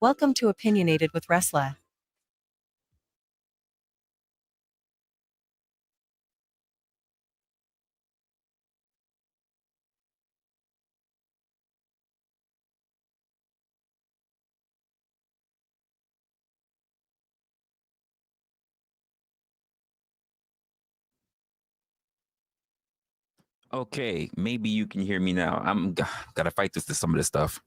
Welcome to Opinionated with Resla. Okay, maybe you can hear me now. Gotta fight this to some of this stuff.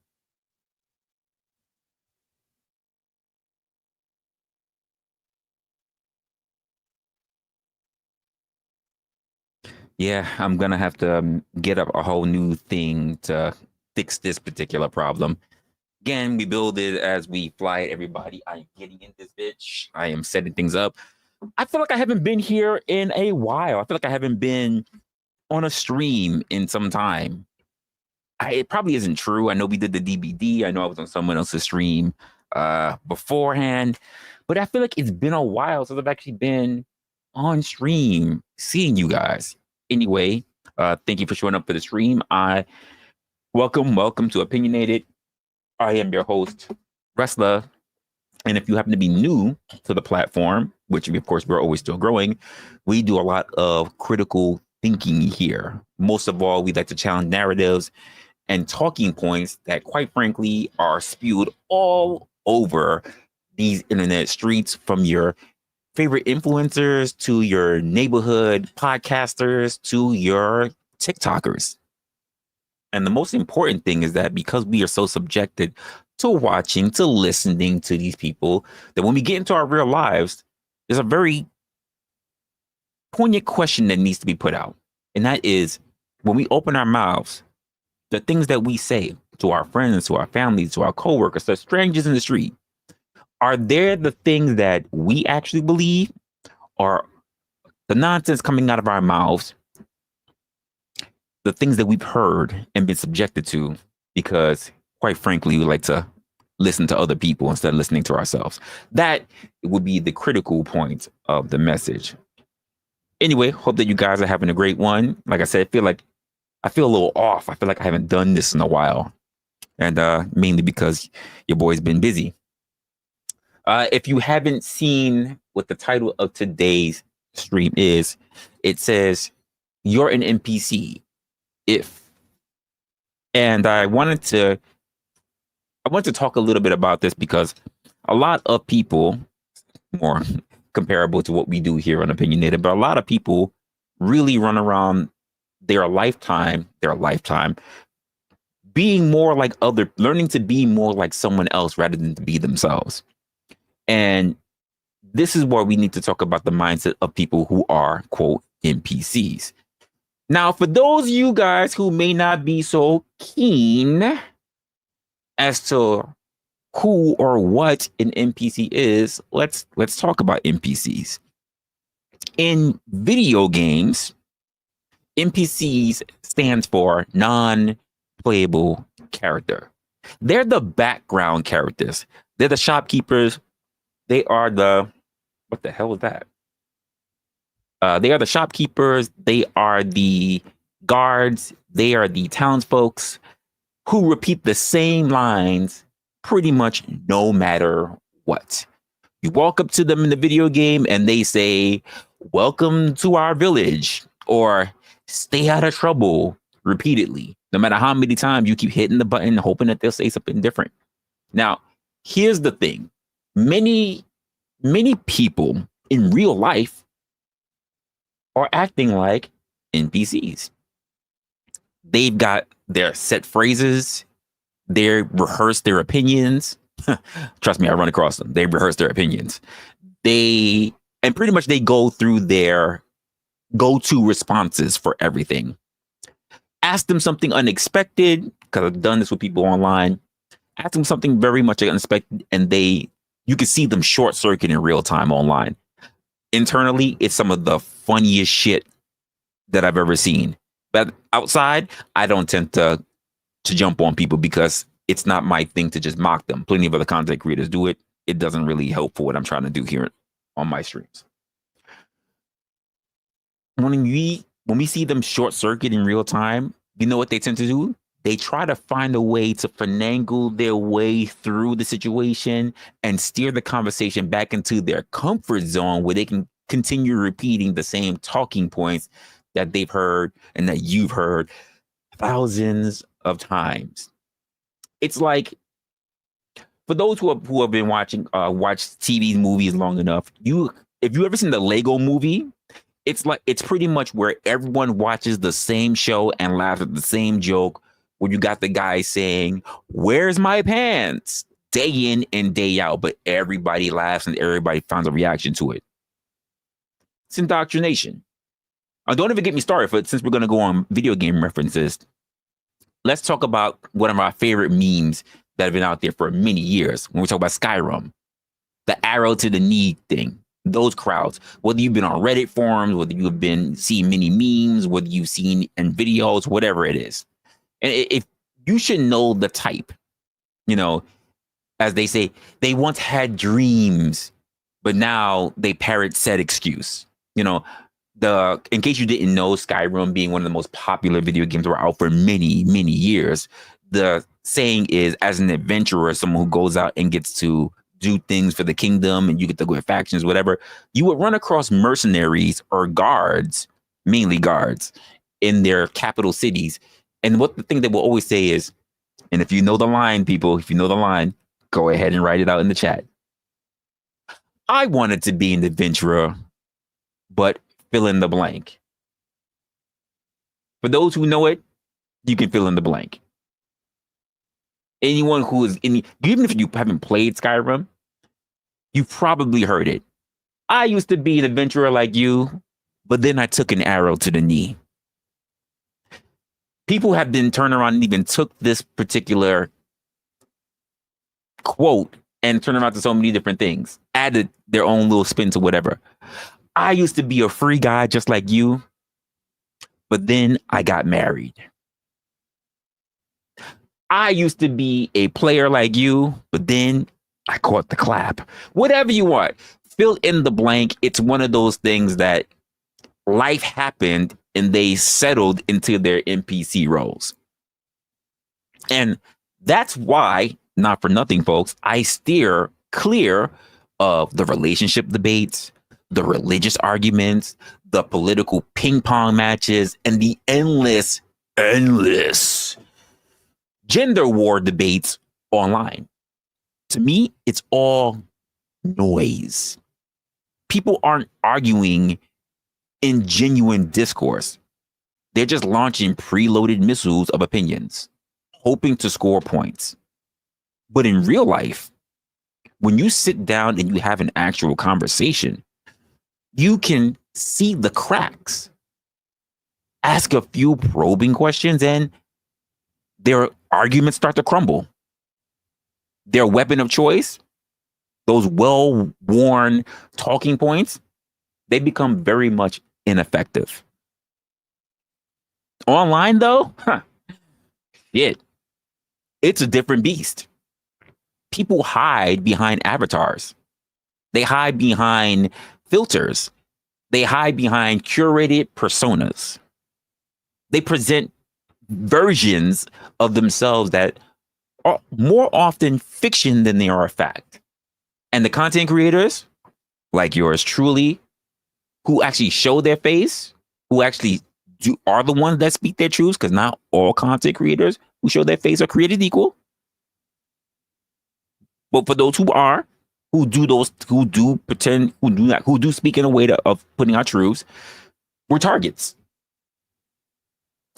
Yeah, I'm gonna have to get up a whole new thing to fix this particular problem. Again, we build it as we fly it, everybody. I'm getting in this bitch. I am setting things up. I feel like I haven't been here in a while. I feel like I haven't been on a stream in some time. It probably isn't true. I know we did the DBD. I know I was on someone else's stream beforehand, but I feel like it's been a while since I've actually been on stream seeing you guys. Anyway, thank you for showing up for the stream. Welcome to Opinionated. I am your host, Resla. And if you happen to be new to the platform, which of course we're always still growing, we do a lot of critical thinking here. Most of all, we like to challenge narratives and talking points that, quite frankly, are spewed all over these internet streets, from your favorite influencers to your neighborhood podcasters to your TikTokers. And the most important thing is that because we are so subjected to watching, to listening to these people, that when we get into our real lives, there's a very poignant question that needs to be put out. And that is, when we open our mouths, the things that we say to our friends, to our families, to our coworkers, to strangers in the street, are there the things that we actually believe, or the nonsense coming out of our mouths, the things that we've heard and been subjected to because, quite frankly, we like to listen to other people instead of listening to ourselves? That would be the critical point of the message. Anyway, hope that you guys are having a great one. Like I said, I feel a little off. I feel like I haven't done this in a while. And mainly because your boy's been busy. If you haven't seen what the title of today's stream is, it says, "You're an NPC if." And I wanted to talk a little bit about this because a lot of people, more comparable to what we do here on Opinionated, but a lot of people really run around their lifetime being more like learning to be more like someone else rather than to be themselves. And this is where we need to talk about the mindset of people who are, quote, NPCs. Now, for those of you guys who may not be so keen as to who or what an NPC is, let's talk about NPCs. In video games, NPCs stands for non-playable character. They're the background characters. They're the shopkeepers. They are what the hell is that? They are the shopkeepers. They are the guards. They are the townsfolks who repeat the same lines pretty much no matter what. You walk up to them in the video game and they say, "Welcome to our village," or "Stay out of trouble," repeatedly, no matter how many times you keep hitting the button, hoping that they'll say something different. Now, here's the thing. Many people in real life are acting like NPCs. They've got their set phrases. They rehearse their opinions. Trust me, I run across them. They rehearse their opinions. And pretty much they go through their go-to responses for everything. Ask them something unexpected, because I've done this with people online. Ask them something very much unexpected, and you can see them short circuit in real time online. Internally, it's some of the funniest shit that I've ever seen. But outside, I don't tend to jump on people because it's not my thing to just mock them. Plenty of other content creators do it. It doesn't really help for what I'm trying to do here on my streams. When we see them short circuit in real time, you know what they tend to do? they try to find a way to finagle their way through the situation and steer the conversation back into their comfort zone where they can continue repeating the same talking points that they've heard and that you've heard thousands of times. It's like, for those who have been watched TV movies long enough, if you ever seen the Lego movie, it's pretty much where everyone watches the same show and laughs at the same joke, where you got the guy saying, "Where's my pants?" day in and day out, but everybody laughs and everybody finds a reaction to it. It's indoctrination. Don't even get me started, since we're going to go on video game references. Let's talk about one of our favorite memes that have been out there for many years. When we talk about Skyrim, the arrow to the knee thing, those crowds, whether you've been on Reddit forums, whether you have been seeing many memes, whether you've seen in videos, whatever it is. And if you should know the type, as they say, they once had dreams, but now they parrot said excuse. In case you didn't know, Skyrim being one of the most popular video games that were out for many, many years, the saying is, as an adventurer, someone who goes out and gets to do things for the kingdom and you get to go with factions, whatever, you would run across mercenaries or guards, mainly guards, in their capital cities. And the thing they will always say is, and if you know the line, people, if you know the line, go ahead and write it out in the chat. I wanted to be an adventurer, but fill in the blank. For those who know it, you can fill in the blank. Anyone who is even if you haven't played Skyrim, you've probably heard it. I used to be an adventurer like you, but then I took an arrow to the knee. People have then turned around and even took this particular quote and turned around to so many different things, added their own little spin to whatever. I used to be a free guy just like you, but then I got married. I used to be a player like you, but then I caught the clap. Whatever you want, fill in the blank. It's one of those things that life happened and they settled into their NPC roles. And that's why, not for nothing, folks, I steer clear of the relationship debates, the religious arguments, the political ping pong matches, and the endless gender war debates online. To me, it's all noise. People aren't arguing in genuine discourse. They're just launching preloaded missiles of opinions, hoping to score points. But in real life, when you sit down and you have an actual conversation, you can see the cracks, ask a few probing questions, and their arguments start to crumble. Their weapon of choice, those well-worn talking points, they become very much ineffective. Online, though, it's a different beast. People hide behind avatars. They hide behind filters. They hide behind curated personas. They present versions of themselves that are more often fiction than they are a fact. And the content creators, like yours truly, who actually show their face, who actually are the ones that speak their truths, because not all content creators who show their face are created equal. But for those who do pretend, who do speak in a way of putting out truths, we're targets.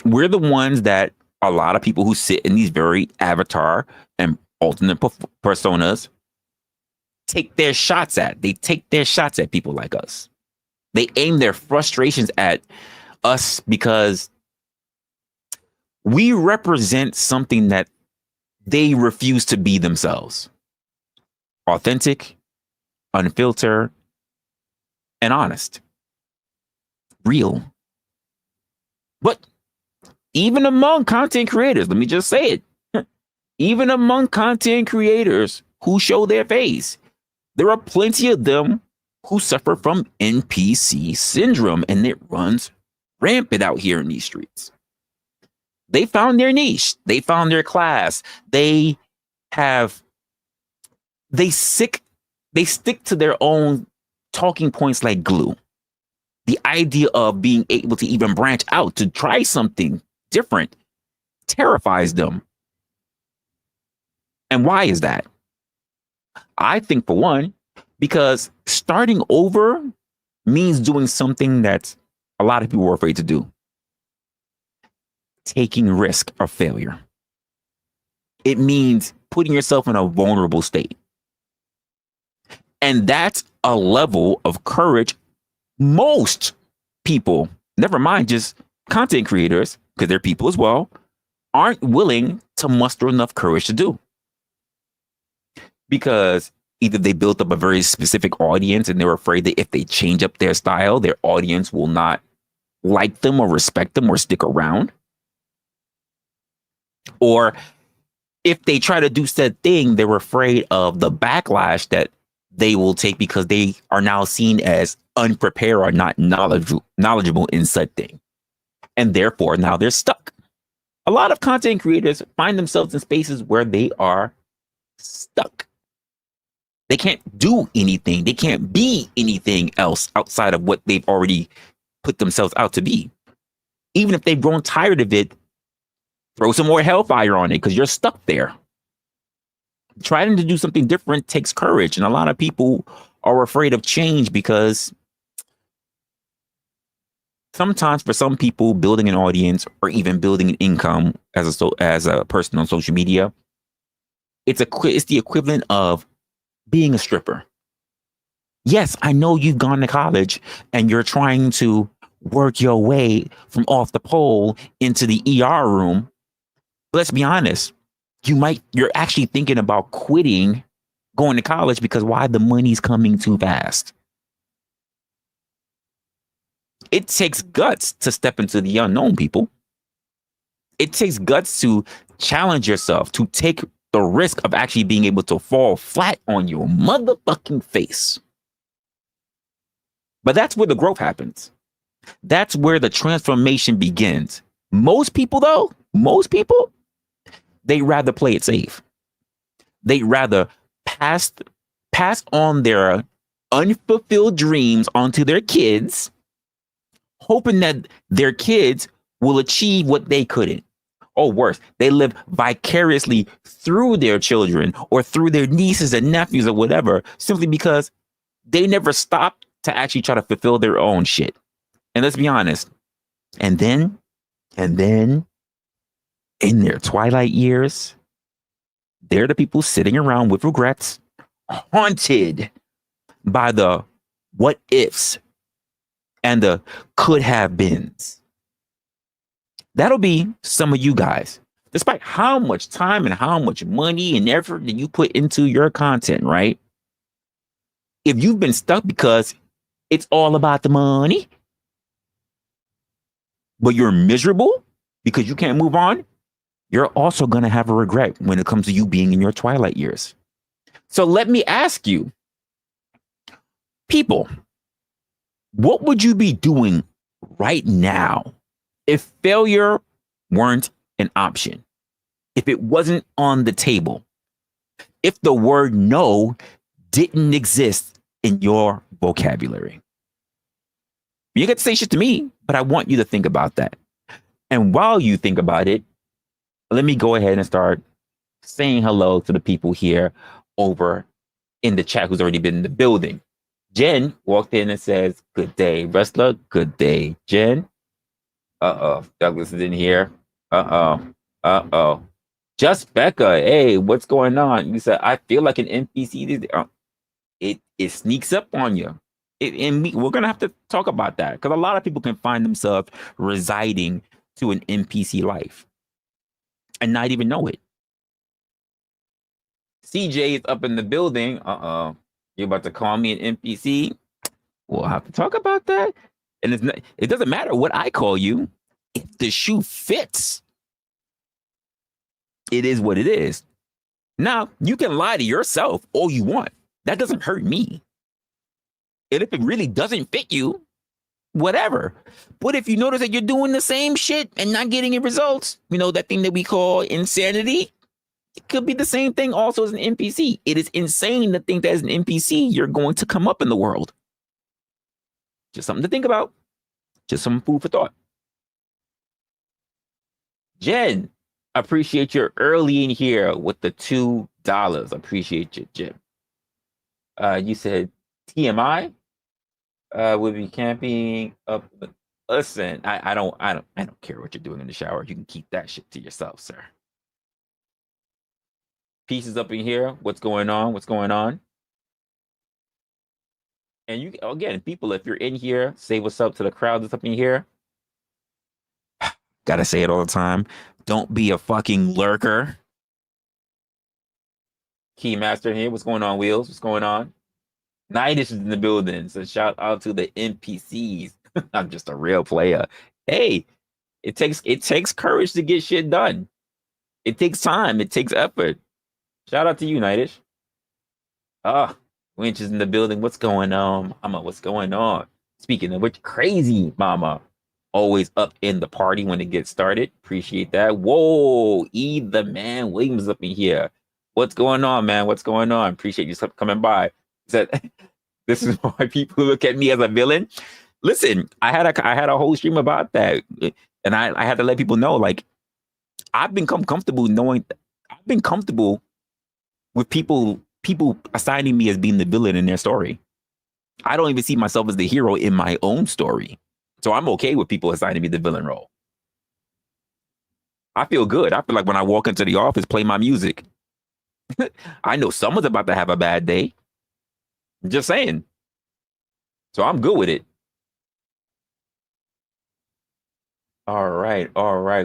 We're the ones that a lot of people who sit in these very avatar and alternate personas take their shots at. They take their shots at people like us. They aim their frustrations at us because we represent something that they refuse to be themselves. Authentic, unfiltered, and honest. Real. But even among content creators, let me just say it, even among content creators who show their face, there are plenty of them who suffer from NPC syndrome, and it runs rampant out here in these streets. They found their niche. They found their class. They stick to their own talking points like glue. The idea of being able to even branch out to try something different terrifies them. And why is that? I think, for one, because starting over means doing something that a lot of people are afraid to do. Taking risk of failure. It means putting yourself in a vulnerable state. And that's a level of courage most people, never mind just content creators, because they're people as well, aren't willing to muster enough courage to do. Because either they built up a very specific audience and they're afraid that if they change up their style, their audience will not like them or respect them or stick around. Or if they try to do said thing, they're afraid of the backlash that they will take because they are now seen as unprepared or not knowledgeable in said thing. And therefore, now they're stuck. A lot of content creators find themselves in spaces where they are stuck. They can't do anything. They can't be anything else outside of what they've already put themselves out to be. Even if they've grown tired of it, throw some more hellfire on it because you're stuck there. Trying to do something different takes courage. And a lot of people are afraid of change because sometimes for some people, building an audience or even building an income as a person on social media, it's the equivalent of being a stripper. Yes, I know you've gone to college and you're trying to work your way from off the pole into the ER room. But let's be honest. You're actually thinking about quitting going to college because why? The money's coming too fast. It takes guts to step into the unknown, people. It takes guts to challenge yourself, to take the risk of actually being able to fall flat on your motherfucking face. But that's where the growth happens. That's where the transformation begins. Most people, they rather play it safe. They rather pass on their unfulfilled dreams onto their kids, hoping that their kids will achieve what they couldn't. Or worse, they live vicariously through their children or through their nieces and nephews or whatever, simply because they never stopped to actually try to fulfill their own shit. And let's be honest. And then in their twilight years, they're the people sitting around with regrets, haunted by the what ifs and the could have beens. That'll be some of you guys. Despite how much time and how much money and effort that you put into your content, right? If you've been stuck because it's all about the money, but you're miserable because you can't move on, you're also going to have a regret when it comes to you being in your twilight years. So let me ask you, people, what would you be doing right now if failure weren't an option? If it wasn't on the table? If the word no didn't exist in your vocabulary? You get to say shit to me, but I want you to think about that. And while you think about it, let me go ahead and start saying hello to the people here over in the chat who's already been in the building. Jen walked in and says, "Good day, Resla. Good day, Jen." Douglas is in here. Just Becca. Hey, what's going on? You said, "I feel like an NPC." It sneaks up on you. We're going to have to talk about that because a lot of people can find themselves residing to an NPC life and not even know it. CJ is up in the building. You're about to call me an NPC? We'll have to talk about that. And it doesn't matter what I call you. If the shoe fits, it is what it is. Now, you can lie to yourself all you want. That doesn't hurt me. And if it really doesn't fit you, whatever. But if you notice that you're doing the same shit and not getting your results, that thing that we call insanity, it could be the same thing also as an NPC. It is insane to think that as an NPC, you're going to come up in the world. Just something to think about. Just some food for thought. Jen, appreciate you early in here with the $2. Appreciate you, Jen. You said TMI would be camping up. Listen, I don't care what you're doing in the shower. You can keep that shit to yourself, sir. Pieces up in here. What's going on? What's going on? And you, again, people, if you're in here, say what's up to the crowd that's up in here. Gotta say it all the time. Don't be a fucking lurker. Keymaster here. What's going on, Wheels? What's going on? Nightish is in the building. So shout out to the NPCs. I'm just a real player. Hey, it takes courage to get shit done. It takes time. It takes effort. Shout out to you, Nightish. Winch is in the building. What's going on? Mama, what's going on? Speaking of which, crazy mama. Always up in the party when it gets started. Appreciate that. Whoa, E the man Williams up in here. What's going on, man? What's going on? Appreciate you coming by. Said this is why people look at me as a villain. Listen, I had a whole stream about that, and I had to let people know, like, I've become comfortable with people assigning me as being the villain in their story. I don't even see myself as the hero in my own story. So I'm okay with people assigning me the villain role. I feel good. I feel like when I walk into the office, play my music. I know someone's about to have a bad day. Just saying. So I'm good with it. All right.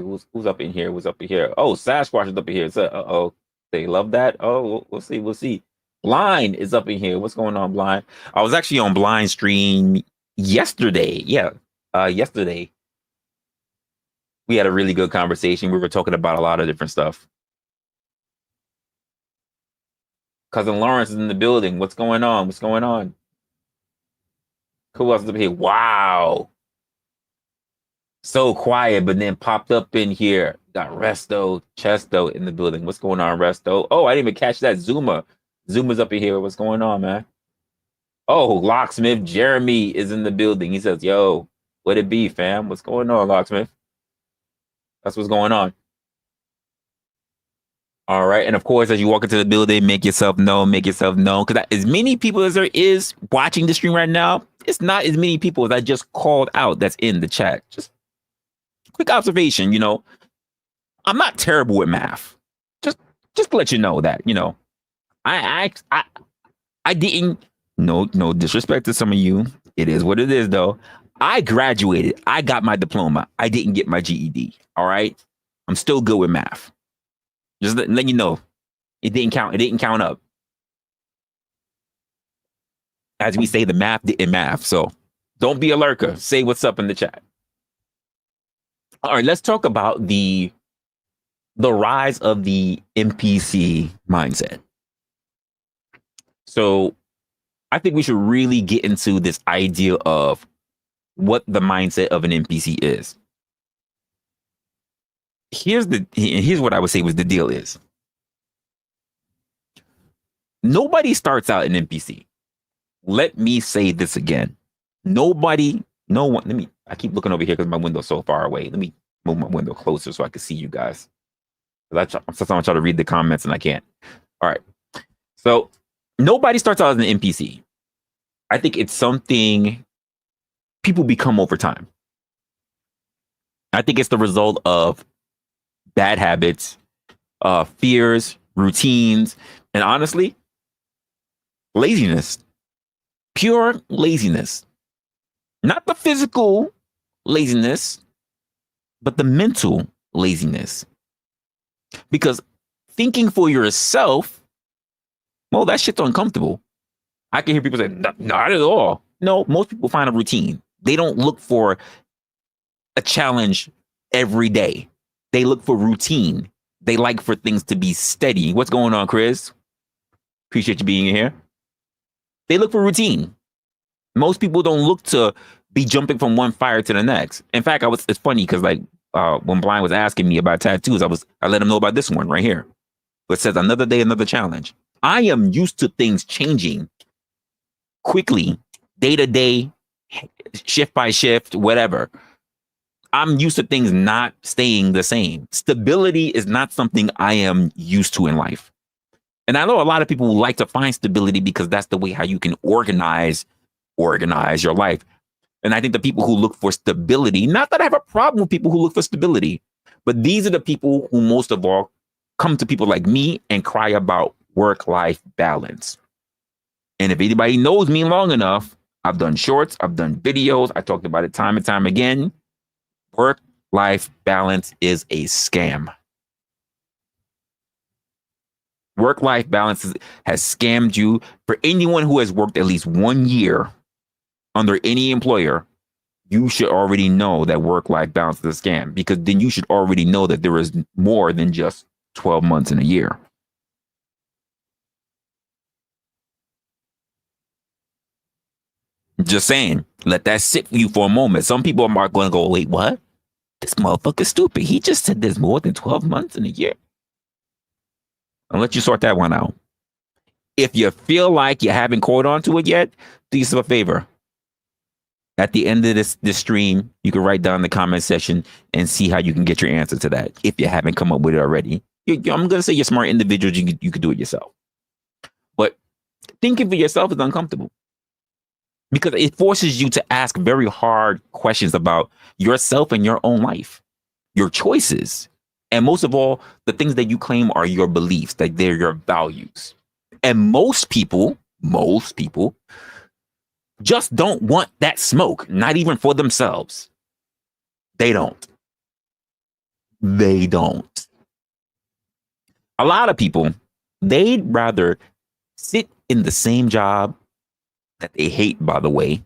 Who's up in here? Who's up in here? Oh, Sasquatch is up in here. So, they love that. Oh, we'll see. Blind is up in here. What's going on, Blind? I was actually on Blind stream yesterday. Yeah. Yesterday, we had a really good conversation. We were talking about a lot of different stuff. Cousin Lawrence is in the building. What's going on? Who else is up here? Wow. So quiet, but then popped up in here. Got Resto, Chesto in the building. What's going on, Resto? Oh, I didn't even catch that. Zuma's up in here. What's going on, man? Oh, Locksmith Jeremy is in the building. He says, yo, what it be, fam? What's going on, Locksmith? That's what's going on. All right. And of course, as you walk into the building, make yourself known. Because as many people as there is watching the stream right now, it's not as many people as I just called out that's in the chat. Just quick observation, I'm not terrible with math. Just to let you know that, I didn't, no disrespect to some of you. It is what it is, though. I graduated. I got my diploma. I didn't get my GED. All right. I'm still good with math. Just letting you know. It didn't count. It didn't count up. As we say, the math didn't math. So don't be a lurker. Say what's up in the chat. All right. Let's talk about the rise of the NPC mindset. So I think we should really get into this idea of what the mindset of an NPC is. Here's what I would say was the deal is. Nobody starts out an NPC. Let me say this again. No one, I keep looking over here because my window's so far away. Let me move my window closer so I can see you guys. I'm trying to read the comments and I can't. All right. So nobody starts out as an NPC. I think it's something people become over time. I think it's the result of bad habits, fears, routines, and honestly, laziness. Pure laziness. Not the physical laziness, but the mental laziness. Because thinking for yourself, well, that shit's uncomfortable. I can hear people say, not at all. No, most people find a routine. They don't look for a challenge every day. They look for routine. They like for things to be steady. What's going on, Chris? Appreciate you being here. They look for routine. Most people don't look to be jumping from one fire to the next. In fact, it's funny because like when Blind was asking me about tattoos, I let him know about this one right here. It says another day, another challenge. I am used to things changing quickly, day to day, shift by shift, whatever. I'm used to things not staying the same. Stability is not something I am used to in life. And I know a lot of people like to find stability because that's the way how you can organize your life. And I think the people who look for stability, not that I have a problem with people who look for stability, but these are the people who most of all come to people like me and cry about work-life balance. And if anybody knows me long enough, I've done shorts, I've done videos, I talked about it time and time again. Work-life balance is a scam. Work-life balance has scammed you. For anyone who has worked at least 1 year under any employer, you should already know that work-life balance is a scam, because then you should already know that there is more than just 12 months in a year. Just saying, let that sit for you for a moment. Some people are going to go, wait, what? This motherfucker's stupid. He just said there's more than 12 months in a year. I'll let you sort that one out. If you feel like you haven't caught on to it yet, do yourself a favor. At the end of this stream, you can write down in the comment section and see how you can get your answer to that if you haven't come up with it already. I'm going to say you're smart individuals. You could do it yourself. But thinking for yourself is uncomfortable because it forces you to ask very hard questions about yourself and your own life, your choices, and most of all, the things that you claim are your beliefs, that they're your values. And most people just don't want that smoke, not even for themselves. They don't. A lot of people, they'd rather sit in the same job that they hate, by the way,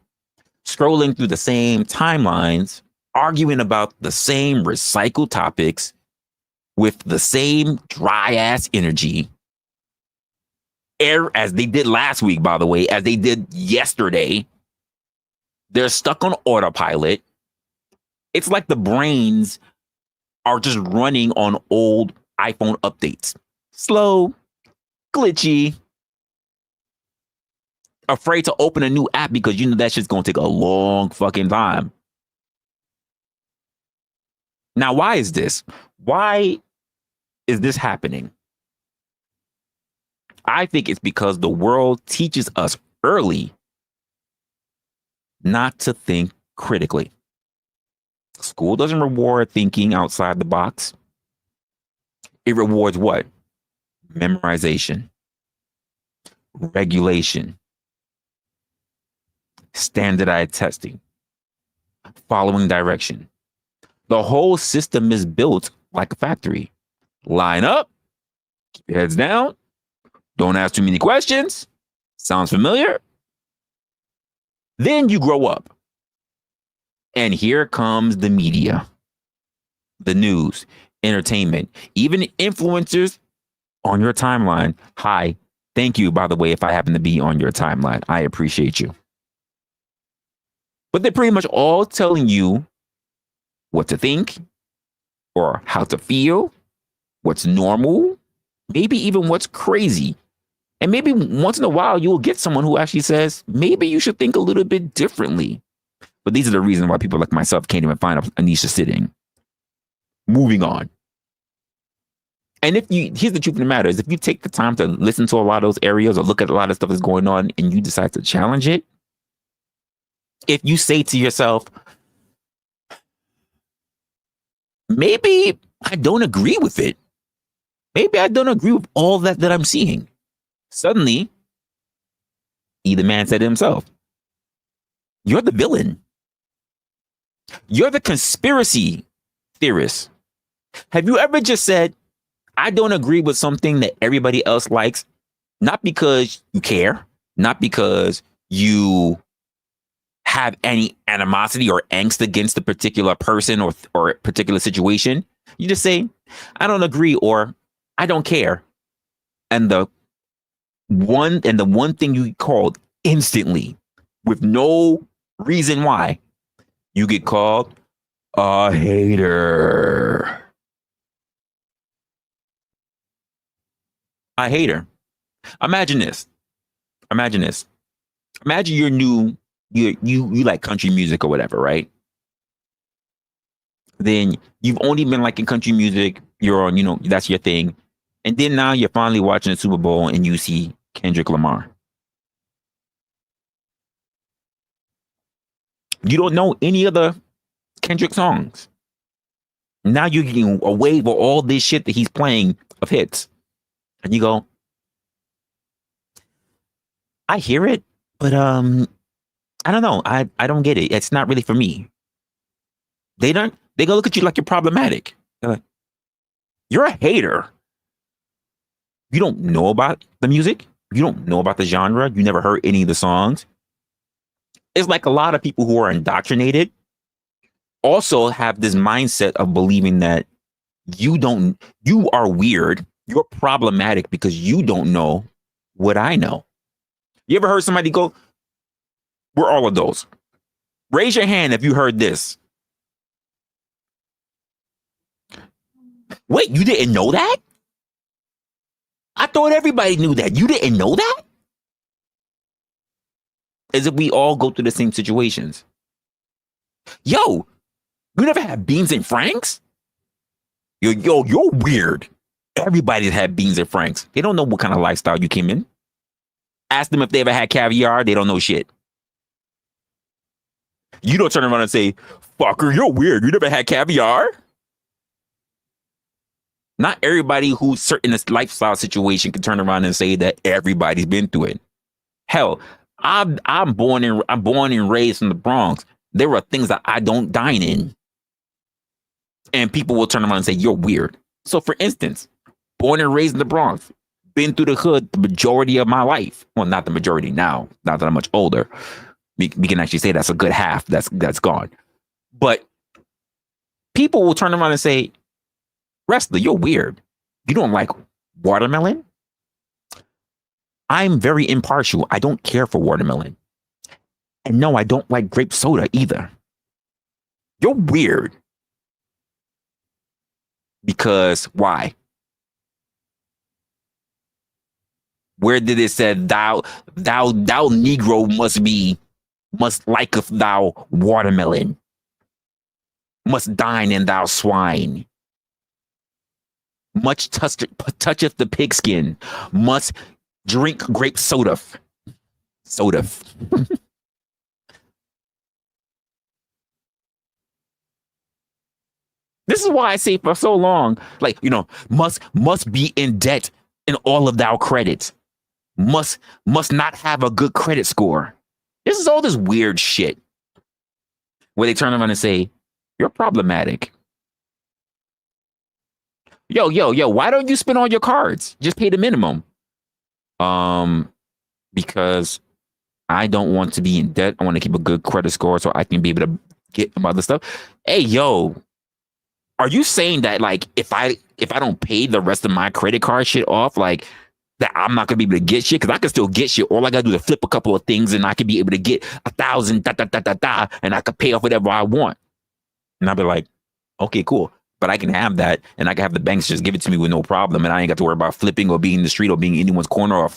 scrolling through the same timelines, arguing about the same recycled topics with the same dry ass energy as they did last week, by the way, as they did yesterday. They're stuck on autopilot. It's like the brains are just running on old iPhone updates. Slow, glitchy, afraid to open a new app because you know that shit's going to take a long fucking time. Now, why is this? Why is this happening? I think it's because the world teaches us early not to think critically. School doesn't reward thinking outside the box. It rewards what? Memorization, regulation, standardized testing, following direction. The whole system is built like a factory. Line up, keep your heads down, don't ask too many questions. Sounds familiar? Then you grow up. And here comes the media, the news, entertainment, even influencers on your timeline. Hi, thank you, by the way, if I happen to be on your timeline. I appreciate you. But they're pretty much all telling you what to think or how to feel, what's normal, maybe even what's crazy. And maybe once in a while, you'll get someone who actually says, maybe you should think a little bit differently. But these are the reasons why people like myself can't even find a niche to sit in. Moving on. And here's the truth of the matter is if you take the time to listen to a lot of those areas or look at a lot of stuff that's going on and you decide to challenge it, if you say to yourself, maybe I don't agree with it. Maybe I don't agree with all that I'm seeing. Suddenly, the man said to himself, you're the villain. You're the conspiracy theorist. Have you ever just said, I don't agree with something that everybody else likes, not because you care, not because you have any animosity or angst against a particular person or a particular situation. You just say, I don't agree or I don't care. And the one thing you called instantly with no reason why you get called a hater. A hater. Imagine this. Imagine this. Imagine you're new. You like country music or whatever, right? Then you've only been liking country music. You're on, that's your thing. And then now you're finally watching the Super Bowl and you see Kendrick Lamar. You don't know any other Kendrick songs. Now you're getting a wave of all this shit that he's playing of hits. And you go, I hear it, but I don't know. I don't get it. It's not really for me. They go look at you like you're problematic. They're like, you're a hater. You don't know about the music. You don't know about the genre. You never heard any of the songs. It's like a lot of people who are indoctrinated also have this mindset of believing that you are weird. You're problematic because you don't know what I know. You ever heard somebody go, we're all adults. Raise your hand if you heard this. Wait, you didn't know that? I thought everybody knew that. You didn't know that? As if we all go through the same situations. Yo, you never had beans and franks? Yo, you're weird. Everybody's had beans and franks. They don't know what kind of lifestyle you came in. Ask them if they ever had caviar. They don't know shit. You don't turn around and say, fucker, you're weird. You never had caviar? Not everybody who's certain this lifestyle situation can turn around and say that everybody's been through it. Hell, I'm born and raised in the Bronx. There are things that I don't dine in. And people will turn around and say, you're weird. So for instance, born and raised in the Bronx, been through the hood the majority of my life. Well, not the majority now, now that I'm much older. We can actually say that's a good half that's gone. But people will turn around and say, Resla, you're weird. You don't like watermelon? I'm very impartial. I don't care for watermelon. And no, I don't like grape soda either. You're weird. Because why? Where did it say thou Negro must liketh thou watermelon, must dine in thou swine, much toucheth the pigskin, must drink grape soda. This is why I say for so long, like, must be in debt in all of thou credit. Must not have a good credit score. This is all this weird shit where they turn around and say, you're problematic. Yo, why don't you spend all your cards? Just pay the minimum. Because I don't want to be in debt. I want to keep a good credit score so I can be able to get some other stuff. Hey, yo, are you saying that, like, if I don't pay the rest of my credit card shit off, like, that I'm not gonna be able to get shit? Because I can still get shit. All I gotta do is flip a couple of things and I can be able to get 1,000 and I could pay off whatever I want. And I'll be like, okay, cool. But I can have that, and I can have the banks just give it to me with no problem, and I ain't got to worry about flipping or being in the street or being in anyone's corner or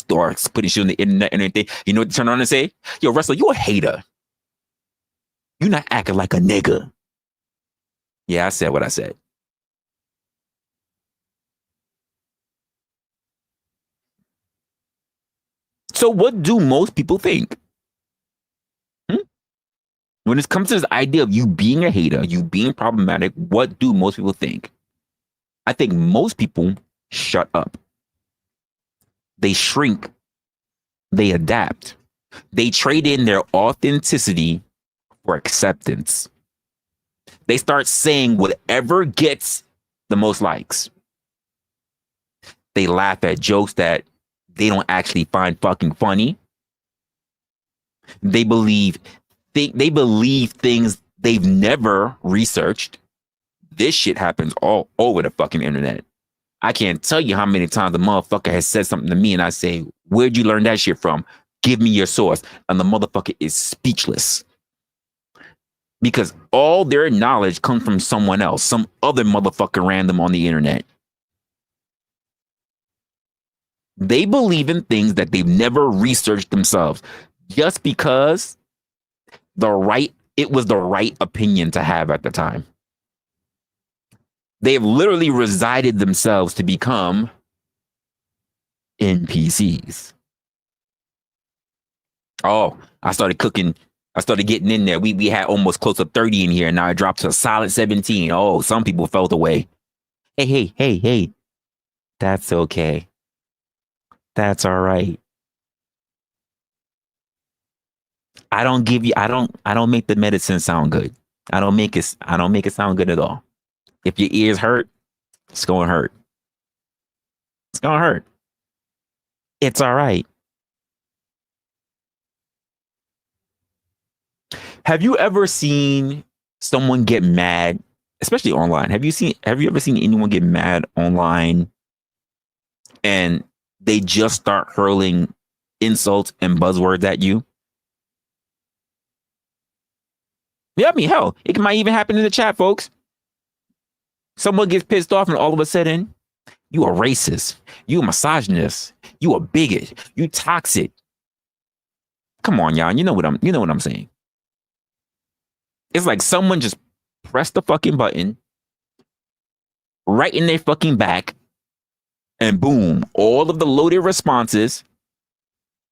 putting shit on the internet and everything. You know what to turn around and say? Yo, Resla, you a hater. You're not acting like a nigga. Yeah, I said what I said. So what do most people think? When it comes to this idea of you being a hater, you being problematic, what do most people think? I think most people shut up. They shrink. They adapt. They trade in their authenticity for acceptance. They start saying whatever gets the most likes. They laugh at jokes that they don't actually find fucking funny. They believe things they've never researched. This shit happens all over the fucking internet. I can't tell you how many times the motherfucker has said something to me and I say, where'd you learn that shit from? Give me your source. And the motherfucker is speechless. because all their knowledge comes from someone else, some other motherfucker random on the internet. They believe in things that they've never researched themselves just because it was the right opinion to have at the time. They have literally resided themselves to become NPCs. Oh, I started getting in there. We had almost close to 30 in here, and now I dropped to a solid 17. Oh, some people felt away. Hey. That's okay. That's all right. I don't make the medicine sound good. I don't make it sound good at all. If your ears hurt, it's gonna hurt. It's gonna hurt. It's all right. Have you ever seen someone get mad, especially online? Have you ever seen anyone get mad online and they just start hurling insults and buzzwords at you? Yeah, I mean, hell, it might even happen in the chat, folks. Someone gets pissed off and all of a sudden, you a racist, you a misogynist, you a bigot, you toxic. Come on, y'all. You know what I'm saying. It's like someone just pressed the fucking button right in their fucking back, and boom, all of the loaded responses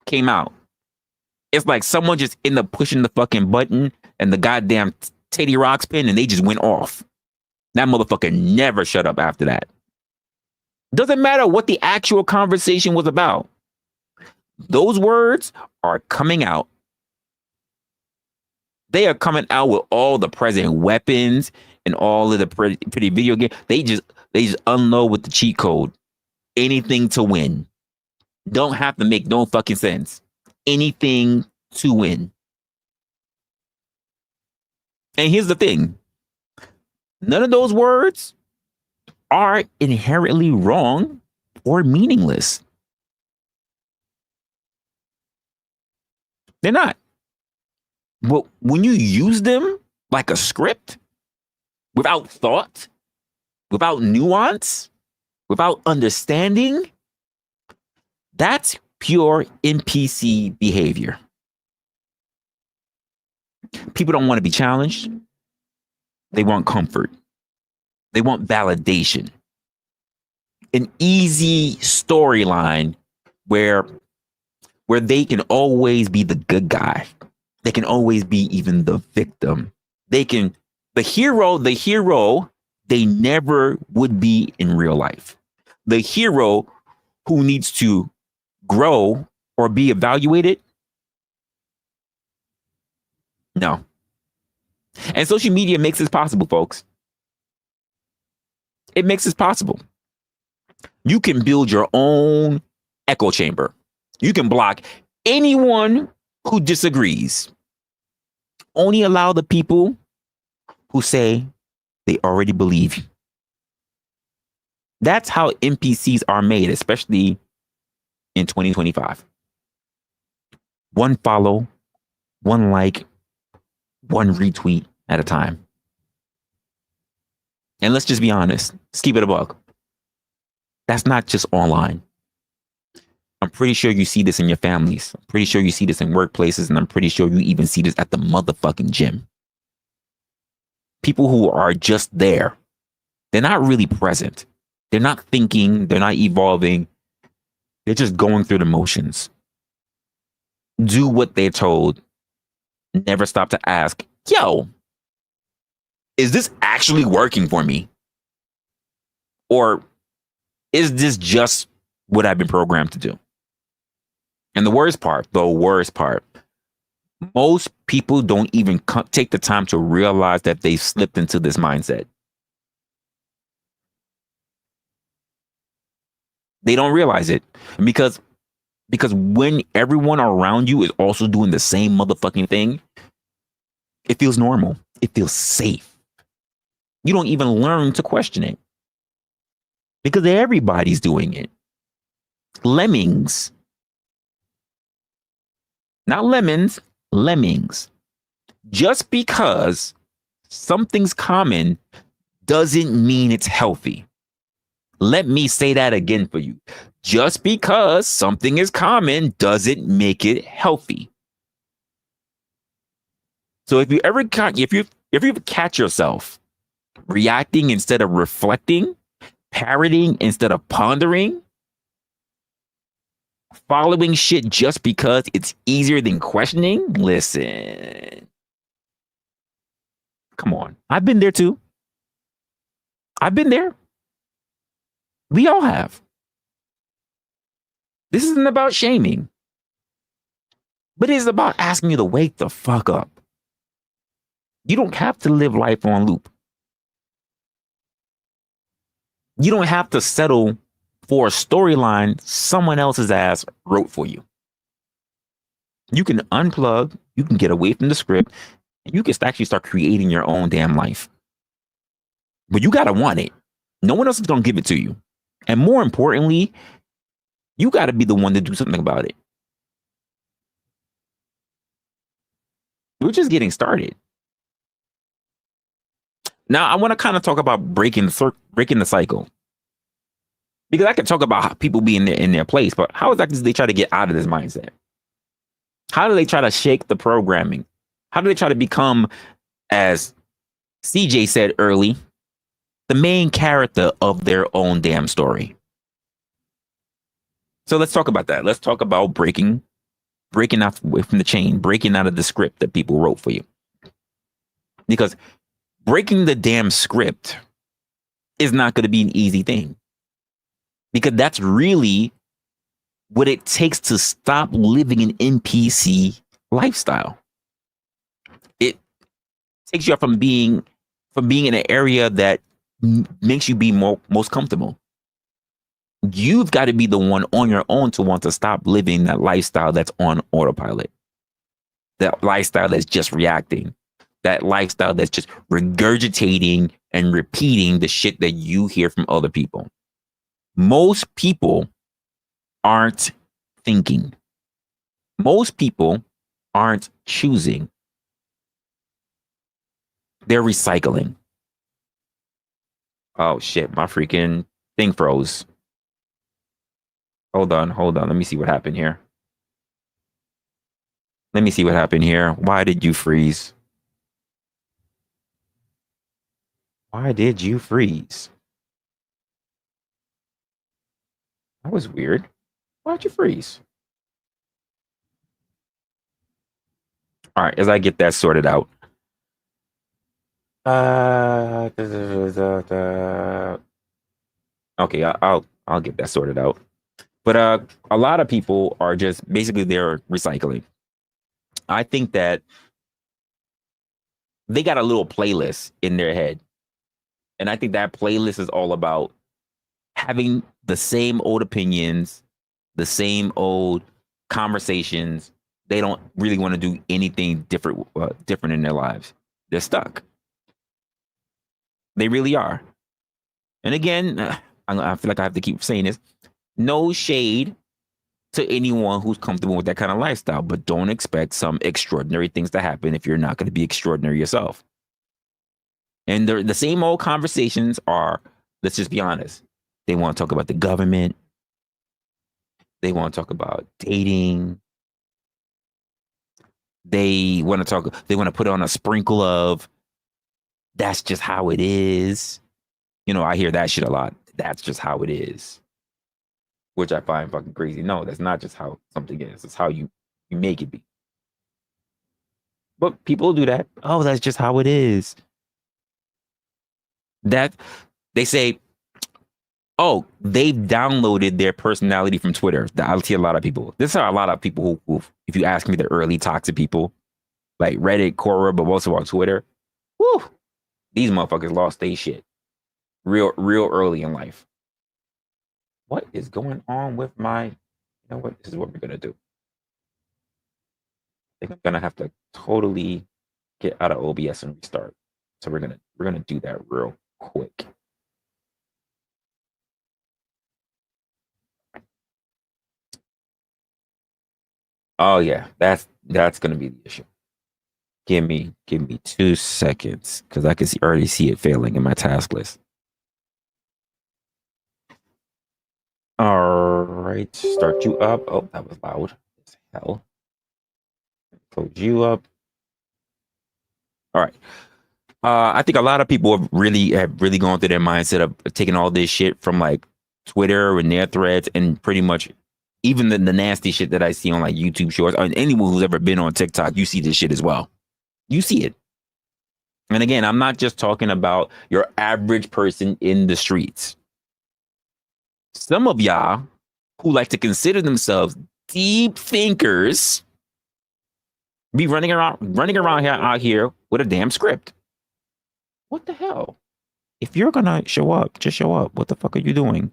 came out. It's like someone just ended up pushing the fucking button and the goddamn Teddy Rocks pin, and they just went off. That motherfucker never shut up after that. Doesn't matter what the actual conversation was about. Those words are coming out. They are coming out with all the present weapons and all of the pretty video games. They just unload with the cheat code. Anything to win. Don't have to make no fucking sense. Anything to win. And here's the thing. None of those words are inherently wrong or meaningless. They're not. But when you use them like a script, without thought, without nuance, without understanding, that's pure NPC behavior. People don't want to be challenged. They want comfort. They want validation. An easy storyline where they can always be the good guy. They can always be even the victim. The hero, they never would be in real life. The hero who needs to grow or be evaluated. No. And social media makes this possible, folks. It makes this possible. You can build your own echo chamber. You can block anyone who disagrees. Only allow the people who say they already believe you. That's how NPCs are made, especially in 2025. One follow, one like, one retweet at a time. And let's just be honest. Let's keep it a buck. That's not just online. I'm pretty sure you see this in your families. I'm pretty sure you see this in workplaces. And I'm pretty sure you even see this at the motherfucking gym. People who are just there. They're not really present. They're not thinking. They're not evolving. They're just going through the motions. Do what they're told. Never stop to ask, yo, is this actually working for me? Or is this just what I've been programmed to do? And the worst part, most people don't even take the time to realize that they've slipped into this mindset. They don't realize it because when everyone around you is also doing the same motherfucking thing, it feels normal. It feels safe. You don't even learn to question it because everybody's doing it. Lemmings. Not lemons, lemmings. Just because something's common doesn't mean it's healthy. Let me say that again for you. Just because something is common doesn't make it healthy. So if you ever catch yourself reacting instead of reflecting, parroting instead of pondering, following shit just because it's easier than questioning, listen. Come on. I've been there too. I've been there. We all have. This isn't about shaming, but it's about asking you to wake the fuck up. You don't have to live life on loop. You don't have to settle for a storyline someone else's ass wrote for you. You can unplug, you can get away from the script, and you can actually start creating your own damn life. But you got to want it. No one else is going to give it to you. And more importantly, you got to be the one to do something about it. We're just getting started. Now, I want to kind of talk about breaking the cycle. Because I could talk about how people being in their place, but how exactly do they try to get out of this mindset? How do they try to shake the programming? How do they try to become, as CJ said early, the main character of their own damn story? So let's talk about that. Let's talk about breaking out away from the chain, breaking out of the script that people wrote for you. Because breaking the damn script is not going to be an easy thing. Because that's really what it takes to stop living an NPC lifestyle. It takes you up from being in an area that makes you be most comfortable. You've got to be the one on your own to want to stop living that lifestyle that's on autopilot. That lifestyle that's just reacting. That lifestyle that's just regurgitating and repeating the shit that you hear from other people. Most people aren't thinking. Most people aren't choosing. They're recycling. Oh shit, my freaking thing froze. Hold on. Let me see what happened here. Why did you freeze? That was weird. Why'd you freeze? All right, as I get that sorted out. Okay, I'll get that sorted out. But a lot of people are just basically they're recycling. I think that they got a little playlist in their head. And I think that playlist is all about having the same old opinions, the same old conversations. They don't really want to do anything different in their lives. They're stuck. They really are. And again, I feel like I have to keep saying this. No shade to anyone who's comfortable with that kind of lifestyle, but don't expect some extraordinary things to happen if you're not going to be extraordinary yourself. And the same old conversations are, let's just be honest, they want to talk about the government. They want to talk about dating. They want to put on a sprinkle of, that's just how it is. You know, I hear that shit a lot. That's just how it is. Which I find fucking crazy. No, that's not just how something is. It's how you make it be. But people do that. Oh, that's just how it is. That they say, oh, they've downloaded their personality from Twitter. I'll see a lot of people. This are a lot of people who, if you ask me, the early toxic people, like Reddit, Quora, but also on Twitter. Woo! These motherfuckers lost their shit real early in life. What is going on with my, you know what? This is what we're going to do. I think I'm going to have to totally get out of OBS and restart. So we're going to do that real quick. Oh yeah, that's going to be the issue. Give me 2 seconds because I can already see it failing in my task list. All right, start you up. Oh, that was loud as hell. Close you up. All right. I think a lot of people have really gone through their mindset of taking all this shit from like Twitter and their threads and pretty much even the nasty shit that I see on like YouTube shorts. And anyone who's ever been on TikTok, you see this shit as well. You see it. And again, I'm not just talking about your average person in the streets. Some of y'all who like to consider themselves deep thinkers be running around out here with a damn script. What the hell? If you're gonna show up, just show up. What the fuck are you doing?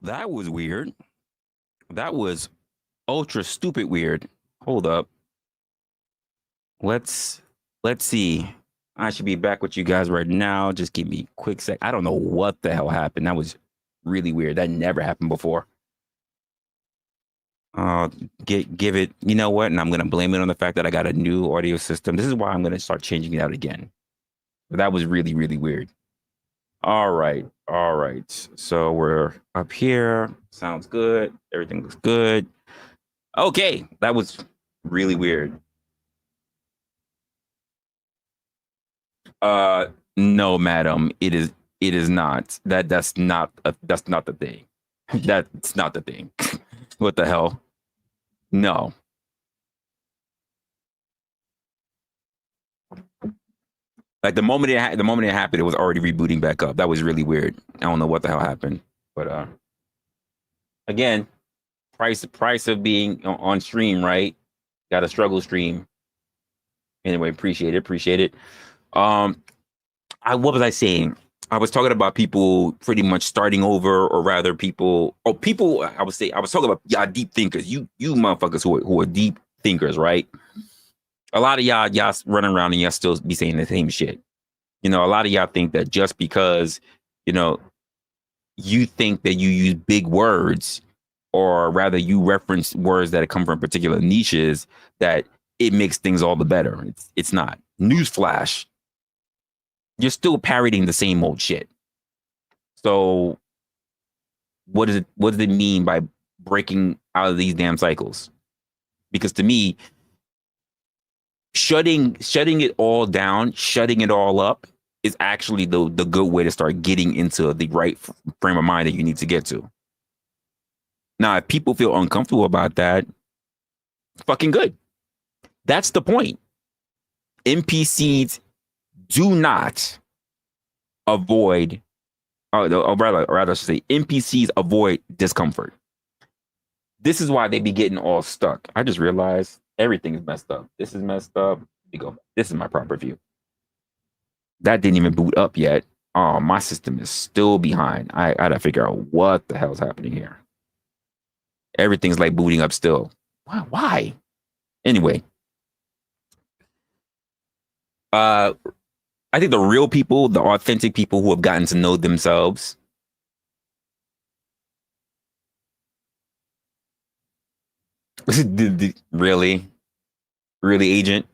That was weird. That was ultra stupid weird. Hold up. Let's see. I should be back with you guys right now. Just give me a quick sec. I don't know what the hell happened. That was really weird. That never happened before. Give it. You know what? And I'm gonna blame it on the fact that I got a new audio system. This is why I'm gonna start changing it out again. But that was really weird. All right. So we're up here. Sounds good. Everything looks good. Okay, that was really weird. No, madam. It is not. That's not the thing. That's not the thing. What the hell? No. Like the moment it happened, it was already rebooting back up. That was really weird. I don't know what the hell happened, but again, price of being on stream, right? Got a struggle stream. Anyway, appreciate it. What was I saying? I was talking about people pretty much starting over, or rather people. I was talking about y'all deep thinkers. You motherfuckers who are deep thinkers, right? A lot of y'all running around and y'all still be saying the same shit. You know, a lot of y'all think that just because, you know, you think that you use big words, or rather you reference words that come from particular niches, that it makes things all the better. It's not. Newsflash. You're still parroting the same old shit. So what does it mean by breaking out of these damn cycles? Because to me, shutting it all down, shutting it all up is actually the good way to start getting into the right frame of mind that you need to get to. Now, if people feel uncomfortable about that, fucking good. That's the point. NPCs do not avoid, or rather, I should say, NPCs avoid discomfort. This is why they be getting all stuck. I just realized everything is messed up. This is messed up. This is my proper view. That didn't even boot up yet. Oh, my system is still behind. I gotta figure out what the hell's happening here. Everything's like booting up still. Why? Anyway. I think the real people, the authentic people who have gotten to know themselves, really, agent.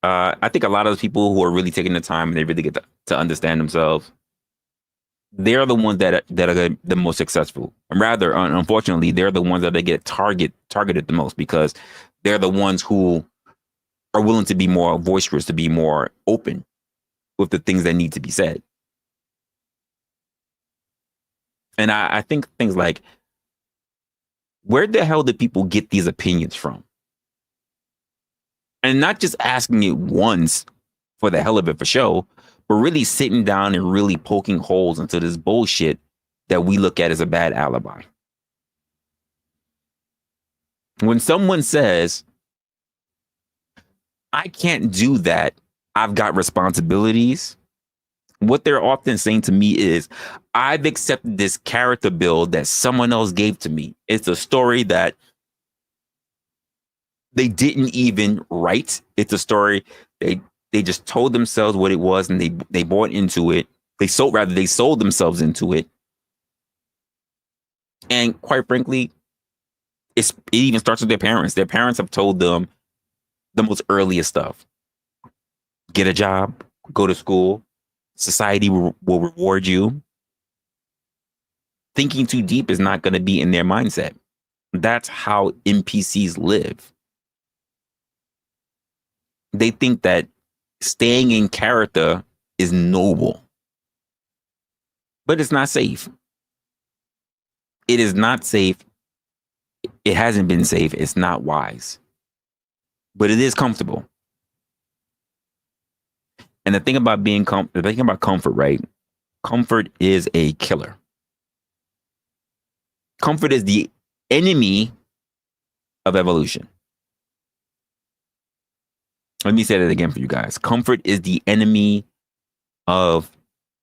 I think a lot of those people who are really taking the time and they really get to understand themselves, they're the ones that are the most successful. And rather, unfortunately, they're the ones that they get targeted the most, because they're the ones who are willing to be more boisterous, to be more open with the things that need to be said. And I think things like, where the hell did people get these opinions from? And not just asking it once for the hell of it for show, but really sitting down and really poking holes into this bullshit that we look at as a bad alibi. When someone says, I can't do that, I've got responsibilities, what they're often saying to me is, I've accepted this character build that someone else gave to me. It's a story that they didn't even write. It's a story they just told themselves what it was, and they bought into it. They sold themselves into it. And quite frankly, it even starts with their parents. Their parents have told them the most earliest stuff. Get a job, go to school, society will reward you. Thinking too deep is not going to be in their mindset. That's how NPCs live. They think that staying in character is noble, but it's not safe. It is not safe. It hasn't been safe. It's not wise, but it is comfortable. And the thing about comfort, right? Comfort is a killer. Comfort is the enemy of evolution. Let me say that again for you guys. Comfort is the enemy of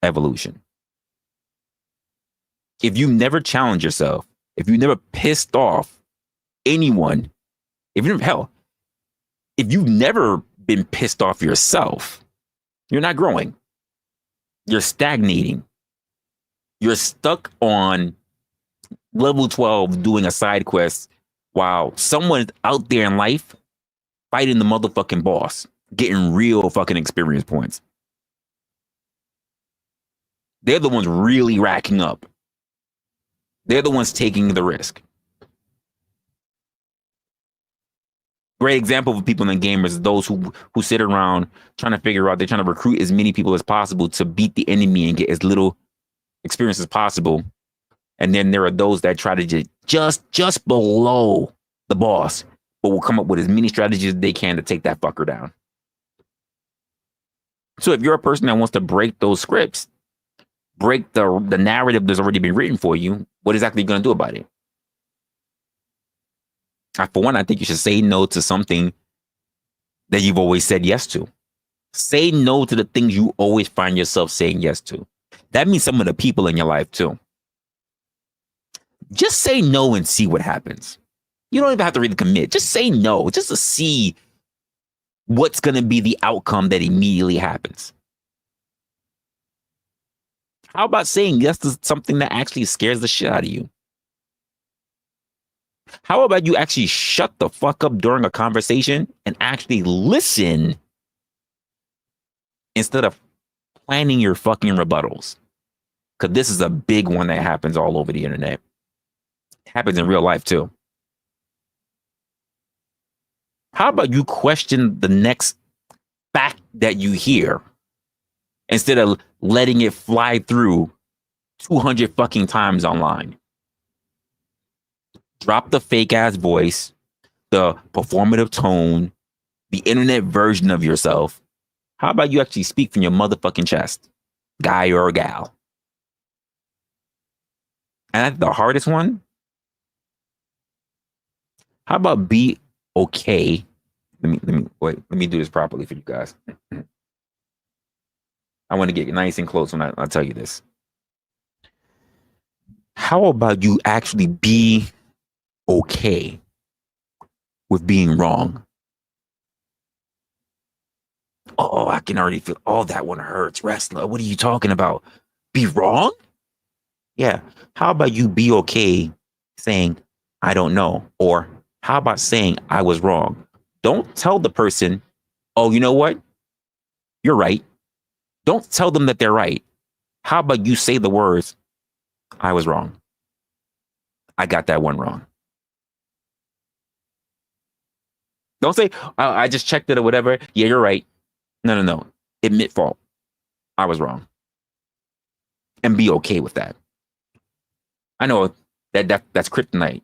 evolution. If you never challenge yourself, if you never pissed off anyone, if you've never been pissed off yourself, you're not growing. You're stagnating. You're stuck on level 12 doing a side quest while someone out there in life fighting the motherfucking boss, getting real fucking experience points. They're the ones really racking up. They're the ones taking the risk. Great example of people in gamers is those who sit around trying to figure out, they're trying to recruit as many people as possible to beat the enemy and get as little experience as possible. And then there are those that try to just below the boss, but will come up with as many strategies as they can to take that fucker down. So if you're a person that wants to break those scripts, break the narrative that's already been written for you, what exactly are you going to do about it? For one, I think you should say no to something that you've always said yes to. Say no to the things you always find yourself saying yes to. That means some of the people in your life too. Just say no and see what happens. You don't even have to really commit. Just say no, just to see what's going to be the outcome that immediately happens. How about saying yes to something that actually scares the shit out of you? How about you actually shut the fuck up during a conversation and actually listen instead of planning your fucking rebuttals? Because this is a big one that happens all over the internet. It happens in real life too. How about you question the next fact that you hear instead of letting it fly through 200 fucking times online? Drop the fake ass voice, the performative tone, the internet version of yourself. How about you actually speak from your motherfucking chest, guy or gal? And that's the hardest one. How about be okay? Let me do this properly for you guys. I want to get nice and close when I tell you this. How about you actually be okay with being wrong? Oh, I can already feel, oh, that one hurts. Resla, what are you talking about? Be wrong? Yeah. How about you be okay saying, I don't know? Or how about saying I was wrong? Don't tell the person, oh, you know what? You're right. Don't tell them that they're right. How about you say the words, I was wrong. I got that one wrong. Don't say, I just checked it or whatever. Yeah, you're right. No. Admit fault. I was wrong. And be okay with that. I know that's kryptonite.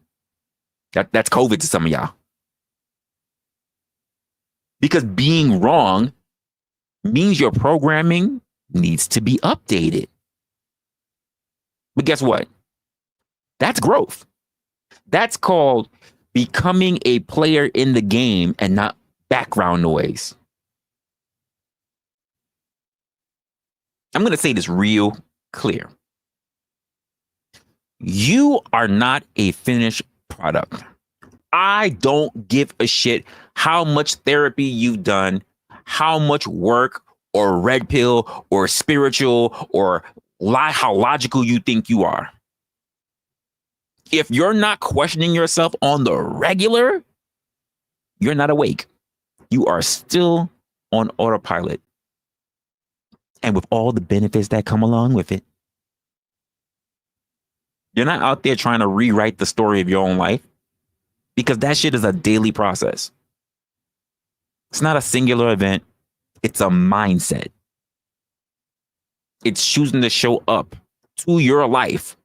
That's COVID to some of y'all. Because being wrong means your programming needs to be updated. But guess what? That's growth. That's called becoming a player in the game and not background noise. I'm going to say this real clear. You are not a finished product. I don't give a shit how much therapy you've done, how much work or red pill or spiritual or how logical you think you are. If you're not questioning yourself on the regular, you're not awake. You are still on autopilot. And with all the benefits that come along with it. You're not out there trying to rewrite the story of your own life, because that shit is a daily process. It's not a singular event. It's a mindset. It's choosing to show up to your life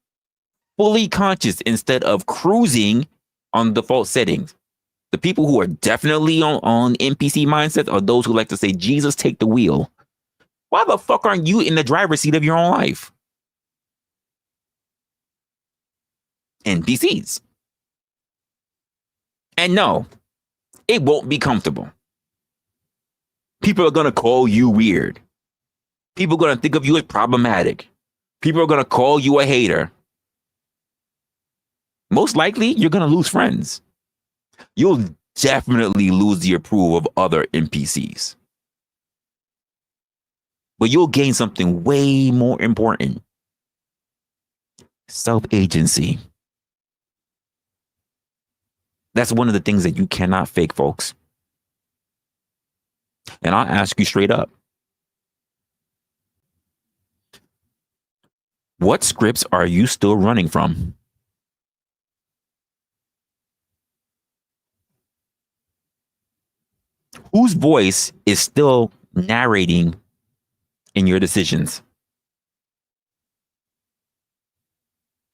fully conscious instead of cruising on default settings. The people who are definitely on NPC mindsets are those who like to say, Jesus, take the wheel. Why the fuck aren't you in the driver's seat of your own life? NPCs. And no, it won't be comfortable. People are going to call you weird. People are going to think of you as problematic. People are going to call you a hater. Most likely, you're going to lose friends. You'll definitely lose the approval of other NPCs. But you'll gain something way more important. Self-agency. That's one of the things that you cannot fake, folks. And I'll ask you straight up. What scripts are you still running from? Whose voice is still narrating in your decisions?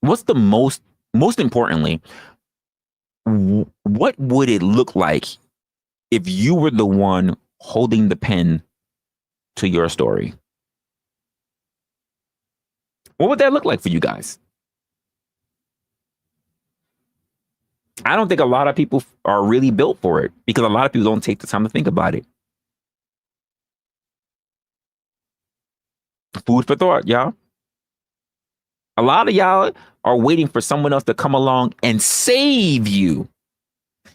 What's the most importantly, what would it look like if you were the one holding the pen to your story? What would that look like for you guys? I don't think a lot of people are really built for it because a lot of people don't take the time to think about it. Food for thought, y'all. A lot of y'all are waiting for someone else to come along and save you.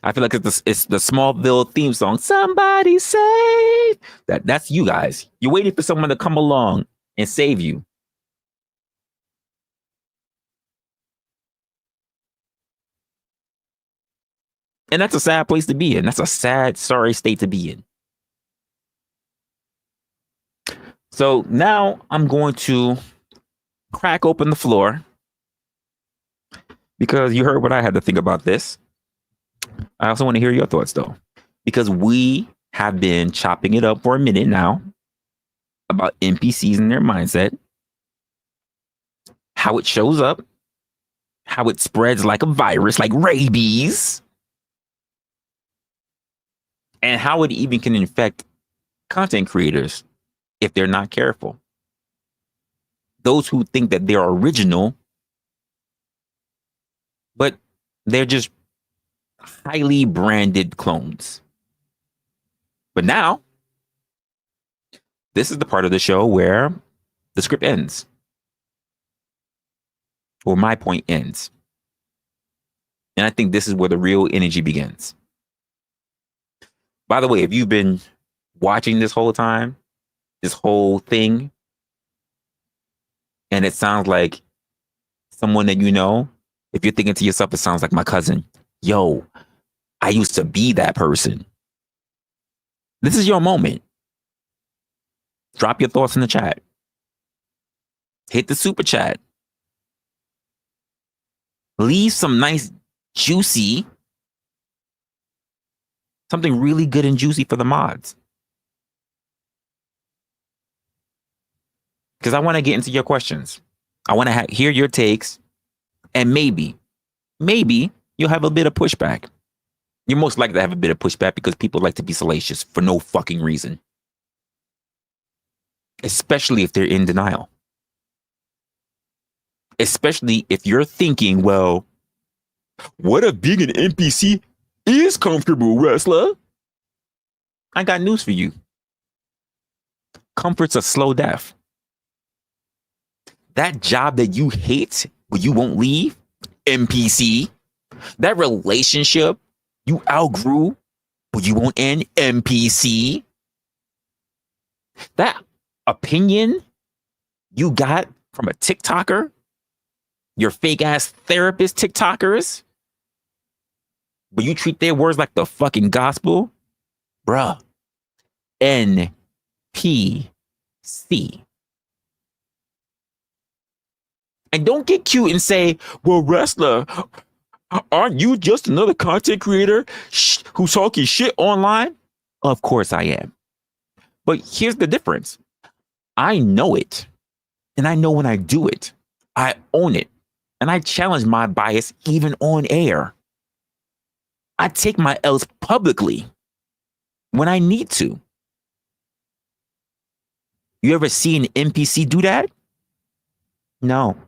I feel like it's the Smallville theme song. Somebody save. That's you guys. You're waiting for someone to come along and save you. And that's a sad place to be in. That's a sad, sorry state to be in. So now I'm going to crack open the floor because you heard what I had to think about this. I also want to hear your thoughts, though. because we have been chopping it up for a minute now about NPCs and their mindset, how it shows up, how it spreads like a virus, like rabies, and how it even can infect content creators if they're not careful. Those who think that they're original, but they're just highly branded clones. But now, this is the part of the show where the script ends, or my point ends. And I think this is where the real energy begins. By the way, if you've been watching this whole time, this whole thing, and it sounds like someone that you know, if you're thinking to yourself, it sounds like my cousin. Yo, I used to be that person. This is your moment. Drop your thoughts in the chat. Hit the super chat. Leave some nice, juicy, something really good and juicy for the mods. Because I want to get into your questions. I want to hear your takes. And maybe you'll have a bit of pushback. You're most likely to have a bit of pushback because people like to be salacious for no fucking reason. Especially if they're in denial. Especially if you're thinking, well, what if being an NPC is comfortable, Resla? I got news for you. Comfort's a slow death. That job that you hate, but you won't leave, NPC. That relationship you outgrew, but you won't end, NPC. That opinion you got from a TikToker, your fake ass therapist TikTokers, but you treat their words like the fucking gospel, bruh. NPC. And don't get cute and say, well, Resla, aren't you just another content creator who's talking shit online? Of course I am. But here's the difference. I know it. And I know when I do it. I own it. And I challenge my bias even on air. I take my L's publicly when I need to. You ever see an NPC do that? No.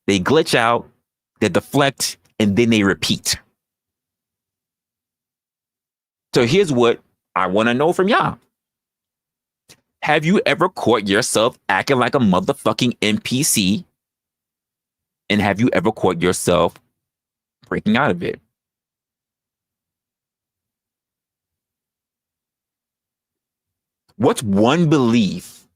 They glitch out, they deflect, and then they repeat. So here's what I want to know from y'all. Have you ever caught yourself acting like a motherfucking NPC? And have you ever caught yourself breaking out of it? What's one belief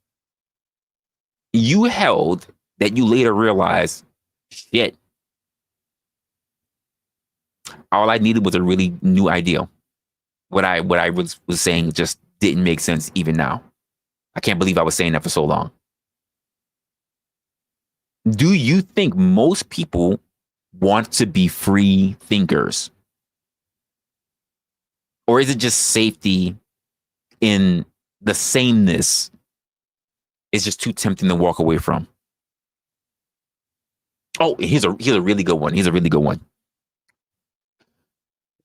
you held that you later realized, shit, all I needed was a really new idea. What I was saying just didn't make sense even now. I can't believe I was saying that for so long. Do you think most people want to be free thinkers? Or is it just safety in the sameness? It's just too tempting to walk away from. Oh, here's a really good one. Here's a really good one.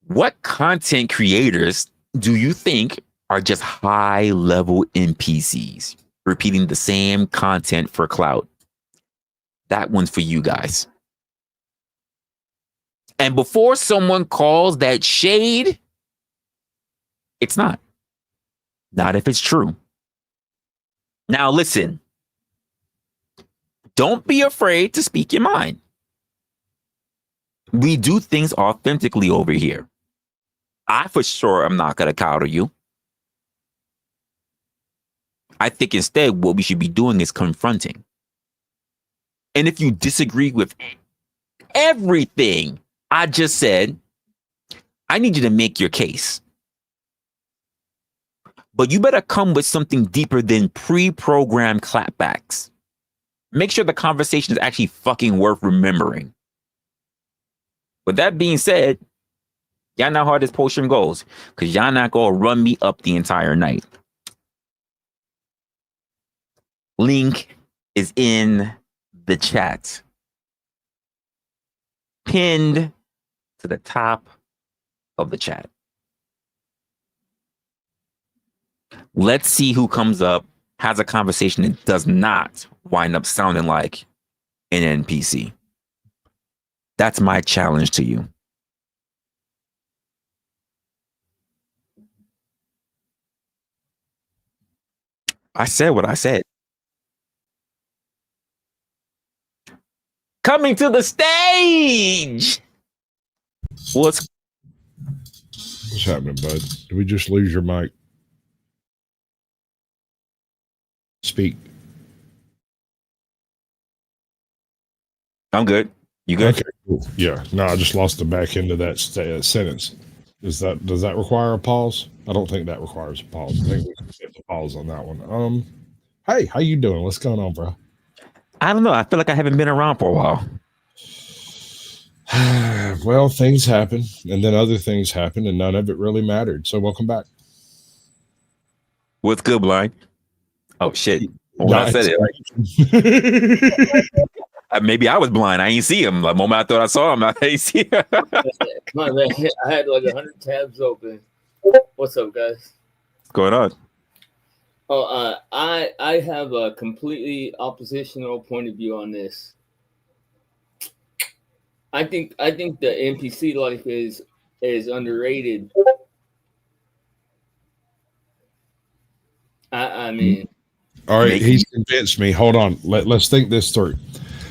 What content creators do you think are just high-level NPCs, repeating the same content for clout? That one's for you guys. And before someone calls that shade, it's not. Not if it's true. Now listen. Don't be afraid to speak your mind. We do things authentically over here. I for sure am not going to coddle you. I think instead what we should be doing is confronting. And if you disagree with everything I just said, I need you to make your case. But you better come with something deeper than pre-programmed clapbacks. Make sure the conversation is actually fucking worth remembering. With that being said, Y'all know how this potion goes, because y'all not gonna run me up the entire night. Link is in the chat, pinned to the top of the chat. Let's see who comes up, has a conversation, and does not wind up sounding like an NPC. That's my challenge to you. I said what I said. Coming to the stage. What's happening, bud? Did we just lose your mic? Speak. I'm good. You good? Okay, cool. Yeah. No, I just lost the back end of that sentence. Does that require a pause? I don't think that requires a pause. I think we can get the pause on that one. Hey, how you doing? What's going on, bro? I don't know. I feel like I haven't been around for a while. Well, things happen, and then other things happen, and none of it really mattered. So welcome back. What's good, Blind? Oh, shit. When Nice. I said it, maybe I was blind. I ain't see him. The moment I thought I saw him, I ain't see him. My man, I had like 100 tabs open. What's up, guys? What's going on? Oh, I have a completely oppositional point of view on this. I think the NPC life is underrated. I mean, all right, he's convinced me. Hold on, let's think this through.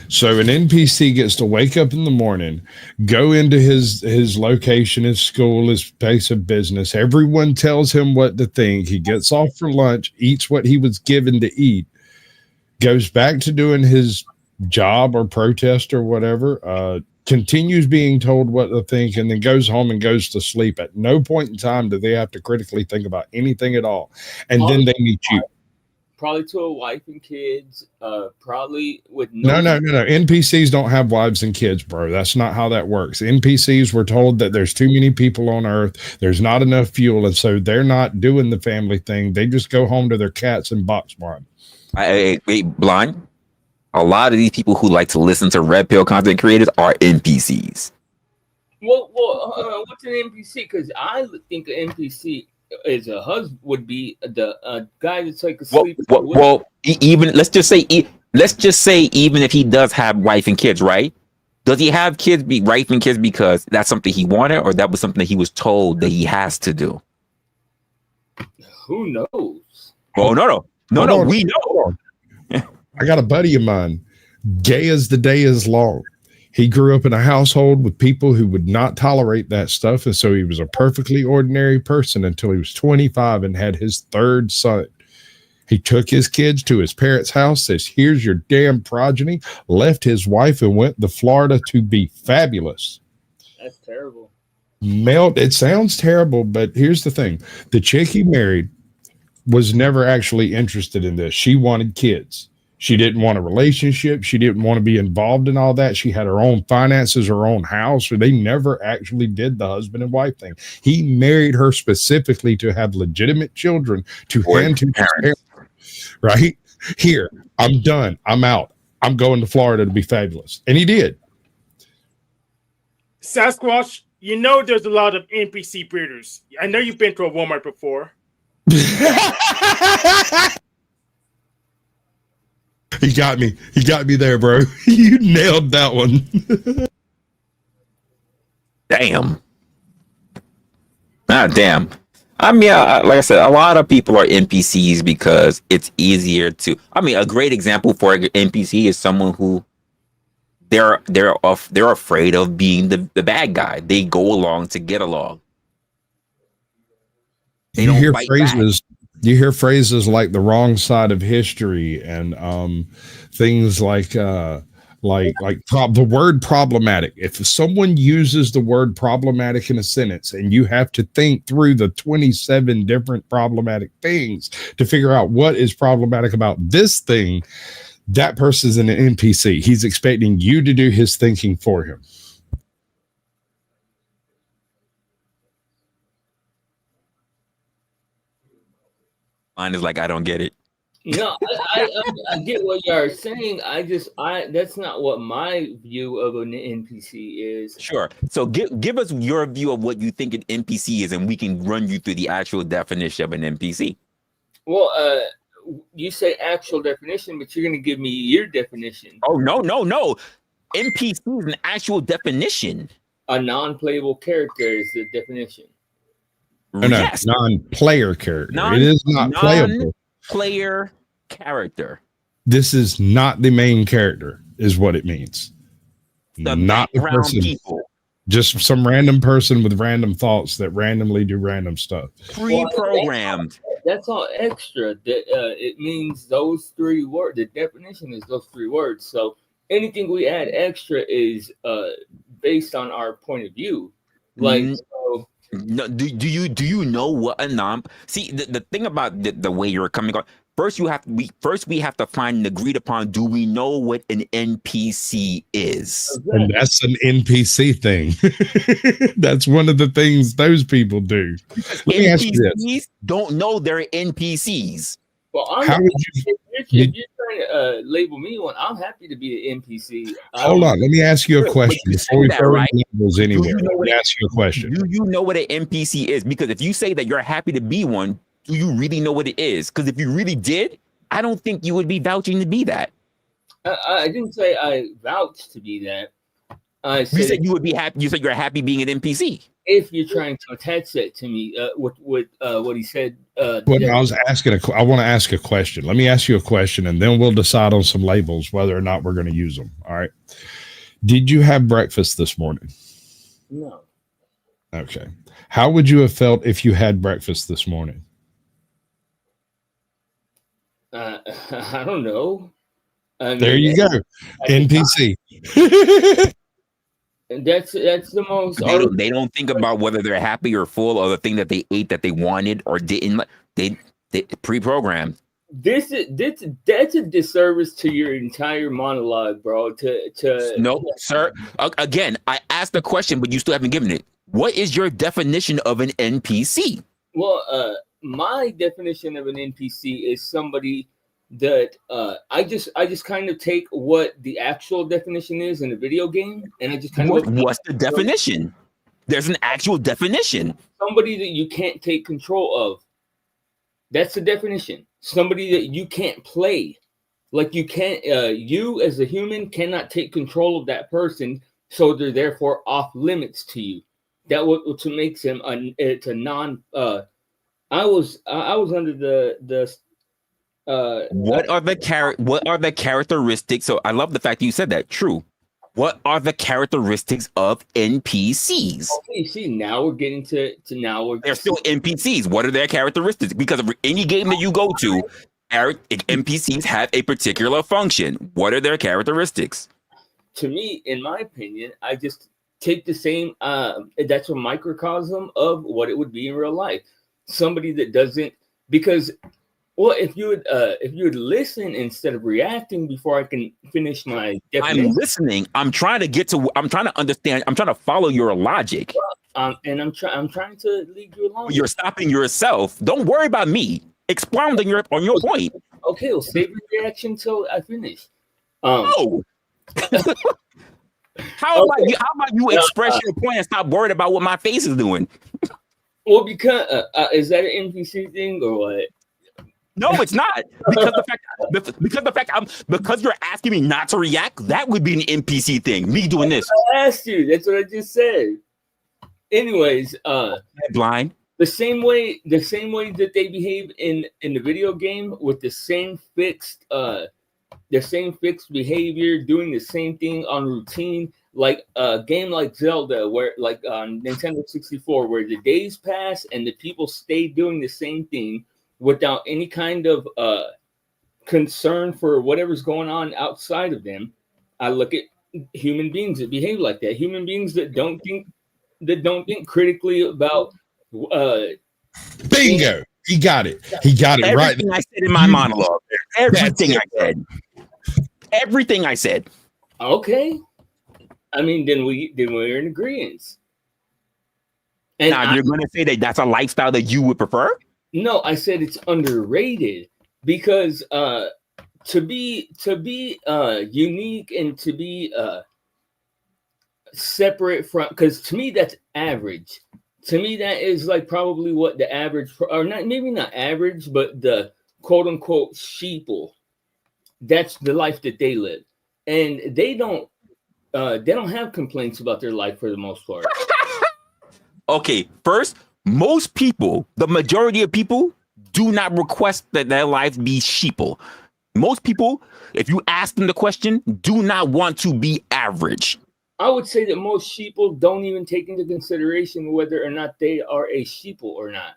So an NPC gets to wake up in the morning, go into his location, his school, his place of business. Everyone tells him what to think. He gets off for lunch, eats what he was given to eat, goes back to doing his job or protest or whatever, continues being told what to think, and then goes home and goes to sleep. At no point in time do they have to critically think about anything at all. And then they meet you. Probably to a wife and kids, probably with no. NPCs don't have wives and kids, bro. That's not how that works. NPCs were told that there's too many people on Earth, there's not enough fuel, and so they're not doing the family thing. They just go home to their cats and box one. Wait, Blind? A lot of these people who like to listen to red pill content creators are NPCs. Well, what's an NPC? Because I think an NPC is a husband would be the guy that's like asleep. Even let's just say even if he does have wife and kids, right? Does he have wife and kids because that's something he wanted, or that was something that he was told that he has to do? Who knows? Oh no, we know. I got a buddy of mine, gay as the day is long. He grew up in a household with people who would not tolerate that stuff, and so he was a perfectly ordinary person until he was 25 and had his third son. He took his kids to his parents' house, says, "Here's your damn progeny," left his wife and went to Florida to be fabulous. That's terrible. It sounds terrible, but here's the thing. The chick he married was never actually interested in this. She wanted kids. She didn't want a relationship. She didn't want to be involved in all that. She had her own finances, her own house, or they never actually did the husband and wife thing. He married her specifically to have legitimate children to hand to his parents. Right? Here, I'm done. I'm out. I'm going to Florida to be fabulous. And he did. Sasquatch, you know there's a lot of NPC breeders. I know you've been to a Walmart before. He got me. He got me there, bro. You nailed that one. Damn. Damn. I mean, like I said, a lot of people are NPCs because it's easier to. I mean, a great example for an NPC is someone who they're afraid of being the bad guy. They go along to get along. They don't hear fight phrases. back. You hear phrases like the wrong side of history and things like the word problematic. If someone uses the word problematic in a sentence and you have to think through the 27 different problematic things to figure out what is problematic about this thing, that person's an NPC. He's expecting you to do his thinking for him. Mine is like, I don't get it. No, I get what you are saying. That's not what my view of an NPC is. Sure. So give us your view of what you think an NPC is, and we can run you through the actual definition of an NPC. Well, you say actual definition, but you're going to give me your definition. Oh, no. NPC is an actual definition. A non-playable character is the definition. No, Yes. non-player character. It is not playable. Player character. This is not the main character, is what it means. Not the person. People. Just some random person with random thoughts that randomly do random stuff. Pre-programmed. That's all extra. It means those 3 words. The definition is those 3 words. So anything we add extra is based on our point of view. Like, so, no, do you know what a non? See, the thing about the way you're coming on. First, we have to find an agreed upon. Do we know what an NPC is? And that's an NPC thing. That's one of the things those people do. Let me ask you this. Don't know they're NPCs. Well, if you're trying to label me one, I'm happy to be an NPC. Hold on, let me ask you a question before we throw labels anywhere. Let me ask you a question. Do you know what an NPC is? Because if you say that you're happy to be one, do you really know what it is? Because if you really did, I don't think you would be vouching to be that. I didn't say I vouched to be that. You said you would be happy. You said you're happy being an NPC. If you're trying to attach that to me, with what he said. I was asking I want to ask a question. Let me ask you a question, and then we'll decide on some labels whether or not we're going to use them. All right. Did you have breakfast this morning? No. Okay. How would you have felt if you had breakfast this morning? I don't know. I mean, there you go. NPC. That's the most. They don't think about whether they're happy or full, or the thing that they ate that they wanted or didn't. They pre-programmed. That's a disservice to your entire monologue, bro. No, sir. Again, I asked the question, but you still haven't given it. What is your definition of an NPC? Well, my definition of an NPC is somebody that I just kind of take what the actual definition is in a video game, and I just kind of what's the definition? There's an actual definition. Somebody that you can't take control of. That's the definition. Somebody that you can't play. Like you can't you as a human cannot take control of that person, so they're therefore off limits to you. That what makes him it's a non I was under the what are the characteristics? So I love the fact that you said that. True. What are the characteristics of NPCs? Okay, see, now we're getting to they're still NPCs. What are their characteristics? Because of any game that you go to, NPCs have a particular function. What are their characteristics? To me, in my opinion, I just take the same that's a microcosm of what it would be in real life. Somebody that doesn't, because well, if you would listen instead of reacting before I can finish my definition. I'm listening. I'm trying to understand. I'm trying to follow your logic. And I'm trying to lead you along. You're stopping yourself. Don't worry about me. Expound on your point. Okay, well, save your reaction till I finish. No. How about you express your point and stop worried about what my face is doing? Well, because is that an NPC thing or what? No, it's not. Because you're asking me not to react, that would be an NPC thing. Me doing this. I asked you. That's what I just said. Anyways, blind. The same way that they behave in the video game with the same fixed behavior, doing the same thing on routine, like a game like Zelda, where like on Nintendo 64, where the days pass and the people stay doing the same thing without any kind of concern for whatever's going on outside of them. I look at human beings that behave like that. Human beings that don't think critically about. Bingo! He got it. He got it right. Everything I said in my monologue. Everything I said. Everything I said. Okay. I mean, then we're in agreement. And now you're going to say that that's a lifestyle that you would prefer? No, I said it's underrated because to be unique and to be separate from, because to me that's average. To me that is like probably what the average, or not, maybe not average, but the quote unquote sheeple, that's the life that they live, and they don't have complaints about their life for the most part. Okay, first, most people, the majority of people, do not request that their life be sheeple. Most people, if you ask them the question, do not want to be average. I would say that most sheeple don't even take into consideration whether or not they are a sheeple or not.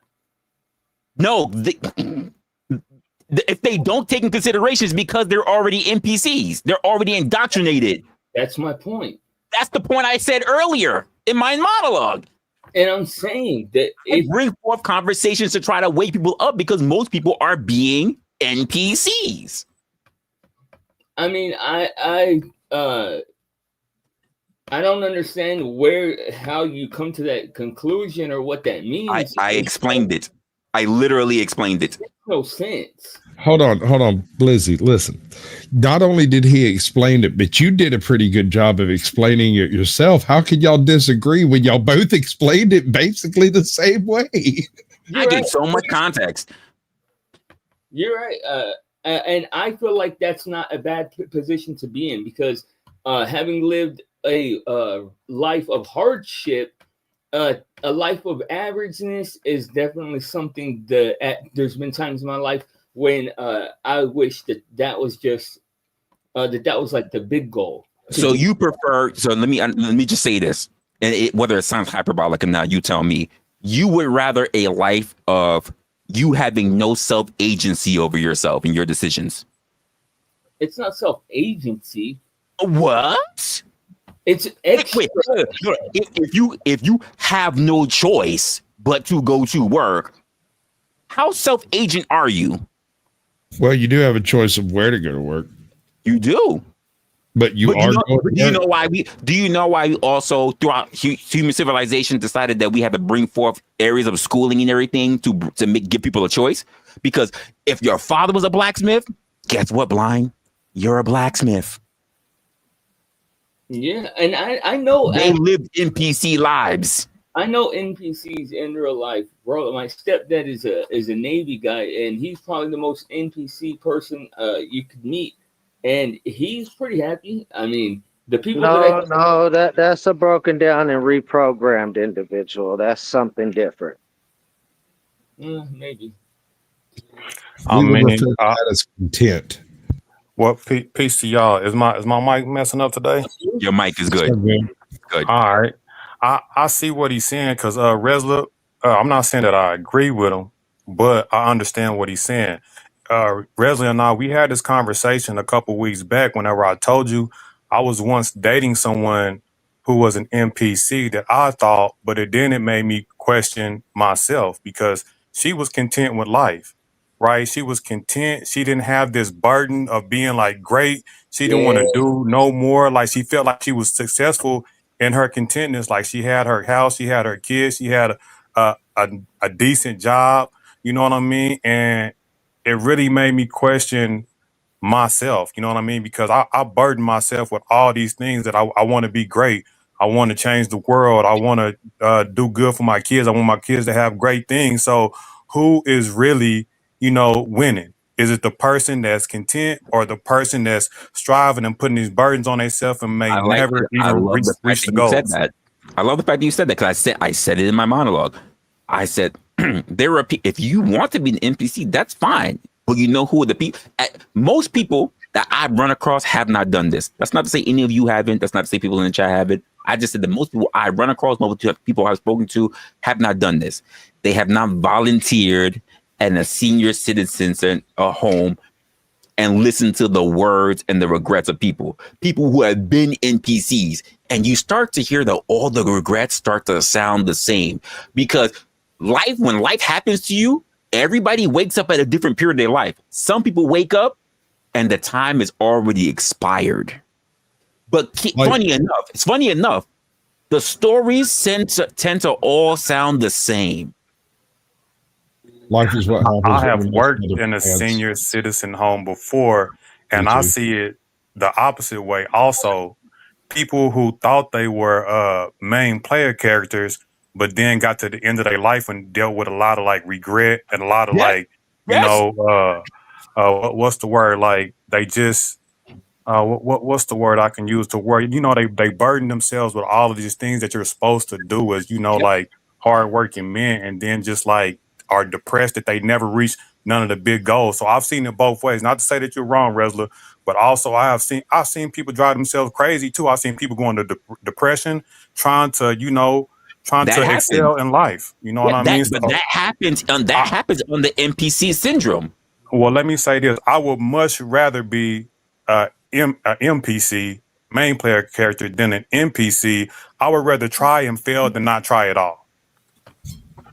No, if they don't take in consideration, it's because they're already NPCs. They're already indoctrinated. That's my point. That's the point I said earlier in my monologue. And I'm saying that it brings forth conversations to try to wake people up because most people are being NPCs. I mean, I don't understand how you come to that conclusion or what that means. I explained it. I literally explained it. It makes no sense. Hold on, Blizzy. Listen, not only did he explain it, but you did a pretty good job of explaining it yourself. How could y'all disagree when y'all both explained it basically the same way? I gave so much context. You're right. And I feel like that's not a bad position to be in because having lived a life of hardship, a life of averageness is definitely something that there's been times in my life when I wish that was just that was like the big goal. So you prefer? So let me just say this, and whether it sounds hyperbolic or not, you tell me. You would rather a life of you having no self-agency over yourself and your decisions. It's not self-agency. What? It's extra. Wait. If you have no choice but to go to work, how self-agent are you? Well, you do have a choice of where to go to work. You do. But you are. Do you know why we also throughout human civilization decided that we had to bring forth areas of schooling and everything to give people a choice? Because if your father was a blacksmith, guess what, blind? You're a blacksmith. Yeah, and I know they lived NPC lives. I know NPCs in real life, bro. My stepdad is a Navy guy, and he's probably the most NPC person you could meet, and he's pretty happy. I mean, the people. That's a broken down and reprogrammed individual. That's something different. Maybe. I mean, that is content. Well, peace to y'all. Is my mic messing up today? Your mic is good. Good. All right. I see what he's saying because Resla, I'm not saying that I agree with him, but I understand what he's saying. Resla and I, we had this conversation a couple weeks back whenever I told you I was once dating someone who was an NPC that I thought, but it made me question myself because she was content with life, right? She was content. She didn't have this burden of being like great. She didn't want to do no more. Like she felt like she was successful in her contentness. Like she had her house, she had her kids, she had a decent job. You know what I mean? And it really made me question myself. You know what I mean? Because I burden myself with all these things that I want to be great. I want to change the world. I want to do good for my kids. I want my kids to have great things. So who is really, winning? Is it the person that's content or the person that's striving and putting these burdens on themselves and may never even reach the goal? I love the fact that you said that because I said it in my monologue. I said, there are if you want to be an NPC, that's fine. But you know who are the people? Most people that I've run across have not done this. That's not to say any of you haven't. That's not to say people in the chat haven't. I just said that most people I run across, most people I've spoken to have not done this. They have not volunteered in a senior citizen home and listened to the words and the regrets of people who have been NPCs. And you start to hear that all the regrets start to sound the same because when life happens to you, everybody wakes up at a different period of their life. Some people wake up and the time is already expired. But funny enough, the stories tend to all sound the same. Life is what happens. I have when we worked make other in a plans. senior citizen home before, and Me I too. see it the opposite way. Also, people who thought they were main player characters, but then got to the end of their life and dealt with a lot of like regret and a lot of Yes, like, you yes. know, what's the word? Like they just what's the word I can use to word? You know, they burden themselves with all of these things that you're supposed to do as, you know, Yep. like hardworking men, and then just like are depressed that they never reach none of the big goals. So I've seen it both ways. Not to say that you're wrong, Resla, but also I've seen people drive themselves crazy too. I've seen people go into depression, trying to, you know, trying That to happens. excel in life. You know what Yeah, I mean? but So that happens on I, the NPC syndrome. well, let me say this: I would much rather be a NPC main player character than an NPC. I would rather try and fail than not try at all.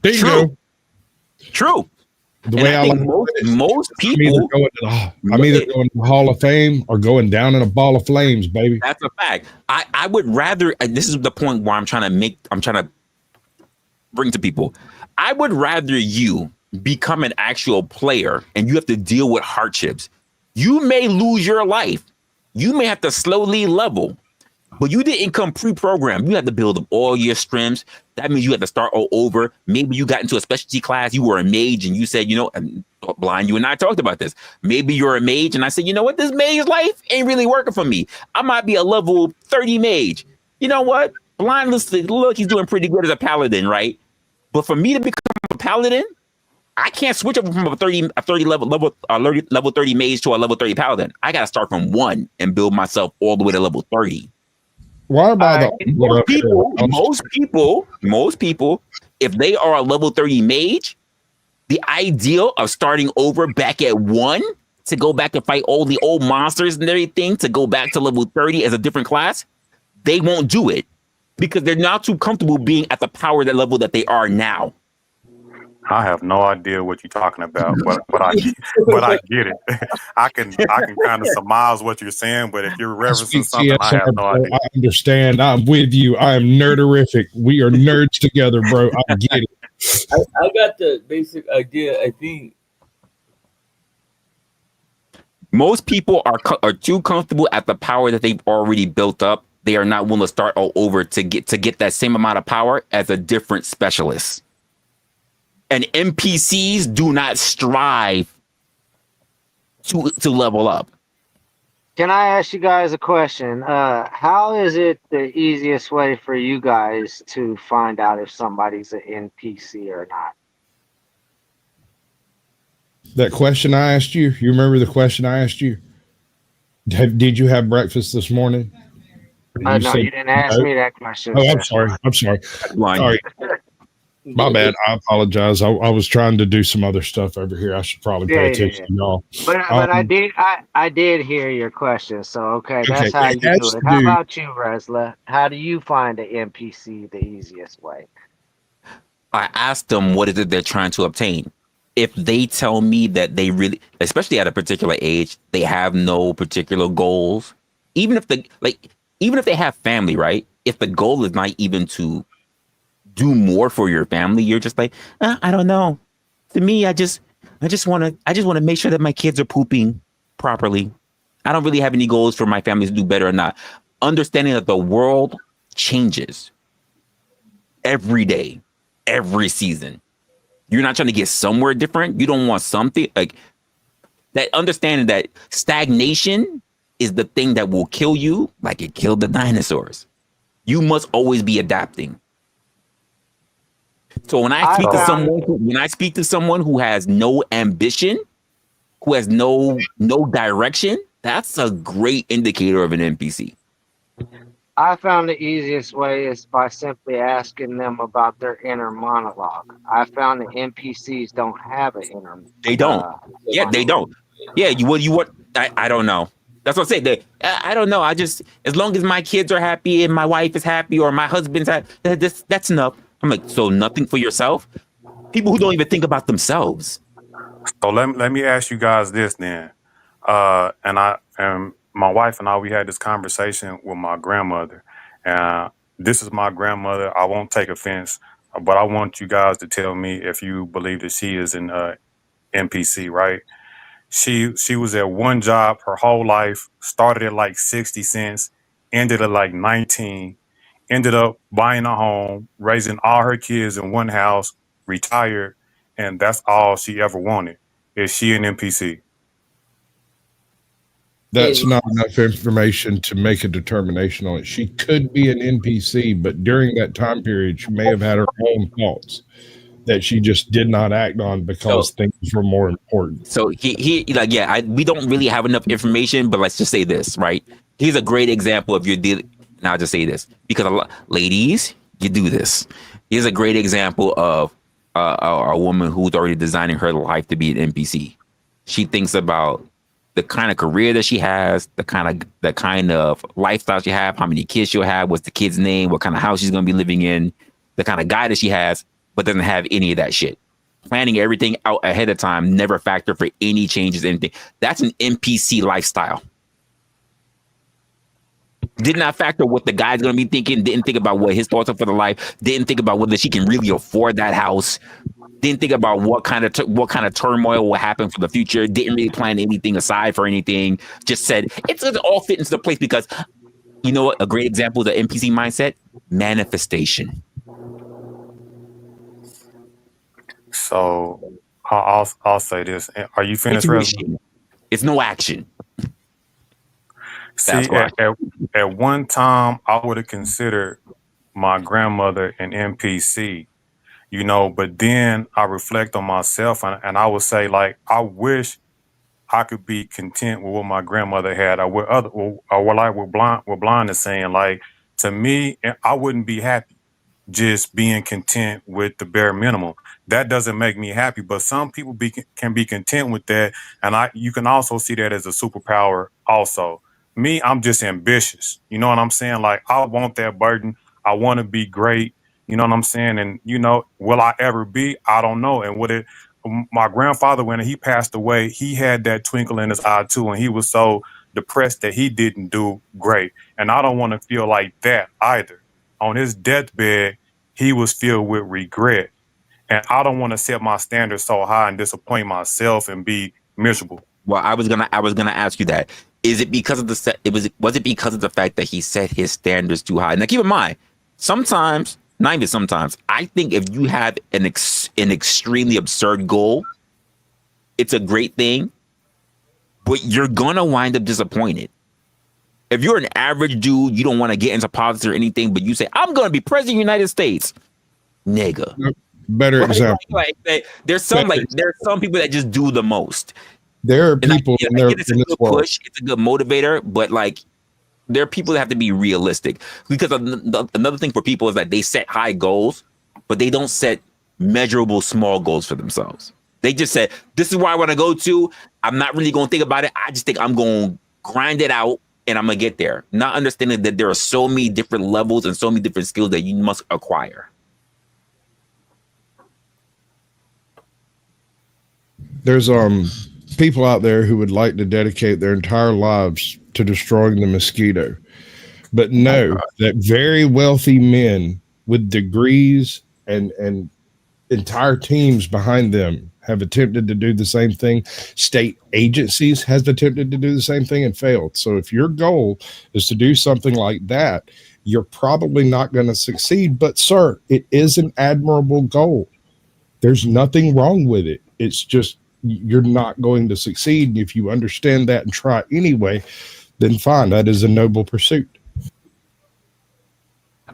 Bingo. True. The And way I I think like it is most I'm either people, going to the Hall of Fame or going down in a ball of flames, baby. that's a fact. I would rather, and this is the point where I'm trying to bring to people. I would rather you become an actual player and you have to deal with hardships. You may lose your life. You may have to slowly level, but you didn't come pre-programmed. You had to build up all your strengths. That means you had to start all over. Maybe you got into a specialty class. You were a mage and you said, you know, Blind, you and I talked about this. Maybe you're a mage and I said, you know what? This mage life ain't really working for me. I might be a level 30 mage. You know what? Blind, look, he's doing pretty good as a paladin, right? But for me to become a paladin, I can't switch over from a 30 level 30 mage to a level 30 paladin. I got to start from 1 and build myself all the way to level 30. What about Most people, if they are a level 30 mage, the ideal of starting over back at 1 to go back and fight all the old monsters and everything to go back to level 30 as a different class, they won't do it because they're not too comfortable being at the power that level that they are now. I have no idea what you're talking about, but I get it. I can kind of surmise what you're saying, but if you're referencing something, I have no idea. I understand. I'm with you. I am nerderific. We are nerds together, bro. I get it. I got the basic idea. I think most people are too comfortable at the power that they've already built up. They are not willing to start all over to get that same amount of power as a different specialist. And NPCs do not strive to level up. Can I ask you guys a question? How is it the easiest way for you guys to find out if somebody's an NPC or not? That question I asked you, you remember the question I asked you? Did you have breakfast this morning? No, you didn't ask me that question. Oh, I'm sorry. Sorry. My bad. I apologize. I was trying to do some other stuff over here. I should probably pay attention to y'all. But I did hear your question. So okay, that's how you do it. How about you, Resla? How do you find an NPC the easiest way? I asked them what is it they're trying to obtain. If they tell me that they really, especially at a particular age, they have no particular goals, even if they have family, right? If the goal is not even to do more for your family, you're just like, I don't know. To me, I just want to make sure that my kids are pooping properly. I don't really have any goals for my family to do better or not. Understanding that the world changes every day, every season. You're not trying to get somewhere different. You don't want something like that. Understanding that stagnation is the thing that will kill you, like it killed the dinosaurs. You must always be adapting. So when I speak to someone who has no ambition, who has no direction, that's a great indicator of an NPC. I found the easiest way is by simply asking them about their inner monologue. I found the NPCs don't have an inner. They don't. They don't. Yeah, you what? I don't know. That's what I say. I don't know. I just, as long as my kids are happy and my wife is happy or my husband's happy, that's enough. I'm like, so nothing for yourself? People who don't even think about themselves. So let me ask you guys this then. And my wife and I, we had this conversation with my grandmother. This is my grandmother. I won't take offense. but I want you guys to tell me if you believe that she is an NPC, right? She was at one job her whole life, started at like 60 cents, ended at like 19, ended up buying a home, raising all her kids in one house, retired, and that's all she ever wanted. Is she an NPC? That's not enough information to make a determination on it. She could be an NPC, but during that time period, she may have had her own thoughts that she just did not act on because things were more important. So he like, yeah, we don't really have enough information, but let's just say this, right? Here's a great example of your deal. And I'll just say this because ladies, you do this. Here's a great example of a woman who's already designing her life to be an NPC. She thinks about the kind of career that she has, the kind of lifestyle she have, how many kids she'll have, what's the kid's name, what kind of house she's going to be living in, the kind of guy that she has, but doesn't have any of that shit. Planning everything out ahead of time, never factor for any changes, anything. That's an NPC lifestyle. Did not factor what the guy's going to be thinking, didn't think about what his thoughts are for the life, didn't think about whether she can really afford that house, didn't think about what kind of turmoil will happen for the future, didn't really plan anything aside for anything, just said it's all fit into the place because, you know what, a great example of the NPC mindset, manifestation. So I'll say this. Are you finished, Resla? It's no action. See, at one time, I would have considered my grandmother an NPC, you know, but then I reflect on myself and I would say, like, I wish I could be content with what my grandmother had, or what Blind is saying. Like, to me, I wouldn't be happy just being content with the bare minimum. That doesn't make me happy, but some people can be content with that, and you can also see that as a superpower also. Me, I'm just ambitious. You know what I'm saying? Like, I want that burden. I want to be great. You know what I'm saying? And, you know, will I ever be? I don't know. And my grandfather, when he passed away, he had that twinkle in his eye too. And he was so depressed that he didn't do great. And I don't want to feel like that either. On his deathbed, he was filled with regret. And I don't want to set my standards so high and disappoint myself and be miserable. Well, I was gonna ask you that. Is it because of was it because of the fact that he set his standards too high? Now, keep in mind, sometimes, not even sometimes, I think if you have an extremely absurd goal, it's a great thing, but you're gonna wind up disappointed. If you're an average dude, you don't want to get into politics or anything, but you say, I'm gonna be president of the United States, nigga. Better example. Like, there's some people that just do the most. There are people in it's a good push, it's a good motivator, but like there are people that have to be realistic. Because another thing for people is that they set high goals, but they don't set measurable small goals for themselves. They just said, this is where I want to go to. I'm not really going to think about it. I just think I'm going to grind it out and I'm going to get there. Not understanding that there are so many different levels and so many different skills that you must acquire. There's people out there who would like to dedicate their entire lives to destroying the mosquito, but know that very wealthy men with degrees and entire teams behind them have attempted to do the same thing. State agencies has attempted to do the same thing and failed. So if your goal is to do something like that, you're probably not going to succeed. But sir, it is an admirable goal. There's nothing wrong with it. It's just you're not going to succeed. If you understand that and try anyway, then fine. That is a noble pursuit.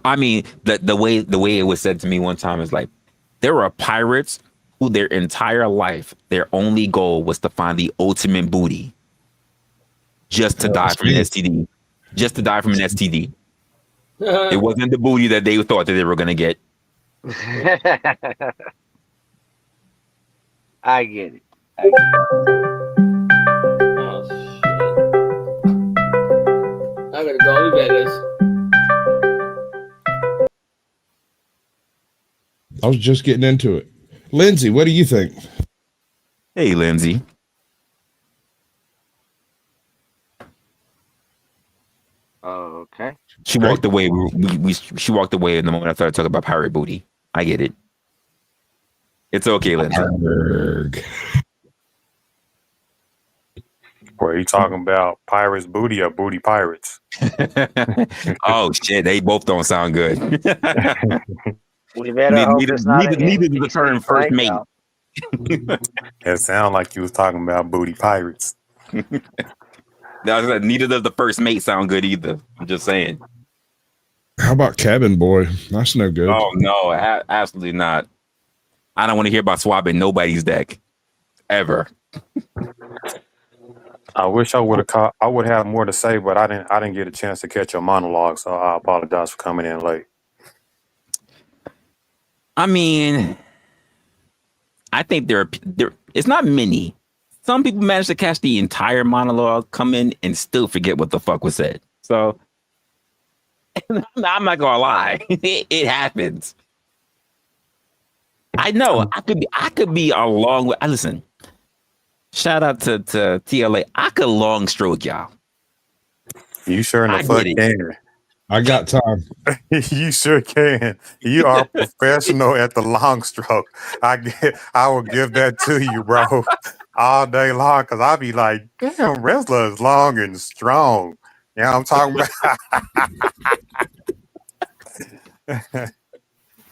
I mean, the way it was said to me one time is like, there are pirates who their entire life, their only goal was to find the ultimate booty, just to die from an STD. Just to die from an STD. It wasn't the booty that they thought that they were going to get. I get it. Oh, shit. I gotta go. We better. I was just getting into it. Lindsay, what do you think? Hey, Lindsay. Okay. She walked away. She walked away in the moment I started talking about pirate booty. I get it. It's okay, Lindsay. Were you talking about pirates booty or booty pirates? Oh shit, they both don't sound good. We better hope it's not an neither the NPC term first mate. breakout. It sounded like you was talking about booty pirates. Neither does the first mate sound good either. I'm just saying. How about cabin boy? That's no good. Oh no, absolutely not. I don't want to hear about swapping nobody's deck ever. I wish I would have I would have more to say, but I didn't get a chance to catch your monologue, so I apologize for coming in late. I mean, I think there it's not many. Some people manage to catch the entire monologue, come in, and still forget what the fuck was said. So I'm not gonna lie, it happens. I know I could be a long way. Listen, shout out to TLA. I could long stroke y'all. You sure in the fuck can. I got time. You sure can. You are professional at the long stroke. I will give that to you, bro, all day long. Cause I'll be like, damn, Resla is long and strong. You know what I'm talking about?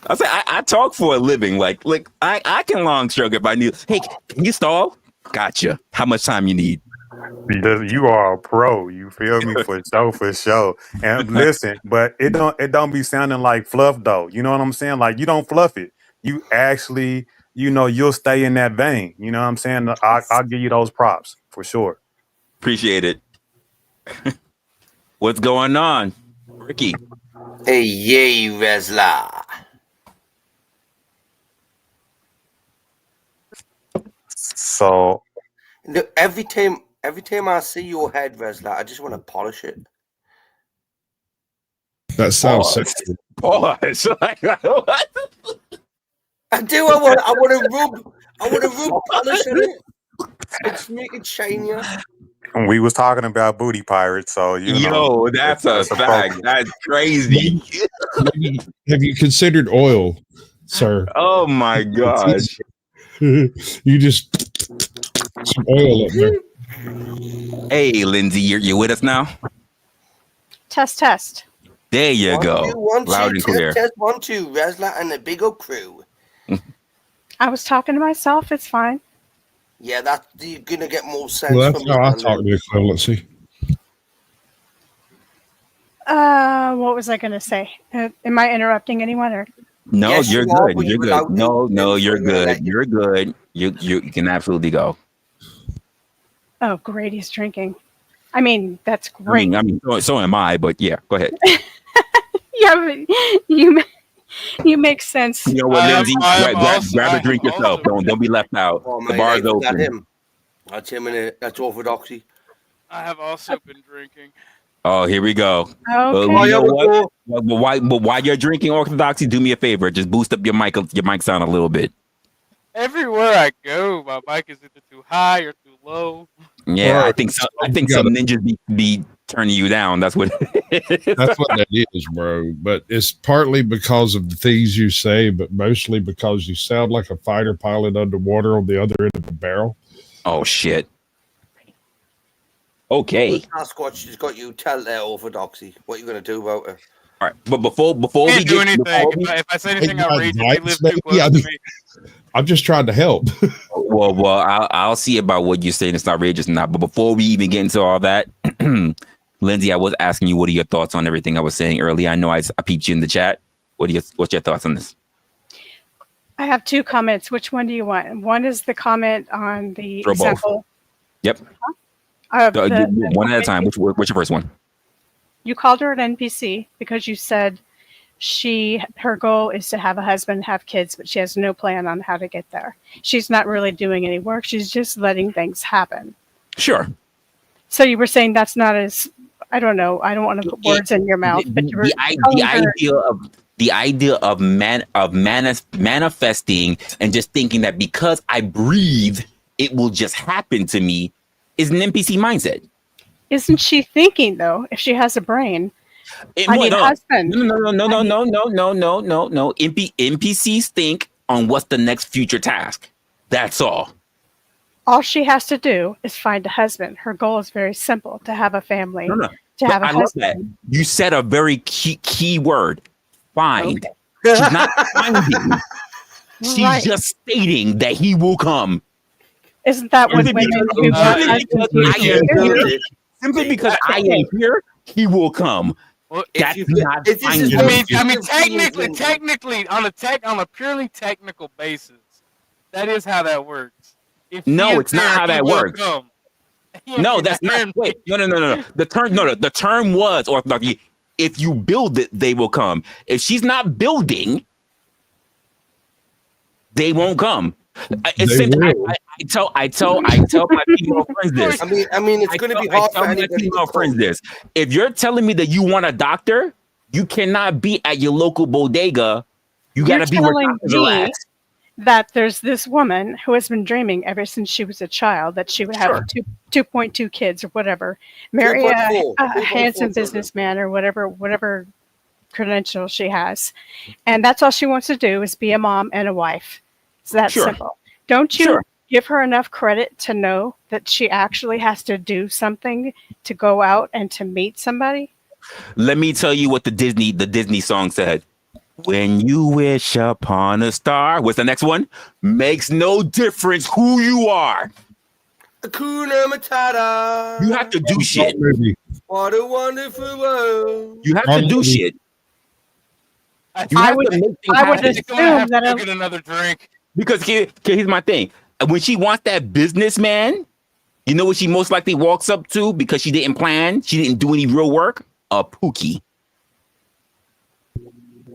I say I talk for a living. Like I can long stroke if I need. Hey, can you stall? Gotcha. How much time you need? Because you are a pro, you feel me? For sure. And listen, but it don't be sounding like fluff though. You know what I'm saying? Like you don't fluff it. You actually, you'll stay in that vein. You know what I'm saying? I'll give you those props for sure. Appreciate it. What's going on, Ricky? Hey, yay, Resla. So Look, every time I see your head, Resla, I just want to polish it. That sounds sexy. Pause. Like, what? I do. I want to rub polish on it. It's make it shinier. we was talking about booty pirates, so Yo, that's a fact. That's crazy. Have you considered oil, sir? Oh my gosh. You just some oil up there. Hey, Lindsay, you're with us now? Test. There you go. Loud and clear. Test 1, 2, Resla and the big old crew. I was talking to myself. It's fine. Yeah, you're gonna get more sense. Well, that's from how I it. talk to equivalency. What was I going to say? Am I interrupting anyone? Or No, Yes, you're you are, good. but You're you good. without No, doing you're anything good. like that. You're good. You can absolutely go. oh, great, he's drinking. I mean, that's great. I mean, so am I. But yeah, go ahead. Yeah, but you make sense. You know what, Lindsay? Grab a drink also- yourself. Don't be left out. Oh, The mate, bar's that's open. him. That's him in it. That's orthodoxy. I have also been drinking. Oh, here we go. Okay. You know what? But while you're drinking orthodoxy, do me a favor. Just boost up your mic sound a little bit. Everywhere I go, my mic is either too high or too low. Yeah, Right. I think some ninjas be turning you down. That's what. That's what that is, bro. But it's partly because of the things you say, but mostly because you sound like a fighter pilot underwater on the other end of the barrel. Oh shit. Okay. Sasquatch has got you tell their orthodoxy. What are you gonna do about it? All right. But before we Can't do get anything. If I say anything Hey, outrageous, guys, they live maybe too close I to mean- me. I'm just trying to help. well, I'll see about what you're saying. It's outrageous or not. But before we even get into all that, Lindsay, I was asking you, what are your thoughts on everything I was saying earlier? I know I peeped you in the chat. What's your thoughts on this? I have 2 comments. Which one do you want? One is the comment on the Throw both. example. Yep. Of One at a time. What's your first one? You called her an NPC because you said her goal is to have a husband, have kids, but she has no plan on how to get there. She's not really doing any work. She's just letting things happen. Sure. So you were saying that's not as, I don't know. I don't want to put words in your mouth, but you were the idea of manifesting and just thinking that because I breathe, it will just happen to me is an NPC mindset. Isn't she thinking, though, if she has a brain, I need a husband. No. NPCs think on what's the next future task. That's all. All she has to do is find a husband. Her goal is very simple: to have a family, No. to have a I love husband. that. You said a very key word. Find. Okay. She's not finding. She's Right. just stating that he will come. Isn't that what Simply women because- who want simply because I am here, he will come. Well, That's you- not if this is finding. what- I mean, Feelings, technically, on a purely technical basis, that is how that works. If No, he is it's not there, how he that will works. come. No, that's not. Wait, no. The term was orthodoxy. If you build it, they will come. If she's not building, they won't come. I tell my female friends this. I mean, it's going to be hard for my anybody. female friends this. If you're telling me that you want a doctor, you cannot be at your local bodega. You got to be where telling doctors are me at. that there's this woman who has been dreaming ever since she was a child that she would have 2.2 kids or whatever, marry 2.4, a 2.4 handsome children. businessman or whatever credential she has, and that's all she wants to do is be a mom and a wife. It's that Sure. simple. Don't you Sure. give her enough credit to know that she actually has to do something to go out and to meet somebody? Let me tell you what the Disney song said. When you wish upon a star, what's the next one? Makes no difference who you are. Hakuna Matata. You have to do shit. Movie. What a wonderful world. You have to do shit. You I have would- to make things I would happen. assume that to get another drink. Because here's my thing. When she wants that businessman, you know what she most likely walks up to because she didn't plan, she didn't do any real work? A pookie.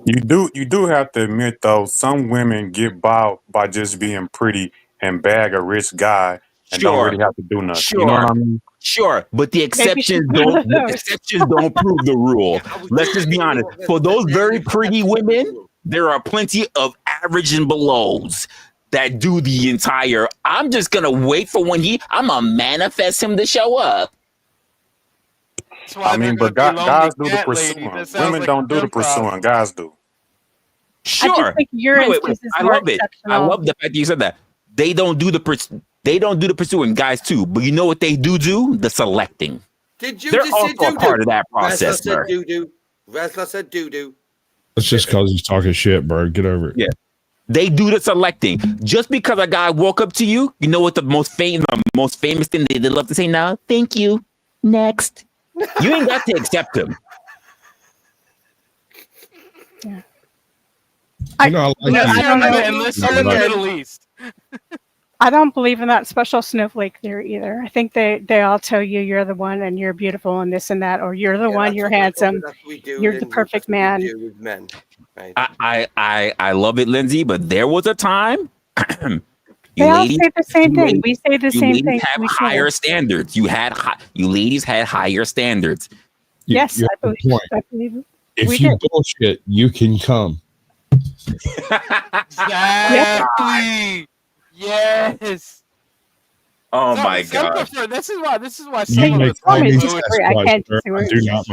You do have to admit though, some women get by just being pretty and bag a rich guy and don't really have to do nothing. You know what I mean? Sure, but the Maybe she's exceptions one of don't. The those. exceptions don't prove the rule. Let's just be honest. For those very pretty women, there are plenty of average and belows that do the entire. I'm just gonna wait for when I'm gonna manifest him to show up. That's why I mean, they're but gonna be guys do lonely the cat lady. pursuing. That sounds Women like don't do the them problem. pursuing. Guys do. I Sure. just think your Wait. instance is I more love it. I exceptional. love the fact that you said that. They don't do the pursuing, guys too. But you know what they do? The selecting. Did you They're just say also a doo-doo? part of that Resla process, said sir. doo-doo. Resla said doo-doo. It's just because he's talking shit, bro. Get over it. Yeah. They do the selecting. Just because a guy walk up to you, you know what the most famous thing they love to say now? Thank you. Next. You ain't got to accept him. You know, I like Unless you. you're in the- know. unless you're in the Right. Middle East. I don't believe in that special snowflake theory either. I think they all tell you you're the one and you're beautiful and this and that, or you're the Yeah, one, that's you're what we- handsome. that's what we do you're in- the perfect that's what we man. do with men, right? I love it, Lindsay, but there was a time. you They all ladies, say the same you thing. ladies- We say the you same ladies thing. have to each higher other. standards. You ladies had higher standards. Yes, You I have a believe. point. I believe. If we you did. bullshit, you can come. Exactly. Yes. Oh Some- my some god. prefer- This is why You some of may us call me Women do it. disagree. I can't sir. I disagree. do not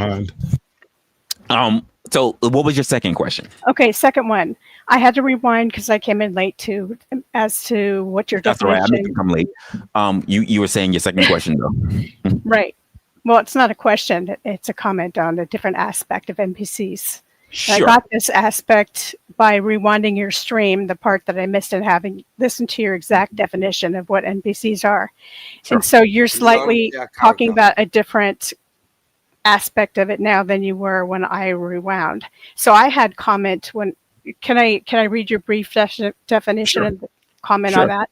mind. So what was your second question? Okay, second one. I had to rewind because I came in late too, as to what your That's all right. I make definition. you come late. You were saying your second question though. Right. Well, it's not a question. It's a comment on a different aspect of NPCs. I Sure. got this aspect by rewinding your stream, the part that I missed and having listened to your exact definition of what NPCs are. Sure. And so you're slightly Yeah, talking character. about a different aspect of it now than you were when I rewound. So I had comment when can I read your brief definition Sure. and comment Sure. on that?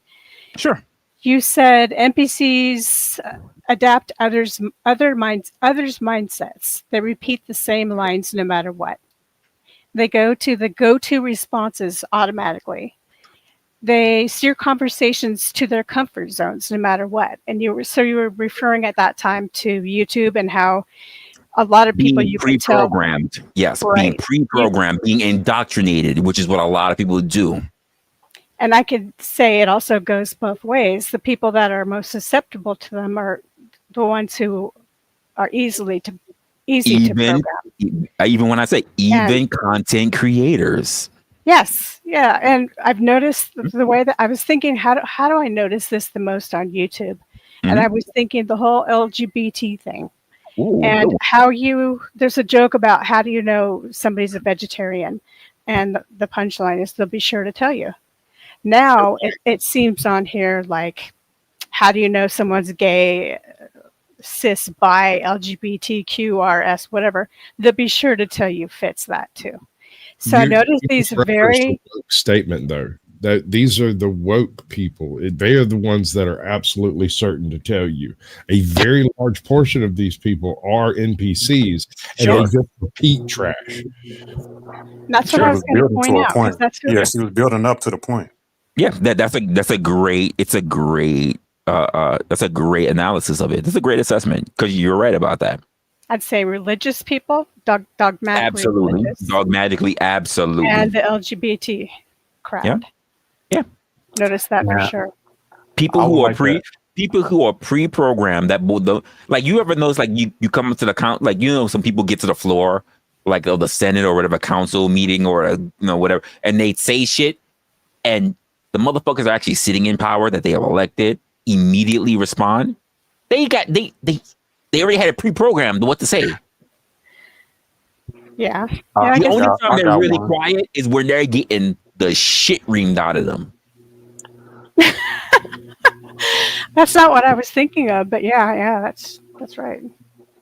Sure. You said NPCs adapt others' mindsets. They repeat the same lines no matter what. They go to the go-to responses automatically. They steer conversations to their comfort zones no matter what. And you were referring at that time to YouTube and how a lot of people Being you can tell. pre-programmed. Yes, being Right. pre-programmed, being indoctrinated, which is what a lot of people do. And I could say it also goes both ways. The people that are most susceptible to them are the ones who are easily easy to Even program. even when I say even content creators. Yes, yeah, and I've noticed the way that I was thinking, how do I notice this the most on YouTube? And I was thinking the whole LGBT thing, and how there's a joke about how do you know somebody's a vegetarian, and the punchline is they'll be sure to tell you. Now it seems on here like, how do you know someone's gay, cis, bi, LGBTQRS, whatever? They'll be sure to tell you fits that too. So I noticed these very statement though that these are the woke people. They are the ones that are absolutely certain to tell you. A very large portion of these people are NPCs, and they just repeat trash. That's what I was going to point out. She was building up to the point. Yeah, that's a great analysis of it. That's a great assessment because you're right about that. I'd say religious people, dogmatically religious. Dogmatically, absolutely. And the LGBT crowd. Yeah. Notice that for sure. People who are pre-programmed that like you ever notice like you come up to the count, like some people get to the floor like the Senate or whatever council meeting or whatever, and they say shit, and the motherfuckers are actually sitting in power that they have elected immediately respond. They already had it pre-programmed what to say. Yeah. The only time they're really quiet is when they're getting the shit reamed out of them. That's not what I was thinking of, but yeah, that's right.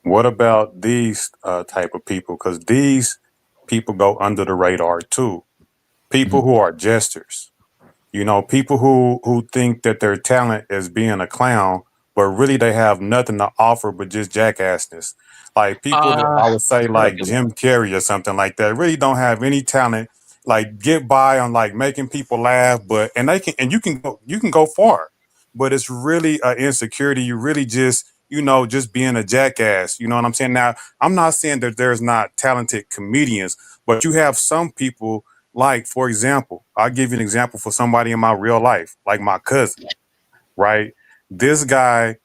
What about these type of people? Because these people go under the radar too. People who are jesters. People who think that their talent is being a clown, but really they have nothing to offer but just jackassness. Like people that I would say like Jim Carrey or something like that really don't have any talent, like get by on like making people laugh, you can go far, but it's really an insecurity. You really just being a jackass. You know what I'm saying? Now, I'm not saying that there's not talented comedians, but you have some people. Like, for example, I'll give you an example for somebody in my real life, like my cousin, right? This guy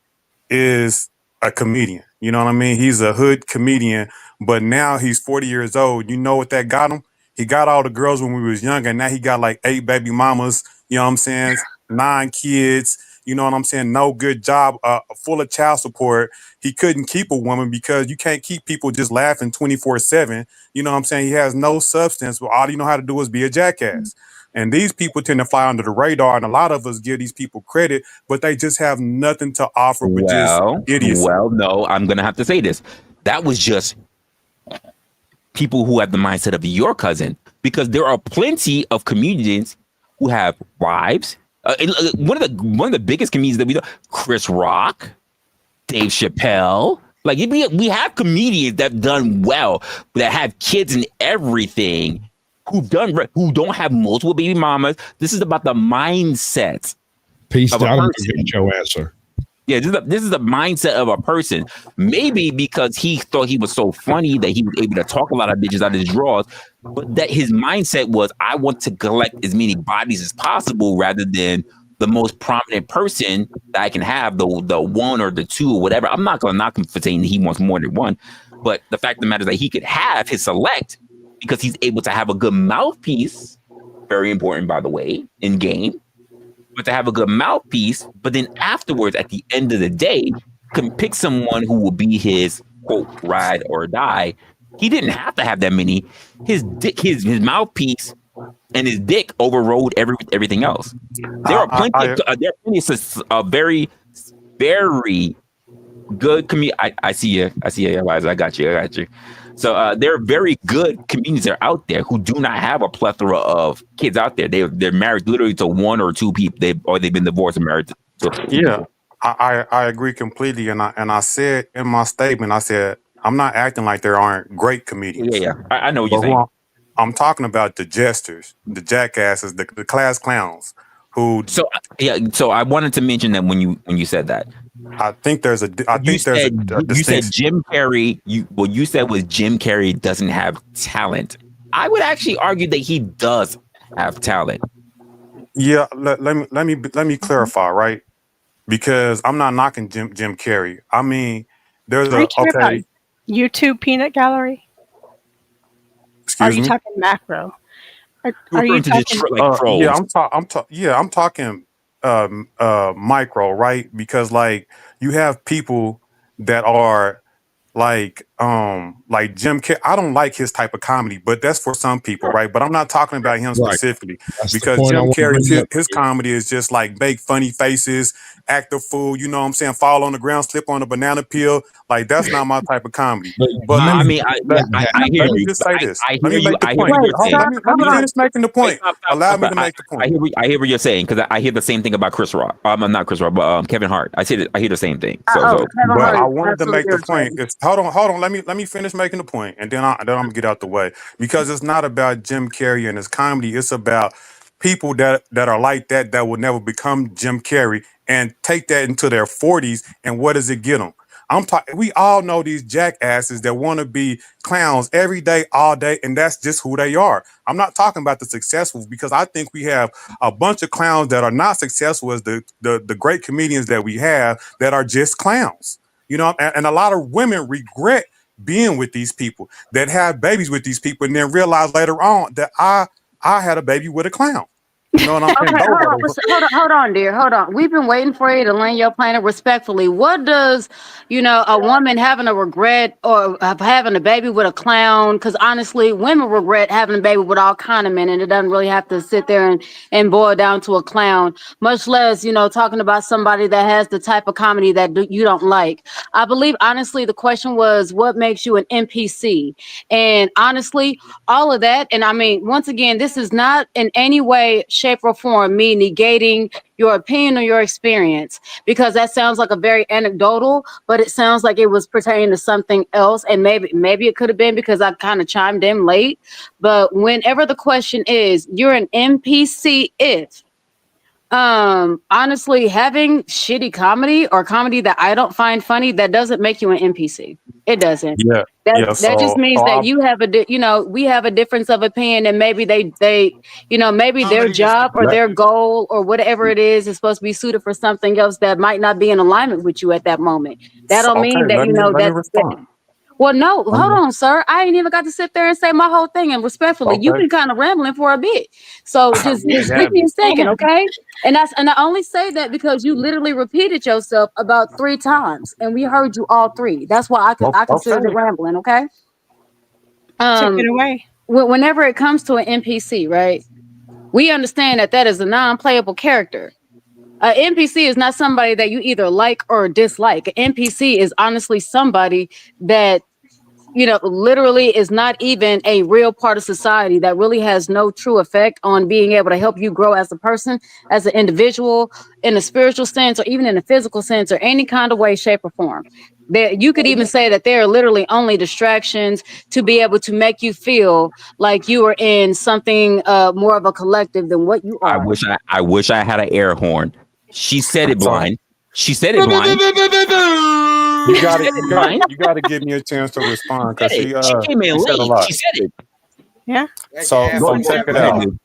is a comedian. You know what I mean? He's a hood comedian, but now he's 40 years old. You know what that got him? He got all the girls when we was younger, and now he got like 8 baby mamas, you know what I'm saying? 9 kids, you know what I'm saying? No good job, full of child support. He couldn't keep a woman because you can't keep people just laughing 24/7. You know what I'm saying? He has no substance, but all you know how to do is be a jackass. And these people tend to fly under the radar, and a lot of us give these people credit, but they just have nothing to offer but just idiocy. Well, no, I'm going to have to say this. That was just people who have the mindset of your cousin, because there are plenty of comedians who have wives. One of the biggest comedians that we know, Chris Rock, Dave Chappelle. Like we have comedians that have done well, that have kids and everything, who don't have multiple baby mamas. This is about the mindset. Peace down, Joe answer. Yeah, this is the mindset of a person. Maybe because he thought he was so funny that he was able to talk a lot of bitches out of his drawers, but that his mindset was, I want to collect as many bodies as possible rather than the most prominent person that I can have, the one or the two or whatever. I'm not going to knock him for saying he wants more than one, but the fact of the matter is that he could have his select because he's able to have a good mouthpiece. Very important, by the way, in game. But to have a good mouthpiece, but then afterwards, at the end of the day, can pick someone who will be his quote ride or die. He didn't have to have that many. His mouthpiece and his dick overrode everything else. There are plenty of very, very good comedians. I see you, Eliza. I got you. So there are very good comedians that are out there who do not have a plethora of kids out there. They're married literally to one or two people. They've been divorced and married to yeah. I agree completely, and I said in my statement, I said I'm not acting like there aren't great comedians. Yeah. I know what you're saying. I'm talking about the jesters, the jackasses, the class clowns. So I wanted to mention that when you said that. I think there's a distinction. You said Jim Carrey. You said was Jim Carrey doesn't have talent. I would actually argue that he does have talent. Yeah, let me clarify, right? Because I'm not knocking Jim Carrey. I mean, there's YouTube peanut gallery? Are Excuse you me. talking macro? Are You're you referring to just talking? like trolls. Yeah, I'm talking micro, right? Because like you have people that are like Jim Carrey. I don't like his type of comedy, but that's for some people, right? But I'm not talking about him Right. specifically That's the because point I Jim want to Carrey's bring up. his comedy is just like make funny faces, act a fool, you know what I'm saying? Fall on the ground, slip on a banana peel. Like that's not my type of comedy. But let I me mean, I hear let me you. just say this. I Let hear me you. make the I hear point. what you're Hold saying. on, let me finish making the point. Stop, Allow me stop. to make the point. I hear what you're saying because I hear the same thing about Chris Rock. I'm not Chris Rock, but Kevin Hart. I hear the same thing. So Kevin But Hart I is wanted to make absolutely the point. irritating. It's hold on. Let me finish making the point, and then I'm gonna get out the way because it's not about Jim Carrey and his comedy. It's about people that are like that will never become Jim Carrey and take that into their 40s. And what does it get them? I'm talking. We all know these jackasses that want to be clowns every day, all day, and that's just who they are. I'm not talking about the successful because I think we have a bunch of clowns that are not successful as the great comedians that we have that are just clowns. You know, and a lot of women regret being with these people that have babies with these people and then realize later on that I had a baby with a clown. You know what I'm saying? Okay, Those are the, hold on, dear. Hold on. We've been waiting for you to land your plane respectfully. What does, a woman having a regret or having a baby with a clown? Because honestly, women regret having a baby with all kind of men, and it doesn't really have to sit there and boil down to a clown. Much less, talking about somebody that has the type of comedy that you don't like. I believe, honestly, the question was, what makes you an NPC? And honestly, all of that. And I mean, once again, this is not in any way, shape, or form me negating your opinion or your experience, because that sounds like a very anecdotal, but it sounds like it was pertaining to something else. And maybe it could have been because I kind of chimed in late. But whenever the question is, you're an NPC if honestly, having shitty comedy or comedy that I don't find funny, that doesn't make you an NPC. It doesn't. yeah. That just means that you have we have a difference of opinion, and maybe they maybe their Comedy is job or Let- their goal or whatever it is supposed to be suited for something else that might not be in alignment with you at that moment. That don't okay, mean that let me respond. well, no, hold on, sir. I ain't even got to sit there and say my whole thing. And respectfully, you've Okay. been kind of rambling for a bit. So just It give me a happens. second, okay? And I only say that because you literally repeated yourself about 3 times, and we heard you all 3. That's why I consider it Okay. rambling, okay? Take it away. Whenever it comes to an NPC, right? We understand that is a non-playable character. An NPC is not somebody that you either like or dislike. An NPC is honestly somebody that literally is not even a real part of society, that really has no true effect on being able to help you grow as a person, as an individual, in a spiritual sense, or even in a physical sense, or any kind of way, shape, or form. You could even say that they are literally only distractions to be able to make you feel like you are in something more of a collective than what you I are. wish I had an air horn. She said it So- blind. She said it blind. You got to give me a chance to respond because She came in said a late. lot. She said it. Yeah. So check it Go ahead, out. dude.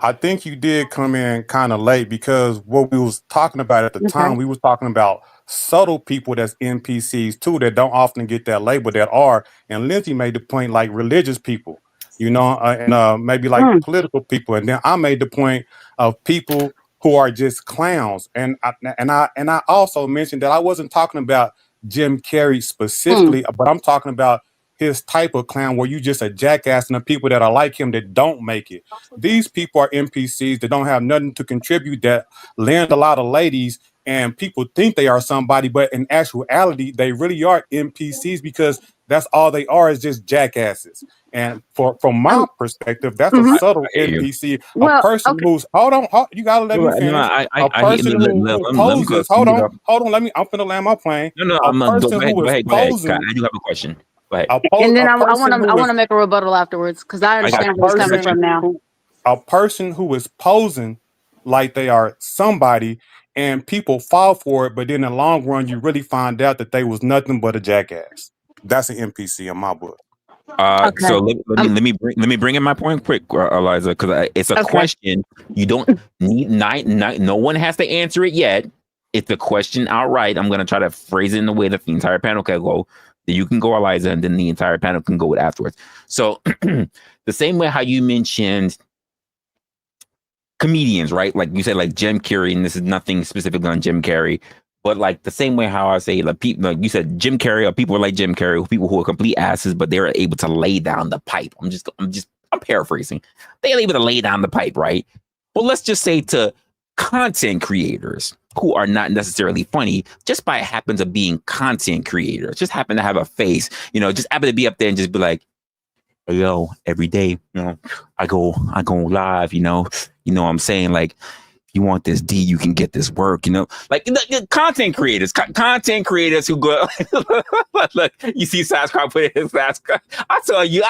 I think you did come in kind of late because what we was talking about at the Okay. time, we was talking about subtle people that's NPCs too that don't often get that label that are. And Lindsay made the point like religious people, and maybe like political people. And then I made the point of people who are just clowns. And I also mentioned that I wasn't talking about Jim Carrey specifically, but I'm talking about his type of clown where you just a jackass and the people that are like him that don't make it. These people are NPCs that don't have nothing to contribute, that land a lot of ladies, and people think they are somebody, but in actuality, they really are NPCs because that's all they are, is just jackasses. And from my perspective, that's a subtle I hear you. NPC. Well, A person okay. who's you gotta let me No, finish. I A person who let me poses. go. Hold on. I'm finna land my plane. No, A I'm go person ahead. who Go is ahead. posing. I do have a question. Go ahead. And then I person want who is to make a rebuttal afterwards, because I I got understand you. where he's coming from now. a person who is posing like they are somebody and people fall for it, but in the long run, you really find out that they was nothing but a jackass. That's an NPC in my book. Okay. So let me bring in my point quick, Eliza, because it's a Okay. question. You don't need no one has to answer it yet. if the question outright, I'm going to try to phrase it in a way that the entire panel can go. You can go, Eliza, and then the entire panel can go with afterwards. So the same way how you mentioned comedians, right? Like you said, like Jim Carrey, and this is nothing specifically on Jim Carrey, but like the same way how I say, like people, like you said, Jim Carrey, or people like Jim Carrey, people who are complete asses, but they're able to lay down the pipe. I'm paraphrasing. They're able to lay down the pipe, right? Well, let's just say to content creators who are not necessarily funny, just by happens of being content creators, just happen to have a face, just happen to be up there and just be like, yo, every day, I go live, what I'm saying, like, if you want this D, you can get this work, like the content creators who go, look, you see Sasquatch put his Sasquatch. I saw you.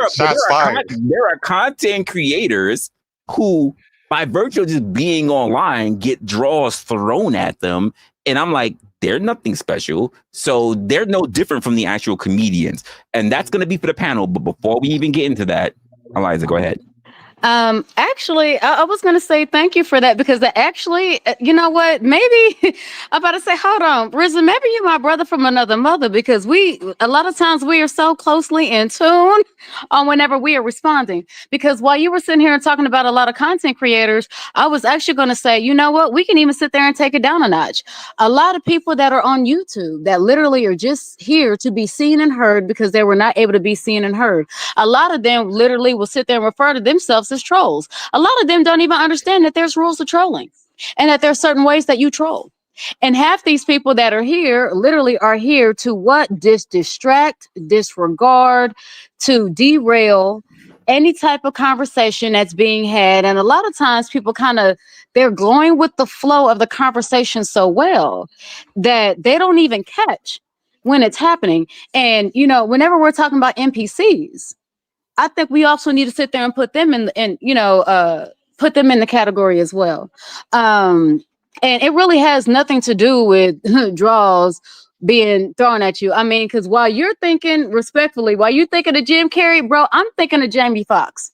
Shots fired. There are content creators who, by virtue of just being online, get draws thrown at them. And I'm like, they're nothing special. So they're no different from the actual comedians. And that's going to be for the panel. But before we even get into that, Eliza, go ahead. Actually, I was going to say thank you for that, because actually, you know what, maybe I'm about to say, hold on, Resla, maybe you're my brother from another mother, because a lot of times we are so closely in tune on whenever we are responding. Because while you were sitting here and talking about a lot of content creators, I was actually going to say, you know what, we can even sit there and take it down a notch. A lot of people that are on YouTube that literally are just here to be seen and heard because they were not able to be seen and heard. A lot of them literally will sit there and refer to themselves as trolls. A lot of them don't even understand that there's rules to trolling and that there's certain ways that you troll. And half these people that are here literally are here to what? Distract, disregard, to derail any type of conversation that's being had. And a lot of times people they're going with the flow of the conversation so well that they don't even catch when it's happening. And, whenever we're talking about NPCs, I think we also need to sit there and put them put them in the category as well. And it really has nothing to do with draws being thrown at you. I mean, because while you're thinking respectfully, while you're thinking of Jim Carrey, bro, I'm thinking of Jamie Foxx.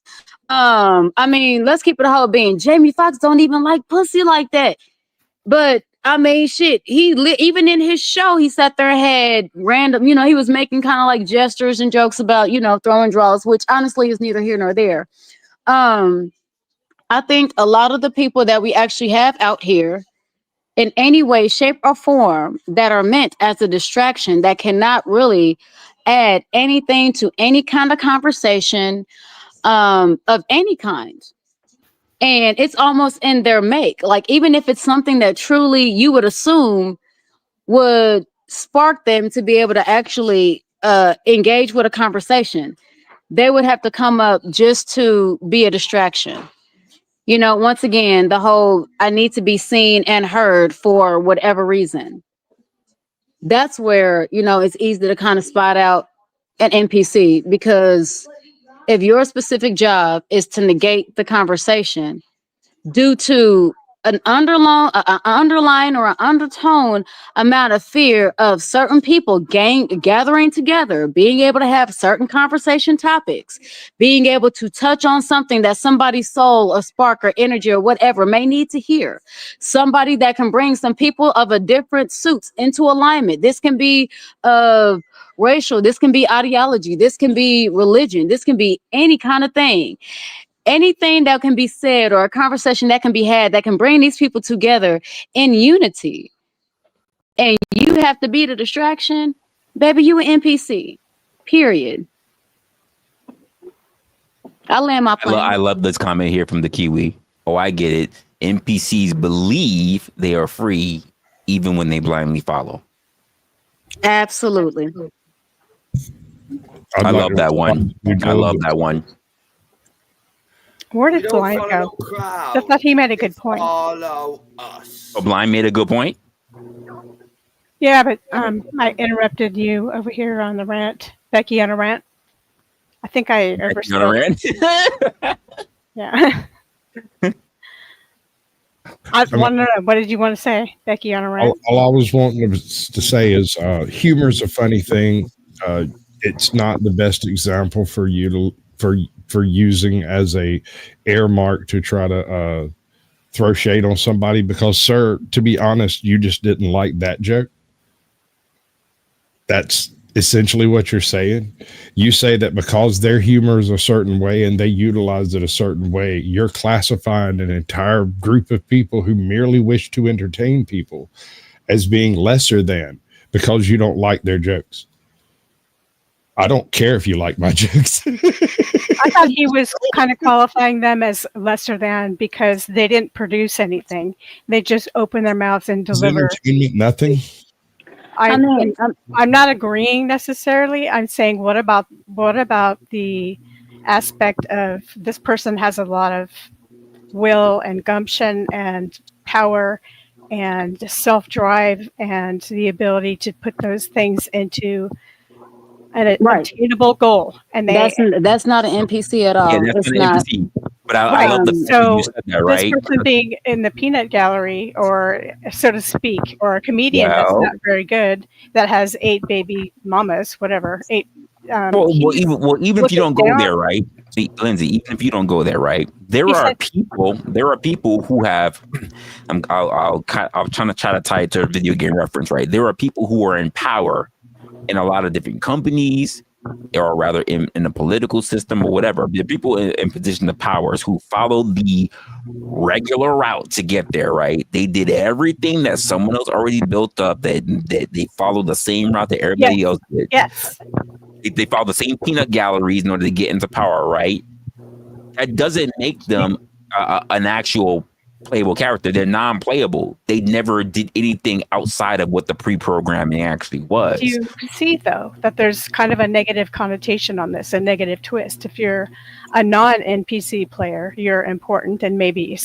I mean, let's keep it a whole being. Jamie Foxx don't even like pussy like that. But I mean, shit, even in his show, he sat there and had random, he was making kind of like gestures and jokes about, throwing draws, which honestly is neither here nor there. I think a lot of the people that we actually have out here in any way, shape, or form that are meant as a distraction that cannot really add anything to any kind of conversation of any kind. And it's almost in their make. Like, even if it's something that truly you would assume would spark them to be able to actually engage with a conversation, they would have to come up just to be a distraction. Once again, the whole, I need to be seen and heard for whatever reason. That's where, it's easy to kind of spot out an NPC, because if your specific job is to negate the conversation due to an underlying or an undertone amount of fear of certain people gathering together, being able to have certain conversation topics, being able to touch on something that somebody's soul or spark or energy or whatever may need to hear, somebody that can bring some people of a different suits into alignment. This can be racial, this can be ideology, this can be religion, this can be any kind of thing. Anything that can be said or a conversation that can be had that can bring these people together in unity. And you have to be the distraction, baby, you an NPC, period. I land my plane. I love this comment here from the Kiwi. Oh, I get it. NPCs believe they are free even when they blindly follow. Absolutely. I love that one. I love that one. Where did Blind go? I thought he made a good point. Oh, Blind made a good point? Yeah, but I interrupted you over here on the rant. Becky on a rant. I think I overstood. On a rant? Yeah. I want to know, what did you want to say, Becky on a rant? All I was wanting to say is humor is a funny thing. It's not the best example for you to for using as a air mark to try to throw shade on somebody because, sir, to be honest, you just didn't like that joke. That's essentially what you're saying. You say that because their humor is a certain way and they utilize it a certain way, you're classifying an entire group of people who merely wish to entertain people as being lesser than because you don't like their jokes. I don't care if you like my jokes. I thought he was kind of qualifying them as lesser than because they didn't produce anything. They just open their mouths and Is deliver. entertainment nothing? I'm not agreeing necessarily. I'm saying what about the aspect of this person has a lot of will and gumption and power and self-drive and the ability to put those things into an attainable goal, and that's not an NPC at all. Yeah, that's It's an not. NPC. But I love the fact that you said that, right? This person being in the peanut gallery, or so to speak, or a comedian that's not very good, that has 8 baby mamas, whatever, 8. Well, even if you don't go there, right, Lindsay? Even if you don't go there, right? There are people who have. I'm trying to tie it to a video game reference, right? There are people who are in power in a lot of different companies, or rather in the political system or whatever. The people in position of powers who follow the regular route to get there, right? They did everything that someone else already built up. They followed the same route that everybody else did. Yes. They follow the same peanut galleries in order to get into power, right? That doesn't make them an actual playable character. They're non-playable. They never did anything outside of what the pre-programming actually was. Do you see, though, that there's kind of a negative connotation on this, a negative twist? If you're a non-NPC player, you're important and maybe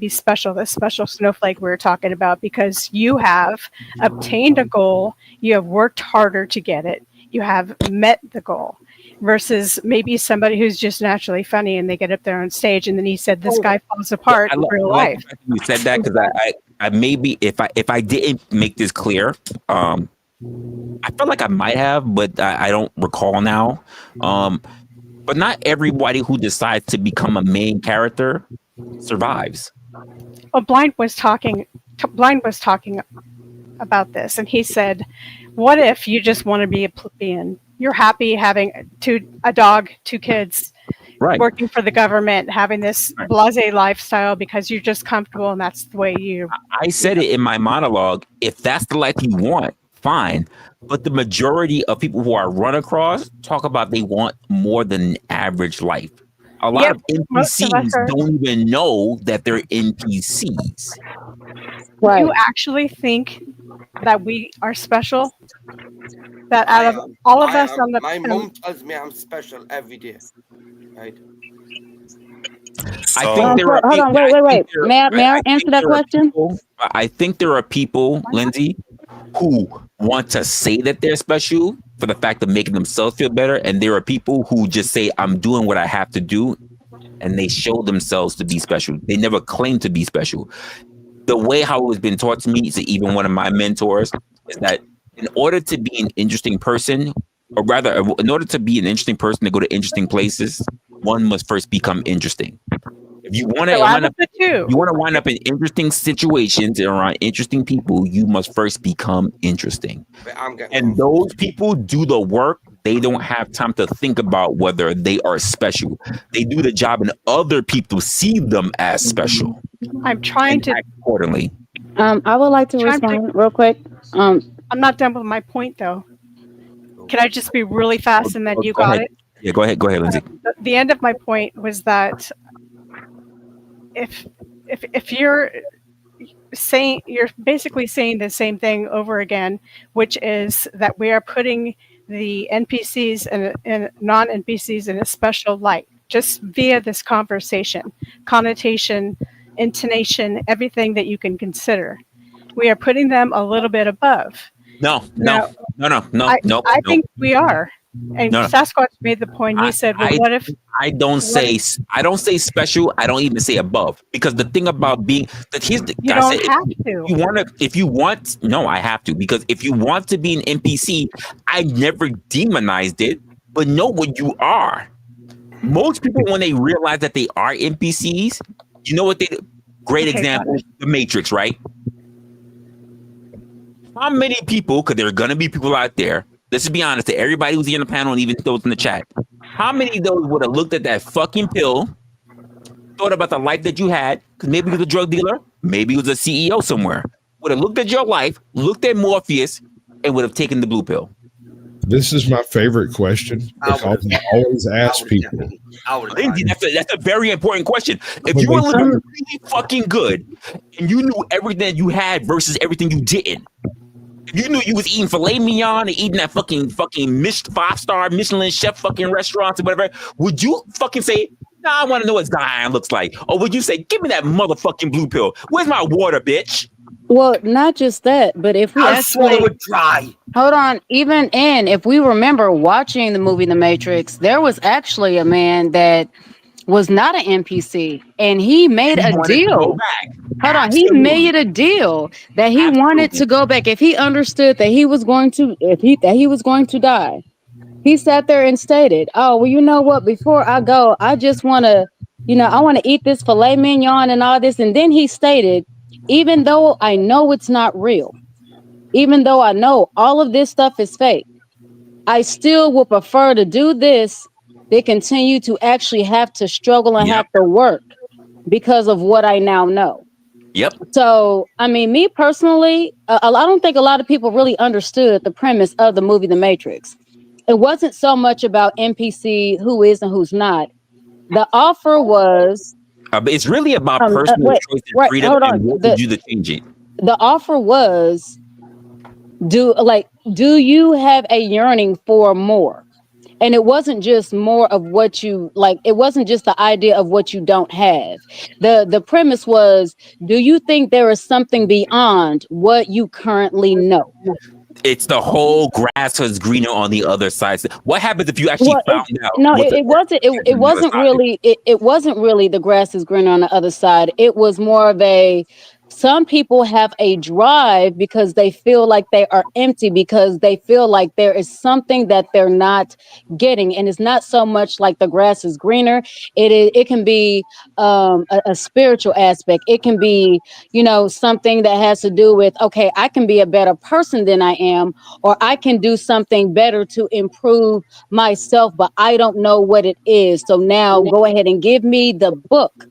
special, the special snowflake we were talking about, because you have obtained a goal, you have worked harder to get it, you have met the goal. Versus maybe somebody who's just naturally funny and they get up there on stage and then he said this guy falls apart in real life. You said that because I maybe if I didn't make this clear, I felt like I might have, but I don't recall now. But not everybody who decides to become a main character survives. Well, Blind was talking about this, and he said, "What if you just want to be a plebeian? You're happy having a dog, 2 kids, right, working for the government, having this blasé lifestyle because you're just comfortable and that's the way you." I said it in my monologue. If that's the life you want, fine. But the majority of people who I run across talk about they want more than an average life. A lot of NPCs don't even know that they're NPCs. Right. Do you actually think that we are special? That out of all of us on the my mom tells me I'm special every day. Right. I think there are. Hold on, wait. May I answer that question? I think there are people, Lindsay, who want to say that they're special for the fact of making themselves feel better, and there are people who just say, "I'm doing what I have to do," and they show themselves to be special. They never claim to be special. The way how it's been taught to me, to even one of my mentors, is that in order to be an interesting person, or rather, in order to be an interesting person to go to interesting places, one must first become interesting. If you want to wind up in interesting situations and around interesting people, you must first become interesting. And those people do the work. They don't have time to think about whether they are special. They do the job, and other people see them as special. I'm trying to act accordingly. I would like to respond real quick. I'm not done with my point, though. Can I just be really fast and then you got it? Yeah, go ahead, Lindsay. The end of my point was that if you're basically saying the same thing over again, which is that we are putting the NPCs and non-NPCs in a special light, just via this conversation, connotation, intonation, everything that you can consider. We are putting them a little bit above. No. I think we are. And Sasquatch made the point. He said, "Well, what if?" I don't say special. I don't even say above, because the thing about being that here's the you don't have to. If you want, no, I have to, because if you want to be an NPC, I never demonized it, but know what you are. Most people, when they realize that they are NPCs, you know what they do? Great Okay, got example, The Matrix, right? How many people, because there are going to be people out there, let's just be honest, to everybody who's in the panel and even those in the chat, how many of those would have looked at that fucking pill, thought about the life that you had, because maybe he was a drug dealer, maybe he was a CEO somewhere, would have looked at your life, looked at Morpheus, and would have taken the blue pill? This is my favorite question because I always ask people. Lindsay, that's a very important question. If But you were they- living really fucking good and you knew everything that you had versus everything you didn't, if you knew you was eating filet mignon and eating that fucking 5-star Michelin chef fucking restaurants or whatever, would you fucking say, nah, I want to know what Zion looks like? Or would you say, give me that motherfucking blue pill? Where's my water, bitch? Well, not just that, but if we I actually swallow it dry. hold on, even in if we remember watching the movie The Matrix, there was actually a man that was not an NPC, and he made He a wanted to go deal. back. Hold on, he Absolutely. made a deal that he wanted to go back if he understood that he was going to die. He sat there and stated, "Oh, well, you know what? Before I go, I just want to, I want to eat this filet mignon and all this." And then he stated, "Even though I know it's not real, even though I know all of this stuff is fake, I still would prefer to do this than continue to actually have to struggle and have to work because of what I now know." Yep. So, I mean, me personally, I don't think a lot of people really understood the premise of the movie The Matrix. It wasn't so much about NPC, who is and who's not. The offer was... But it's really about personal choice and freedom hold on. and what would you to change it? The offer was, do you have a yearning for more? And it wasn't just more of what you like. It wasn't just the idea of what you don't have. The premise was, do you think there is something beyond what you currently know? It's the whole grass is greener on the other side. What happens if you actually found out? No, it wasn't really. It wasn't really the grass is greener on the other side. It was more of a. Some people have a drive because they feel like they are empty, because they feel like there is something that they're not getting, and it's not so much like the grass is greener. It can be a spiritual aspect. It can be, something that has to do with, okay, I can be a better person than I am, or I can do something better to improve myself, but I don't know what it is. So now go ahead and give me the book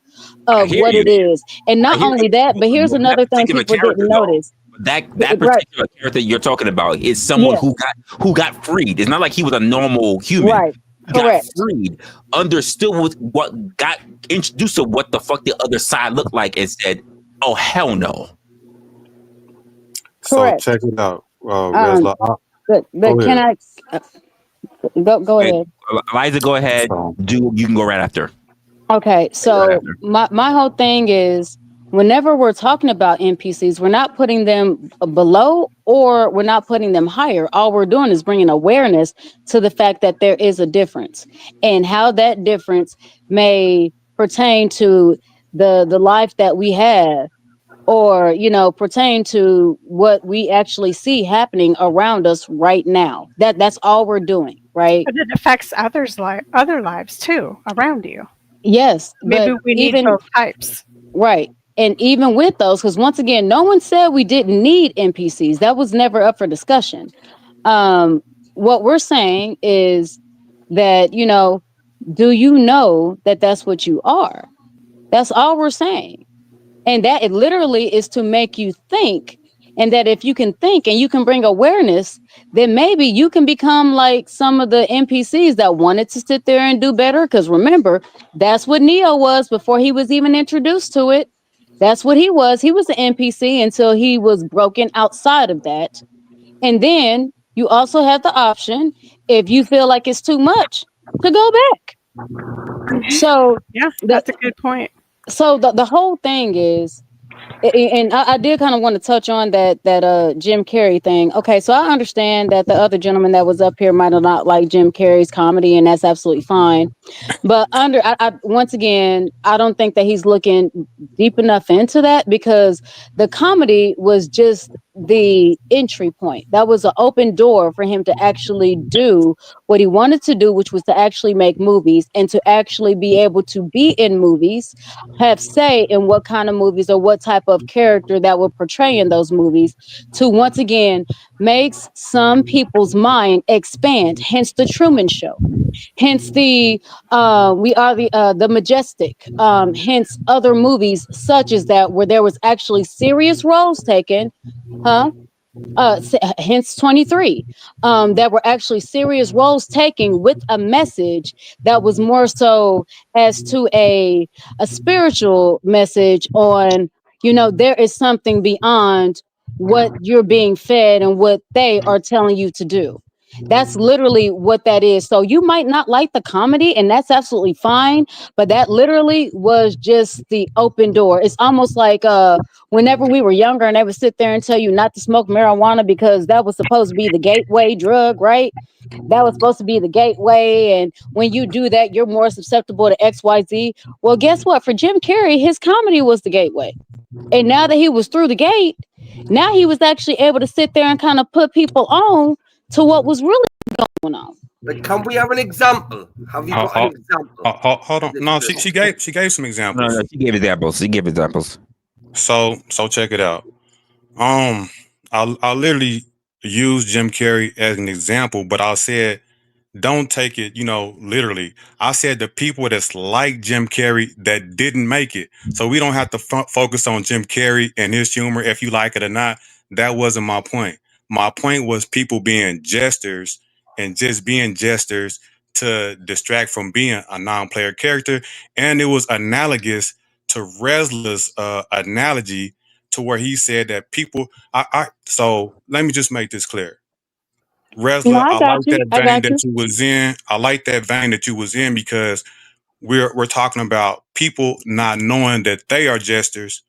of what it is. And not only that, but here's another thing people didn't notice. That particular character you're talking about is someone who got freed. It's not like he was a normal human. Right. Got freed, understood what got introduced to what the fuck the other side looked like, and said, "Oh hell no." So check it out, Resla. But can I go ahead? Eliza, go ahead. You can go right after. Okay, so my whole thing is, whenever we're talking about NPCs, we're not putting them below or we're not putting them higher. All we're doing is bringing awareness to the fact that there is a difference, and how that difference may pertain to the life that we have, or pertain to what we actually see happening around us right now. That's all we're doing, right? But it affects other lives too around you. Yes, maybe we need both types. Right. And even with those, because once again, no one said we didn't need NPCs. That was never up for discussion. What we're saying is that, do you know that that's what you are? That's all we're saying. And that it literally is to make you think. And that if you can think and you can bring awareness, then maybe you can become like some of the NPCs that wanted to sit there and do better. Because remember, that's what Neo was before he was even introduced to it. That's what he was. He was an NPC until he was broken outside of that. And then you also have the option, if you feel like it's too much, to go back. So yeah, that's a good point. So the whole thing is, and I did kind of want to touch on that Jim Carrey thing. Okay, so I understand that the other gentleman that was up here might have not liked Jim Carrey's comedy, and that's absolutely fine. But once again, I don't think that he's looking deep enough into that, because the comedy was just the entry point. That was an open door for him to actually do what he wanted to do, which was to actually make movies and to actually be able to be in movies, have say in what kind of movies or what type of character that will portray in those movies, to once again makes some people's mind expand. Hence the Truman Show. Hence the We Are the Majestic. Hence other movies such as that, where there was actually serious roles taken. Huh? Hence 23, that were actually serious roles taken with a message that was more so as to a spiritual message on, there is something beyond what you're being fed and what they are telling you to do. That's literally what that is. So you might not like the comedy, and that's absolutely fine, but that literally was just the open door. It's almost like whenever we were younger and they would sit there and tell you not to smoke marijuana because that was supposed to be the gateway drug, right? That was supposed to be the gateway, and when you do that, you're more susceptible to XYZ. Well, guess what? For Jim Carrey, his comedy was the gateway. And now that he was through the gate, now he was actually able to sit there and kind of put people on to what was really going on. But can we have an example? Have you got an example? Hold on. No, she gave some examples. No, she gave examples. She gave examples. So check it out. I literally used Jim Carrey as an example, but I said don't take it, literally. I said the people that's like Jim Carrey that didn't make it. So we don't have to focus on Jim Carrey and his humor if you like it or not. That wasn't my point. My point was people being jesters and just being jesters to distract from being a non-player character. And it was analogous to Resla's analogy to where he said that people, so let me just make this clear. Resla, I like that vein that you was in. I like that vein that you was in because we're talking about people not knowing that they are jesters,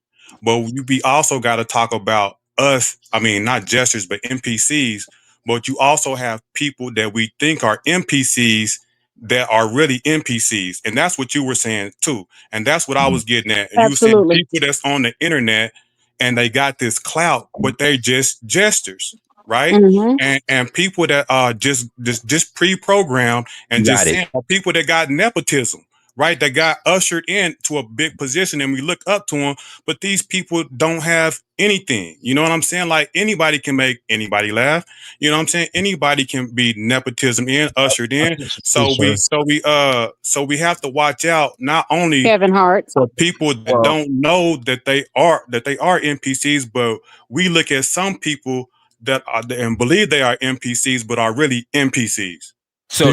but we also got to talk about us. I mean, not jesters, but NPCs. But you also have people that we think are NPCs that are really NPCs, and that's what you were saying too. And that's what I was getting at. And you said people that's on the internet and they got this clout, but they just jesters. Right. Mm-hmm. And people that are just pre-programmed and just saying people that got nepotism, right? That got ushered into a big position and we look up to them, but these people don't have anything. You know what I'm saying? Like anybody can make anybody laugh. You know what I'm saying? Anybody can be nepotism in, ushered in. So we have to watch out not only Kevin Hart for people that don't know that they are NPCs, but we look at some people that are and believe they are NPCs, but are really NPCs. So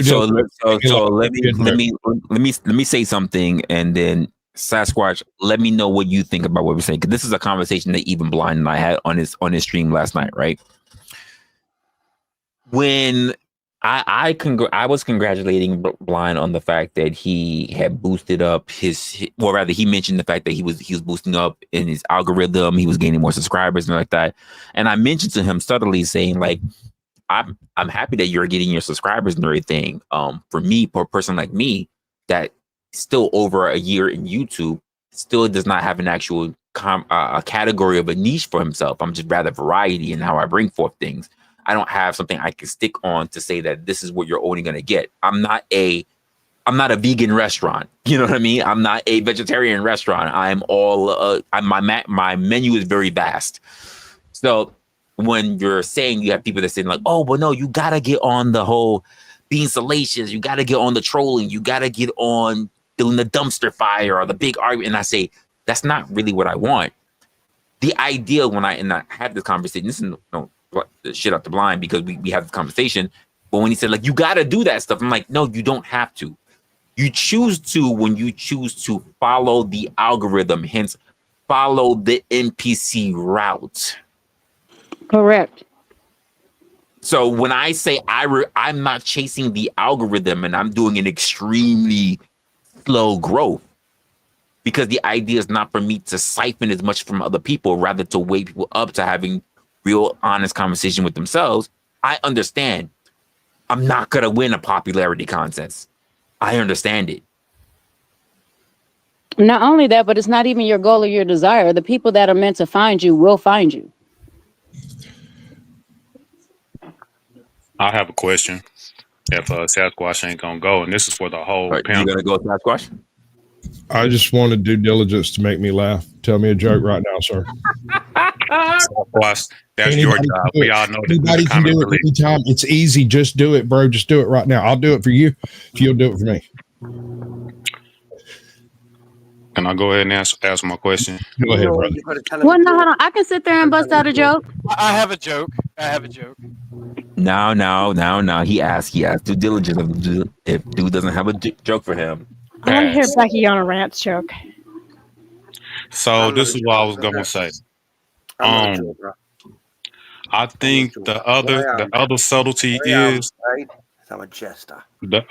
let me say something, and then Sasquatch, let me know what you think about what we're saying. Because this is a conversation that Even Blind and I had on his stream last night, right? When I was congratulating Blind on the fact that he had boosted up or rather he mentioned the fact that he was boosting up in his algorithm, he was gaining more subscribers and like that. And I mentioned to him subtly saying like, I'm happy that you're getting your subscribers and everything. For me, for a person like me that still over a year in YouTube, still does not have an actual a category of a niche for himself. I'm just rather variety in how I bring forth things. I don't have something I can stick on to say that this is what you're only going to get. I'm not a vegan restaurant. You know what I mean? I'm not a vegetarian restaurant. I'm all, my menu is very vast. So when you're saying you have people that saying like, oh, well, no, you got to get on the whole being salacious. You got to get on the trolling. You got to get on doing the dumpster fire or the big argument. And I say, that's not really what I want. The idea when I had this conversation, this is no shit up the blind because we have this conversation. But when he said like, you got to do that stuff, I'm like, no, you don't have to. You choose to when you choose to follow the algorithm, hence follow the NPC route. Correct. So when I say I'm not chasing the algorithm and I'm doing an extremely slow growth, because the idea is not for me to siphon as much from other people, rather to wake people up to having real honest conversation with themselves. I understand I'm not going to win a popularity contest. I understand it. Not only that, but it's not even your goal or your desire. The people that are meant to find you will find you. I have a question. If Sasquatch ain't gonna go, and this is for the whole All right, you panel. gonna go with that question? I just wanted due diligence to make me laugh. Tell me a joke right now, sir. Sasquatch, that's Anybody your can job. do We it. all know that. Anybody can do it anytime. It's easy. Just do it, bro. Just do it right now. I'll do it for you if you'll do it for me. Can I go ahead and ask my question? Go ahead, brother. You gotta tell him Well, the no, joke. hold on. I can sit there and bust out a joke. I have a joke. No. He asked due diligence. If dude doesn't have a joke for him, I want to hear Pass. Becky on a rant joke. So I'm this not a is what I was joker. gonna say. I'm not a joker. I think I'm a the joker. other I am. the other subtlety I am, is right? I'm a jester. the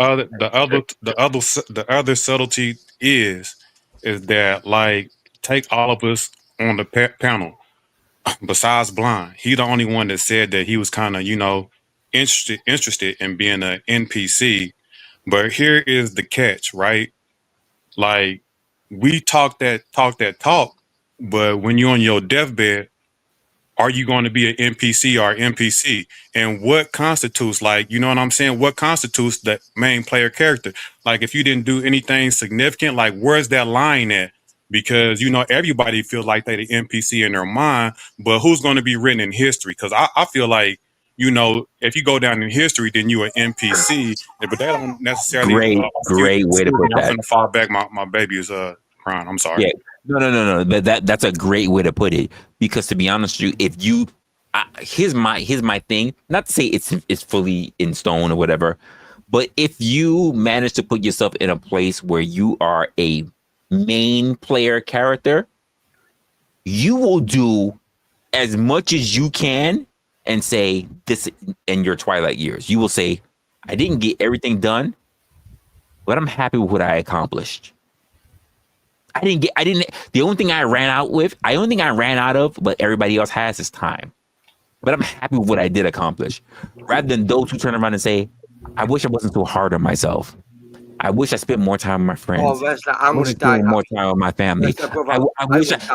other subtlety is that, like, take all of us on the panel. Besides Blind, he the only one that said that he was kind of, interested in being an NPC. But here is the catch, right? Like, we talk that talk, but when you're on your deathbed, are you going to be an NPC or NPC? And what constitutes, like, you know what I'm saying? What constitutes the main player character? Like, if you didn't do anything significant, like, where's that line at? Because, everybody feels like they're the NPC in their mind, but who's going to be written in history? Because I feel like, if you go down in history, then you're an NPC, but that don't necessarily. great way to put I'm that. going to fall back. My baby is crying. I'm sorry. Yeah. No. But that's a great way to put it. Because to be honest with you, if you, here's my thing. Not to say it's fully in stone or whatever, but if you manage to put yourself in a place where you are a main player character, you will do as much as you can and say this in your twilight years. You will say, I didn't get everything done, but I'm happy with what I accomplished. The only thing I ran out of, but everybody else has, is time. But I'm happy with what I did accomplish. Rather than those who turn around and say, I wish I wasn't so hard on myself. I wish I spent more time with my friends. Oh, Resla, I'm I wish I spent more time with my family. Resla, brother, I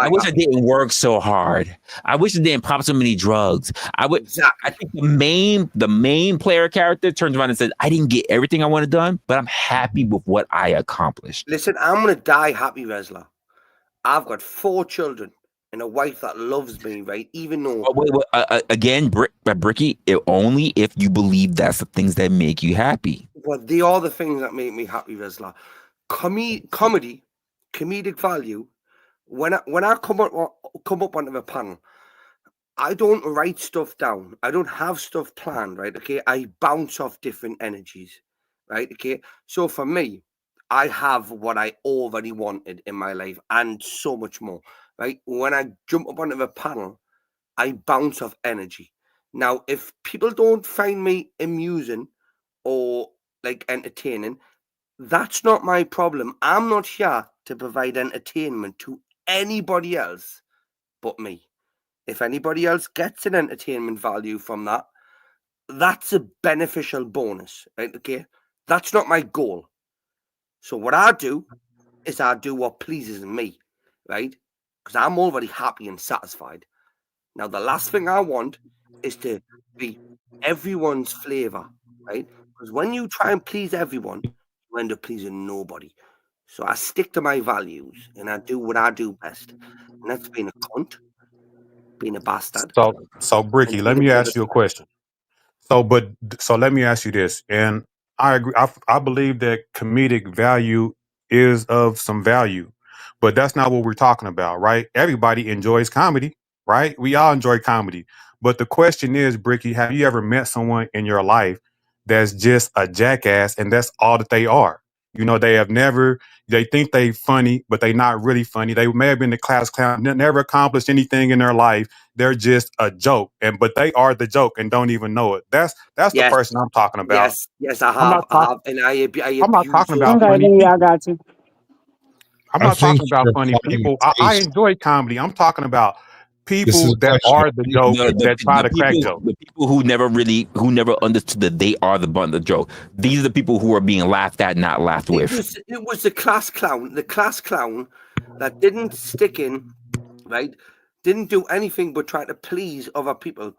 wish I didn't work so hard. I wish I didn't pop so many drugs. I think the main player character turns around and says, I didn't get everything I wanted done, but I'm happy with what I accomplished. Listen, I'm gonna die happy, Resla. I've got 4 children and a wife that loves me, right? Even though Again, Bricky, only if you believe that's the things that make you happy. well, they are the things that make me happy, Resla. Comedy, comedic value. When I come up onto the panel, I don't write stuff down. I don't have stuff planned, right? Okay, I bounce off different energies, right? Okay, so for me, I have what I already wanted in my life and so much more, right? When I jump up onto the panel, I bounce off energy. Now, if people don't find me amusing or like entertaining, that's not my problem. I'm not here to provide entertainment to anybody else but me. If anybody else gets an entertainment value from that, that's a beneficial bonus, right? Okay, that's not my goal. So what I do is I do what pleases me, right? Because I'm already happy and satisfied. Now, the last thing I want is to be everyone's flavor, right? Because when you try and please everyone, you end up pleasing nobody. So I stick to my values and I do what I do best. And that's being a cunt, being a bastard. So Bricky, let me ask you a question. So let me ask you this, and I agree. I believe that comedic value is of some value, but that's not what we're talking about, right? Everybody enjoys comedy, right? We all enjoy comedy, but the question is, Bricky, have you ever met someone in your life that's just a jackass, and that's all that they are? They think they funny, but they not really funny. They may have been the class clown, never accomplished anything in their life. They're just a joke, but they are the joke and don't even know it. That's the person I'm talking about. Yes, I have, and I I'm not talking about funny people. I got you. I'm not talking about funny people. I enjoy comedy. I'm talking about people that are the joke that try to crack jokes. The people who never understood that they are the butt of the joke. These are the people who are being laughed at, not laughed with. It was the class clown that didn't stick in, right? didn't do anything but try to please other people.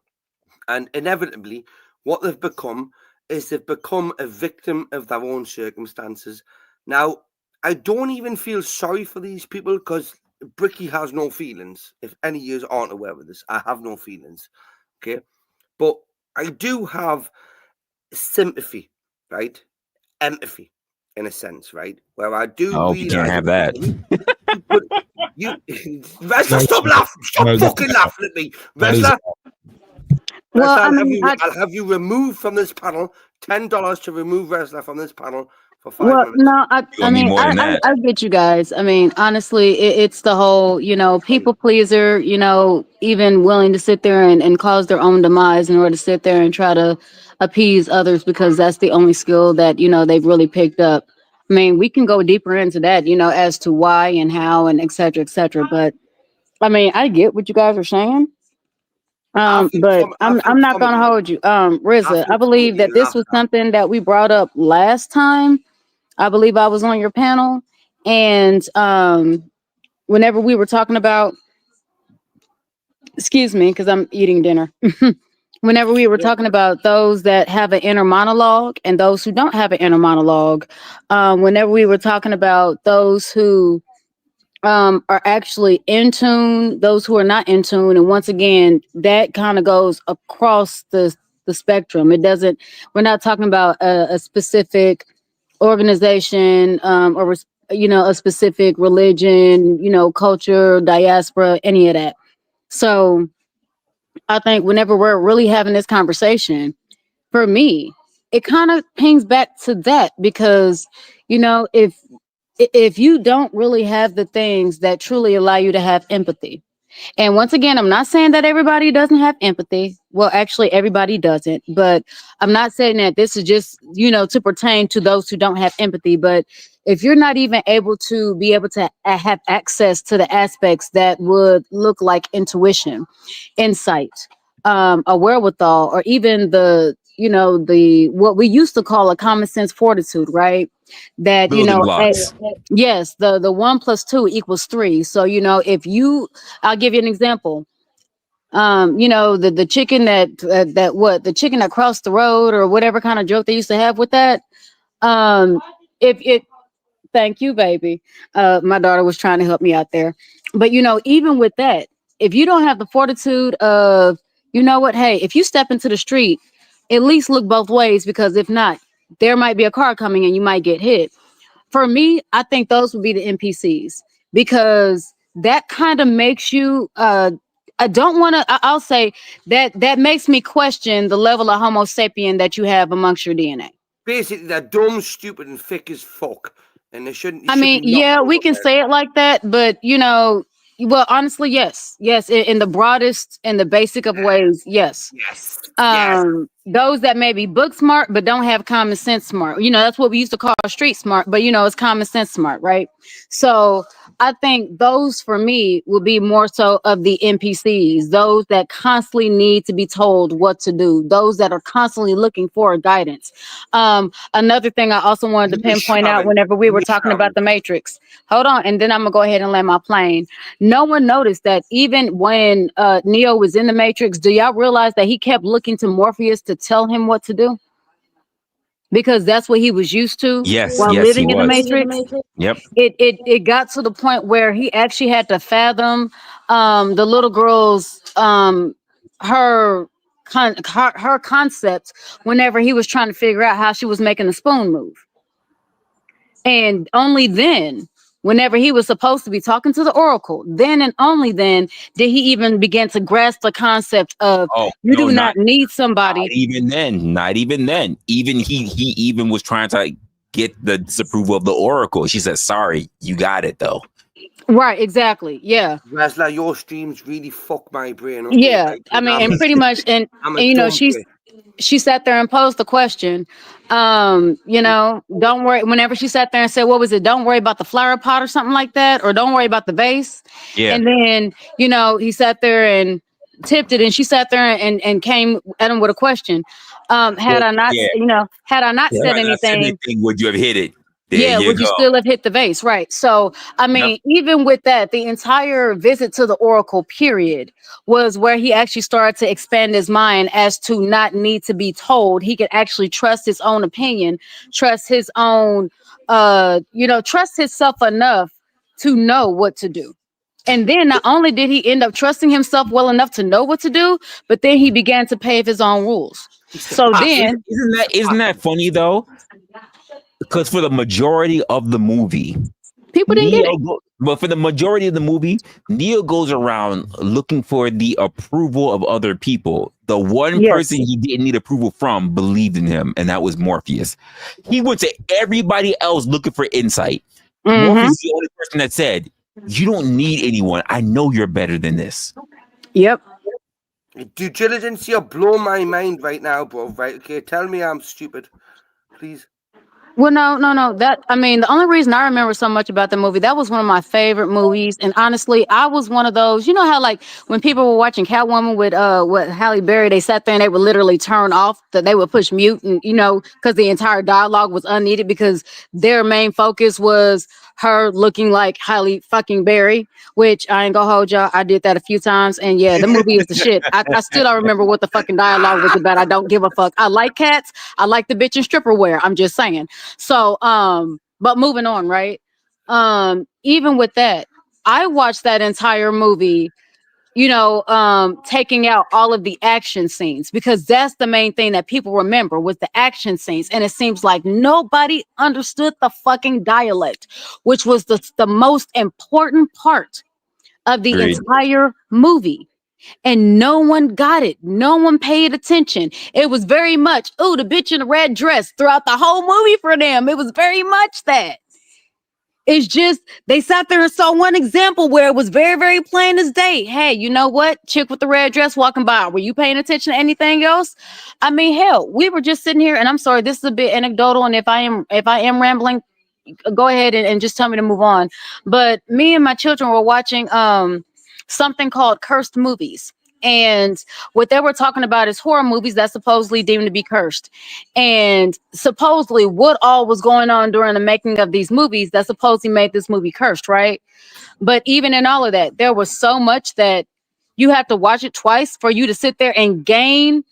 And inevitably, what they've become is they've become a victim of their own circumstances. Now, I don't even feel sorry for these people because Bricky has no feelings. If any of you aren't aware of this, I have no feelings. Okay. But I do have sympathy, right? Empathy, in a sense, right? Where I do. I hope you can't have that. Resla, stop laughing! Stop fucking laughing at me, Resla. Well, I'll have you removed from this panel. $10 to remove Resla from this panel for 5 well, minutes. no, I get you guys. I mean, honestly, it's the whole, people pleaser, even willing to sit there and cause their own demise in order to sit there and try to appease others because that's the only skill that, they've really picked up. I mean, we can go deeper into that, as to why and how and et cetera, et cetera. But I mean, I get what you guys are saying. But I'm not gonna hold you. Rizza, I believe that this was something that we brought up last time. I believe I was on your panel, and whenever we were talking about, excuse me, because I'm eating dinner. Whenever we were talking about those that have an inner monologue and those who don't have an inner monologue, whenever we were talking about those who are actually in tune, those who are not in tune, and once again, that kind of goes across the spectrum. It doesn't. We're not talking about a specific organization or a specific religion, culture, diaspora, any of that. So I think whenever we're really having this conversation, for me, it kind of pings back to that because, if you don't really have the things that truly allow you to have empathy. And once again, I'm not saying that everybody doesn't have empathy. Well, actually, everybody doesn't. But I'm not saying that this is just, to pertain to those who don't have empathy. But if you're not even able to have access to the aspects that would look like intuition, insight, a wherewithal, or even the what we used to call a common sense fortitude, right? That Building blocks. yes, the 1 + 2 = 3. So I'll give you an example. The chicken the chicken that crossed the road, or whatever kind of joke they used to have with that. If it Thank you, baby. My daughter was trying to help me out there. But even with that, if you don't have the fortitude of, hey, if you step into the street, at least look both ways, because if not, there might be a car coming and you might get hit. For me, I think those would be the NPCs, because that kind of makes you I'll say that makes me question the level of Homo sapien that you have amongst your DNA. Basically, they're dumb, stupid, and thick as fuck. And they shouldn't. Yeah, we can say it like that, but well, honestly, yes, in the broadest and the basic of ways, yes. Those that may be book smart but don't have common sense smart. That's what we used to call street smart, but it's common sense smart, right? So I think those for me will be more so of the NPCs, those that constantly need to be told what to do, those that are constantly looking for guidance. Another thing I also wanted to pinpoint out whenever we were talking about the Matrix. Hold on, and then I'm gonna go ahead and land my plane. No one noticed that even when Neo was in the Matrix, do y'all realize that he kept looking to Morpheus to tell him what to do? Because that's what he was used to while living in the Matrix. Yep. It got to the point where he actually had to fathom the little girl's her concept whenever he was trying to figure out how she was making the spoon move. And only then, whenever he was supposed to be talking to the Oracle, then and only then did he even begin to grasp the concept of do not need somebody. Not even then. Even he even was trying to get the disapproval of the Oracle. She said, "Sorry, you got it though." Right, exactly. Yeah. Resla, your streams really fuck my brain. Yeah, I mean, and pretty much, and she sat there and posed the question. Don't worry. Whenever she sat there and said, "What was it? Don't worry about the flower pot or something like that, or don't worry about the vase." Yeah. And then he sat there and tipped it, and she sat there and came at him with a question. Had I not said anything, would you have hit it? There Yeah, you would you go. still have hit the vase? Right. So, I mean, even with that, the entire visit to the Oracle period was where he actually started to expand his mind as to not need to be told. He could actually trust his own opinion, trust his own, trust himself enough to know what to do. And then not only did he end up trusting himself well enough to know what to do, but then he began to pave his own rules. So then, Isn't that funny though? Because for the majority of the movie, people didn't get it. But for the majority of the movie, Neo goes around looking for the approval of other people. The one person he didn't need approval from believed in him, and that was Morpheus. He went to everybody else looking for insight. Morpheus is the only person that said, "You don't need anyone. I know you're better than this." Yep. Due diligence, you're blowing my mind right now, bro. Right? Okay, tell me I'm stupid, please. Well, no. The only reason I remember so much about the movie, that was one of my favorite movies. And honestly, I was one of those, you know how like when people were watching Catwoman with Halle Berry, they sat there and they would literally turn off, that they would push mute, and because the entire dialogue was unneeded because their main focus was her looking like Halle fucking Berry, which I ain't gonna hold y'all. I did that a few times, and yeah, the movie is the shit. I still don't remember what the fucking dialogue was about. I don't give a fuck. I like cats. I like the bitch in stripper wear. I'm just saying. So, but moving on, right? Even with that, I watched that entire movie, taking out all of the action scenes, because that's the main thing that people remember was the action scenes. And it seems like nobody understood the fucking dialect, which was the most important part of the entire movie. And no one got it. No one paid attention. It was very much, oh, the bitch in the red dress throughout the whole movie for them. It was very much that. It's just, they sat there and saw one example where it was very, very plain as day. Hey, you know what? Chick with the red dress walking by. Were you paying attention to anything else? I mean, hell, we were just sitting here, and I'm sorry, this is a bit anecdotal. And if I am rambling, go ahead and just tell me to move on. But me and my children were watching something called Cursed Movies. And what they were talking about is horror movies that's supposedly deemed to be cursed. And supposedly what all was going on during the making of these movies that supposedly made this movie cursed, right? But even in all of that, there was so much that you have to watch it twice for you to sit there and gain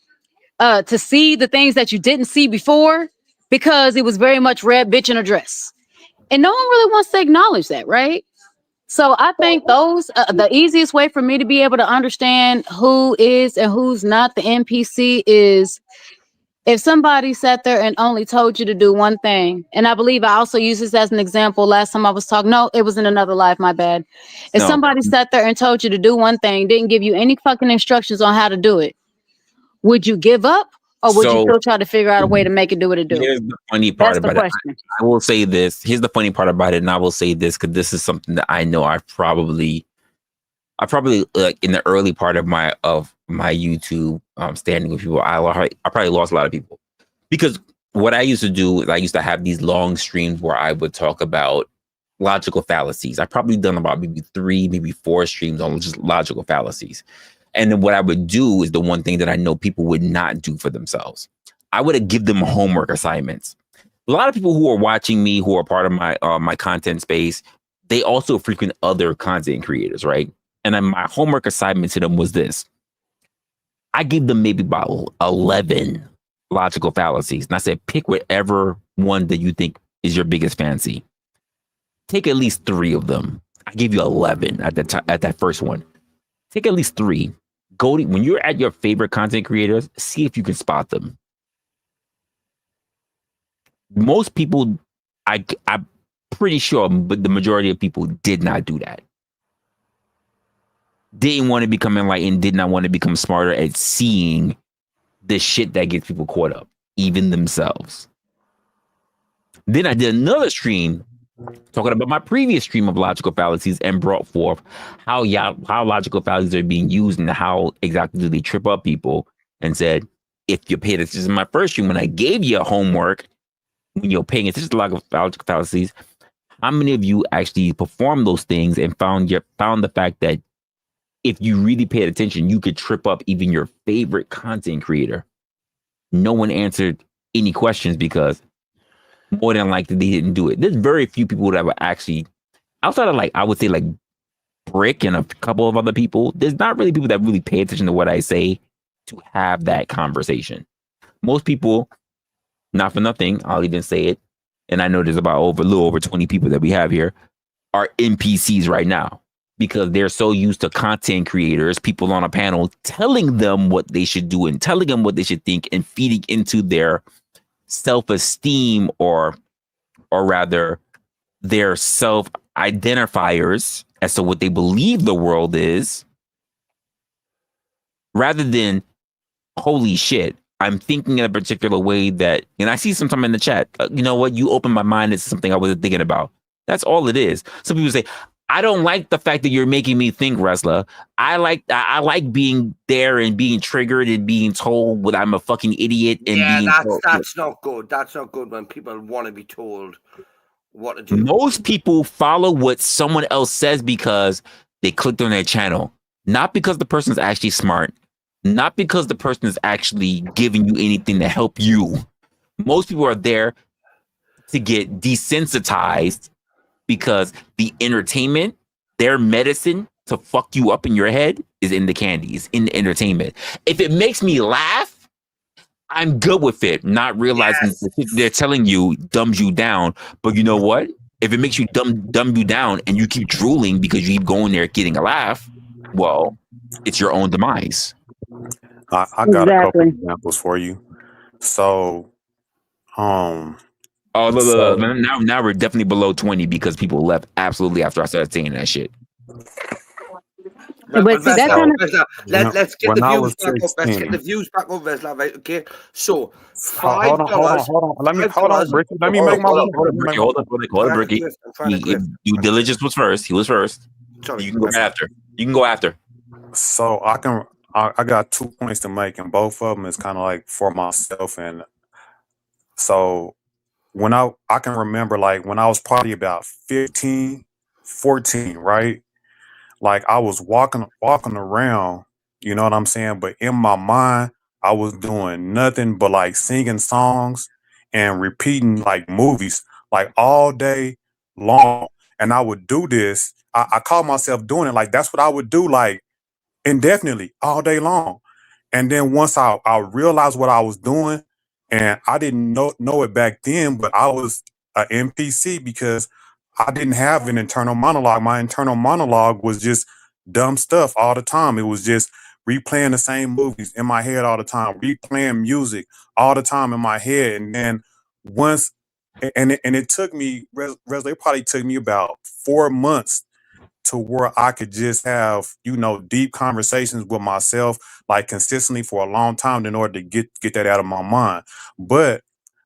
to see the things that you didn't see before, because it was very much red bitch in a dress. And no one really wants to acknowledge that, right? So I think those the easiest way for me to be able to understand who is and who's not the NPC is if somebody sat there and only told you to do one thing. And I believe I also used this as an example last time I was talking. No, it was in another life, my bad. If somebody sat there and told you to do one thing, didn't give you any fucking instructions on how to do it, would you give up? Or would you still try to figure out a way to make it do what it do? Here's the funny part about it. I will say this. Here's the funny part about it, and I will say this because this is something that I know I probably like in the early part of my YouTube standing with people, I probably lost a lot of people, because what I used to do is I used to have these long streams where I would talk about logical fallacies. I've probably done about maybe 3, maybe 4 streams on just logical fallacies. And then what I would do is the one thing that I know people would not do for themselves. I would give them homework assignments. A lot of people who are watching me, who are part of my content space, they also frequent other content creators, right? And then my homework assignment to them was this. I gave them maybe about 11 logical fallacies. And I said, pick whatever one that you think is your biggest fancy. Take at least 3 of them. I gave you 11 at that first one. Take at least 3. When you're at your favorite content creators, see if you can spot them. Most people, I'm pretty sure, but the majority of people did not do that. Didn't want to become enlightened, did not want to become smarter at seeing the shit that gets people caught up, even themselves. Then I did another stream talking about my previous stream of logical fallacies and brought forth how logical fallacies are being used and how exactly do they trip up people, and said, if you paid attention to my first stream, when I gave you homework, when you're paying attention to logical fallacies, how many of you actually performed those things and found the fact that if you really paid attention, you could trip up even your favorite content creator? No one answered any questions because more than likely they didn't do it. There's very few people that were actually outside of like I would say like Brick and a couple of other people. There's not really people that really pay attention to what I say to have that conversation. Most people, not for nothing, I'll even say it, and I know there's about a little over 20 people that we have here are NPCs right now because they're so used to content creators, people on a panel telling them what they should do and telling them what they should think and feeding into their self-esteem or rather their self-identifiers as to what they believe the world is, rather than holy shit, I'm thinking in a particular way that, and I see sometime in the chat, you know what, you opened my mind to something I wasn't thinking about. That's all it is. Some people say, I don't like the fact that you're making me think, Resla. I like being there and being triggered and being told what I'm a fucking idiot and being told. That's not good. That's not good when people want to be told what to do. Most people follow what someone else says because they clicked on their channel, not because the person's actually smart, not because the person is actually giving you anything to help you. Most people are there to get desensitized because the entertainment, their medicine to fuck you up in your head is in the candies, in the entertainment. If it makes me laugh, I'm good with it, not realizing that they're telling you dumbs you down. But you know what? If it makes you dumb you down and you keep drooling because you keep going there getting a laugh, well, it's your own demise. I got a couple examples for you. So, look, now we're definitely below 20 because people left absolutely after I started saying that shit. But see, that kind of... let's get the views back 16. up. Let's get the views back up, Resla, right? Okay. So hold on. Let me Bricky. Let me make my hold up, Bricky. Due diligence was first. He was first. Sorry, you can go after. You can go after. So I got 2 points to make, and both of them is kind of like for myself. And so when I can remember, like when I was probably about 15, 14, right? Like I was walking around, you know what I'm saying? But in my mind, I was doing nothing but like singing songs and repeating like movies like all day long. And I would do this. I called myself doing it. Like that's what I would do like indefinitely all day long. And then once I realized what I was doing, and I didn't know it back then, but I was an NPC because I didn't have an internal monologue. My internal monologue was just dumb stuff all the time. It was just replaying the same movies in my head all the time, replaying music all the time in my head. And then once, and it took me, Resla, it probably took me about 4 months to where I could just have, you know, deep conversations with myself, like consistently for a long time in order to get that out of my mind. But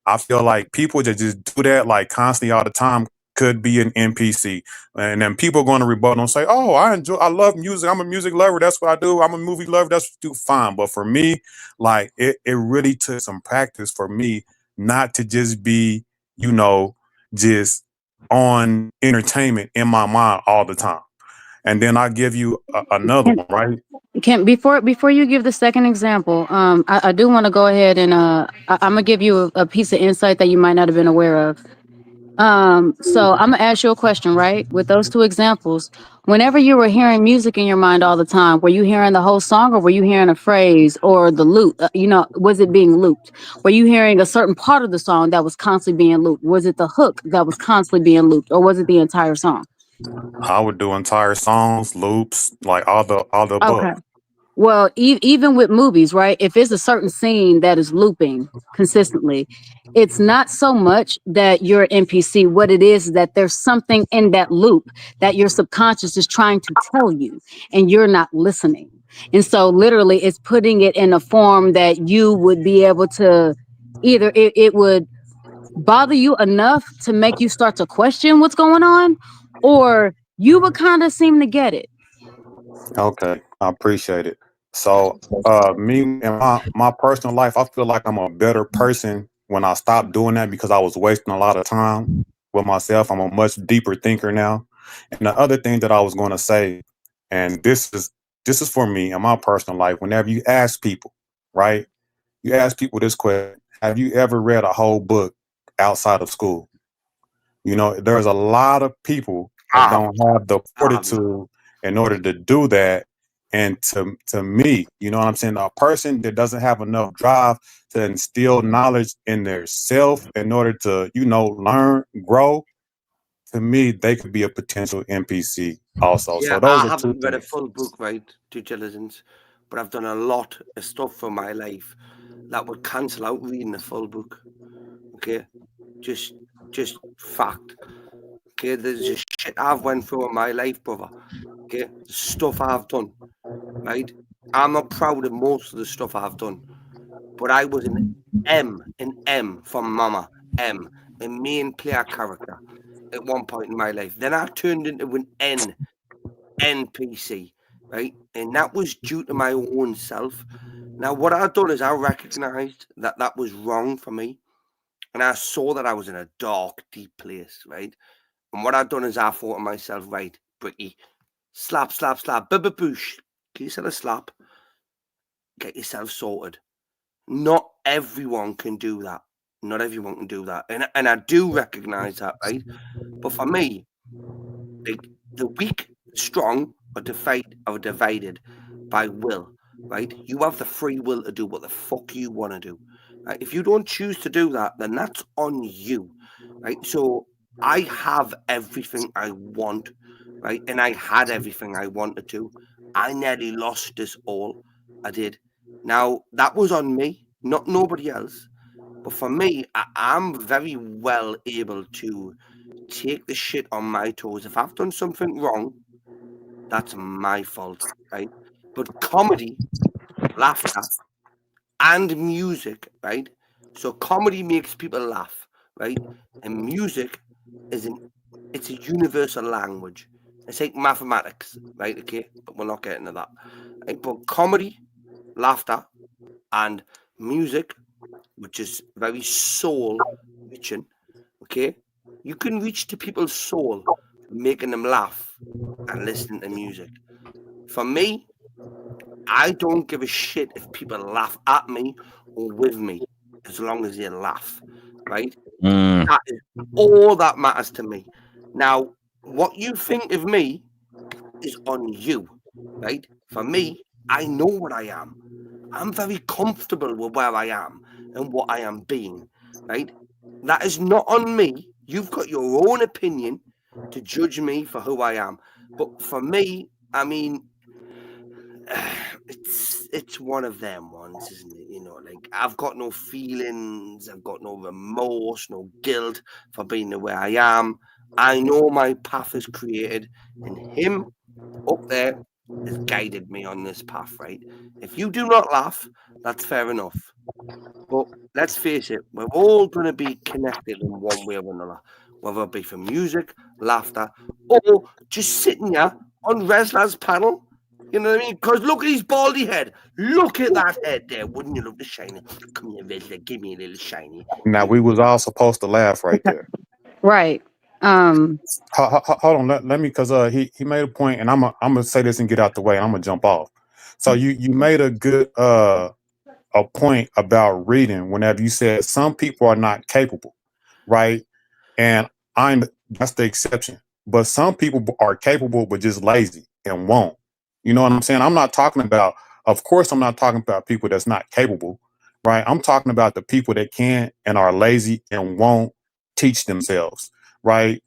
I feel like people that just do that like constantly all the time could be an NPC. And then people are going to rebuttal and say, oh, I love music. I'm a music lover. That's what I do. I'm a movie lover. That's what I do. Fine. But for me, like it really took some practice for me not to just be, you know, just on entertainment in my mind all the time. And then I give you another one, right? Before you give the second example, I do want to go ahead and I'm gonna give you a piece of insight that you might not have been aware of. So I'm gonna ask you a question, right? With those two examples, whenever you were hearing music in your mind all the time, were you hearing the whole song or were you hearing a phrase or the loop? Was it being looped? Were you hearing a certain part of the song that was constantly being looped? Was it the hook that was constantly being looped, or was it the entire song? I would do entire songs, loops, like all the above. Okay. Well, even with movies, right? If it's a certain scene that is looping consistently, it's not so much that you're an NPC. What it is that there's something in that loop that your subconscious is trying to tell you, and you're not listening. And so literally it's putting it in a form that you would be able to either it would bother you enough to make you start to question what's going on, or you would kind of seem to get it. Okay, I appreciate it. So me and my personal life, I feel like I'm a better person when I stopped doing that because I was wasting a lot of time with myself. I'm a much deeper thinker now. And the other thing that I was going to say, and this is for me in my personal life, whenever you ask people, right? You ask people this question: have you ever read a whole book outside of school. You know, there's a lot of people that don't have the fortitude in order to do that. And to me, you know what I'm saying? A person that doesn't have enough drive to instill knowledge in their self in order to, you know, learn, grow, to me, they could be a potential NPC also. Yeah, So those I are two haven't read a things. full book, right, due diligence, but I've done a lot of stuff for my life that would cancel out reading a full book. Okay, just fact. Okay, there's just shit I've went through in my life, brother. Okay, the stuff I've done, right? I'm not proud of most of the stuff I've done, but I was an M from Mama, M, a main player character at one point in my life. Then I turned into an NPC, right? And that was due to my own self. Now, what I've done is I recognized that that was wrong for me. And I saw that I was in a dark, deep place, right? And what I've done is I thought to myself, right, Bricky, slap, boosh. Can you sell a slap? Get yourself sorted. Not everyone can do that. Not everyone can do that. And I do recognize that, right? But for me, the weak, strong are divided by will, right? You have the free will to do what the fuck you want to do. Right? If you don't choose to do that, then that's on you, right? So I have everything I want, right? And I had everything I wanted to. I nearly lost this all. I did. Now, that was on me, not nobody else. But for me, I'm very well able to take the shit on my toes. If I've done something wrong, that's my fault, right? But comedy, laughter, and music, right? So comedy makes people laugh, right? And music it's a universal language. It's like mathematics, right? Okay, but we'll not get into that. Right? But comedy, laughter, and music, which is very soul reaching, okay? You can reach to people's soul, making them laugh and listening to music. For me, I don't give a shit if people laugh at me or with me, as long as they laugh, right? That is all that matters to me. Now, what you think of me is on you, right? For me, I know what I am. I'm very comfortable with where I am and what I am being, right? That is not on me. You've got your own opinion to judge me for who I am. But for me, I mean, it's one of them ones, isn't it? You know, like I've got no feelings, I've got no remorse, no guilt for being the way I am. I know my path is created, and him up there has guided me on this path, right? If you do not laugh, that's fair enough. But let's face it, we're all going to be connected in one way or another, whether it be for music, laughter, or just sitting here on Resla's panel. You know what I mean? Because look at his baldy head. Look at that head there. Wouldn't you love to shiny? Come here, Resla. Give me a little shiny. Now we was all supposed to laugh right there. Right. Hold on, let me, because he made a point, and I'm gonna say this and get out the way. I'm gonna jump off. So you made a good a point about reading whenever you said some people are not capable, right? And that's the exception. But some people are capable but just lazy and won't. You know what I'm saying? I'm not talking about, of course, I'm not talking about people that's not capable, right? I'm talking about the people that can and are lazy and won't teach themselves, right?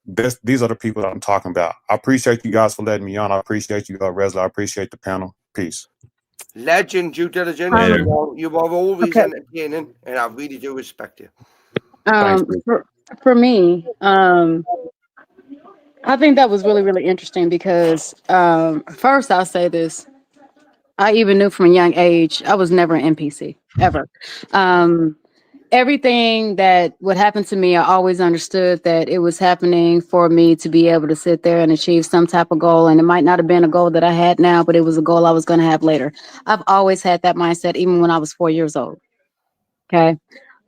These are the people that I'm talking about. I appreciate you guys for letting me on. I appreciate you, Resla. I appreciate the panel. Peace. Legend, due diligence. You are always entertaining, and I really do respect you. For me, I think that was really, really interesting because first I'll say this. I even knew from a young age, I was never an NPC, ever. Everything that would happen to me, I always understood that it was happening for me to be able to sit there and achieve some type of goal. And it might not have been a goal that I had now, but it was a goal I was going to have later. I've always had that mindset, even when I was 4 years old. Okay.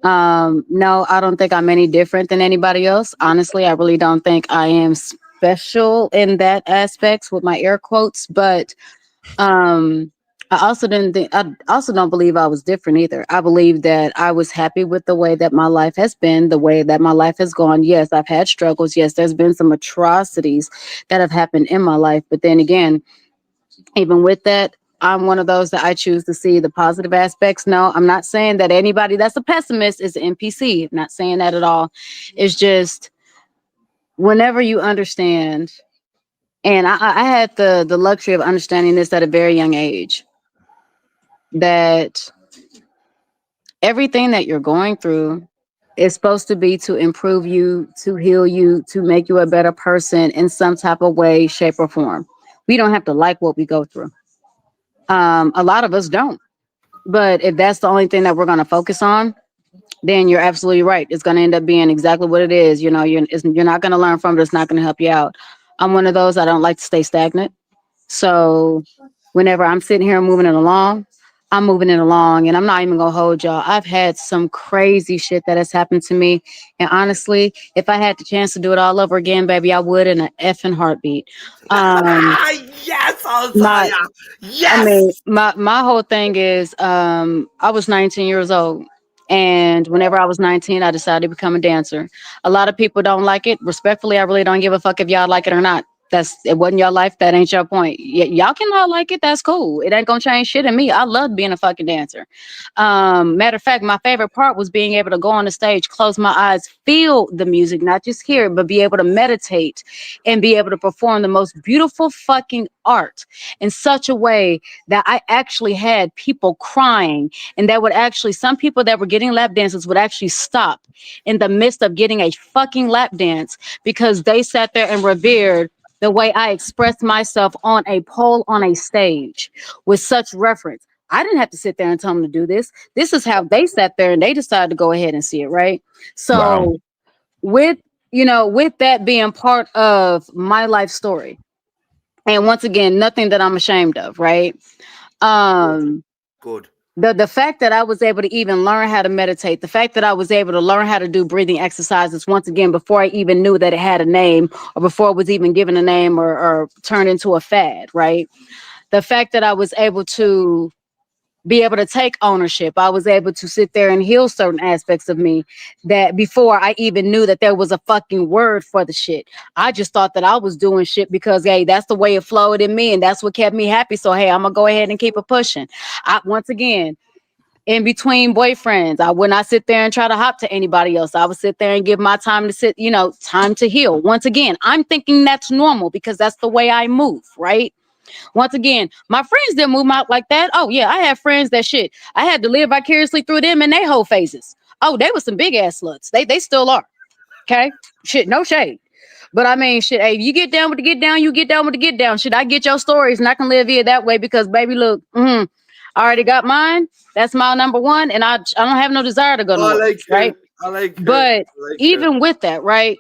No, I don't think I'm any different than anybody else. Honestly, I really don't think I am special in that aspect with my air quotes, but I also didn't think. I also don't believe I was different either. I believe that I was happy with the way that my life has been, the way that my life has gone. Yes, I've had struggles. Yes, there's been some atrocities that have happened in my life. But then again, even with that, I'm one of those that I choose to see the positive aspects. No, I'm not saying that anybody that's a pessimist is an NPC. I'm not saying that at all. It's just whenever you understand, and I had the luxury of understanding this at a very young age, that everything that you're going through is supposed to be to improve you, to heal you, to make you a better person in some type of way, shape, or form. We don't have to like what we go through. A lot of us don't. But if that's the only thing that we're going to focus on, then you're absolutely right. It's going to end up being exactly what it is. You know, you're not going to learn from it. It's not going to help you out. I'm one of those, I don't like to stay stagnant. So whenever I'm sitting here moving it along, I'm moving it along, and I'm not even gonna hold y'all. I've had some crazy shit that has happened to me, and honestly, if I had the chance to do it all over again, baby, I would in an effing heartbeat. Yes, My, Isaiah. I Yes. mean, my whole thing is, I was 19 years old, and whenever I was 19, I decided to become a dancer. A lot of people don't like it. Respectfully, I really don't give a fuck if y'all like it or not. It wasn't your life. That ain't your point. Y'all can not like it. That's cool. It ain't gonna change shit in me. I loved being a fucking dancer. Matter of fact, my favorite part was being able to go on the stage, close my eyes, feel the music, not just hear it, but be able to meditate and be able to perform the most beautiful fucking art in such a way that I actually had people crying, and that would actually, some people that were getting lap dances would actually stop in the midst of getting a fucking lap dance because they sat there and revered the way I expressed myself on a pole on a stage with such reference. I didn't have to sit there and tell them to do this. This is how they sat there and they decided to go ahead and see it, right? Wow. So with, with that being part of my life story, and once again, nothing that I'm ashamed of, right? Good. The fact that I was able to even learn how to meditate, the fact that I was able to learn how to do breathing exercises, once again, before I even knew that it had a name, or before it was even given a name, or turned into a fad, right? The fact that I was able to be able to take ownership. I was able to sit there and heal certain aspects of me that before I even knew that there was a fucking word for the shit. I just thought that I was doing shit because, hey, that's the way it flowed in me and that's what kept me happy. So, hey, I'm going to go ahead and keep it pushing. Once again, in between boyfriends, I would not sit there and try to hop to anybody else. I would sit there and give my time to sit, time to heal. Once again, I'm thinking that's normal because that's the way I move, right? Once again, my friends didn't move out like that. Oh, yeah, I had friends that shit. I had to live vicariously through them and their whole phases. Oh, they were some big ass sluts. They still are. Okay? Shit, no shade. But I mean, shit, hey, if you get down with the get down, you get down with the get down. Shit, I get your stories and I can live here that way because, baby, look, I already got mine. That's my number one. And I don't have no desire to go to work, right? I like it. But even with that, right,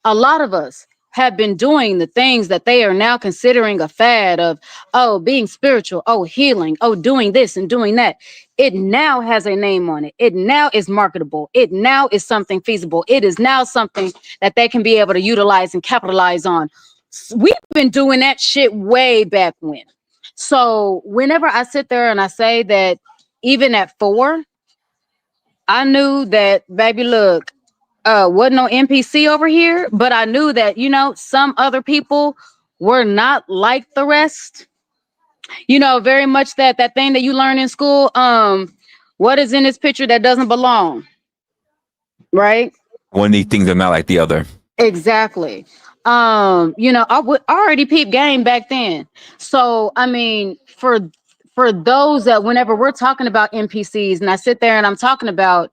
a lot of us have been doing the things that they are now considering a fad of, oh, being spiritual, oh, healing, oh, doing this and doing that. It now has a name on it. It now is marketable. It now is something feasible. It is now something that they can be able to utilize and capitalize on. We've been doing that shit way back when. So whenever I sit there and I say that even at 4, I knew that, baby, look, wasn't no NPC over here, but I knew that, some other people were not like the rest. Very much that thing that you learn in school. What is in this picture that doesn't belong? Right? One of these things are not like the other. Exactly. I would already peep game back then. So I mean, for those that whenever we're talking about NPCs and I sit there and I'm talking about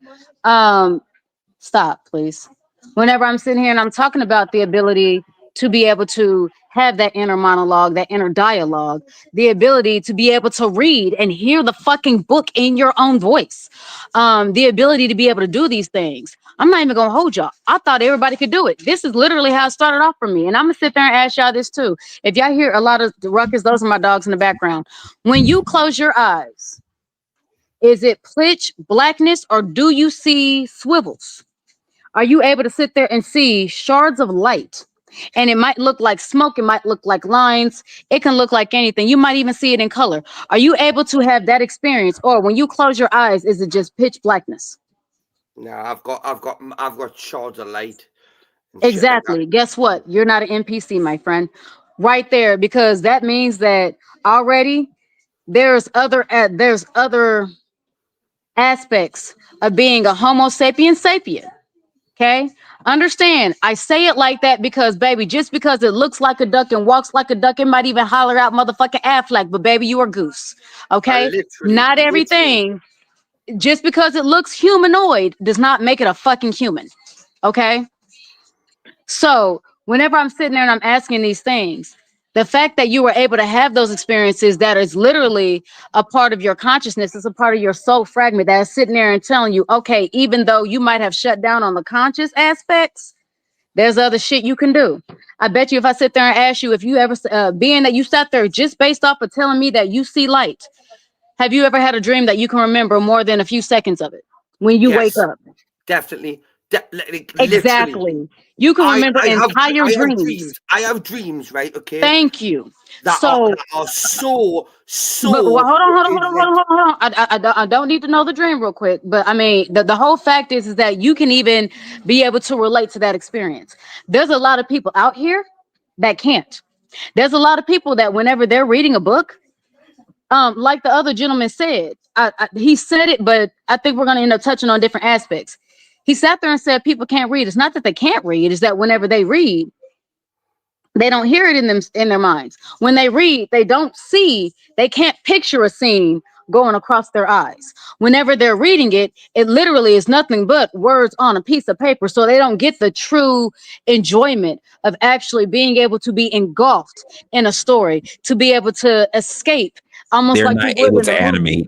stop, please. Whenever I'm sitting here and I'm talking about the ability to be able to have that inner monologue, that inner dialogue, the ability to be able to read and hear the fucking book in your own voice, the ability to be able to do these things. I'm not even gonna hold y'all. I thought everybody could do it. This is literally how it started off for me. And I'm gonna sit there and ask y'all this too. If y'all hear a lot of the ruckus, those are my dogs in the background. When you close your eyes, is it pitch blackness or do you see swivels? Are you able to sit there and see shards of light And it might look like smoke, it might look like lines, it can look like anything. You might even see it in color. Are you able to have that experience? Or when you close your eyes, is it just pitch blackness? No, I've got shards of light. And shit like Exactly. that. Guess what? You're not an NPC, my friend. Right there, because that means that already there's other aspects of being a Homo sapien sapien. Okay, understand? I say it like that because, baby, just because it looks like a duck and walks like a duck, it might even holler out motherfucking Affleck, but baby, you are goose. Okay, not everything. Just because it looks humanoid does not make it a fucking human. Okay. So whenever I'm sitting there and I'm asking these things, the fact that you were able to have those experiences that is literally a part of your consciousness, is a part of your soul fragment that is sitting there and telling you, okay, even though you might have shut down on the conscious aspects, there's other shit you can do. I bet you if I sit there and ask you if you ever, being that you sat there just based off of telling me that you see light, have you ever had a dream that you can remember more than a few seconds of it when you wake up? Definitely. Exactly. Literally. You can remember entire I dreams. I have dreams, right? Okay. Thank you. That are so. But well, hold on. I don't need to know the dream real quick. But I mean, the whole fact is that you can even be able to relate to that experience. There's a lot of people out here that can't. There's a lot of people that whenever they're reading a book, like the other gentleman said, he said it, but I think we're going to end up touching on different aspects. He sat there and said people can't read. It's not that they can't read, it's that whenever they read, they don't hear it in their minds. When they read, they don't see, they can't picture a scene going across their eyes. Whenever they're reading it, it literally is nothing but words on a piece of paper. So they don't get the true enjoyment of actually being able to be engulfed in a story, to be able to escape. Almost They're like not able to animate,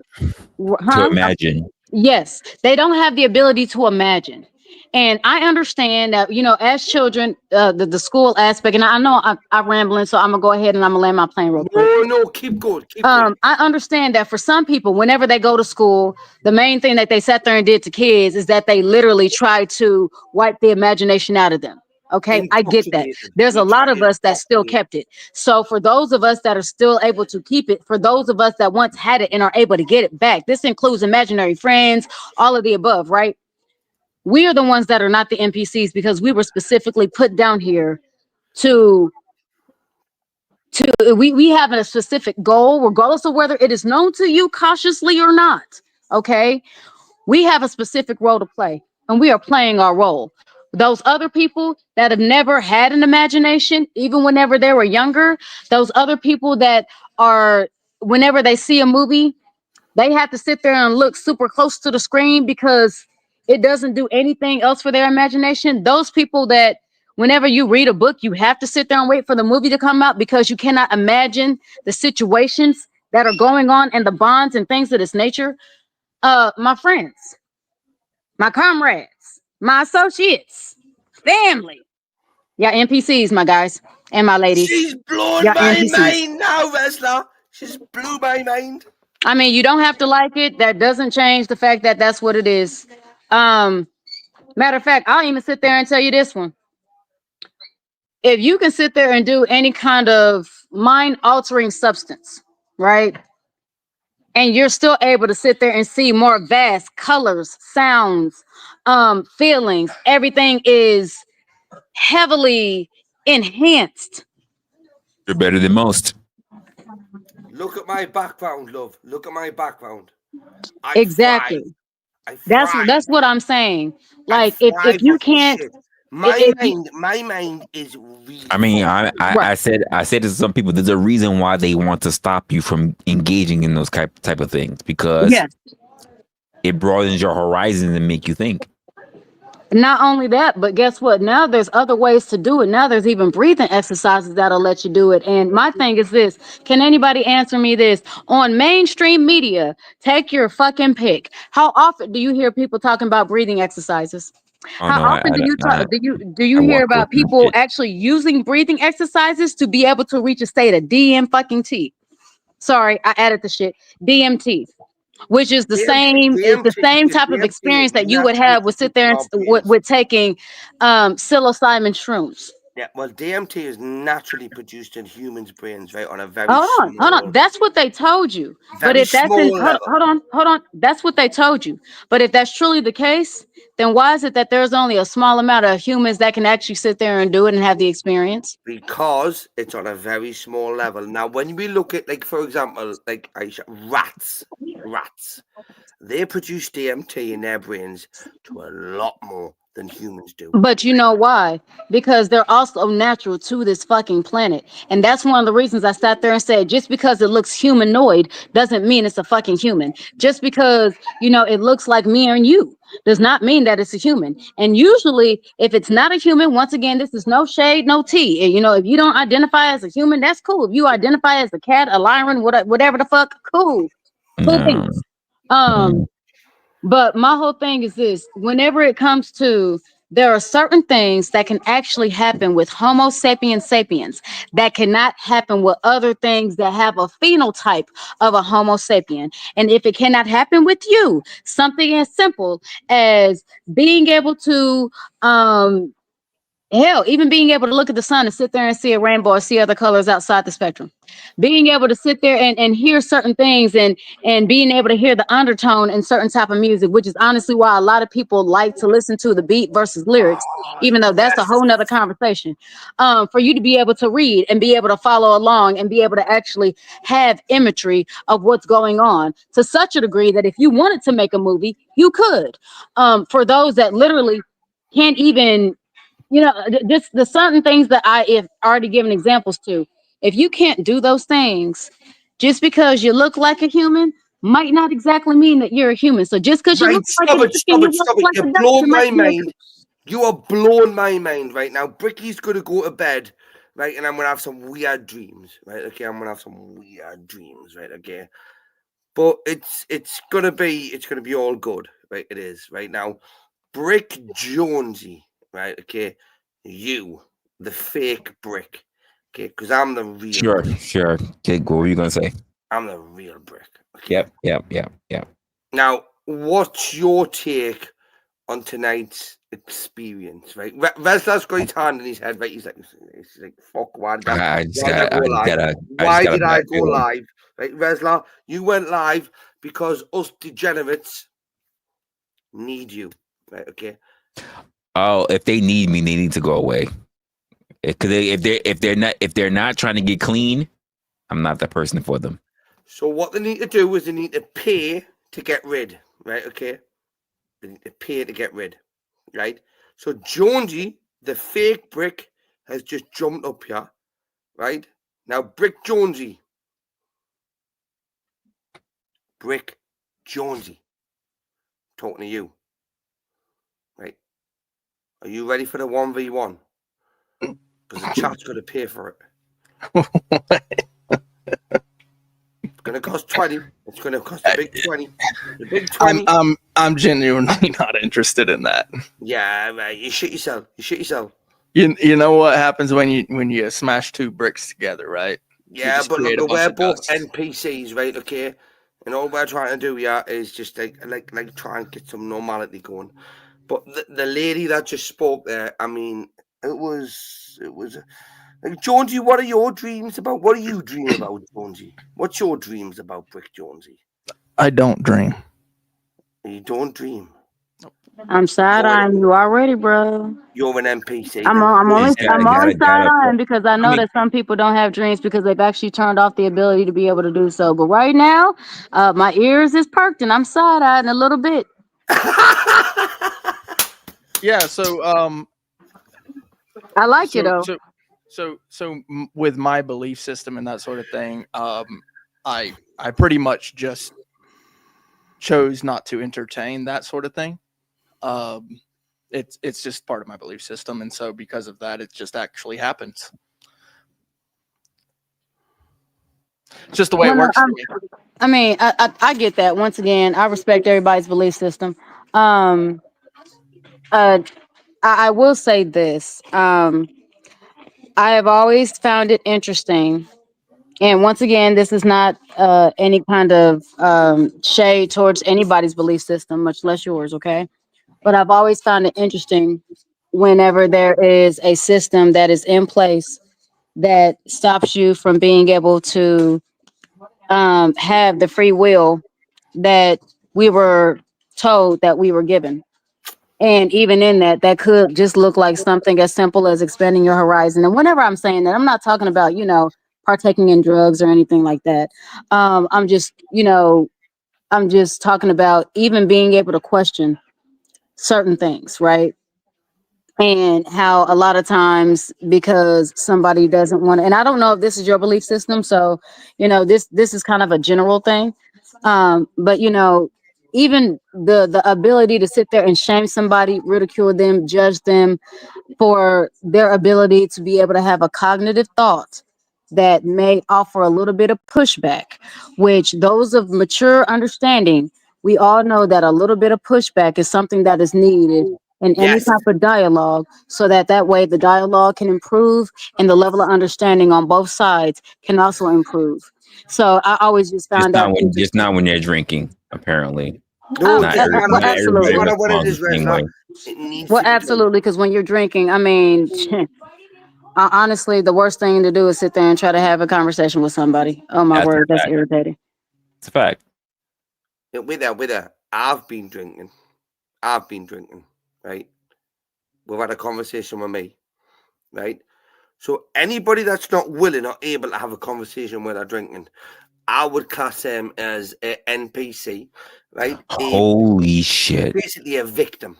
to imagine. Yes, they don't have the ability to imagine. And I understand that, you know, as children, the school aspect, and I know I'm rambling, so I'm gonna go ahead and I'm gonna land my plane real quick. No, keep going. Keep going. I understand that for some people, whenever they go to school, the main thing that they sat there and did to kids is that they literally try to wipe the imagination out of them. Okay, I get that. There's a lot of us that still kept it. So for those of us that are still able to keep it, for those of us that once had it and are able to get it back, this includes imaginary friends, all of the above, right? We are the ones that are not the NPCs because we were specifically put down here to we have a specific goal, regardless of whether it is known to you cautiously or not. Okay, we have a specific role to play, and we are playing our role. Those other people that have never had an imagination, even whenever they were younger, those other people that are, whenever they see a movie, they have to sit there and look super close to the screen because it doesn't do anything else for their imagination. Those people that whenever you read a book, you have to sit there and wait for the movie to come out because you cannot imagine the situations that are going on and the bonds and things of this nature. My friends, my comrades, my associates, family. Yeah, NPCs, my guys and my ladies. She's blown my mind now, Resla. She's blew my mind. I mean, you don't have to like it. That doesn't change the fact that that's what it is. Matter of fact, I'll even sit there and tell you this one. If you can sit there and do any kind of mind-altering substance, right? And you're still able to sit there and see more vast colors, sounds, feelings, everything is heavily enhanced. You're better than most. Look at my background, love. Look at my background. Exactly. That's what I'm saying. Like if you can't, my mind is really. I mean, I said to some people, there's a reason why they want to stop you from engaging in those type of things because it broadens your horizons and make you think. Not only that, but guess what? Now there's other ways to do it. Now there's even breathing exercises that'll let you do it. And my thing is this. Can anybody answer me this? On mainstream media, take your fucking pick. How often do you hear people talking about breathing exercises? How often do you hear about people actually using breathing exercises to be able to reach a state of DMT? Sorry, I added the shit. DMT. Which is the same type of experience that you would have with sit there and with taking psilocybin shrooms. Yeah, well, DMT is naturally produced in humans' brains, right, on a very Hold on, hold on. small, That's what they told you. But very if that's in, small level. hold on. That's what they told you. But if that's truly the case, then why is it that there's only a small amount of humans that can actually sit there and do it and have the experience? Because it's on a very small level. Now, when we look at, like, for example, like Aisha, rats, they produce DMT in their brains to a lot more than humans do. But you know why? Because they're also natural to this fucking planet. And that's one of the reasons I sat there and said, just because it looks humanoid doesn't mean it's a fucking human. Just because, you know, it looks like me and you does not mean that it's a human. And usually, if it's not a human, once again, this is no shade, no tea. And, you know, if you don't identify as a human, that's cool. If you identify as a cat, a lion, whatever the fuck, cool. Cool things. But my whole thing is this: whenever it comes to, there are certain things that can actually happen with Homo sapiens sapiens that cannot happen with other things that have a phenotype of a Homo sapien. And if it cannot happen with you, something as simple as being able to hell, even being able to look at the sun and sit there and see a rainbow or see other colors outside the spectrum, being able to sit there and hear certain things and being able to hear the undertone in certain type of music, which is honestly why a lot of people like to listen to the beat versus lyrics, even though that's a whole nother conversation. For you to be able to read and be able to follow along and be able to actually have imagery of what's going on to such a degree that if you wanted to make a movie, you could. For those that literally can't even, you know, just the certain things that I have already given examples to. If you can't do those things, just because you look like a human might not exactly mean that you're a human. So just because you Right, look like stop a it, chicken, stop you it, look stop it. like You're a duck, blowing you my might be a mind. You are blowing my mind right now. Bricky's gonna go to bed, right? And I'm gonna have some weird dreams, right? Okay, I'm gonna have some weird dreams, right? Okay. But it's gonna be all good, right? It is right now. Brick Jonesy, right? Okay, you, the fake Brick, okay, because I'm the real. Sure, Brick. sure. Okay, what were you gonna say? I'm the real Brick. Okay? Yep. Now, what's your take on tonight's experience? Right, Resla's got his hand in his head. Right, he's like, "Fuck, why did I go live? Why did I go live?" Right, Resla, you went live because us degenerates need you. Right, okay. Oh, if they need me, they need to go away. Because if they're not trying to get clean, I'm not the person for them. So what they need to do is they need to pay to get rid. Right, okay. They need to pay to get rid. Right. So Jonesy, the fake Brick, has just jumped up here. Right now, Brick Jonesy. Brick Jonesy. Talking to you. Right. Are you ready for the 1v1? Because the chat's going to pay for it. It's going to cost 20. It's going to cost a big 20. The big 20. I'm genuinely not interested in that. Yeah, right. You shit yourself. You know what happens when you smash two bricks together, right? Yeah, but look, we're both NPCs, right? Okay, and all we're trying to do here is just like try and get some normality going. But the lady that just spoke there, I mean, it was like, Jonesy, what are your dreams about? What are you dreaming about, Jonesy? What's your dreams about, Brick Jonesy? I don't dream. You don't dream. I'm side-eyeing you already, bro. You're an NPC. I'm only side-eyeing because I know that some people don't have dreams because they've actually turned off the ability to be able to do so. But right now, my ears is perked and I'm side-eyeing a little bit. Yeah, so I like it though. So with my belief system and that sort of thing, I pretty much just chose not to entertain that sort of thing. It's just part of my belief system, and so because of that, it just actually happens. It's just the way it works for me. I mean, I get that. Once again, I respect everybody's belief system. I will say this. I have always found it interesting. And once again, this is not any kind of shade towards anybody's belief system, much less yours, okay? But I've always found it interesting whenever there is a system that is in place that stops you from being able to have the free will that we were told that we were given. And even in that, that could just look like something as simple as expanding your horizon. And whenever I'm saying that, I'm not talking about, partaking in drugs or anything like that. I'm just, I'm just talking about even being able to question certain things, right? And how a lot of times because somebody doesn't want to, and I don't know if this is your belief system, so this is kind of a general thing. But even the ability to sit there and shame somebody, ridicule them, judge them for their ability to be able to have a cognitive thought that may offer a little bit of pushback, which those of mature understanding, we all know that a little bit of pushback is something that is needed in any Yes. type of dialogue, so that way the dialogue can improve and the level of understanding on both sides can also improve. So I always just found that Just not when they're drinking, apparently. No, Not yeah, every- and well, not everybody no absolutely. matter what it responds is, the same Resla, way. it needs Well, to be done. absolutely, because when you're drinking, I mean, honestly, the worst thing to do is sit there and try to have a conversation with somebody. Oh my That's a word, that's fact. irritating. It's a fact. Yeah, with her, I've been drinking, right? We've had a conversation with me, right? So anybody that's not willing or able to have a conversation with her drinking, I would class them as an NPC, right? Holy shit. Basically a victim.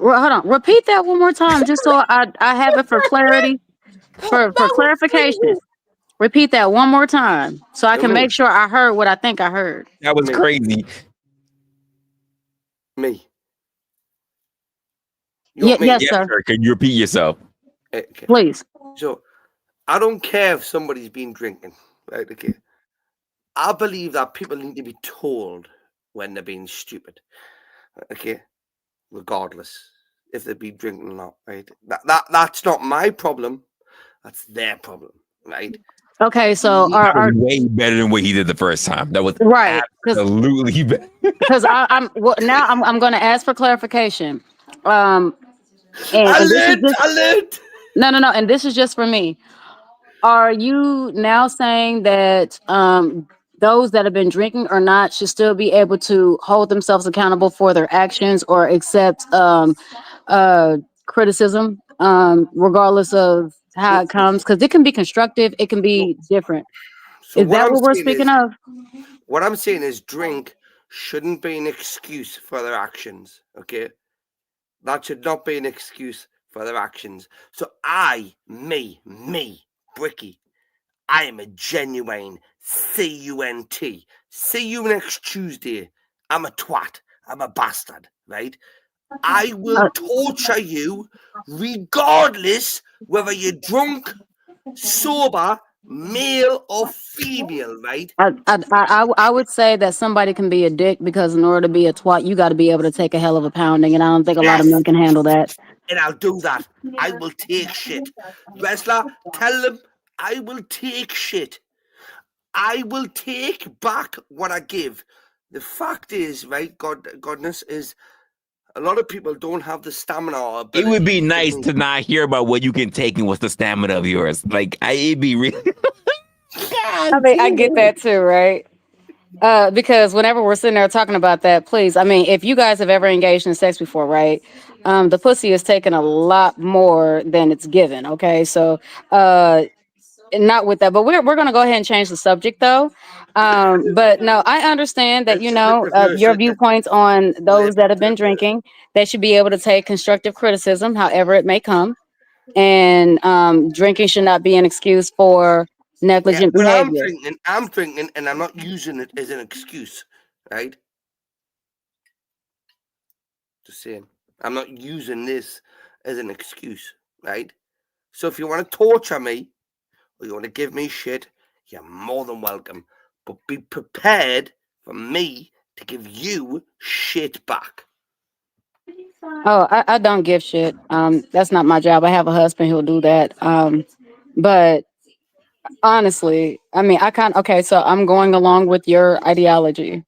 Well, hold on, repeat that one more time, just so I have it for clarity, for clarification. Repeat that one more time, so I can make sure I heard what I think I heard. That was crazy. Me. You want me? Yes, sir. Can you repeat yourself? Okay. Please. So, I don't care if somebody's been drinking, right? Okay. I believe that people need to be told when they're being stupid, okay? Regardless if they've been drinking or not, right? That's not my problem. That's their problem, right? Okay, so That was way better than what he did the first time. That was right, absolutely better. because I'm now I'm going to ask for clarification. And Alert! No, and this is just for me. Are you now saying that those that have been drinking or not should still be able to hold themselves accountable for their actions or accept criticism, regardless of how it comes? Because it can be constructive, it can be different. So Is that what we're speaking of? What I'm saying is drink shouldn't be an excuse for their actions, okay? That should not be an excuse for their actions. So me, Bricky, I am a genuine C-U-N-T. See you next Tuesday. I'm a twat. I'm a bastard, right? I will torture you regardless whether you're drunk, sober, male or female, right? I would say that somebody can be a dick because in order to be a twat, you got to be able to take a hell of a pounding, and I don't think a lot of men can handle that. And I'll do that. I will take shit. Resla, tell them I will take shit. I will take back what I give. The fact is, right, godness is a lot of people don't have the stamina or ability. It would be nice to not hear about what you can take and what's the stamina of yours. Like, it'd be really. I mean, I get that too, right? Because whenever we're sitting there talking about that, please, I mean, if you guys have ever engaged in sex before, right? The pussy is taking a lot more than it's given. Okay, so not with that, but we're gonna go ahead and change the subject though. But no, I understand that your viewpoints on those that have been drinking. They should be able to take constructive criticism, however it may come, and drinking should not be an excuse for negligent behavior. I'm drinking, and I'm not using it as an excuse, right? Just saying, I'm not using this as an excuse, right? So if you want to torture me or you want to give me shit, you're more than welcome. But be prepared for me to give you shit back. Oh, I don't give shit. That's not my job. I have a husband who'll do that. But honestly, I mean, okay, so I'm going along with your ideology.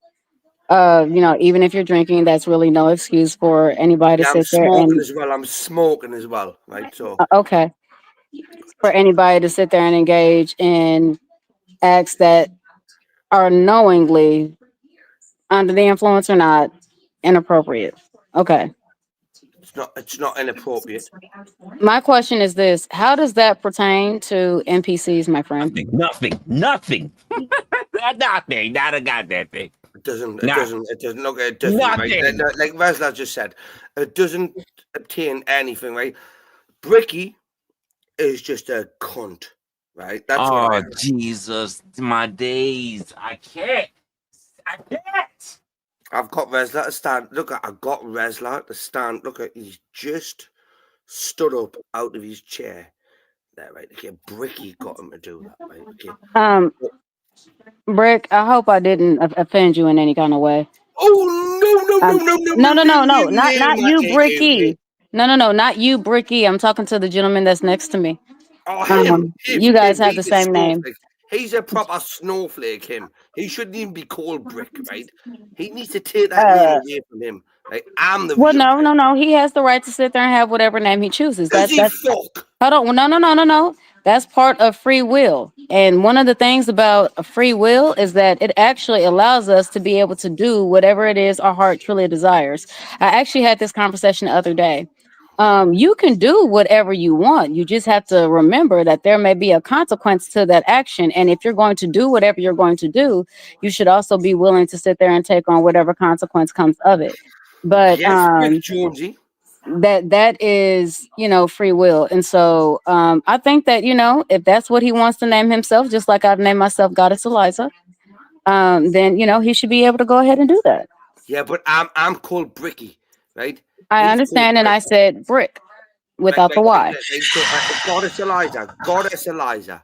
Even if you're drinking, that's really no excuse for anybody to Yeah, I'm sit there smoking and as well. I'm smoking as well, right? So okay, for anybody to sit there and engage in acts that are knowingly under the influence or not inappropriate. Okay. it's not inappropriate. My question is this: how does that pertain to NPCs, my friend? Nothing. Nothing. Not a goddamn thing. It doesn't. Nothing. Right? Like Resla just said, it doesn't obtain anything, right? Bricky is just a cunt, right? That's what I am. Jesus, my days. I can't. I've got Resla to stand. Look, I've got Resla to stand. Look, he's just stood up out of his chair. There, right? Okay, Bricky got him to do that, right? Okay. Brick, I hope I didn't offend you in any kind of way. Oh no, not you, Bricky. No, not you, Bricky. I'm talking to the gentleman that's next to me. Oh, you guys have the same name. He's a proper snowflake. He shouldn't even be called Brick, right? He needs to take that name away from him. Like, I'm the no. He has the right to sit there and have whatever name he chooses. That's fuck. Hold on. No. That's part of free will. And one of the things about a free will is that it actually allows us to be able to do whatever it is our heart truly desires. I actually had this conversation the other day. You can do whatever you want. You just have to remember that there may be a consequence to that action. And if you're going to do whatever you're going to do, you should also be willing to sit there and take on whatever consequence comes of it. But Georgie. that is, free will. And so I think that, if that's what he wants to name himself, just like I've named myself Goddess Eliza, then, he should be able to go ahead and do that. Yeah, but I'm called Bricky, right? I understand, and I said Brick without the Y. Goddess Eliza,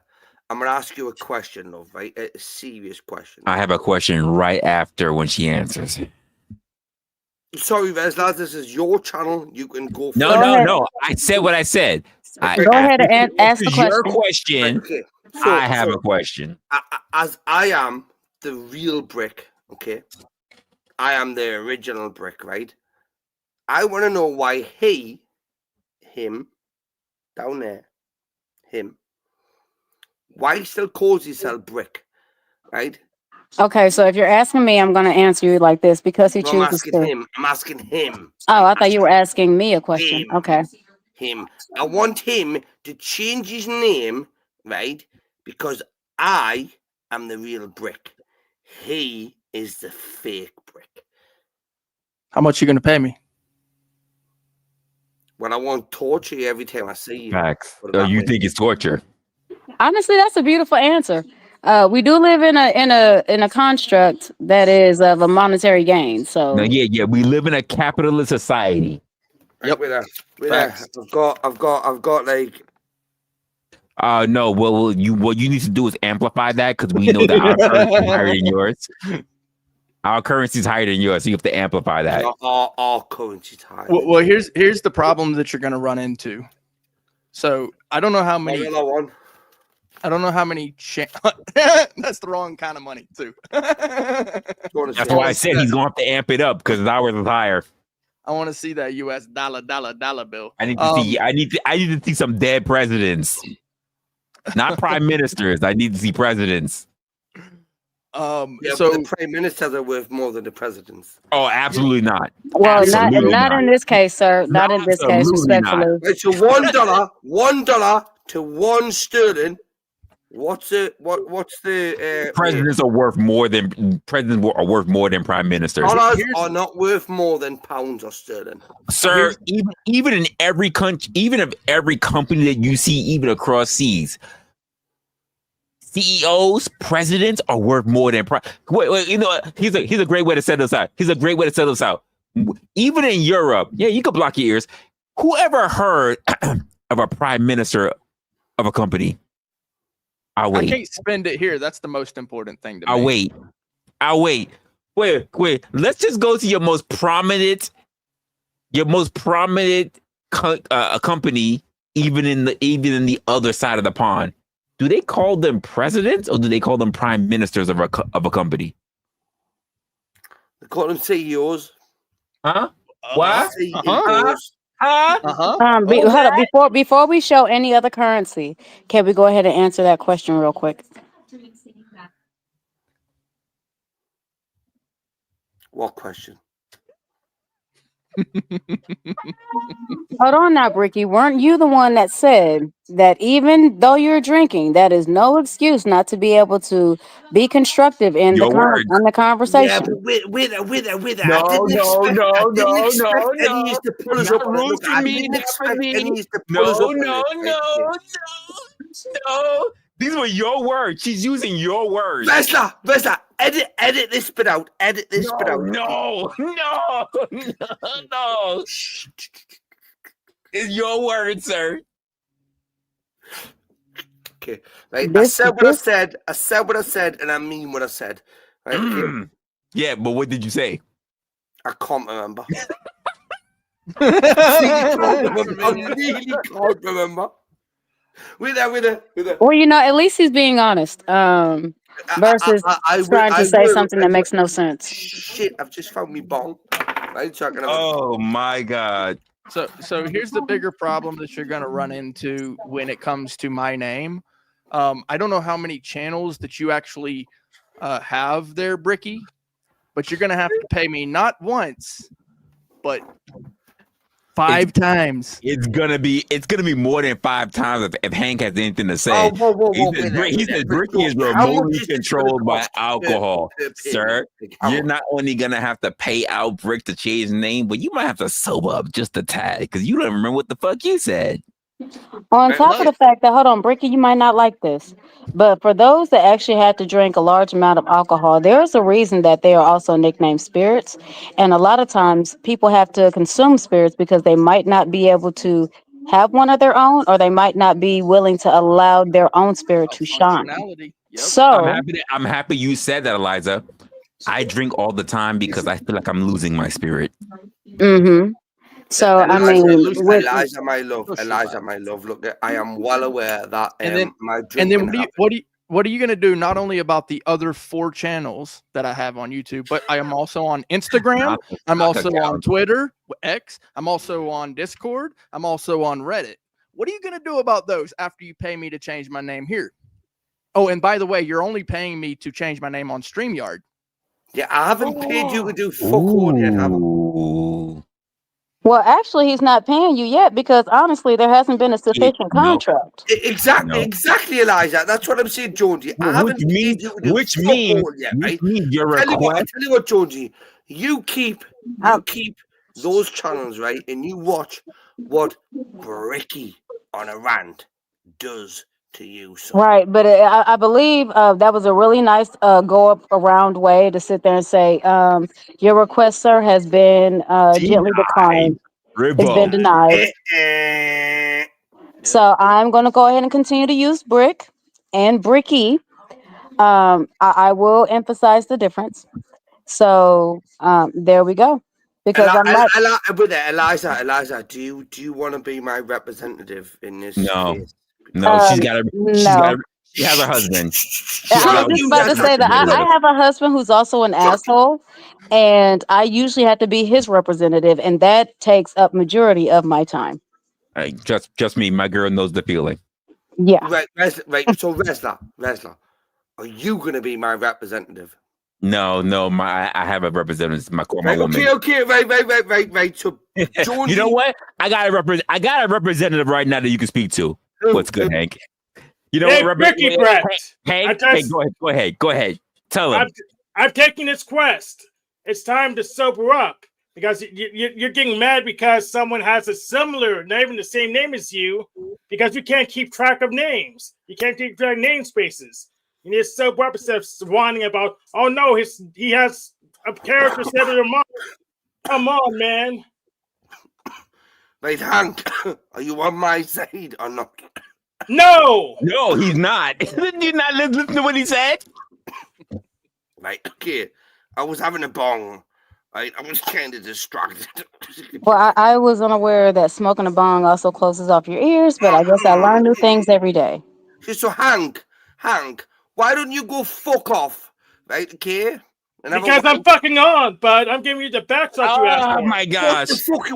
I'm gonna ask you a question, love, right? A serious question. I have a question right after when she answers. Sorry, Resla, this is your channel. You can go. No. I said what I said. Go ahead and ask the question. Your question. Okay. I have a question. As I am the real Brick, okay? I am the original Brick, right? I want to know why him, down there, why he still calls himself Brick, right? Okay, so if you're asking me, I'm going to answer you like this because he chooses to. I'm asking him. Oh, I thought you were asking me a question. Okay. Him. I want him to change his name, right? Because I am the real Brick. He is the fake Brick. How much you going to pay me? Well, I won't torture you every time I see you. Facts. You think it's torture? Honestly, that's a beautiful answer. We do live in a construct that is of a monetary gain. So yeah. We live in a capitalist society. Yep. I've got like. No. Well, what you need to do is amplify that because we know that our currency is higher than yours. Our currency is higher than yours, so you have to amplify that. Our currency is higher. Well, here's the problem that you're going to run into. So I don't know how many. I don't know how many. That's the wrong kind of money too. That's why I said he's going to have to amp it up because ours is higher. I want to see that U.S. dollar bill. I need to see. I need to see some dead presidents, not prime ministers. I need to see presidents. So the prime ministers are worth more than the presidents. Oh, absolutely not. Well, not in this case, sir. Not in this case, respectfully. Right, so $1 to 1 sterling. What's the presidents are worth more than prime ministers. Dollars are not worth more than pounds or sterling, sir. Even in every country, even of every company that you see, even across seas. CEOs, presidents are worth more than. Wait, here's a great way to set this out. Even in Europe, yeah, you can block your ears. Whoever heard of a prime minister of a company? I'll wait. I can't spend it here. That's the most important thing to me. I'll wait. Wait. Let's just go to your most prominent company, even in the other side of the pond. Do they call them presidents or do they call them prime ministers of a company? They call them CEOs. Huh? What? CEOs. Hold on, before we show any other currency, can we go ahead and answer that question real quick? What question? Hold on now, Bricky. Weren't you the one that said that even though you're drinking, that is no excuse not to be able to be constructive in Your words. in the conversation? Yeah, but with her. No, I didn't expect no. any to pull us Not up. rude Look, for I me, didn't not for expect me. any to pull us up. No. These were your words. She's using your words. Resla, edit this bit out. Edit this bit out. No. It's your words, sir. Okay, right. I said what I said, and I mean what I said. Right? Okay? Yeah, but what did you say? I can't remember. I really can't remember. With her. Well, you know, at least he's being honest. Versus trying to say something that makes no sense. Shit, I've just found me bong. Right, oh my god. So here's the bigger problem that you're gonna run into when it comes to my name. I don't know how many channels that you actually have there, Bricky, but you're gonna have to pay me not once, but 5 times. It's gonna be more than 5 times if Hank has anything to say. Whoa, he says Bricky is remotely controlled by alcohol. Sir, you're not only gonna have to pay out Brick to change his name, but you might have to sober up just a tad because you don't remember what the fuck you said. On top of the fact that, hold on, Bricky, you might not like this, but for those that actually had to drink a large amount of alcohol, there's a reason that they are also nicknamed spirits. And a lot of times people have to consume spirits because they might not be able to have one of their own, or they might not be willing to allow their own spirit to shine. Yep. So I'm happy you said that, Eliza. I drink all the time because I feel like I'm losing my spirit. Mm-hmm. So Eliza, I mean, Eliza, my love. Look, I am well aware that my drinking. What are you gonna do? Not only about the other 4 channels that I have on YouTube, but I am also on Instagram. I'm also on Twitter, X. I'm also on Discord. I'm also on Reddit. What are you gonna do about those after you pay me to change my name here? Oh, and by the way, you're only paying me to change my name on StreamYard. Yeah, I haven't paid you to do fuck all yet, have I? well, actually, he's not paying you yet because honestly, there hasn't been a sufficient contract. Exactly, Eliza. That's what I'm saying, Jonesy. I haven't paid you to do fuck all yet, right? Your I tell you what, Jonesy. You keep those channels, right, and you watch what Bricky on a rant does to you. So. Right, but I believe that was a really nice go up around way to sit there and say, your request, sir, has been gently declined. It's been denied. So I'm going to go ahead and continue to use Brick and Bricky. I will emphasize the difference. So there we go. Because Eliza, do you want to be my representative in this case? No, she has a husband. I was just about to say that I have a husband who's also an asshole, and I usually have to be his representative, and that takes up majority of my time. Just me. My girl knows the feeling. Yeah. Right. So Resla, are you going to be my representative? No. I have a representative. My woman. Okay. Right. So, you know what? I got a representative right now that you can speak to. What's good, Hank? You know what, Ricky Brett. Hank, go ahead. Tell him. I've taken this quest. It's time to sober up because you're getting mad because someone has a similar name, the same name as you, because you can't keep track of names. You can't keep track of namespaces. You need to sober up instead of whining about, oh no, he has a character set of your mom. Come on, man. Right, Hank, are you on my side or not? No, he's not. Did you not listen to what he said? Right, okay. I was having a bong. Right, I was kind of distracted. Well, I was unaware that smoking a bong also closes off your ears, but I guess I learn new things every day. So Hank, why don't you go fuck off? Right, okay? Because I'm fucking on, bud. I'm giving you the backshot you asked for. Oh my gosh!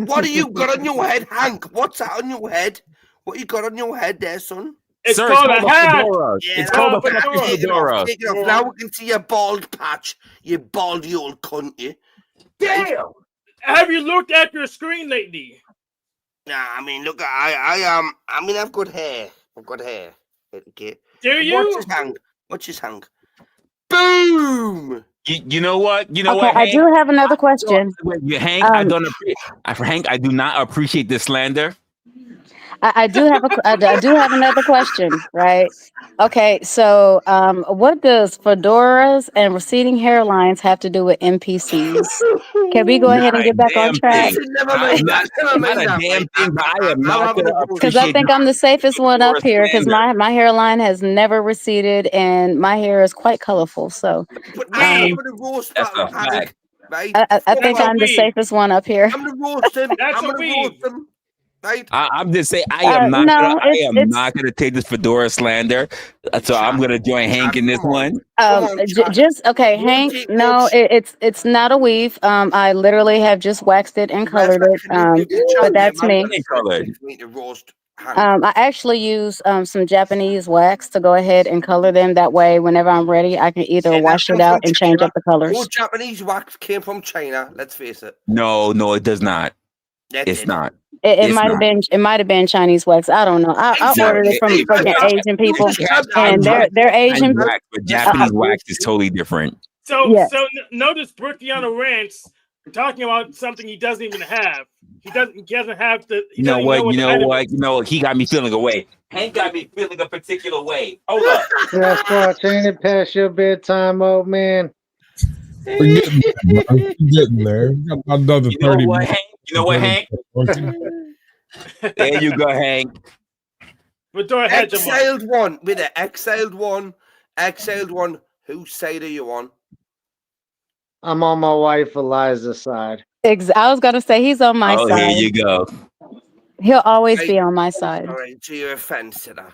What do you got on your head, Hank? What's that on your head? What you got on your head there, son? It's called a hat. It's called a fedora. Take it off. Now we can see your bald patch. You baldy old cunt, you. Damn! Have you looked at your screen lately? Nah, I mean, look, I've got hair. I've got hair. Okay. Do you? Watch his hang. Boom! You know what? Okay, what? I do have another question. Hank, Hank, I do not appreciate this slander. I do have another question, right? Okay, so what does fedoras and receding hairlines have to do with NPCs? Can we go ahead and get back on track? Not a damn thing, but I am not going to appreciate. Because I think I'm the safest one up here, because my hairline has never receded and my hair is quite colorful. So that's a fact. I think I'm the safest one up here. I'm the roast him. That's I'm a gonna roast him. Right? I'm just saying I am not gonna take this fedora slander. So I'm gonna join Hank in this one. Hank. No, it's not a weave. I literally have just waxed it and colored it. But that's me. I actually use some Japanese wax to go ahead and color them. That way, whenever I'm ready, I can either wash it out and change up the colors. All Japanese wax came from China. Let's face it. No, it does not. It's not. It might have been Chinese wax. I don't know. I ordered it from fucking Asian people, and they're Asian. Wax, but Japanese wax is totally different. So notice Bricky on a rant talking about something he doesn't even have. He doesn't have the. You know what? He got me feeling away. Hank got me feeling a particular way. Hold up. That's watch. Ain't it past your bedtime, old man? We're getting there. Got another 30 minutes. You know what, Hank? There you go, Hank. Exiled one with an exiled one. Whose side are you on? I'm on my wife Eliza's side. I was gonna say he's on my side. Here you go. He'll always be on my side. All right, so you're a fence sitter.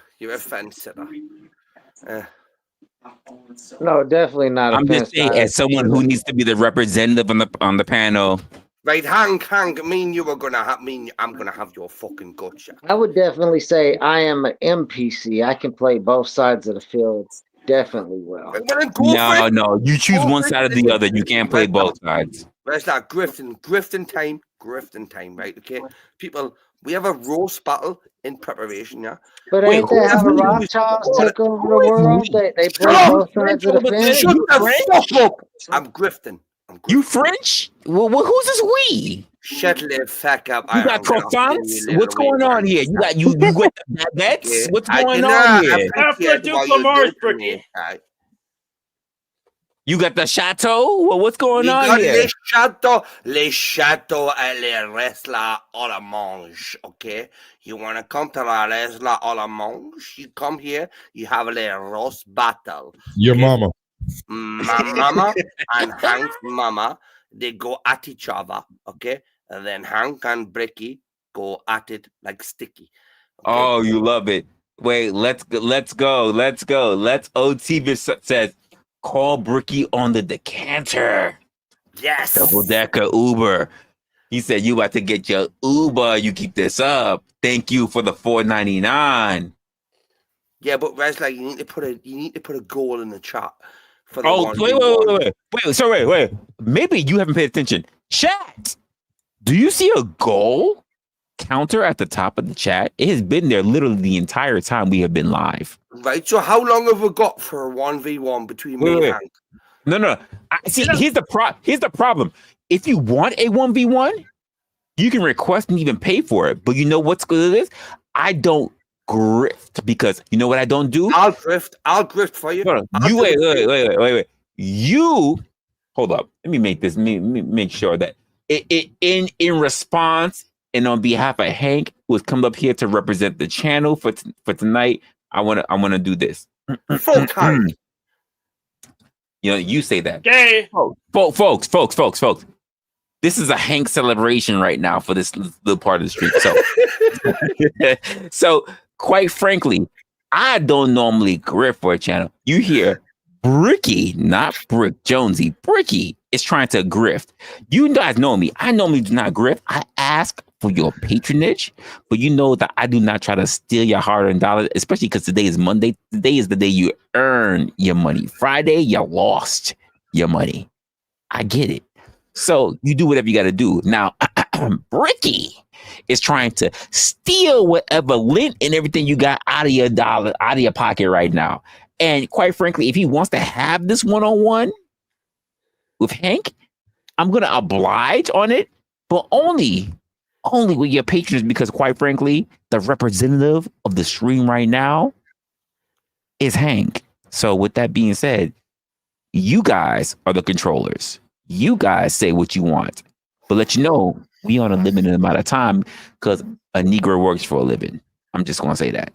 No, definitely not. I'm just saying, as someone who needs to be the representative on the panel. Right, Hank, I'm gonna have your fucking guts. I would definitely say I am an NPC. I can play both sides of the field definitely well. No, you choose one side or the other. You can't play both sides. Where's that grifting time, right? Okay, people, we have a roast battle in preparation, yeah. But ain't they have a Rothschilds take over the world? They play both sides of the fence. Shut the fuck up! I'm grifting. You French? Well, who's this we? Shut the fuck up. You got croissants? What's going on here? You got the baguettes? What's going on here? After Duke Lamar's Bricky. You got the chateau? Well, what's going on here? Les chateaux et les Resla à la mange, okay? You want to come to la Resla à la mange? You come here, you have a roast battle. Your mama. My mama and Hank's mama, they go at each other, okay? And then Hank and Bricky go at it like sticky. Okay? Oh, you love it. Wait, let's go. Let's OT says, call Bricky on the decanter. Yes. Double decker Uber. He said, you about to get your Uber. You keep this up. Thank you for the $4.99. Yeah, but Resla, you need to put a goal in the chat. Wait. Maybe you haven't paid attention. Chat. Do you see a goal counter at the top of the chat? It has been there literally the entire time we have been live. Right. So how long have we got for a 1v1 between me and Hank? No. Here's the problem. If you want a 1v1, you can request and even pay for it. But you know what's good at this? I don't grift, because you know what I don't do? I'll grift for you. Wait. You hold up. Let me make sure that in response and on behalf of Hank, who's come up here to represent the channel for tonight, I wanna do this. Full time. You say that. Okay. Folks. This is a Hank celebration right now for this little part of the stream. So quite frankly, I don't normally grift for a channel. You hear Bricky, not Brick Jonesy, Bricky is trying to grift. You guys know me. I normally do not grift. I ask for your patronage, but you know that I do not try to steal your hard-earned dollars, especially because today is Monday. Today is the day you earn your money. Friday, you lost your money. I get it. So you do whatever you got to do. Now, Bricky is trying to steal whatever lint and everything you got out of your dollar, out of your pocket right now. And quite frankly, if he wants to have this one-on-one with Hank, I'm going to oblige on it, but only with your patrons, because quite frankly, the representative of the stream right now is Hank. So with that being said, you guys are the controllers. You guys say what you want, but let you know we on a limited amount of time because a Negro works for a living. I'm just going to say that.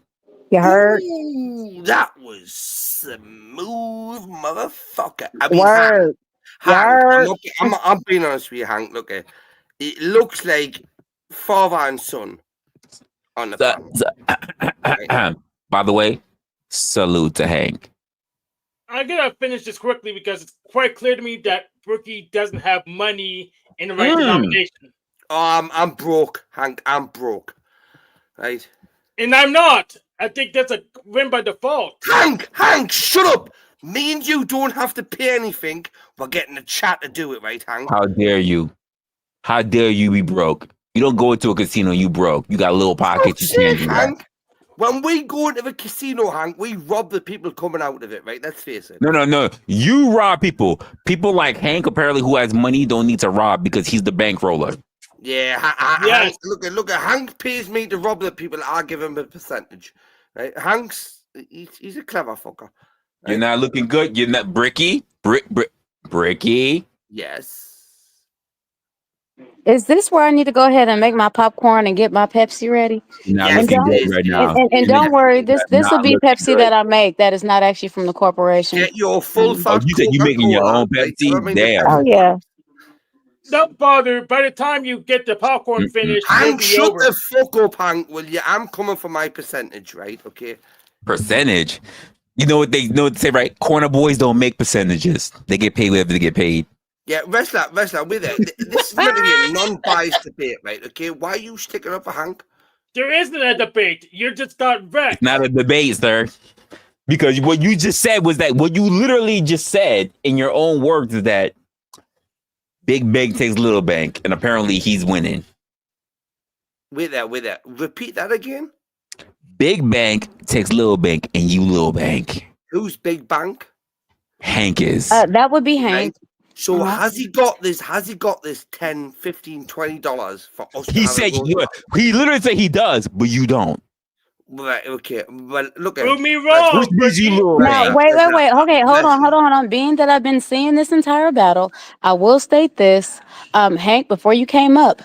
You heard? Ooh, that was smooth, motherfucker. I mean, Word. Hank, I'm being honest with you, Hank. Look, it looks like father and son on the phone. Right? By the way, salute to Hank. I'm gonna finish this quickly because it's quite clear to me that Brookie doesn't have money in the right denomination. Oh, I'm broke, Hank. I'm broke. Right? And I'm not. I think that's a win by default. Hank, shut up. Me and you don't have to pay anything. We're getting a chat to do it, right, Hank? How dare you? How dare you be broke? You don't go into a casino, you broke. You got little pockets. You can't do that. Hank. When we go into the casino, Hank, we rob the people coming out of it, right? Let's face it. No. You rob people. People like Hank, apparently, who has money, don't need to rob because he's the bankroller. Yeah, Yes. Hank, look, Hank pays me to rob the people. I give him a percentage, right? Hank's he's a clever fucker. Right? You're not looking good. You're not Bricky. Bricky. Yes. Is this where I need to go ahead and make my popcorn and get my Pepsi ready? Not Yes, looking it good is. right now. And don't worry, this Not will be looking Pepsi good. that I make. That is not actually from the corporation. Get your full fat. You said you making your own Pepsi? Damn. Oh yeah. Don't bother. By the time you get the popcorn finished, it'll Hank, be shut over. the fuck up, Hank, will you? I'm coming for my percentage, right? Okay. Percentage. You know what they say, right? Corner boys don't make percentages. They get paid whatever they get paid. Yeah, Resla, with it. This is meant to be a non-biased debate, right? Okay, why are you sticking up for Hank? There isn't a debate. You just got wrecked. It's not a debate, sir. Because what you just said was that what you literally just said in your own words is that Big Bank takes Little Bank, and apparently he's winning. With that. Repeat that again. Big Bank takes Little Bank, and you Little Bank. Who's Big Bank? Hank is. That would be Hank. Right. So has he got this? Has he got this $10, $15, $20 for us? He said he literally said he does, but you don't. Right. Okay. Well, look. Prove me wrong. Which means you little Now, Hank. wait. Okay, hold on. Being that I've been seeing this entire battle, I will state this. Hank, before you came up,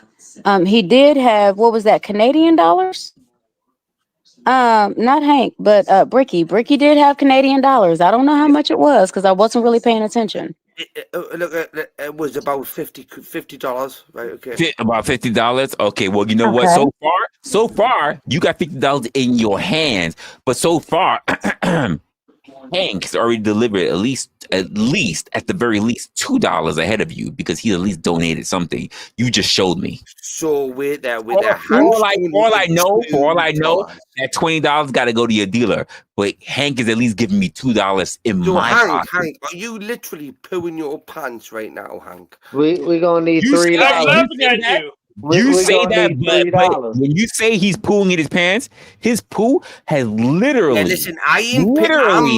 he did have, what was that, Canadian dollars? Not Hank, but Bricky. Bricky did have Canadian dollars. I don't know how much it was because I wasn't really paying attention. It was about $50, right? Okay. About $50. Okay, well, you know what? So far, you got $50 in your hands, but so far, Hank's already delivered at least at the very least $2 ahead of you because he at least donated something. You just showed me. So with that, For all I know, that $20 got to go to your dealer. But Hank is at least giving me $2 in my pocket. Hank, are you literally pooing your pants right now, Hank? We gonna need You $3. I'm laughing at you. You We say gonna that, need but $3. when you say he's pooing in his pants, his poo has literally, Yeah, listen, I'm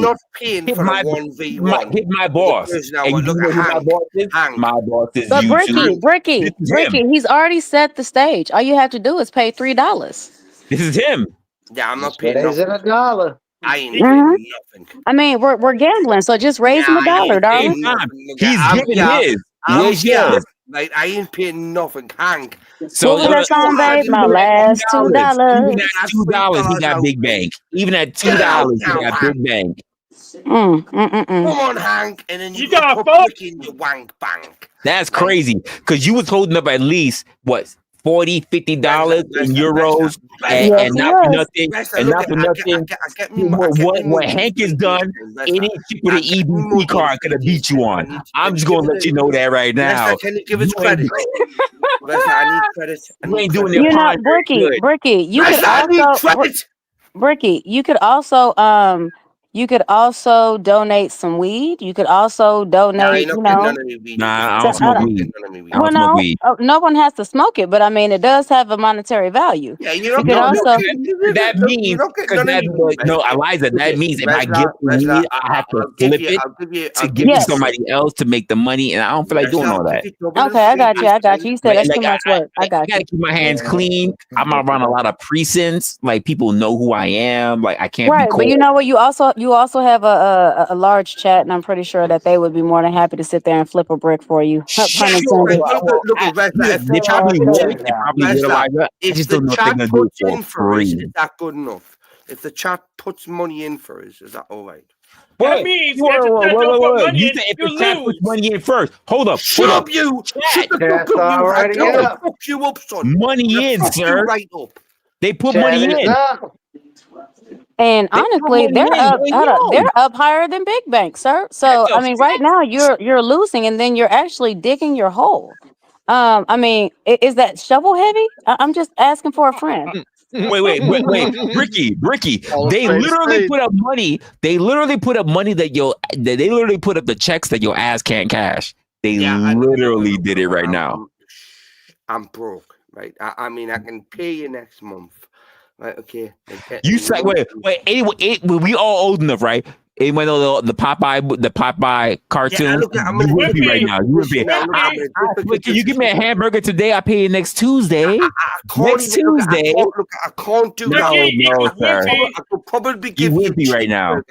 not paying hit for my, a 1v1. hit my boss. Because now, And you look know at who my Hank. boss is? Hank. My boss is But YouTube. Bricky, This is him. he's already set the stage. All you have to do is pay $3. This is him. Yeah, I'm not paying Is it nothing. $1? I ain't paying nothing. I mean, we're gambling, so just raise him Yeah, $1, I ain't darling. paying nothing. Look, He's I'm giving here. his. I'm Where's here. yours? Like, I ain't paying nothing, Hank. So What was that song, babe? My last $2. Even at $2, he got Big Bank. Even at $2, he got Big Bank. Come on, Hank, and then you got put both. brick in your wank bank. That's crazy because you was holding up at least what $40, $50 in euros, and, Yes, and he not for was. nothing, Resla, and look not at for I nothing. get me What money Hank has in done, Resla. it ain't cheaper I the get me EBT money card could have beat you I on. need I'm just give gonna it let you know that right now. Resla, can you give You us ain't, credit? Resla, I need credit. I you need ain't doing credit. your You know, pond very good. Bricky, you could Resla, I need also credit. Bricky, you could also donate some weed. You could also Nah, donate, you're you not getting know, none of me weed. Nah, I to, don't smoke You're not weed. getting none of me weed. I don't well, smoke no, weed. no one has to smoke it, but I mean, it does have a monetary value. Yeah, You could also, That you're means not getting because none of that me weed. no, Right? Eliza, that Okay, means if I Resla, give Resla, weed, I have to I'll give flip you, it I'll give you, to I'll give give to you yes. somebody else to make the money, and I don't feel like doing Resla, all I'll that. give you double Okay, I got you. I got you. You said Like, that's like too much work. I I got gotta you. keep my hands clean. I'm around a lot of precincts. Like people know who I am. Like I can't be Right, but you cold. know what? You also have a large chat, and I'm pretty sure that they would be more than happy to sit there and flip a brick for you. Pun Sure. intended. Look, Resla, if They the chat probably puts would. in, They probably would, Resla, Eliza. I if just the don't know if they're chat gonna do it puts for in for us, free. is that good enough? If the chat puts money in for us, is that all right? That means if the chat don't put money You in, said if you the chat puts lose. money in first. Hold up. Shut Hold up, up. you! Shut Chat. the fuck up, you! I Hold tell up. fuck you up, son. Money in, Fuck you sir. right up. They put money in. And They put honestly, money in. they're up higher than big banks, sir. So I mean, right now you're losing, and then you're actually digging your hole. I mean, is that shovel heavy? I'm just asking for a friend. Wait, Ricky. They literally put up money. They literally put up money they literally put up the checks that your ass can't cash. They literally did it right now. I'm broke, right? I mean, I can pay you next month, right? Okay. You said wait. Anyway, we all old enough, right? Anyone know the Popeye cartoon? You would be right now. You would be. Can you give me a hamburger today? I pay you next Tuesday. Next Tuesday. I can't do No, that. no, sir. I could probably give You you would be right now.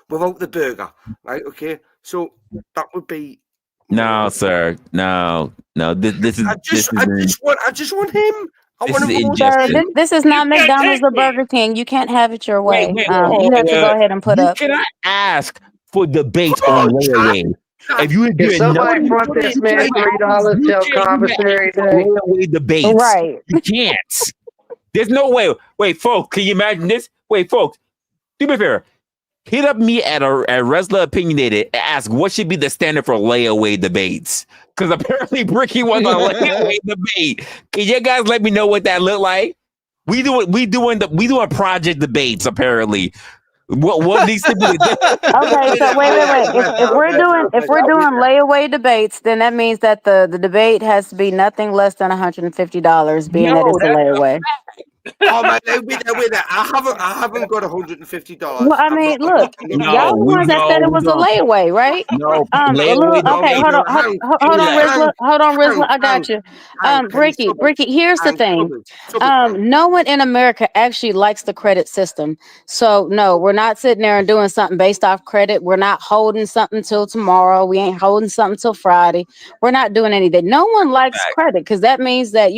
without the burger, right? Okay. So that would be. No, sir. No. This is. I just want him. I This want is him. injustice. This is not McDonald's or Burger King. You can't have it your way. You have to go ahead and put you up. cannot ask for debates on layaway. If you Can somebody front this man $3 till commissary day? Layaway debates, right? You can't. There's no way. Wait, folks, can you imagine this? Wait, folks, do me a favor. Hit up me at Resla Opinionated and ask what should be the standard for layaway debates. Because apparently Bricky was a layaway debate. Can you guys let me know what that looked like? We doing project debates apparently. What needs to be Okay, so wait. If we're doing layaway debates, then that means that the debate has to be nothing less than $150, being that it's a layaway. Oh man, wait there. I haven't got $150. Well, I mean, look, y'all the ones that said it was a layaway, right? No, okay, hold on, Rizla, I got you. Bricky, here's the thing. No one in America actually likes the credit system. So no, we're not sitting there and doing something based off credit. We're not holding something till tomorrow. We ain't holding something till Friday. We're not doing anything. No one likes credit because that means that,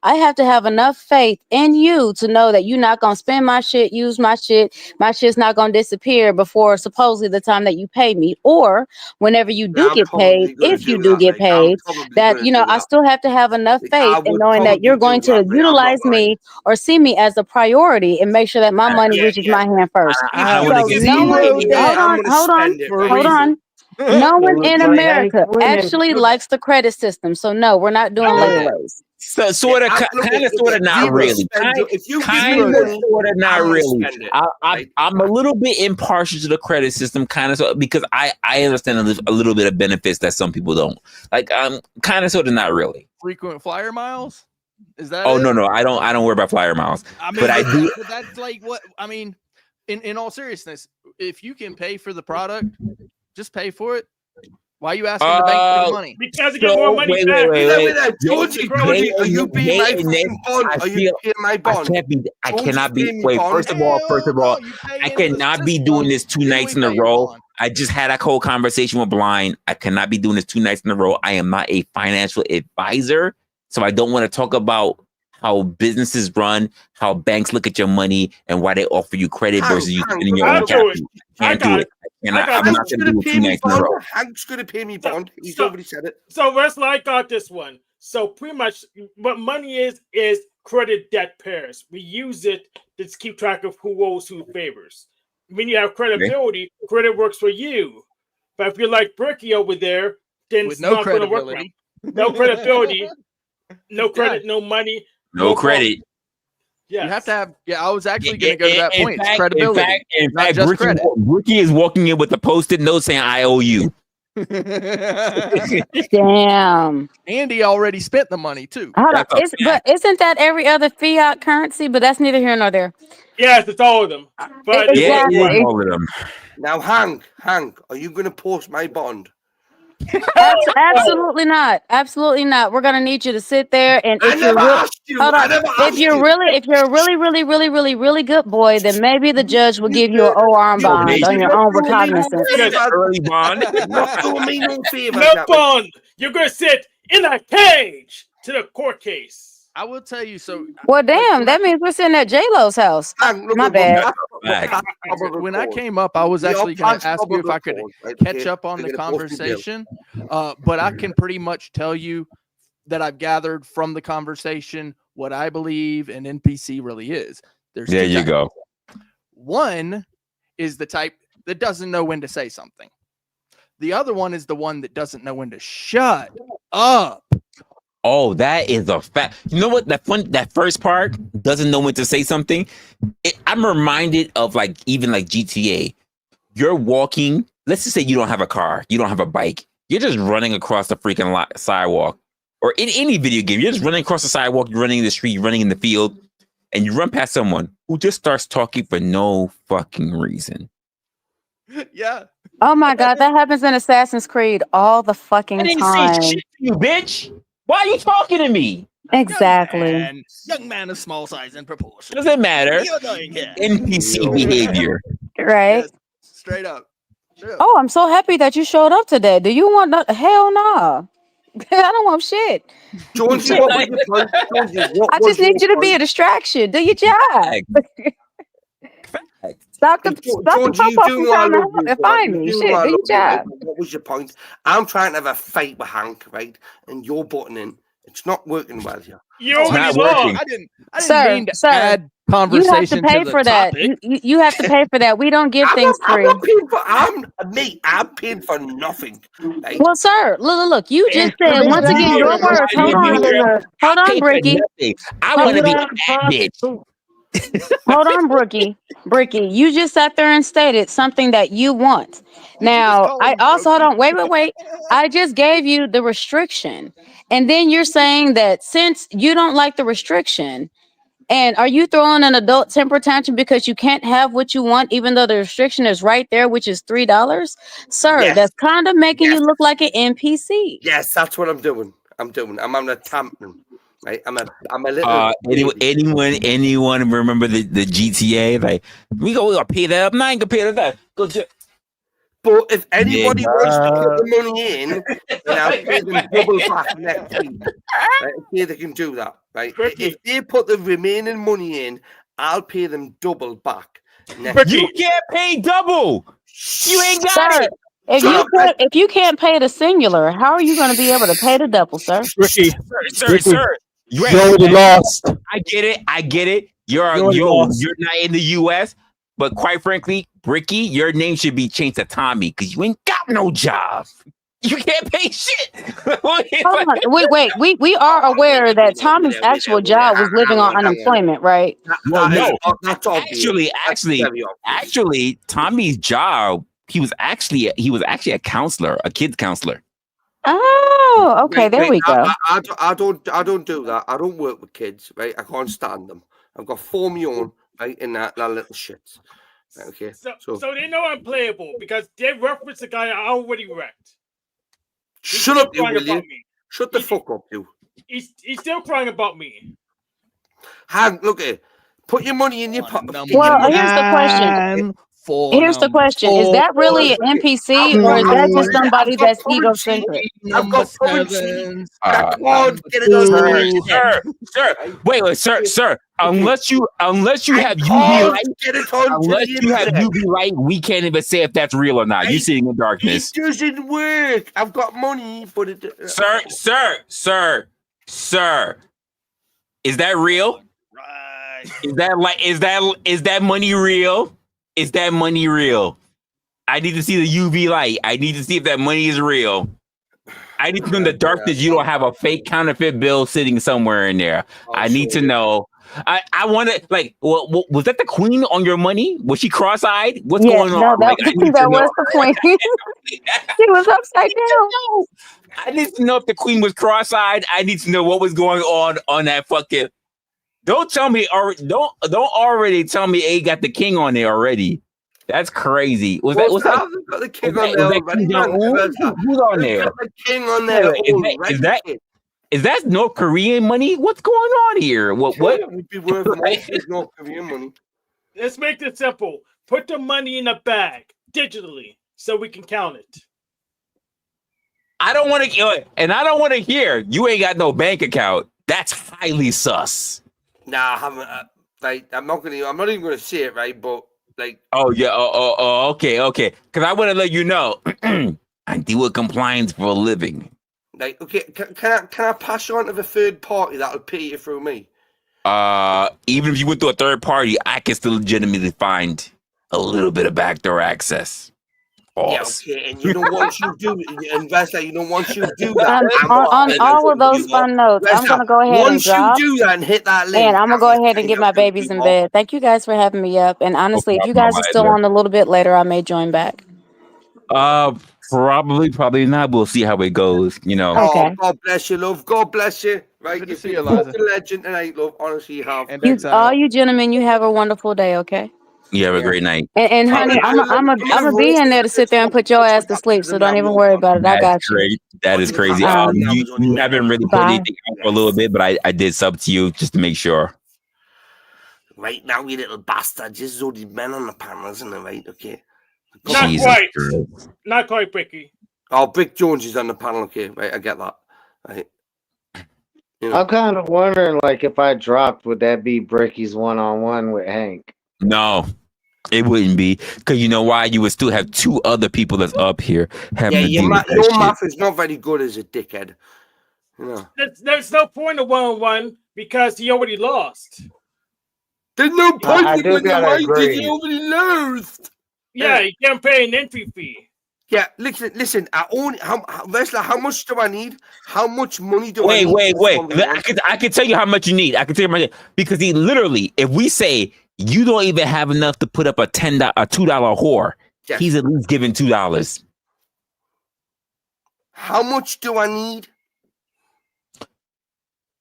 I have to have enough faith in you to know that you're not gonna spend my shit, use my shit's not gonna disappear before supposedly the time that you pay me, or whenever you do get paid, if you do get paid, that I still have to have enough faith in knowing that you're going to utilize me or see me as a priority and make sure that my money reaches my hand first. Hold on. No one in America actually likes the credit system, so no, we're not doing layaways. So sort of, not really. If you give me money, sort of, not really. I'm a Right. little bit impartial to the credit system, kind of, because I understand a little bit of benefits that some people don't. Like, kind of, sort of, not really. Frequent flyer miles? Is that? Oh it? no, I don't worry about flyer miles. I mean, but I do. But that's like what I mean. In all seriousness, if you can pay for the product, just pay for it. Why are you asking the bank for the money? Because you get more money back. Georgie, are you being my fucking bond? Are you paying my bond? I cannot be. Wait, first of all, I cannot be doing this 2 nights in a row. I just had a whole conversation with Blind. I cannot be doing this 2 nights in a row. I am not a financial advisor, so I don't want to talk about how businesses run, how banks look at your money, and why they offer you credit versus you spending your own capital. Can't do it. I'm not going to do it 2 nights in a row. Hank's going to pay me bond. He's already said it. So Resla, I got this one. So pretty much what money is credit debt pairs. We use it to keep track of who owes who favors. When you have credibility, credit works for you. But if you're like Bricky over there, then With it's no not going to work. credibility. No credibility, no credit, no money, No credit. Yes. You have to have. Yeah, I was actually going to go to that point. It's In credibility, not fact, just credit. Ricky is walking in with a post-it note saying, "I owe you." Damn. Andy already spent the money too. Hold on. But isn't that every other fiat currency? But that's neither here nor there. Yes, it's all of them. But Exactly. all of them. Now, Hank, are you going to post my bond? Absolutely not. Absolutely not. We're gonna need you to sit there and if you're really good boy, then maybe the judge will give you an OR bond on your own recognizance. Early bond. Not doing me no favor. No bond. You're gonna sit in a cage to the court case. I will tell you. So, well, damn, that means we're sitting at J-Lo's house. My bad. When I came up, I was actually going to ask you if I could catch up on the conversation, but I can pretty much tell you that I've gathered from the conversation what I believe an NPC really is. There's there you go. One is the type that doesn't know when to say something. The other one is the one that doesn't know when to shut up. Oh, that is a fact. You know what? That first part doesn't know when to say something. I'm reminded of even GTA. You're walking. Let's just say you don't have a car. You don't have a bike. You're just running across the freaking sidewalk. Or in any video game, you're just running across the sidewalk. You're running in the street. You're running in the field. And you run past someone who just starts talking for no fucking reason. Yeah. Oh my God, that happens in Assassin's Creed all the fucking I didn't time. say shit to you, bitch. Why are you talking to me? Exactly. Young man of small size and proportion. Doesn't matter. You're doing it. NPC behavior. Right. Yes, straight up. Oh, I'm so happy that you showed up today. Do you want no? Hell no. I don't want shit. Jonesy, I just need you to be a distraction. Do your job. Stop the pop and find me. Shit, do your job. What was your point? I'm trying to have a fight with Hank, right? And you're butting in. It's not working well here. You're not working. I didn't mean to add conversation. You have to pay for that. You have to pay for that. We don't give things free. I'm paying for nothing. Right? Well, sir, look. You just said once again your words. Hold on, Bricky. I want to be that bitch. Hold on, Bricky. You just sat there and stated something that you want. Now, I also hold on. Wait. I just gave you the restriction, and then you're saying that since you don't like the restriction, and are you throwing an adult temper tantrum because you can't have what you want, even though the restriction is right there, which is $3, sir? Yes. That's kind of making you look like an NPC. Yes, that's what I'm doing. I'm having a tantrum. Right? I'm a little. Anyone remember the GTA? Like we gonna pay that up. No, I ain't gonna pay that up. Go to. But if anybody wants to put the money in, then I'll pay them double back next week. Right? Okay, they can do that. Right? If they put the remaining money in, I'll pay them double back. But you can't pay double. You ain't got it. If you can't pay the singular, how are you going to be able to pay the double, sir? Ricky, sir. You already lost. I get it. You're not in the U.S., but quite frankly, Bricky, your name should be changed to Tommy because you ain't got no job. You can't pay shit. Wait. We are aware that Tommy's actual job was living on unemployment, right? No. Actually, Tommy's job, he was actually a counselor, a kid's counselor. Oh, okay. There we go. I don't do that. I don't work with kids, right? I can't stand them. I've got 4 of my own, right? In that little shit. Okay. So they know I'm playable because they reference the guy I already wrecked. Shut up, you will. Shut the fuck up, you. He's still crying about me. Hank, look at it. Put your money in your pocket. Well, here's the question. Here's the question: is that really an NPC, or is that just somebody that's egocentric? I've got 7. Sir. Unless you have UV light, we can't even say if that's real or not. You're sitting in darkness. It doesn't work. I've got money, but it. Sir. Sir, is that real? Right. Is that money real? Is that money real? I need to see the UV light. I need to see if that money is real. I need to know in the darkness you don't have a fake counterfeit bill sitting somewhere in there. I need to know. I want to, like, was that the queen on your money? Was she cross-eyed? What's going on? No, Like, I need that to was know. the queen. She was upside down. I need to know if the queen was cross-eyed. I need to know what was going on that fucking. Don't tell me, or don't already tell me A got the king on there already. That's crazy. Was that got the king on there already? Who's on there? The king on there already. Is that North Korean money? What's going on here? What would be worth more than North Korean money? Let's make this simple. Put the money in a bag digitally so we can count it. I don't want to, and I don't want to hear you ain't got no bank account. That's highly sus. Nah, I'm not even gonna say it, right? But like, oh yeah, okay. Because I want to let you know, I deal with compliance for a living. Like, okay, can I pass you on to the third party that'll pay you through me? Even if you went to a third party, I can still legitimately find a little bit of backdoor access. False. Yeah, okay, and you know once you do, investor, once you do that, on all of those fun notes, I'm gonna go ahead and drop. Once you do that and hit that link, and I'm gonna go ahead and get my babies in bed. Thank you guys for having me up. And honestly, if you guys are still on a little bit later, I may join back. Probably not. We'll see how it goes. You know. Okay. Oh, God bless you, love. God bless you. Right, Good to you've see been you, Eliza. a legend tonight, love. Honestly, you have. And All you gentlemen, you have a wonderful day. Okay. You have a great night. And honey, I'm gonna be in there to sit there and put your ass to sleep. So don't even worry about it. I got you. Great. That is crazy. You haven't really put anything out for a little bit, but I did sub to you just to make sure. Right now, you little bastard. Just all these men on the panel, isn't it? Right? Okay. Not quite. Not quite, Bricky. Oh, Brick Jones is on the panel. Okay, right. I get that. Right. You know. I'm kind of wondering, like, if I dropped, would that be Bricky's one-on-one with Hank? No, it wouldn't be, because you know why? You would still have two other people that's up here having to deal with that your shit. math is not very good as a dickhead. You know. There's no point of one-on-one because he already lost. There's no point I in do gotta one-on-one because agree. he already lost. Yeah, you can't pay an entry fee. Yeah, listen. Resla, how much do I need? How much money do I need? Wait. I can tell you how much you need. I can tell you how much, because he literally, if we say you don't even have enough to put up a $2 whore, yes. He's at least giving $2. How much do I need?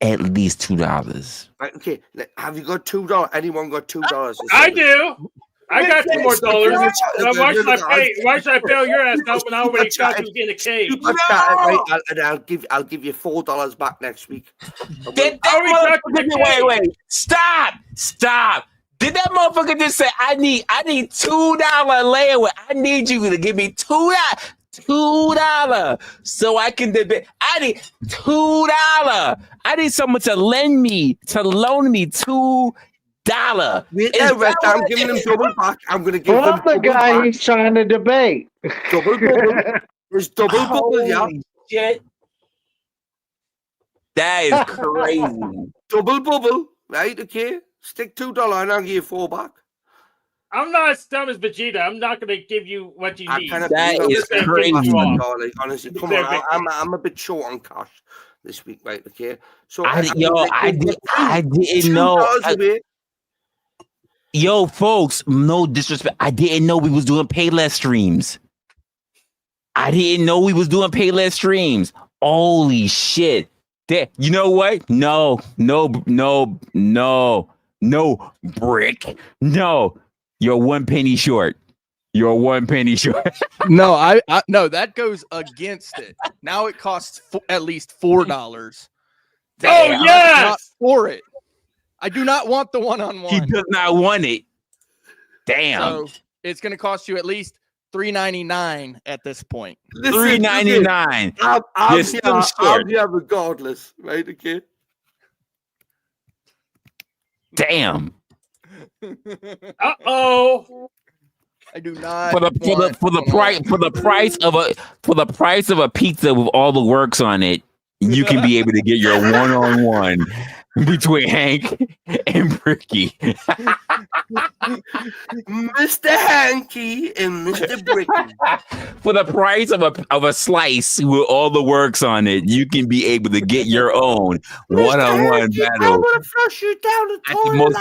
At least $2. Right, okay, have you got $2? Anyone got $2? I do. I got $2 more. Why should I bail your ass out when I already got you in the cage? Right, and I'll give you $4 back next week. Wait! Stop! Did that motherfucker just say I need $2 layaway? I need you to give me $2 so I can debate. I need $2. I need someone to loan me $2. Wait, I'm giving them double back. I'm going to give them the guy he's trying to debate. Double bubble. There's double bubble, yeah. Shit. That is crazy. Double bubble, right? Okay. Stick $2 and I'll give you $4 back. I'm not as dumb as Vegeta. I'm not going to give you what you need. That is crazy. Honestly, come on. I'm a bit short on cash this week, right? Okay. So I didn't know. Yo, folks, no disrespect. I didn't know we was doing Payless streams. Holy shit. You know what? No, Brick. No. You're 1 penny short. No, no, that goes against it. Now it costs at least $4. Oh, yes! Not for it. I do not want the one-on-one. He does not want it. Damn. So it's going to cost you at least $3.99 at this point. $3.99. I'll be regardless, right? Okay. Damn. Uh-oh. I do not for the price of a pizza with all the works on it. you can be able to get your one-on-one between Hank and Bricky. Mr. Hanky and Mr. Bricky. For the price of a slice with all the works on it, you can be able to get your own one-on-one Hanky, I battle want to flush you down the toilet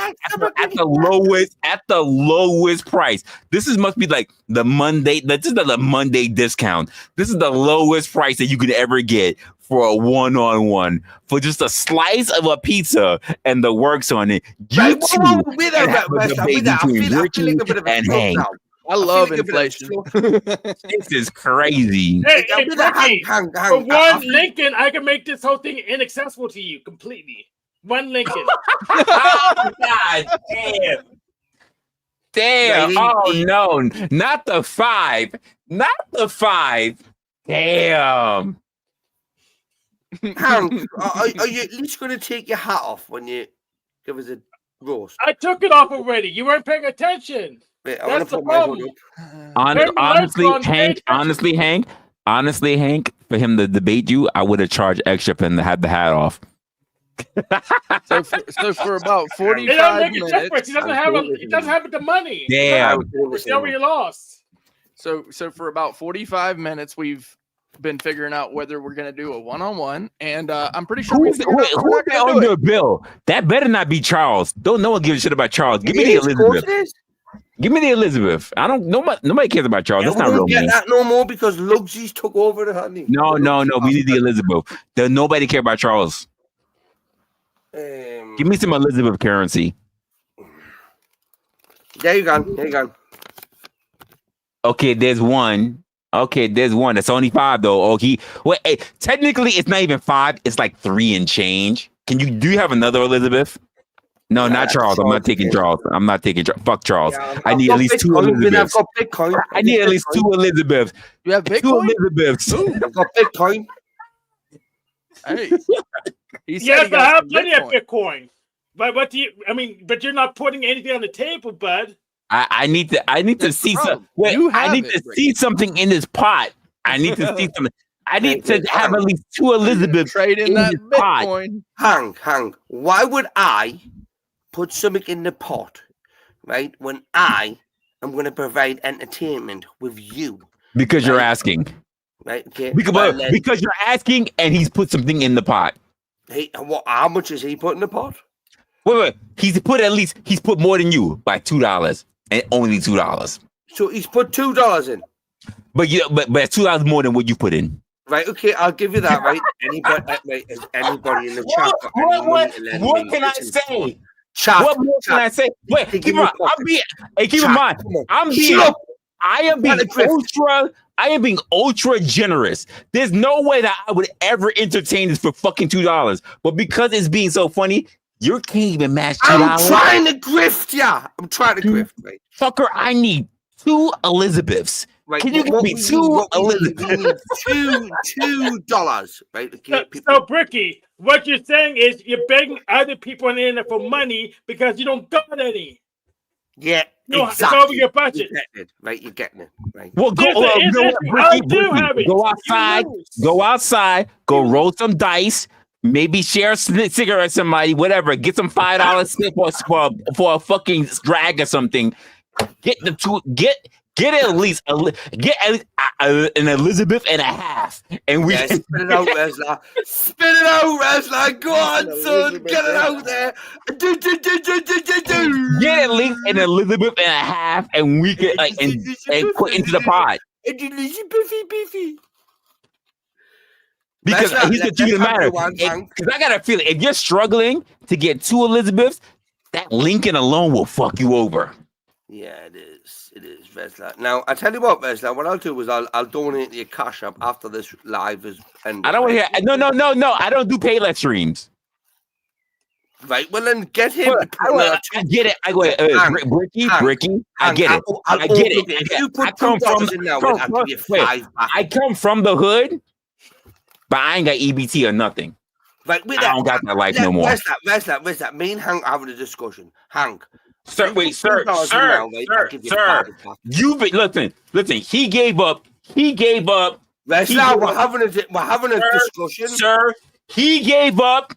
at the lowest price. Must be like the Monday. This is the Monday discount. This is the lowest price that you could ever get for a one-on-one for just a slice of a pizza and the works on it. You and Hank. I love inflation. This is crazy. Hey, Bricky, for one Lincoln, I can make this whole thing inaccessible to you completely. One Lincoln. God damn. Damn. Oh no, not the 5. Not the 5. Damn. Hank, are you at least going to take your hat off when you give us a roast? I took it off already. You weren't paying attention. Wait, I That's the want to put my hood up. Honestly, Hank, for him to debate you, I would have charged extra for him to have the hat off. So for about 45 it don't make a minutes, difference. He doesn't have the money. Damn. It's never you lost. So for about 45 minutes, we've been figuring out whether we're going to do a one-on-one, and I'm pretty sure who's under a bill? That better not be Charles. Don't no one give a shit about Charles. Give me the Elizabeth. Give me the Elizabeth. I don't. Nobody cares about Charles. That's not real. Get that no more because Lugsy's took over the honey. No. We need the Elizabeth. Nobody care about Charles. Give me some Elizabeth currency. There you go. Okay, there's one. That's only 5 though. Okay. Well, hey, technically it's not even 5. It's like 3 and change. Do you have another Elizabeth? No, not Charles. I'm not taking Charles. Fuck Charles. Yeah, I need at least 2 Elizabeths. I've got Bitcoin. I need at least 2 Elizabeths. You have Bitcoin? 2 Elizabeths. I've got Bitcoin. Hey. Yes, I have plenty of Bitcoin. But what do you? I mean, but you're not putting anything on the table, bud. I need to see some. Wait, I need to see something in this pot. I need to see something. I need to have at least 2 Elizabeths trade in that Bitcoin. Hang. Why would I put something in the pot, right? When I am going to provide entertainment with you? Because you're asking. Right. Okay. Because you're asking, and he's put something in the pot. Hey, how much is he put in the pot? Wait. He's put more than you by $2 and only $2. So he's put $2 in. But $2 more than what you put in. Right. Okay. I'll give you that. Right. Anybody in the chat? What can I say? Chat. What more can I say? Wait. Keep in mind. Keep in mind. I am being ultra generous. There's no way that I would ever entertain this for fucking $2. But because it's being so funny, you can't even match $2. I'm trying to grift, yeah. Right? Fucker, I need 2 Elizabeths. Right. Can you give me 2 Elizabeths? $2, right? Okay, so, Bricky, what you're saying is you're begging other people on the internet for money because you don't got any. Yeah, no, exactly. It's over your budget. You're getting it. Right. Well, go outside, go roll some dice, maybe share a cigarette with somebody, whatever. Get some $5 slip for a fucking drag or something. Get at least an Elizabeth and a half, and we spit it out, Resla. Spit it out, Resla. Go on, son. Get it out there. Get at least an Elizabeth and a half, and we can and put into the pot. Beefy. Because here's the truth of the matter. Because I got a feeling if you're struggling to get 2 Elizabeths, that Lincoln alone will fuck you over. Yeah, it is. It is, Resla. Now, I tell you what, Resla, what I'll do is I'll donate to your Cash App after this live is ended. I don't want to hear. No. I don't do pay live streams. Right. Well, then get him. I get it. I go, Bricky. I get it. I get it. If you put $2 in now, I'll give you $5 back. I come from the hood, but I ain't got EBT or nothing. Right. I don't got that life no more. Where's that? Me and Hank having a discussion. Hank. Sir. You've been listen. He gave up. Resla, we're having a discussion. Sir, He gave up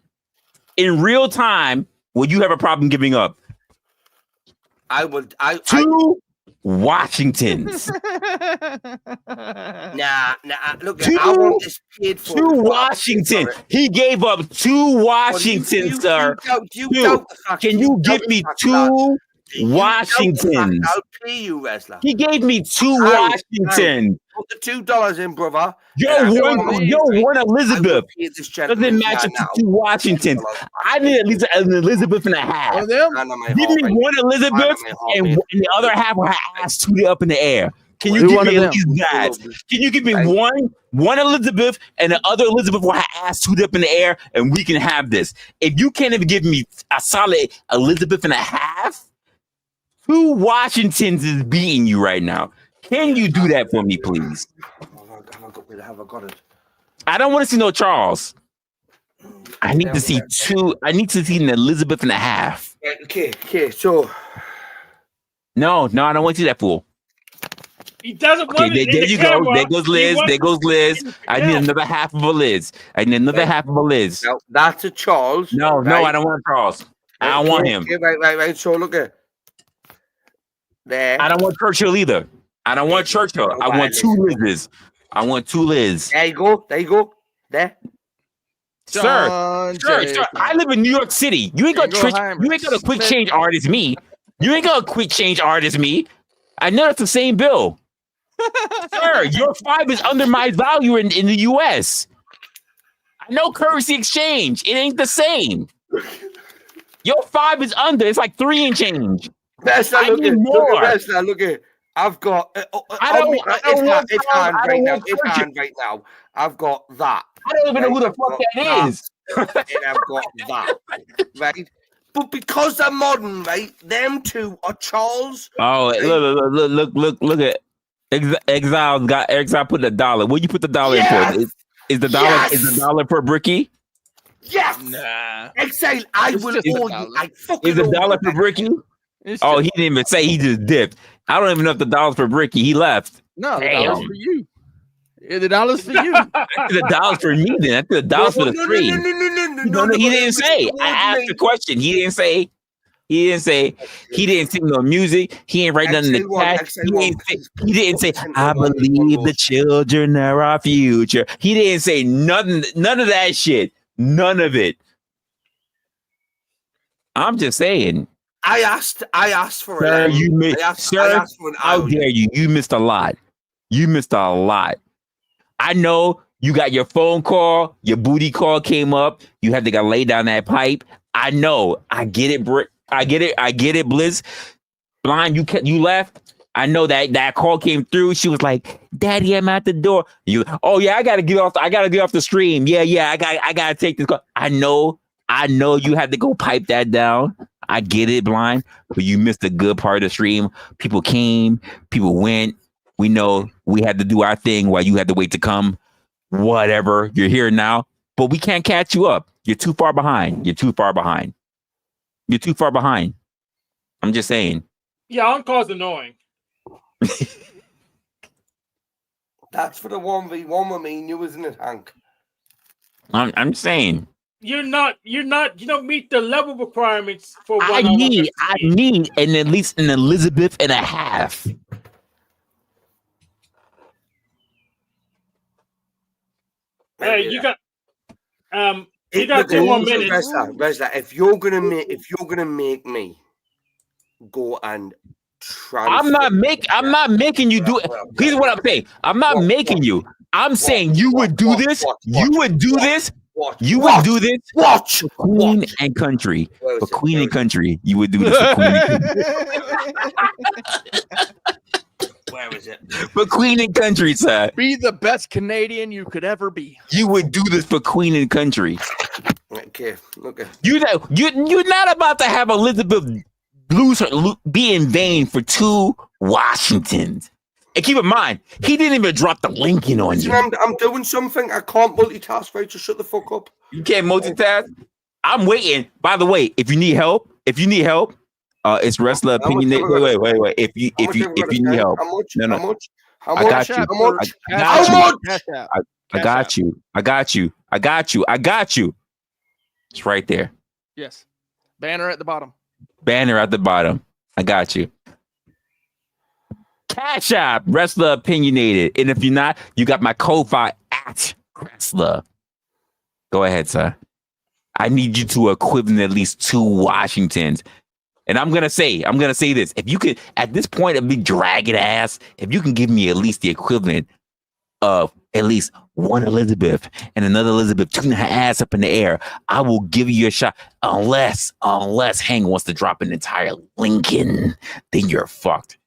in real time when you have a problem giving up. Two Washingtons. Nah. Look, I want this paid for. Two Washington. He gave up two Washingtons, sir. Can you give me two Washingtons? I'll pay you, Resla. He gave me two Washington. Put the $2 in, brother. Yo, one Elizabeth. Doesn't match up to two Washingtons. I need at least an Elizabeth and a half. Give me one Elizabeth and the other half with her ass tooted up in the air. Can you give me at least that? Can you give me one Elizabeth and the other Elizabeth with her ass tooted up in the air, and we can have this? If you can't even give me a solid Elizabeth and a half, two Washingtons is beating you right now. Can you do that for me, please? Have I got it? I don't want to see no Charles. I need to see two. I need to see an Elizabeth and a half. Okay. So, no, I don't want to see that fool. He doesn't want it. There you go. There goes Liz. There goes Liz. I need another half of a Liz. Now, that's a Charles. No, I don't want Charles. I don't want him. Right. So look at there. I don't want Churchill either. I don't want Churchill. I want two Liz's. There you go. There. Sir, I live in New York City. You ain't gonna quick change artist me. I know it's the same bill. Sir, your 5 is under my value in the US. I know currency exchange. It ain't the same. Your 5 is under. It's like 3 and change. I need more. Look at. I've got. It's hand right now. I've got that. I don't even know who the fuck that is. And I've got that. Right. But because they're modern, right? Them two are Charles. Oh, right? Look at Exile put $1. What you put the dollar in for? Is the dollar per bricky? Yes. Nah. Exile, I will hold you. Is the dollar per bricky? Oh, he didn't even say. He just dipped. I don't even know if the dollar's per bricky. He left. No, the $1 for you. Yeah, the $1 for you. The $1 for me. Then that's the $1 for the three. No, he didn't say. I asked the question. He didn't say. He didn't sing no music. He ain't write nothing in the text. He didn't say, I believe the children are our future. He didn't say nothing. None of that shit. None of it. I'm just saying. I asked for it. Sir, how dare you? You missed a lot. I know you got your phone call, your booty call came up. You had to go lay down that pipe. I know. I get it, Britt. I get it, Blizz. Blind, you left. I know that call came through. She was like, "Daddy, I'm at the door." I gotta get off the stream. Yeah, I gotta take this call. I know you had to go pipe that down. I get it, Blind, but you missed a good part of the stream. People came, people went. We know we had to do our thing while you had to wait to come. Whatever, you're here now, but we can't catch you up. You're too far behind. I'm just saying. Yeah, on-call's annoying. That's for the 1v1 with me and you, isn't it, Hank? I'm saying. You don't meet the level requirements for one. I need at least an Elizabeth and a half. Hey, you got 2 more minutes. Resla, if you're gonna make me go and try, I'm not making you do it. Here's what I'm saying. I'm not making you. I'm saying you would do this. You would do this. You would do this. Watch. For Queen and Country. For Queen and Country. You would do this for Queen and Country. Where is it? For Queen and Country, sir. Be the best Canadian you could ever be. You would do this for Queen and Country. Okay. You're not about to have Elizabeth be in vain for 2 Washingtons. And keep in mind, he didn't even drop the Lincoln on you. I'm doing something. I can't multitask, right? Just shut the fuck up. You can't multitask? I'm waiting. By the way, if you need help, it's Resla Opinionated. Wait. If you need help. How much? I got I got you. I got you. I got you. I got you. It's right there. Yes. Banner at the bottom. Banner at the bottom. I got you. Cash App, Resla Opinionated. And if you're not, you got my Ko-Fi at Resla. Go ahead, sir. I need you to equivalent at least 2 Washingtons. And I'm gonna say this. If you could, at this point of me dragging ass, if you can give me at least the equivalent of at least 1 Elizabeth and another Elizabeth tooting her ass up in the air, I will give you a shot. Unless Hank wants to drop an entire Lincoln, then you're fucked.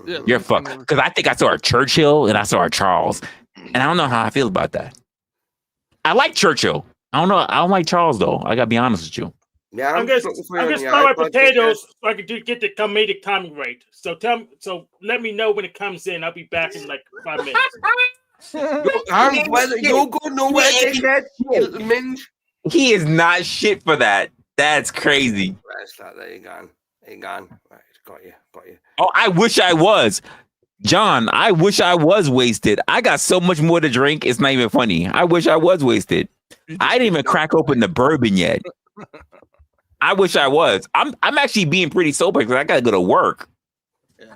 Yeah, You're fucked. Because I think I saw a Churchill and I saw a Charles. And I don't know how I feel about that. I like Churchill. I don't know. I don't like Charles, though. I gotta be honest with you. Yeah, I'm just throwing my potatoes so I can get the comedic timing right. So let me know when it comes in. I'll be back in like 5 minutes. You'll go nowhere, dickhead. Minge. He is not shit for that. That's crazy. There you go. There you go. Right, got you. Oh, I wish I was. John, I wish I was wasted. I got so much more to drink. It's not even funny. I wish I was wasted. I didn't even crack open the bourbon yet. I wish I was. I'm actually being pretty sober because I gotta go to work.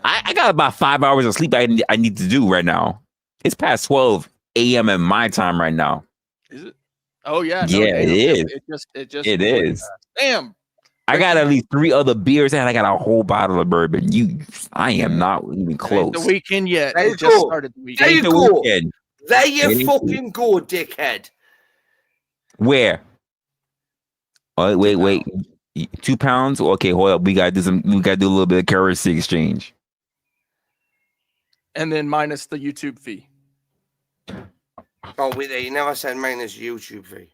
I got about 5 hours of sleep I need to do right now. It's past 12 a.m. in my time right now. Is it? Oh yeah. No, yeah, it is. It is. Damn. I got at least 3 other beers and I got a whole bottle of bourbon. I am not even close. The weekend yet. There you It just go. started the There weekend. you go. There you fucking go, dickhead. Where? Oh, wait. 2 pounds? Okay, hold up. We gotta do a little bit of currency exchange. And then minus the YouTube fee. Oh, wait, you never said minus YouTube fee.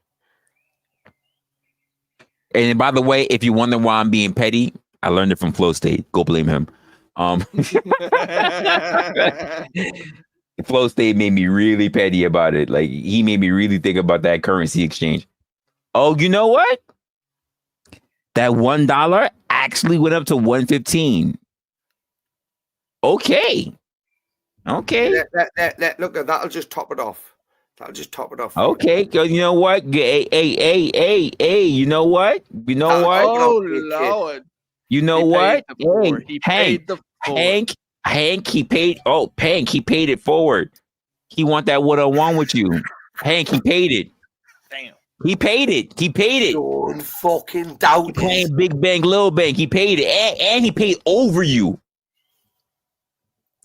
And by the way, if you wonder why I'm being petty, I learned it from Flow State. Go blame him. Flow State made me really petty about it. Like, he made me really think about that currency exchange. Oh, you know what? That $1 actually went up to $1.15. Okay. Look, that'll just top it off. Okay, you know what? Hey, you know what? Oh Lord! You know what? Hank, he paid. Oh, Hank, he paid it forward. He want that one-on-one with you. Hank, he paid it. Damn. He paid it. Don't fucking doubt it. Playing Big Bang, Little Bang. He paid it, and he paid over you.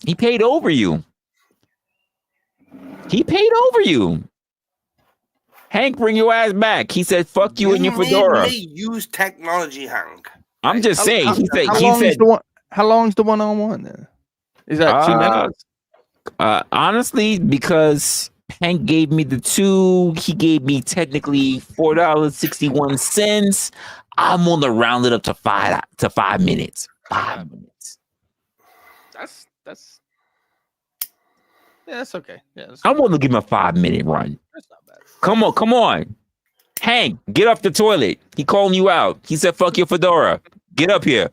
He paid over you. Hank, bring your ass back. He said, "Fuck you and your fedora." Use technology, Hank. I'm just saying. How long's the one-on-one then? Is that 2 minutes? Honestly, because Hank gave me the 2, he gave me technically $4.61. I'm gonna round it up to 5 minutes. 5 minutes. That's okay. Yeah, I'm gonna give him a 5-minute run. That's not bad. Come on. Hank, get off the toilet. He calling you out. He said, "Fuck your fedora. Get up here."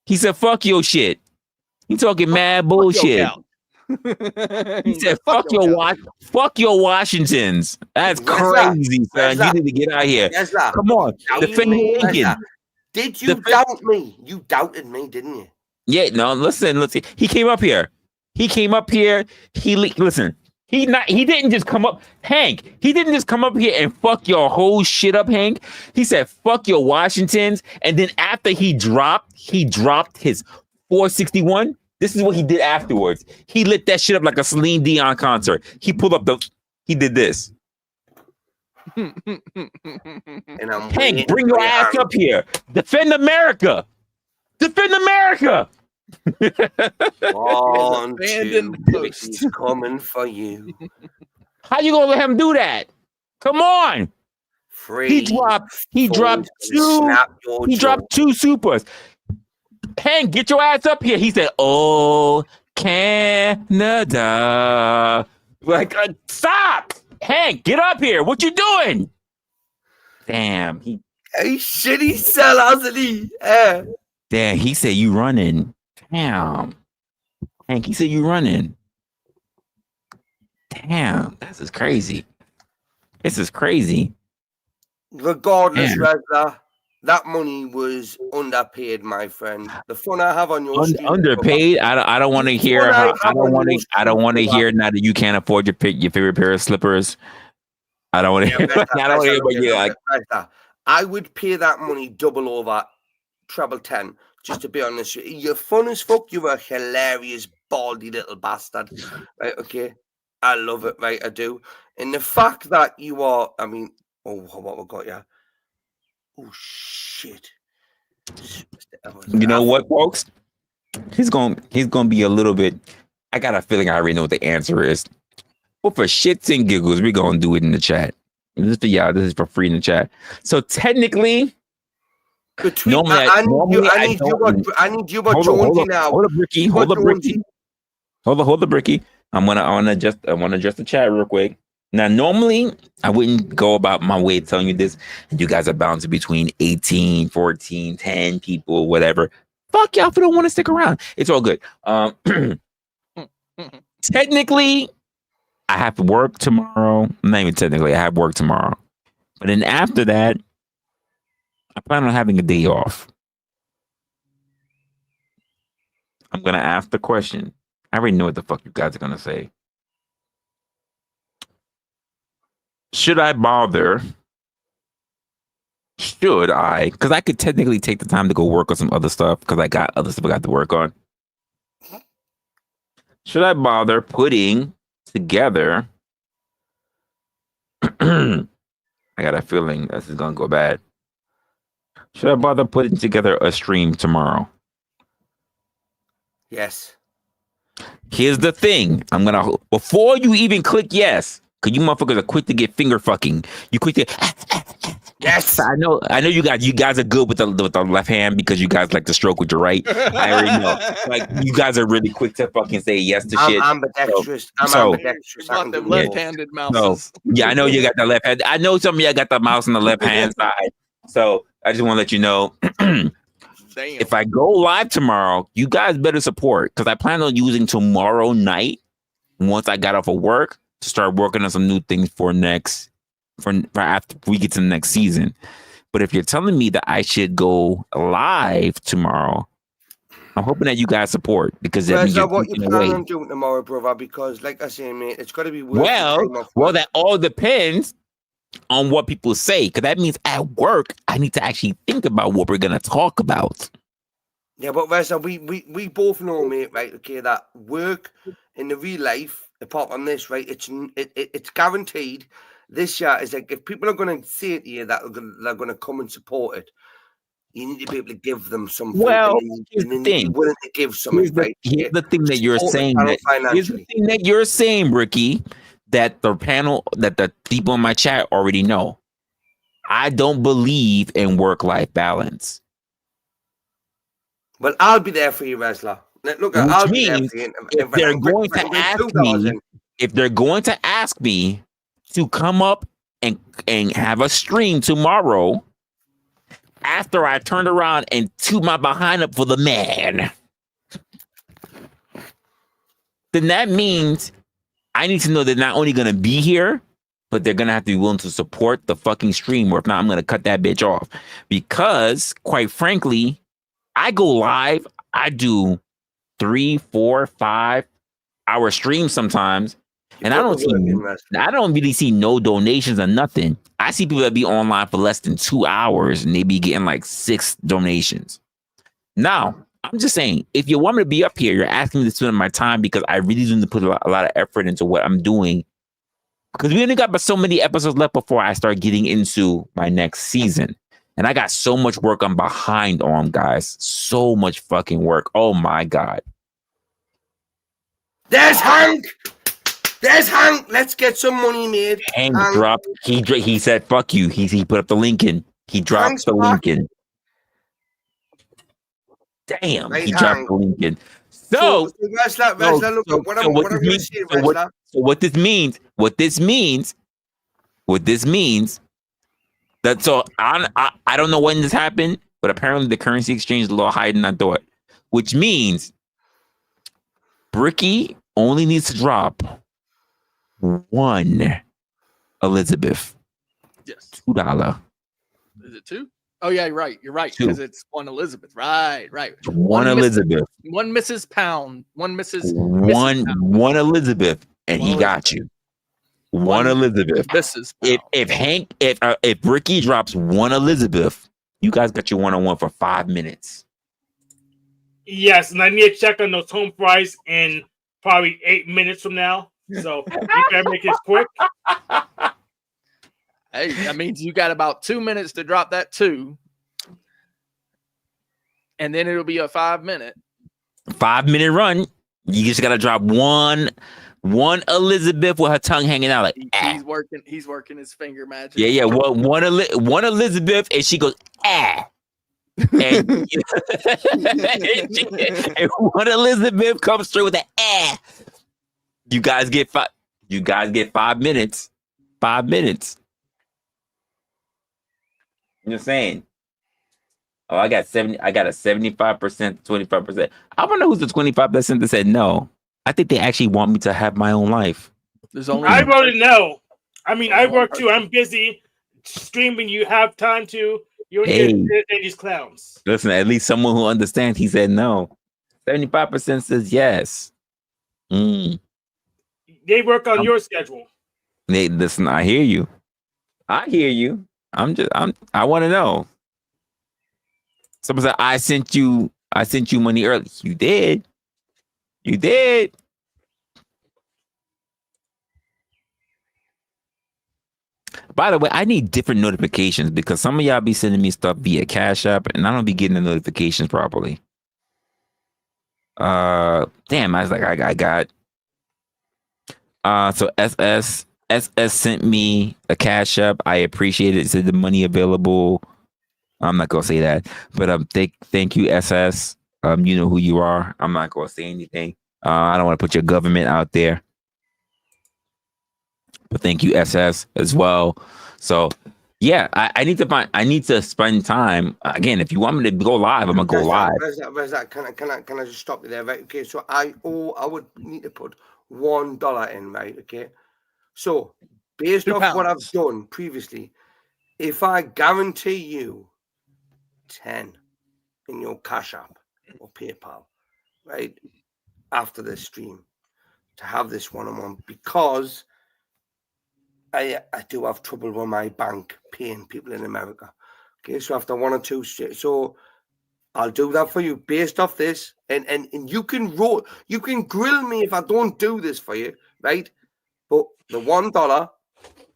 He said, "Fuck your shit." He talking mad bullshit. He said, "Fuck your Washingtons." That's crazy, son. You need to get out here. Come on, defend Lincoln. Did you doubt me? You doubted me, didn't you? Yeah, no. Listen. He came up here. Listen. He didn't just come up, Hank. He didn't just come up here and fuck your whole shit up, Hank. He said, "Fuck your Washingtons," and then after he dropped his 461. This is what he did afterwards. He lit that shit up like a Celine Dion concert. He did this. Hank, bring your ass up here. Defend America. Defend America. One, two, he's coming for you. How you gonna let him do that? Come on. He dropped 2 supers. Hank, get your ass up here. He said, "Oh, Canada." Like, stop. Hank, get up here. What you doing? Damn. He shitty sell, hasn't he? Damn, he said you running. Damn. Hank, he said you running. Damn, this is crazy. This is crazy. Regardless, Damn. Resla, that money was underpaid, my friend. The fun I have on your stream, Underpaid. I don't want to hear What I how have on your I don't stream, want to brother. hear now that you can't afford your favorite pair of slippers. I don't want to Yeah, hear. Resla, I don't want to hear Resla, about you like. Resla. I would pay that money double over, treble 10, just to be honest with you. You're fun as fuck. You're a hilarious, baldy little bastard. Right, okay? I love it, right? I do. And the fact that you are, I mean, oh, what we got, yeah? Oh, shit. You know what, folks? He's gonna be a little bit. I got a feeling I already know what the answer is. But for shits and giggles, we're gonna do it in the chat. This is for y'all. This is for free in the chat. So technically, normally I need you, but Jonesy now. Hold up, Ricky. Hold up, Ricky. Hold up, Ricky. I wanna adjust the chat real quick. Now, normally I wouldn't go about my way telling you this. You guys are bouncing between 18, 14, 10 people, whatever. Fuck y'all if you don't want to stick around. It's all good. Technically, I have to work tomorrow. Not even technically, I have work tomorrow. But then after that, I plan on having a day off. I'm going to ask the question. I already know what the fuck you guys are going to say. Should I bother? Should I? Because I could technically take the time to go work on some other stuff because I got other stuff I got to work on. Should I bother putting together? I got a feeling this is going to go bad. Should I bother putting together a stream tomorrow? Yes. Here's the thing. I'm going to, before you even click yes, because you motherfuckers are quick to get finger fucking. You quick to yes. I know you guys are good with the left hand because you guys like to stroke with your right. I already know. Like you guys are really quick to fucking say yes to shit. I'm ambidextrous. ambidextrous. About the left-handed mouses. So, yeah, I know you got the left hand. I know some of y'all got the mouse on the left hand side. So I just want to let you know. If I go live tomorrow, you guys better support because I plan on using tomorrow night once I got off of work to start working on some new things for after we get to the next season. But if you're telling me that I should go live tomorrow, I'm hoping that you guys support because that means what you plan on doing tomorrow, brother? Because like I say, mate, it's got to be worth well, that all depends on what people say because that means at work I need to actually think about what we're gonna talk about. Yeah, but Reza, we both know, mate, right? Okay, that work in the real life, apart from this, right? It's guaranteed. This year is like if people are going to say it to you that they're going to come and support it, you need to be able to give them something. Well, here's the thing. Willing to give something, right? Here's the thing that you're saying. Here's the thing that you're saying, Ricky, that the people in my chat already know. I don't believe in work-life balance. Well, I'll be there for you, Resla. Look, I'll be there for you. If they're going to ask me to come up and have a stream tomorrow after I turned around and toot my behind up for the man, then that means I need to know they're not only going to be here, but they're going to have to be willing to support the fucking stream, or if not, I'm going to cut that bitch off. Because, quite frankly, I go live, I do 3, 4, 5 hour streams sometimes, and I don't really see no donations or nothing. I see people that be online for less than 2 hours and they be getting like 6 donations. Now, I'm just saying, if you want me to be up here, you're asking me to spend my time because I really need to put a lot of effort into what I'm doing. Because we only got but so many episodes left before I start getting into my next season. And I got so much work I'm behind on, guys. So much fucking work. Oh my God. There's Hank. There's Hank. Let's get some money made. Hank dropped. He said, "Fuck you." He put up the link in. He dropped Hank's the back. link in. Damn, Right, he dropped Hank. the link in. So what this means. That so I don't know when this happened, but apparently the currency exchange is a little higher than I thought, which means Bricky only needs to drop one Elizabeth. Yes. $2. Is it 2? Oh yeah, you're right. You're right, because it's one Elizabeth. Right. One Elizabeth. One Mrs. Pound. One Mrs. One Elizabeth, and he got you. One Elizabeth. Mrs. Pound. If Ricky drops one Elizabeth, you guys got your one-on-one for 5 minutes. Yes, and I need to check on those home fries in probably 8 minutes from now. So you better make it quick. Hey, that means you got about 2 minutes to drop that 2. And then it'll be a 5-minute. 5-minute run. You just gotta drop one Elizabeth with her tongue hanging out like He's working his finger magic. Yeah. One Elizabeth, and she goes and and one Elizabeth comes through with the You guys get 5 minutes. 5 minutes. I'm just saying. Oh, I got a 75%, 25%. I don't know who's the 25% that said no. I think they actually want me to have my own life. I voted no. I mean, I work too. I'm busy streaming. You have time to. You're these clowns. Listen, at least someone who understands. He said no. 75% says yes. They work on your schedule. Listen, I hear you. I want to know. Someone said, I sent you money early. You did. By the way, I need different notifications because some of y'all be sending me stuff via Cash App and I don't be getting the notifications properly. Damn, I was like, I got. So SS sent me a Cash App. I appreciate it. It said the money available. I'm not gonna say that, but thank you, SS. You know who you are. I'm not gonna say anything. I don't want to put your government out there. But thank you, SS, as well. So yeah, I need to spend time. Again, if you want me to go live, I'm gonna go live. Where's that? Can I just stop you there? Right. Okay. So I would need to put $1 in, right? Okay. So based off what I've done previously, if I guarantee you 10 in your Cash App or PayPal, right, after this stream, to have this one-on-one, because I do have trouble with my bank paying people in America. Okay, so after 1 or 2, so I'll do that for you based off this, and you can grill me if I don't do this for you, right? But the $1,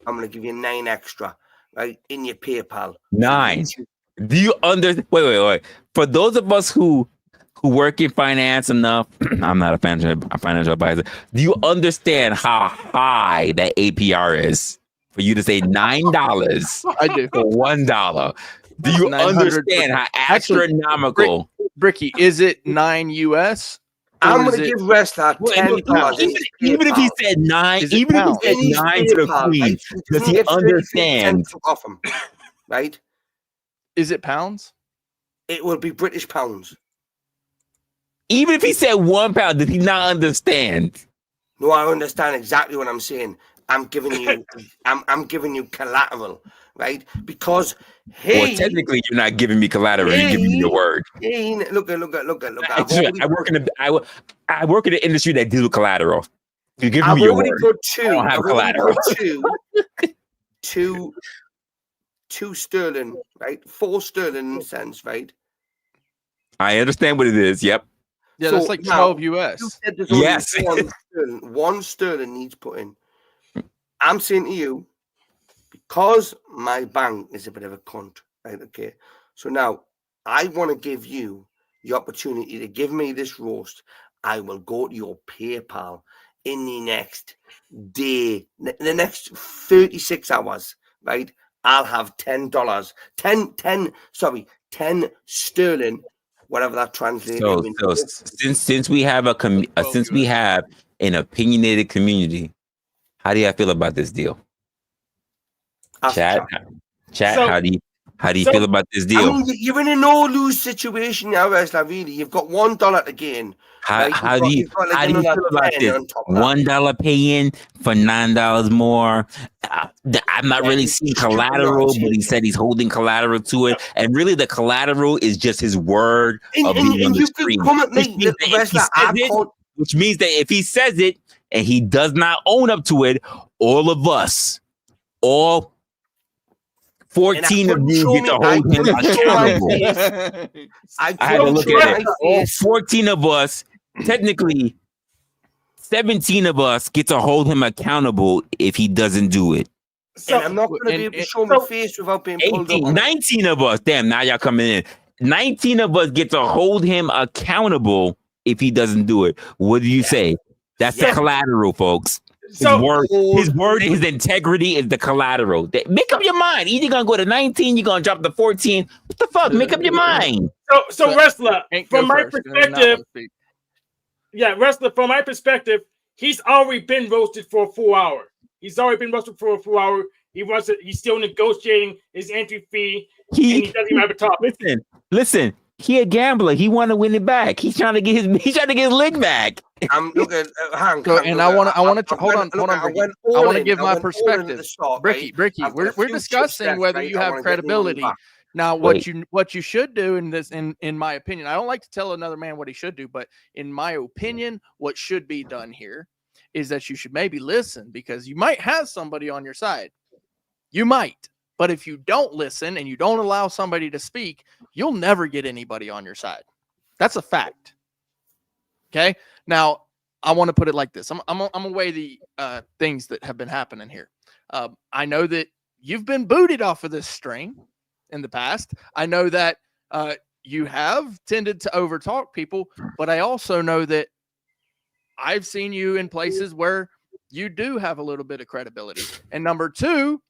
I'm gonna give you 9 extra, right, in your PayPal. 9. Do you understand? Wait. For those of us who work in finance enough, I'm not a financial advisor. Do you understand how high that APR is for you to say $9? I do. For $1. Do you understand how astronomical? Bricky, is it 9 US? I'm going to give Resla $10. Even if he said 9, even if he said 9 to the queen, does he understand? Off him, right? Is it pounds? It will be British pounds. Even if he said £1, did he not understand? No, I understand exactly what I'm saying. I'm giving you, I'm giving you collateral, right? Because well, technically, you're not giving me collateral. You're giving me your word. Look. I work in an industry that deals with collateral. You're giving I've me your already word. put 2. I don't have collateral. Two sterling, right? 4 sterling in a sense, right? I understand what it is. Yep. Yeah, so that's like 12 US. Yes. One sterling needs put in. I'm saying to you, because my bank is a bit of a cunt, right? Okay. So now I want to give you the opportunity to give me this roast. I will go to your PayPal in the next day, the next 36 hours, right? I'll have $10, 10 sterling, whatever that translates. So since we have an opinionated community, how do you feel about this deal? Chat, So, how do you? How do you feel about this I deal? mean, you're in a no-lose situation now, Resla, really. You've got $1 to gain. How, right? how do you You've got how do you another feel about 10 this? on top of that. $1 pay in for $9 more. I'm not really seeing collateral, but he said he's holding collateral to it, and really the collateral is just his word of being on the you screen. can come at me, Which means that if he says it and he does not own up to it, all of us, all 14 of you get to hold him accountable. I had to look at it. All 14 of us, technically 17 of us get to hold him accountable if he doesn't do it. So, and I'm not going to be able to show my face without being pulled 18, up. 19 of us, damn, now y'all coming in. 19 of us get to hold him accountable if he doesn't do it. What do you say? That's the collateral, folks. His word, his integrity is the collateral. Make up your mind. Either you're gonna go to 19, you're gonna drop to 14. What the fuck? Make up your mind. So Resla, from my perspective, Resla, from my perspective, he's already been roasted for a full hour. He's already been roasted for a full hour. He's still negotiating his entry fee, and he doesn't even have a top. Listen. He a gambler. He want to win it back. He's trying to get his lick back. I'm looking, Hank. So, and I want to hold on. I want to give my perspective. Bricky, we're discussing whether you have credibility. Now, what you should do in this, in my opinion, I don't like to tell another man what he should do, but in my opinion, what should be done here is that you should maybe listen, because you might have somebody on your side. You might. But if you don't listen and you don't allow somebody to speak, you'll never get anybody on your side. That's a fact. Okay. Now, I want to put it like this. I'm gonna weigh the things that have been happening here. I know that you've been booted off of this string in the past. I know that you have tended to overtalk people, but I also know that I've seen you in places where you do have a little bit of credibility. And number two,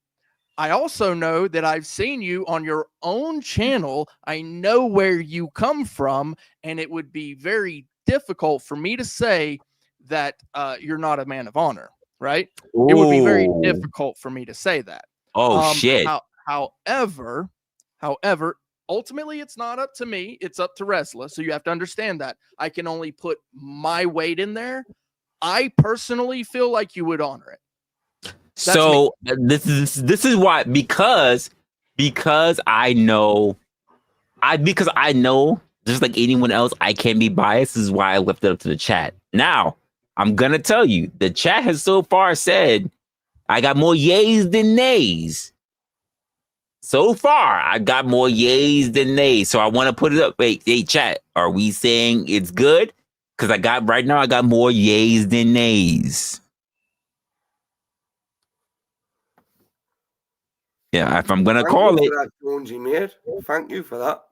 I also know that I've seen you on your own channel. I know where you come from, and it would be very difficult for me to say that you're not a man of honor, right? Ooh. It would be very difficult for me to say that. Shit. However, ultimately, it's not up to me. It's up to Resla. So you have to understand that. I can only put my weight in there. I personally feel like you would honor it. So this is why, because I know just like anyone else, I can be biased. This is why I left it up to the chat. Now, I'm gonna tell you, the chat has so far said I got more yays than nays. So far, I got more yays than nays. So I want to put it up. Wait, hey, chat, are we saying it's good? Because I got more yays than nays. Yeah, if I'm gonna call it. That, Jonesy, mate. Thank you for that.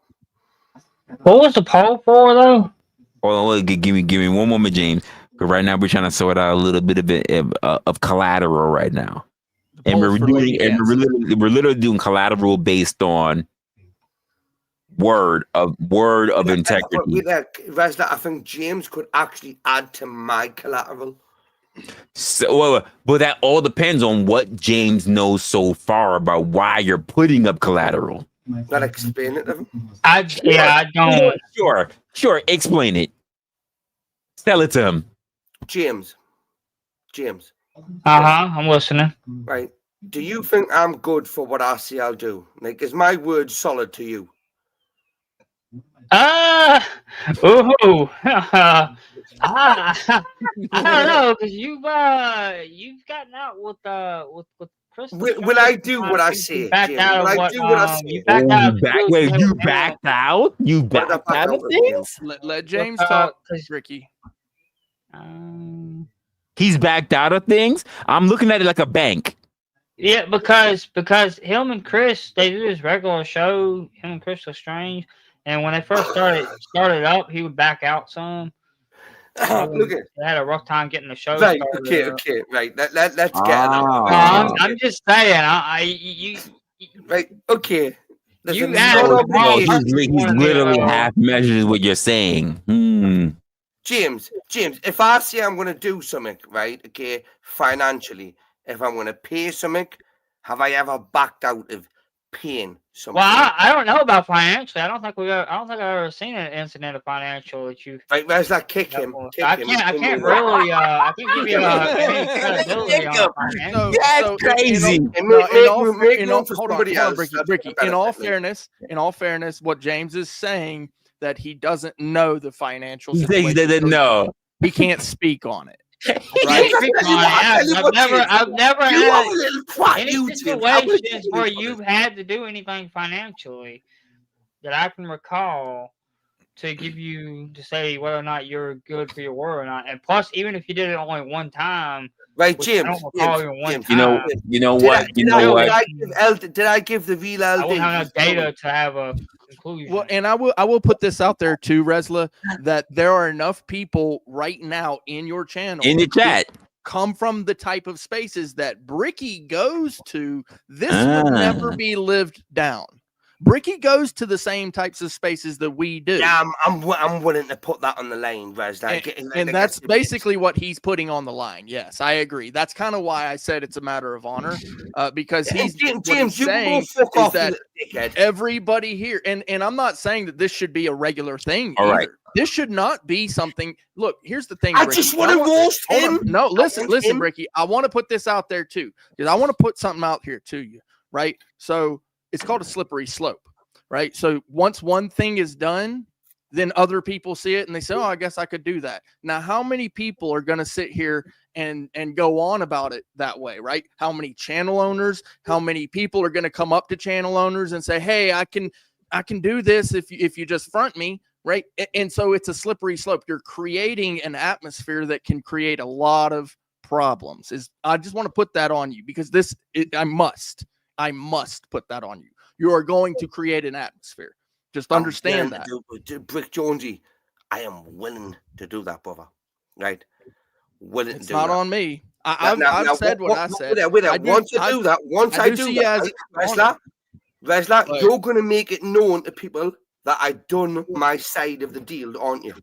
What was the poll for, though? Oh, give me one moment, James. Because right now we're trying to sort out a little bit of collateral right now, and we're literally doing collateral based on word of integrity. Resla, I think James could actually add to my collateral. So, but that all depends on what James knows so far about why you're putting up collateral. Not explain it to him. I don't. Sure. Explain it. Tell it to him. James. I'm listening. Right. Do you think I'm good for what I say I'll do? Like, is my word solid to you? I don't know, because you've gotten out with Chris. Will I do what I say? You backed out of what I say? You backed out? You backed out of things? Let James talk, Ricky. He's backed out of things? I'm looking at it like a bank. Yeah, because him and Chris, they do this regular show. Him and Chris Lestrange, and when they first started up, he would back out some. Look at, they had a rough time getting the show right, started. Okay, right. Let's get it. I'm just saying. Right. Okay. He's literally half measures what you're saying. James, if I say I'm going to do something, right? Okay, financially, if I'm going to pay something, have I ever backed out of paying something. Well, I don't know about financially. I don't think I've ever seen an incident of financial that you. Right, where's that? Kick him. I can't really. I can't give you any credibility on financial. That's crazy. Hold on, Ricky. In all fairness, what James is saying that he doesn't know the financial situation. He doesn't know. He can't speak on it. Right? I've never had any situations where you've had to do anything financially that I can recall to say whether or not you're good for your word or not. And plus, even if you did it only one time, right, Jim? You know what? Did I give the real LD? I wouldn't have enough data to have a conclusion. Well, and I will put this out there too, Resla, that there are enough people right now in your channel in the chat come from the type of spaces that Bricky goes to. This would never be lived down. Bricky goes to the same types of spaces that we do. Yeah, I'm willing to put that on the line, Res. And that's basically what he's putting on the line. Yes, I agree. That's kind of why I said it's a matter of honor, because he's James, you saying go fuck off, that everybody here, and I'm not saying that this should be a regular thing. All right. This should not be something. Look, here's the thing. I Ricky. just want to roast him. No, listen, Ricky. I want to put this out there too, because I want to put something out here to you, right? So it's called a slippery slope, right? So once one thing is done, then other people see it and they say, "Oh, I guess I could do that." Now, how many people are going to sit here and go on about it that way, right? How many channel owners? How many people are going to come up to channel owners and say, "Hey, I can do this if you just front me." Right. And so it's a slippery slope. You're creating an atmosphere that can create a lot of problems. I just want to put that on you because I must put that on you. You are going to create an atmosphere. Just understand that. Brick Jonesy, I am willing to do that, brother. Right? Willing it's to do not that. on me. I've said what I said. Once I do that, Resla, you're going to make it known to people that I done my side of the deal, aren't you?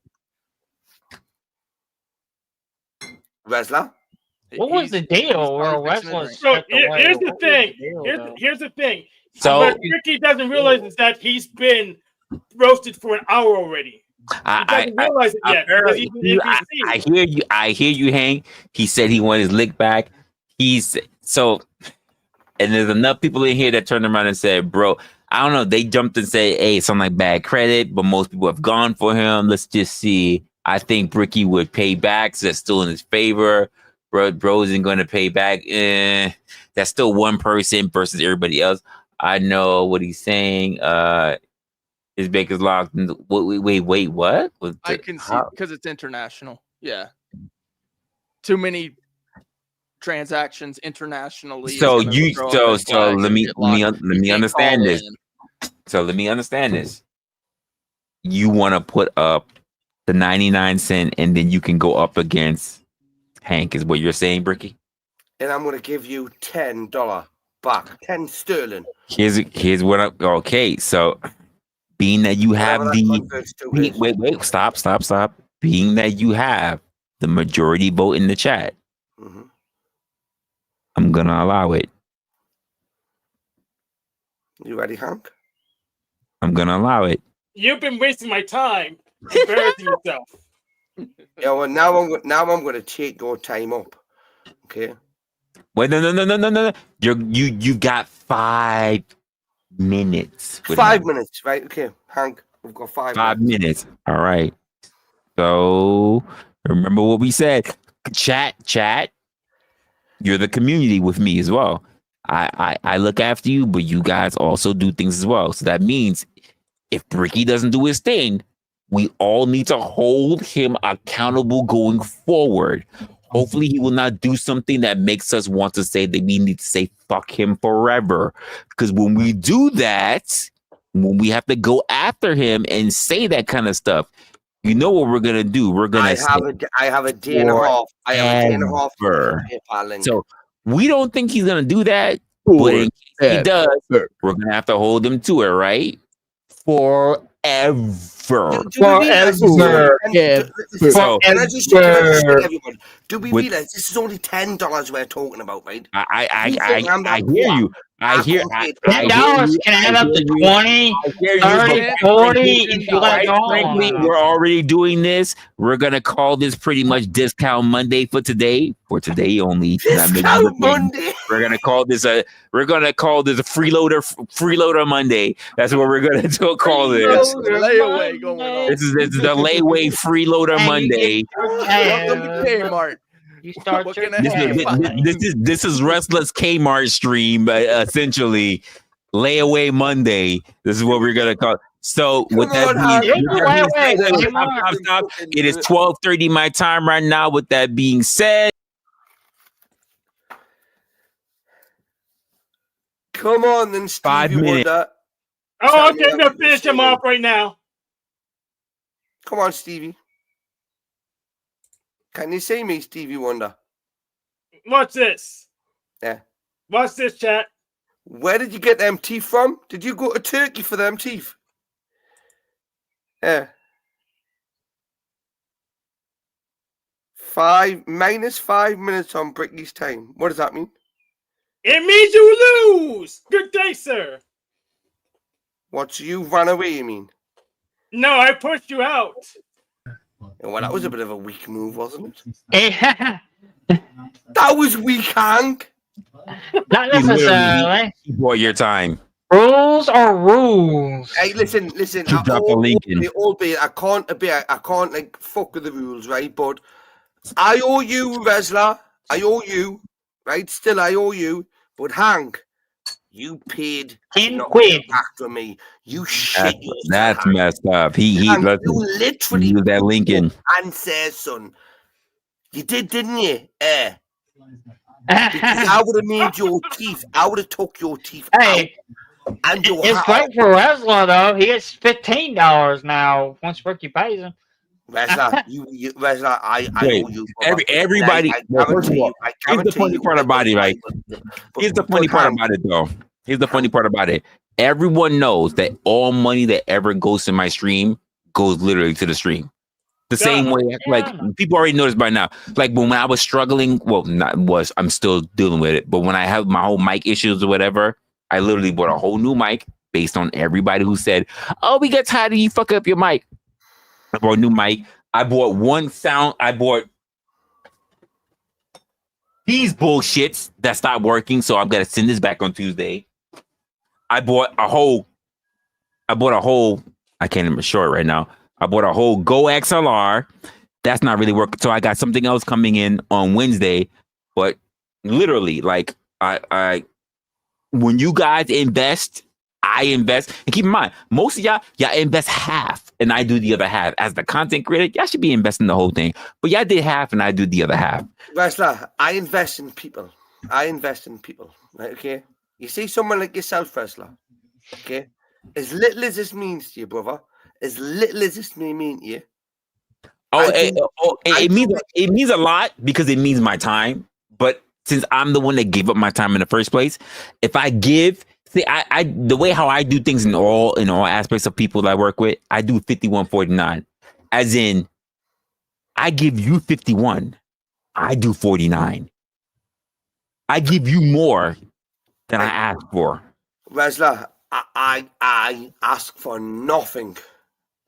Resla? What was the deal? So here's the thing. Here's the thing. So what Ricky doesn't realize is that he's been roasted for an hour already. He doesn't realize it yet. I hear you, Hank. He said he wanted his lick back. And there's enough people in here that turned around and said, "Bro, I don't know." They jumped and said, "Hey, it's something like bad credit," but most people have gone for him. Let's just see. I think Bricky would pay back, so that's still in his favor. Bro isn't going to pay back. That's still one person versus everybody else. I know what he's saying. His bank is locked. Wait, what? I can see because it's international. Yeah, too many transactions internationally. So let me understand this. So let me understand this. You want to put up the 99 cent, and then you can go up against Hank, is what you're saying, Bricky? And I'm going to give you $10 back, 10 sterling. Here's what I'm. Okay, so being that you have wait, stop. Being that you have the majority vote in the chat, I'm gonna allow it. You ready, Hank? I'm gonna allow it. You've been wasting my time embarrassing yourself. Yeah, well, now I'm going to take your time up. Okay. Wait, no. You got 5 minutes. 5 minutes, right? Okay, Hank, we've got 5 minutes. 5 minutes. All right. So remember what we said. Chat. You're the community with me as well. I look after you, but you guys also do things as well. So that means if Bricky doesn't do his thing, we all need to hold him accountable going forward. Hopefully he will not do something that makes us want to say that we need to say fuck him forever. Because when we do that, when we have to go after him and say that kind of stuff, you know what we're gonna do? We're gonna I have a day and a half. I have a day and a half for PayPal link. So we don't think he's gonna do that, but in case he does, we're gonna have to hold him to it, right? Forever. Forever. Yeah. So Can I just say, everyone, do we realize this is only $10 we're talking about, right? I You think I'm that hear poor? you. I hear $10 can add up to 20, 30, 40 if you let go frankly, on. we're already doing this. We're gonna call this pretty much Discount Monday for today. For today only. Discount Monday. We're gonna call this a freeloader Monday. That's what we're gonna call this. Layaway going on. This is the layaway freeloader Monday. Welcome to Kmart. You start What your can I This is Restless Kmart stream, essentially. Layaway Monday. This is what we're gonna call it. So with that being stop. It is 12:30 my time right now. With that being said, come on, then Stevie 5 minutes. Wonder. Oh, okay, I'm gonna finish him off right now. Come on, Stevie. Can you see me, Stevie Wonder? What's this? Yeah. What's this, chat? Where did you get them teeth from? Did you go to Turkey for them teeth? Yeah. Minus 5 minutes on Bricky's time. What does that mean? It means you lose. Good day, sir. What, you ran away, you mean? No, I pushed you out. Well, that was a bit of a weak move, wasn't it? That was weak, Hank. Not necessarily. You bought your time. Rules are rules. Hey, listen. Albeit, I can't like fuck with the rules, right? But I owe you, Resla. I owe you, right? Still, I owe you. But Hank, you paid 10 quid back from me. You shit. That's messed up. He you literally used that Lincoln. and says, son, you didn't you? Because I would have made your teeth. I would have took your teeth out. And your it's great for Resla though. He gets $15 now once Ricky pays him. Resla, Resla, I owe you. Everybody. First of all, here's the funny part about it, right? Here's the funny part about it, though. Here's the funny part about it. Everyone knows that all money that ever goes to my stream goes literally to the stream. The same way, like people already noticed by now. Like when I was struggling, I'm still dealing with it. But when I have my whole mic issues or whatever, I literally bought a whole new mic based on everybody who said, "Oh, we got tired of you fuck up your mic." I bought a new mic. I bought one sound. I bought these bullshits that stopped working, so I'm gonna send this back on Tuesday. I bought a whole. I can't even show it right now. I bought a whole Go XLR. That's not really working. So I got something else coming in on Wednesday. But literally, like I when you guys invest, I invest. And keep in mind, most of y'all invest half and I do the other half. As the content creator, y'all should be investing the whole thing. But y'all did half and I do the other half. Resla, I invest in people. Right, okay? You see someone like yourself, Resla. Okay? As little as this means to you, brother, as little as this may mean to you. It means a lot because it means my time. But since I'm the one that gave up my time in the first place, if I give, see, I the way how I do things in all aspects of people that I work with, I do 51-49. As in, I give you 51, I do 49. I give you more than I ask for. Resla, I ask for nothing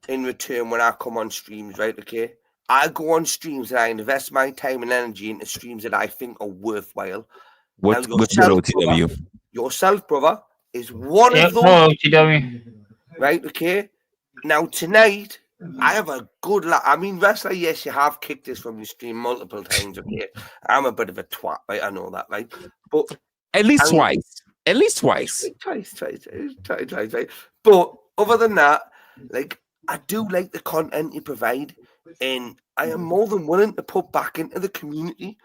in return when I come on streams, right? Okay, I go on streams and I invest my time and energy into streams that I think are worthwhile. What's your OTW? Yourself, brother, is one of those. OTW. Right? Okay. Now tonight, I have a good I mean, Resla, yes, you have kicked this from your stream multiple times. Okay, I'm a bit of a twat, right? I know that, right? But at least twice. At least twice. Twice. But other than that, like, I do like the content you provide, and I am more than willing to put back into the community,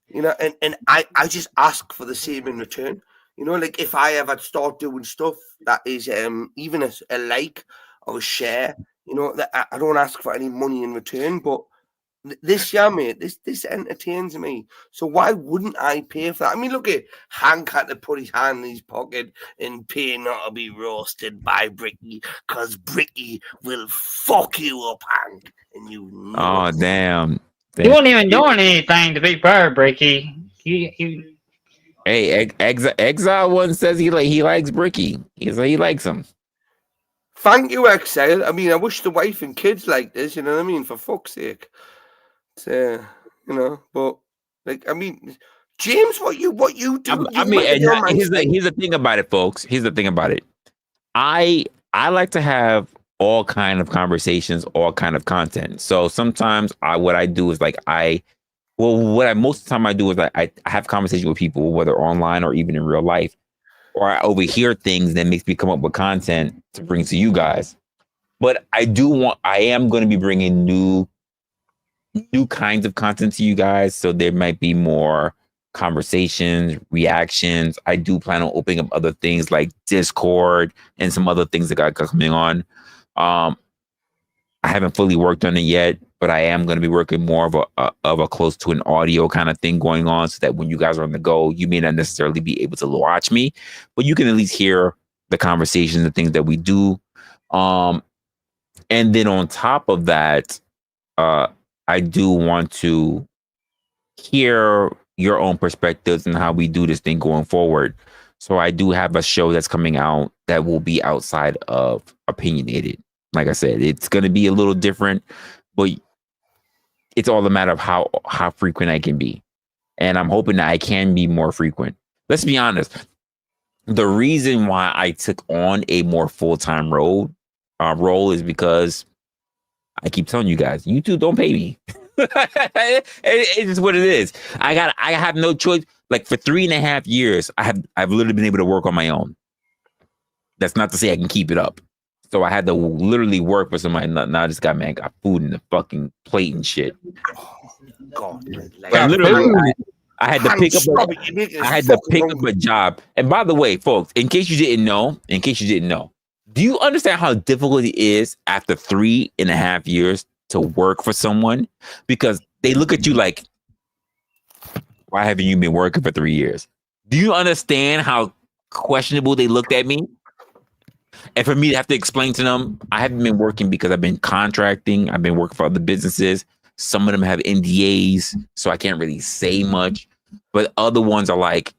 you know, and I just ask for the same in return. You know, like if I ever start doing stuff that is even a like or a share, you know, that I don't ask for any money in return, but This, yeah, mate, this entertains me. So why wouldn't I pay for that? I mean, look at Hank had to put his hand in his pocket and pay not to be roasted by Bricky, because Bricky will fuck you up, Hank. And you know Oh, damn. He wasn't even doing anything to be fair, Bricky. He Hey, Exile one says he likes Bricky. He likes him. Thank you, Exile. I mean, I wish the wife and kids like this, you know what I mean? For fuck's sake. You know, but like, I mean, James, what you do? I mean, here's the thing about it, folks. Here's the thing about it. I like to have all kind of conversations, all kind of content. So sometimes what I do is like most of the time I do is I have conversations with people, whether online or even in real life, or I overhear things that makes me come up with content to bring to you guys. But I am going to be bringing new kinds of content to you guys. So there might be more conversations, reactions. I do plan on opening up other things like Discord and some other things that got coming on. I haven't fully worked on it yet, but I am going to be working more of a close to an audio kind of thing going on, so that when you guys are on the go, you may not necessarily be able to watch me, but you can at least hear the conversations and things that we do. And then on top of that, I do want to hear your own perspectives and how we do this thing going forward. So I do have a show that's coming out that will be outside of Opinionated. Like I said, it's going to be a little different, but it's all a matter of how frequent I can be. And I'm hoping that I can be more frequent. Let's be honest. The reason why I took on a more full-time role is because I keep telling you guys, YouTube don't pay me. It's just what it is. I have no choice. Like for 3.5 years, I've literally been able to work on my own. That's not to say I can keep it up. So I had to literally work for somebody. Now I just got food in the fucking plate and shit. God, but literally, I had to pick up a job. And by the way, folks, in case you didn't know, do you understand how difficult it is after 3.5 years to work for someone? Because they look at you like, why haven't you been working for 3 years? Do you understand how questionable they looked at me? And for me to have to explain to them, I haven't been working because I've been contracting. I've been working for other businesses. Some of them have NDAs, so I can't really say much. But other ones are like,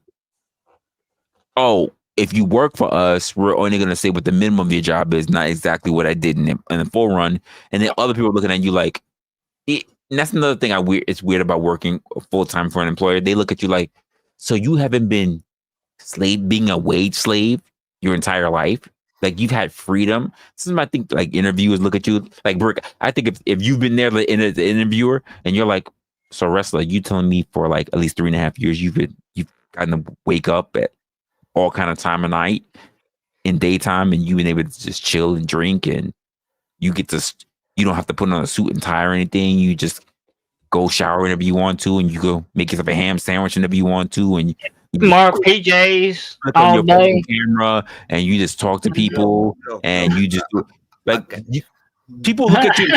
oh, if you work for us, we're only going to say what the minimum of your job is, not exactly what I did in the full run. And then other people are looking at you like, and that's another thing it's weird about working full-time for an employer. They look at you like, so you haven't been being a wage slave your entire life? Like you've had freedom. This is my thing. Like interviewers look at you like Brick. I think if you've been there, the interviewer, and you're like, so Resla, you telling me for like at least 3.5 years you've gotten to wake up at all kind of time of night in daytime, and you've been able to just chill and drink, and you don't have to put on a suit and tie or anything. You just go shower whenever you want to, and you go make yourself a ham sandwich whenever you want to, and Mark PJs all day. Camera, and you just talk to people, and you just people look at you.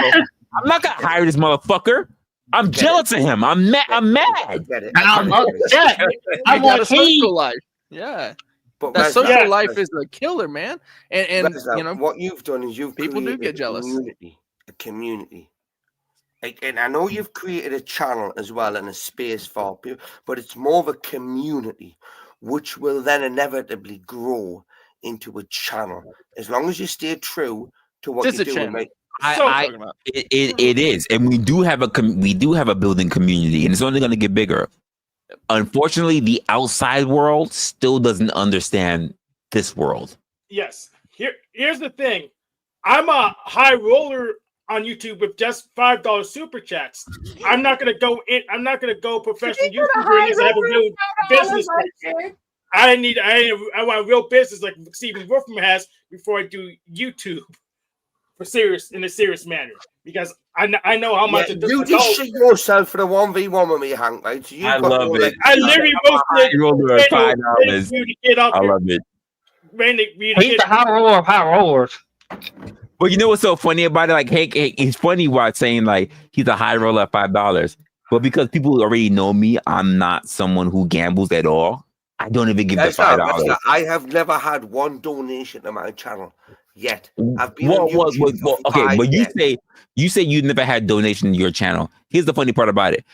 I'm not gonna hire this motherfucker. I'm jealous of him. I'm mad. I'm upset. I got a social life. Yeah, but that social life is a killer, man. And you know what you've done is people do get jealous. A community. And I know you've created a channel as well and a space for people, but it's more of a community, which will then inevitably grow into a channel as long as you stay true to what you're doing. Right? It is, and we do have a building community, and it's only going to get bigger. Unfortunately, the outside world still doesn't understand this world. Yes. Here's the thing. I'm a high roller on YouTube with just $5 super chats. I'm not gonna go professional YouTuber and have a real business. I want a real business like Stephen Wolfram has before I do YouTube in a serious manner, because I know how much you just shit yourself for the 1v1 with me, Hank. Right? So I love it. I literally posted $5. I love it. He's the high roller of high rollers. But you know what's so funny about it? Like, hey, it's funny while saying like he's a high roller at $5. But because people already know me, I'm not someone who gambles at all. I don't even give the $5. I have never had one donation to my channel yet. I've been Well, on YouTube for okay, 5 but years. you say you never had donation to your channel. Here's the funny part about it.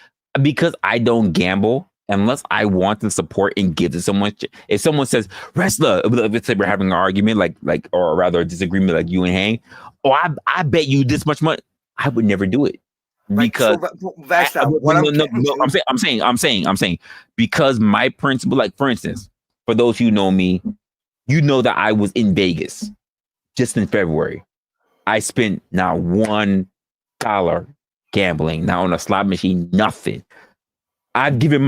Because I don't gamble, unless I want to support and give to someone. If someone says, Resla, let's say we're having an argument, like, or rather a disagreement like you and Hang, I bet you this much money, I would never do it. Because I'm saying because my principle, like for instance, for those who know me, you know that I was in Vegas just in February. I spent not $1 gambling, not on a slot machine, nothing. I've given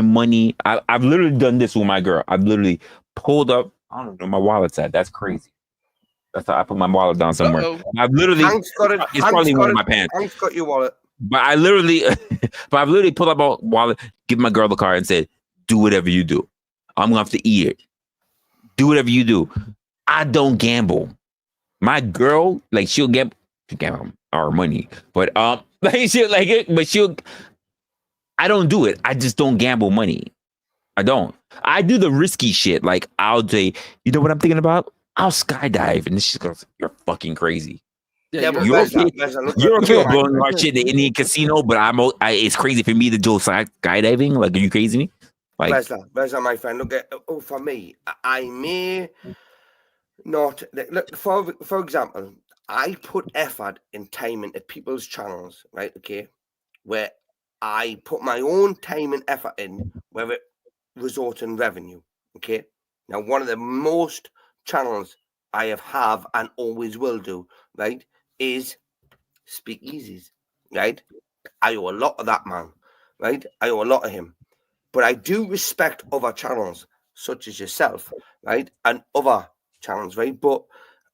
money. I've literally done this with my girl. I've literally pulled up. I don't know my wallet's at. That's crazy. That's how I put my wallet down somewhere. I've literally. It's probably one of my pants. Hank's got your wallet. But I've literally pulled up my wallet, give my girl the card, and said, "Do whatever you do. I'm gonna have to eat it. Do whatever you do." I don't gamble. My girl, like she'll gamble our money, but she'll. I don't do it. I just don't gamble money. I don't. I do the risky shit. Like I'll say, you know what I'm thinking about? I'll skydive, and she goes, "You're fucking crazy." Yeah, you're okay with blowing our shit in the Indian casino, but it's crazy for me to do skydiving. Like, are you crazy? Like, Resla, my friend. Look, for me, I may not look. For example, I put effort and time into people's channels, right? Okay, where I put my own time and effort in, where it results in revenue. Okay, now one of the most channels I have and always will do, right, is speakeasies, right? I owe a lot of that man, right? I owe a lot of him. But I do respect other channels, such as yourself, right? And other channels, right? But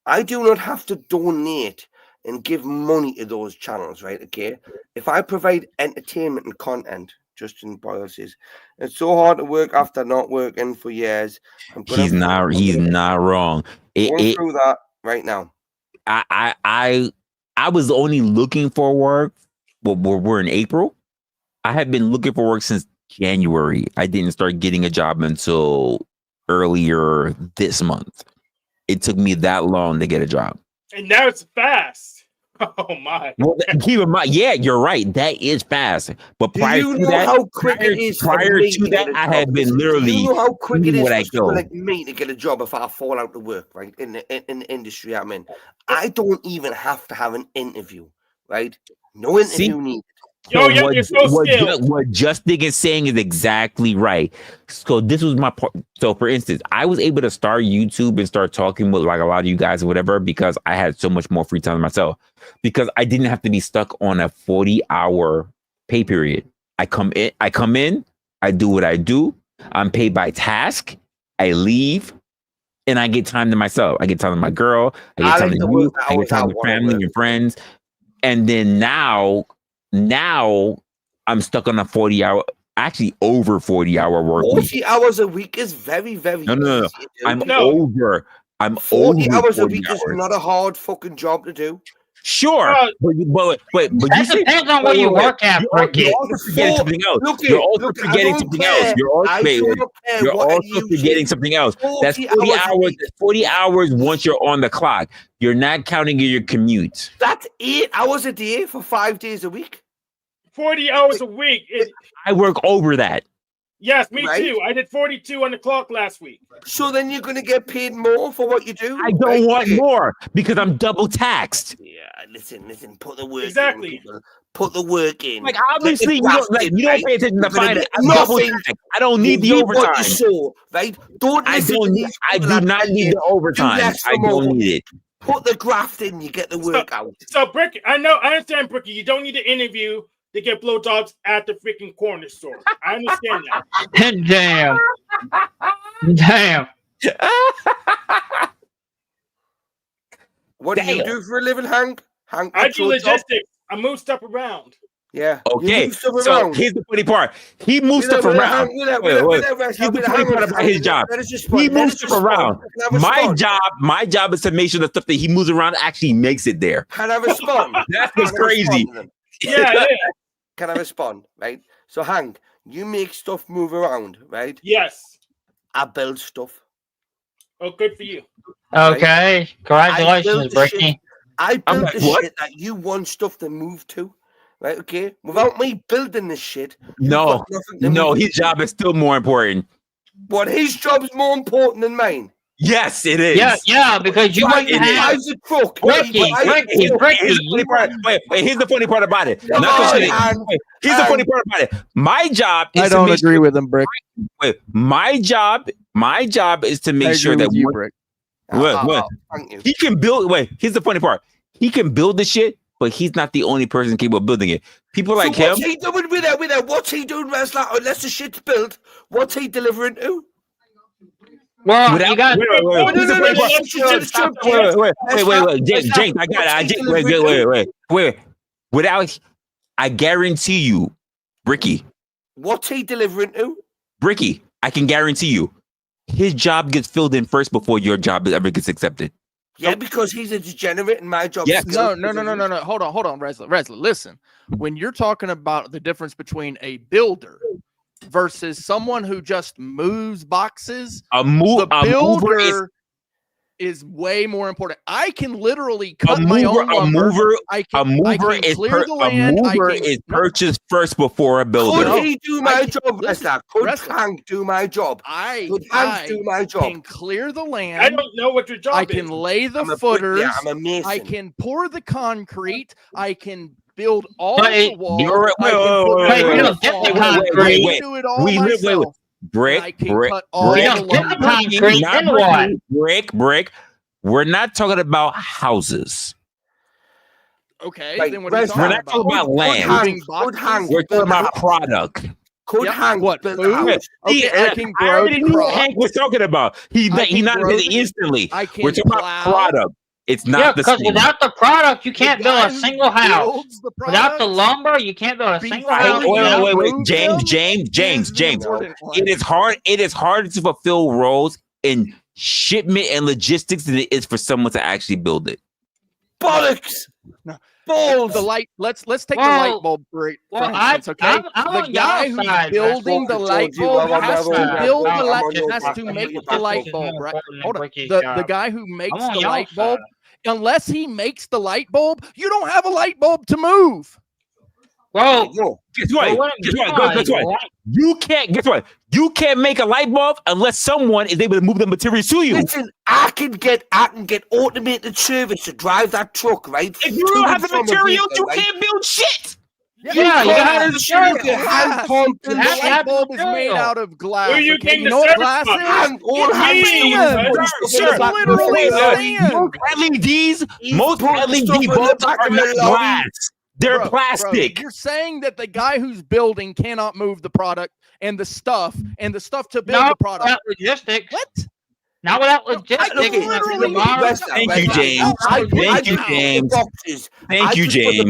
I do not have to donate and give money to those channels, right? Okay. If I provide entertainment and content, Justin Boyle says, it's so hard to work after not working for years. He's not wrong. Going through that right now. I was only looking for work. Well, we're in April. I have been looking for work since January. I didn't start getting a job until earlier this month. It took me that long to get a job. And now it's fast. Oh my! Well, keep in mind, yeah, you're right. That is fast. But prior to that, I had been literally. You know how quick it is for someone like me to get a job if I fall out of work, right? In the industry I'm in, I don't even have to have an interview, right? No interview needed. What Justin is saying is exactly right. So this was my part. So for instance, I was able to start YouTube and start talking with like a lot of you guys or whatever because I had so much more free time myself. Because I didn't have to be stuck on a 40-hour pay period. I come in, I do what I do. I'm paid by task. I leave, and I get time to myself. I get time to my girl. I get time to you. I get time to family and friends. And then now I'm stuck on a 40-hour, actually over 40-hour work week. 40 hours a week is very, very No. easy. I'm over 40 hours a week is not a hard fucking job to do. Sure, but that depends on where you work at. You're also forgetting something else. You're also forgetting something else. You're also forgetting something else. That's 40 hours. 40 hours once you're on the clock. You're not counting your commute. That's 8 hours a day for 5 days a week. 40 hours a week. I work over that. Yes, me too. I did 42 on the clock last week. So then you're going to get paid more for what you do? I don't want more because I'm double taxed. Yeah, listen. Put the work in. Put the work in. Like obviously you don't pay attention to finance. I don't need the overtime. Right? I do not need the overtime. I don't need it. Put the graft in. You get the work out. So Brick, I understand, Bricky. You don't need an interview to get blowjobs at the freaking corner store. I understand Damn. that. What do you do for a living, Hank? I do logistics. I move stuff around. Yeah. You Okay, move stuff so around. here's the funny part. He moves stuff around. Here's the funny part about his job. He moves stuff around. My job is to make sure the stuff that he moves around actually makes it there. Can I respond? That's what's crazy. Yeah. Can I respond? Right. So, Hank, you make stuff move around, right? Yes. I build stuff. Oh, good for you. Okay. Congratulations, Bricky. I build like, the what? shit that you want stuff to move to. Right, okay. Without me building this shit, No, his job is still more important. But his job's more important than mine. Yes, it is. Yeah, because you wouldn't have drives a truck. Bricky. Wait, here's the funny part about it. Here's the funny part about it. My job is I don't agree with him, Brick. Wait, my job is to make sure that Brick. Thank you. he can build. Wait, here's the funny part. He can build the shit, but he's not the only person capable of building it. People like him. What's he doing with it? What's he doing, Resla? Unless the shit's built, what's he delivering to? Well, you got wait, James, I got it. Wait. Without, I guarantee you, Bricky. What's he delivering to? Bricky, I can guarantee you, his job gets filled in first before your job ever gets accepted. Yeah, because he's a degenerate and my job. Yes. No. Hold on, Resla. Listen, when you're talking about the difference between a builder versus someone who just moves boxes, the builder is way more important. I can literally cut my own lumber. A mover is purchased first before a builder. Could he do my job, Resla? Could Hank do my job? Could Hank do my job? I can clear the land. I don't know what your job is. I can lay the footers. I'm a mason. I can pour the concrete. I can build all the walls. Brick. We're not talking about houses. Okay, like, then what are you we're not talking about land. We're talking about product. Could Hank what build food? a house? Okay, I can grow what Hank was talking about. He not instantly. We're talking about product. It's not the same. Because without the product, you can't build a single house. Without the lumber, you can't build a single house. Wait. James. It is harder to fulfill roles in shipment and logistics than it is for someone to actually build it. Bollocks! No. Balls! The light. Let's take the light bulb for instance, okay? The guy who's building the light bulb has to build the light. Has to make the light bulb, right? Hold on. The guy who makes the light bulb. Unless he makes the light bulb, you don't have a light bulb to move. Well, guess what? You can't make a light bulb unless someone is able to move the materials to you. Listen, I can get automated service to drive that truck, right? If you don't have the materials, you can't build shit. Yeah, you gotta have the light bulb is made out of glass. Where you Okay, getting you know the what service glass is? It's literally sand. Most LED bulbs are not glass. They're plastic. Bro, you're saying that the guy who's building cannot move the product and the stuff to build the product. Not logistics. What? Not without logistics. Thank you, James. Thank you, James. Thank you, James. You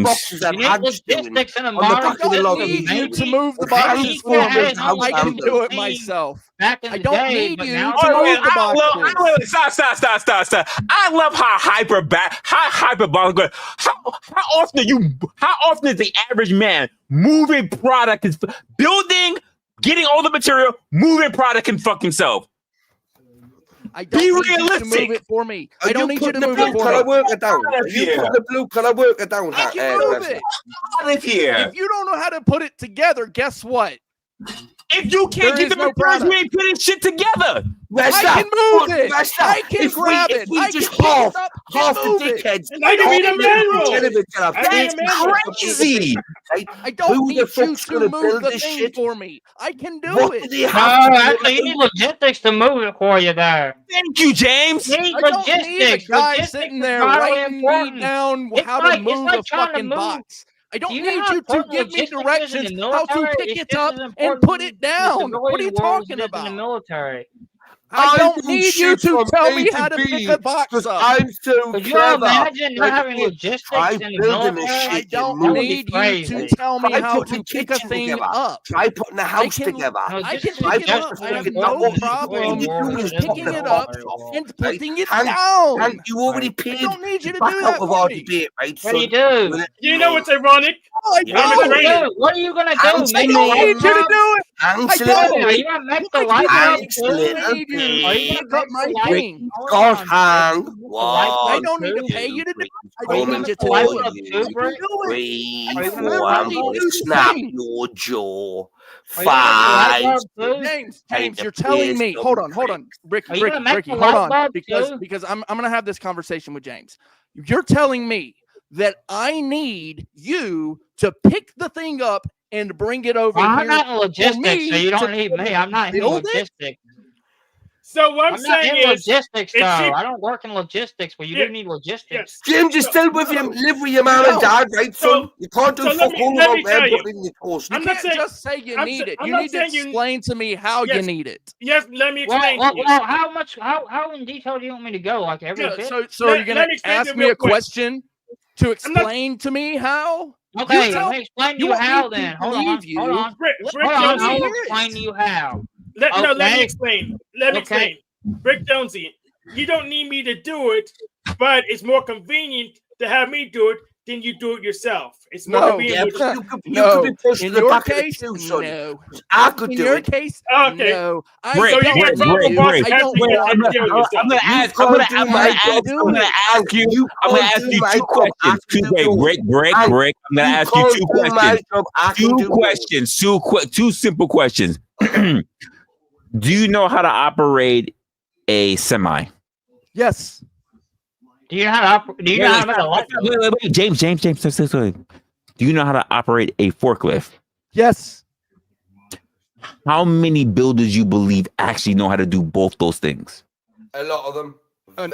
need logistics in a modern I don't need you to move the boxes for me. I can do it myself. I don't need you to move the boxes. Stop. I love how hyperbolic. How often is the average man moving product is building, getting all the material, moving product and fuck himself? I don't need you to move it for me. I don't need you to move it for me. Can I work it down? Can I work it down? I can move it. Out of here. If you don't know how to put it together, guess what? If you can't get the materials, we ain't putting shit together. I can move it. I can grab it. I can half the dickheads. I can be the mineral. That's crazy. I don't need you to move the thing for me. I can do it. You need logistics to move it for you there. Thank you, James. You need I don't need a logistics. guy Logistics sitting is there vitally writing important. me down It's how like- to move it's like a trying to fucking move- box. I don't Do you need know how you to important give me logistics is in directions the how to military? pick It's it just up as and important put it in down. civilian What are you world as talking it is in the about? military. I don't do need you shit to from tell A me how to pick B a box because up. I'm so Could you clever. imagine not Like, having look, logistics try in the building this military? I shit, you don't That would be need you to crazy. tell me Try how putting to the pick a kitchen thing together. up. Try putting the I house can together. No, I this can is pick it Try up. just I have fucking no all you problem do war. is This pop is the picking it box up off, and right? putting it Hank, down. you already I paid don't need you to back do out that of for our me. debate, right? What So do you do? You know what's ironic? Oh, I Yeah. What are I'm a you don't. trainer. gonna do? What are you gonna do? Hank's I Make the don't light need you to bulb? do it. Hank's I a don't. little Are you gonna make the Like light you bulb don't Hank's too? little need you Are to you pig. pick gonna up make my the light? thing. Hold God, on. Hank. Are you gonna make the light I One, bulb don't need to too? pay you to do it. I Are you don't gonna need coming you make the to light for do it. bulb you. too, I can Brick? do it. Three, Are you gonna make the four, light I'm Literally bulb? gonna do the snap thing. your jaw. Are you gonna make the light 5, bulb too? James, paint the you're telling place me. of Hold on, Are you gonna make Ricky, the hold light on, bulb because too? I'm gonna have this conversation with James. You're telling me that I need you to pick the thing up and bring it over Well, I'm here not in for logistics, so me you to don't need me. I'm not in build it? logistics. So what I'm I'm not saying in is, logistics it's though. cheap. I don't work in logistics, but you Yeah, do need yes. logistics. James, you're So, still with him. Live with your mom and No. dad, right, so, son? You can't do so let fuck me all let me about there, tell you. but in your toast. You I'm not can't saying just say you I'm need it. I'm You not need to saying you. explain to me how you Yes, need it. yes. Let me Well, explain well, to you. well, how much? How in detail do you want me to go? Like every Yeah, bit? So are you gonna let me explain to ask you me real a quick. question to I'm not. explain to me how? You Okay, tell let me explain to you you want me how. to Then hold believe on, hold you. on, Brick, Let, Brick hold on. let me I will Jonesy. hear explain it. to you how. No, let me Okay, explain. Let me okay. explain. Brick Jonesy, you don't need me to do it, but it's more convenient to have me do it than you do it yourself. It's more No, convenient. Yeah, With but you could be no. pushed to In the your back of the case, queue, son. no. I could In do your it. case, Okay, no. I Brick, so you don't got need problem you. boss I having don't to want do it you. yourself. I'm gonna You ask. I'm can't gonna. do I'm my gonna I ask. job, do I'm son. gonna it. ask you. You I'm gonna can't ask do you my two job. I questions. can Two. do Wait, yours. Brick. And I'm gonna you ask you can't two do my questions. job. I can Two do yours. questions. Two simple questions. Do you know how to operate a semi? Yes. Do you know how to? Do you know how to make a light bulb? Wait. James. Do you know how to operate a forklift? Yes. How many builders you believe actually know how to do both those things? A lot of them.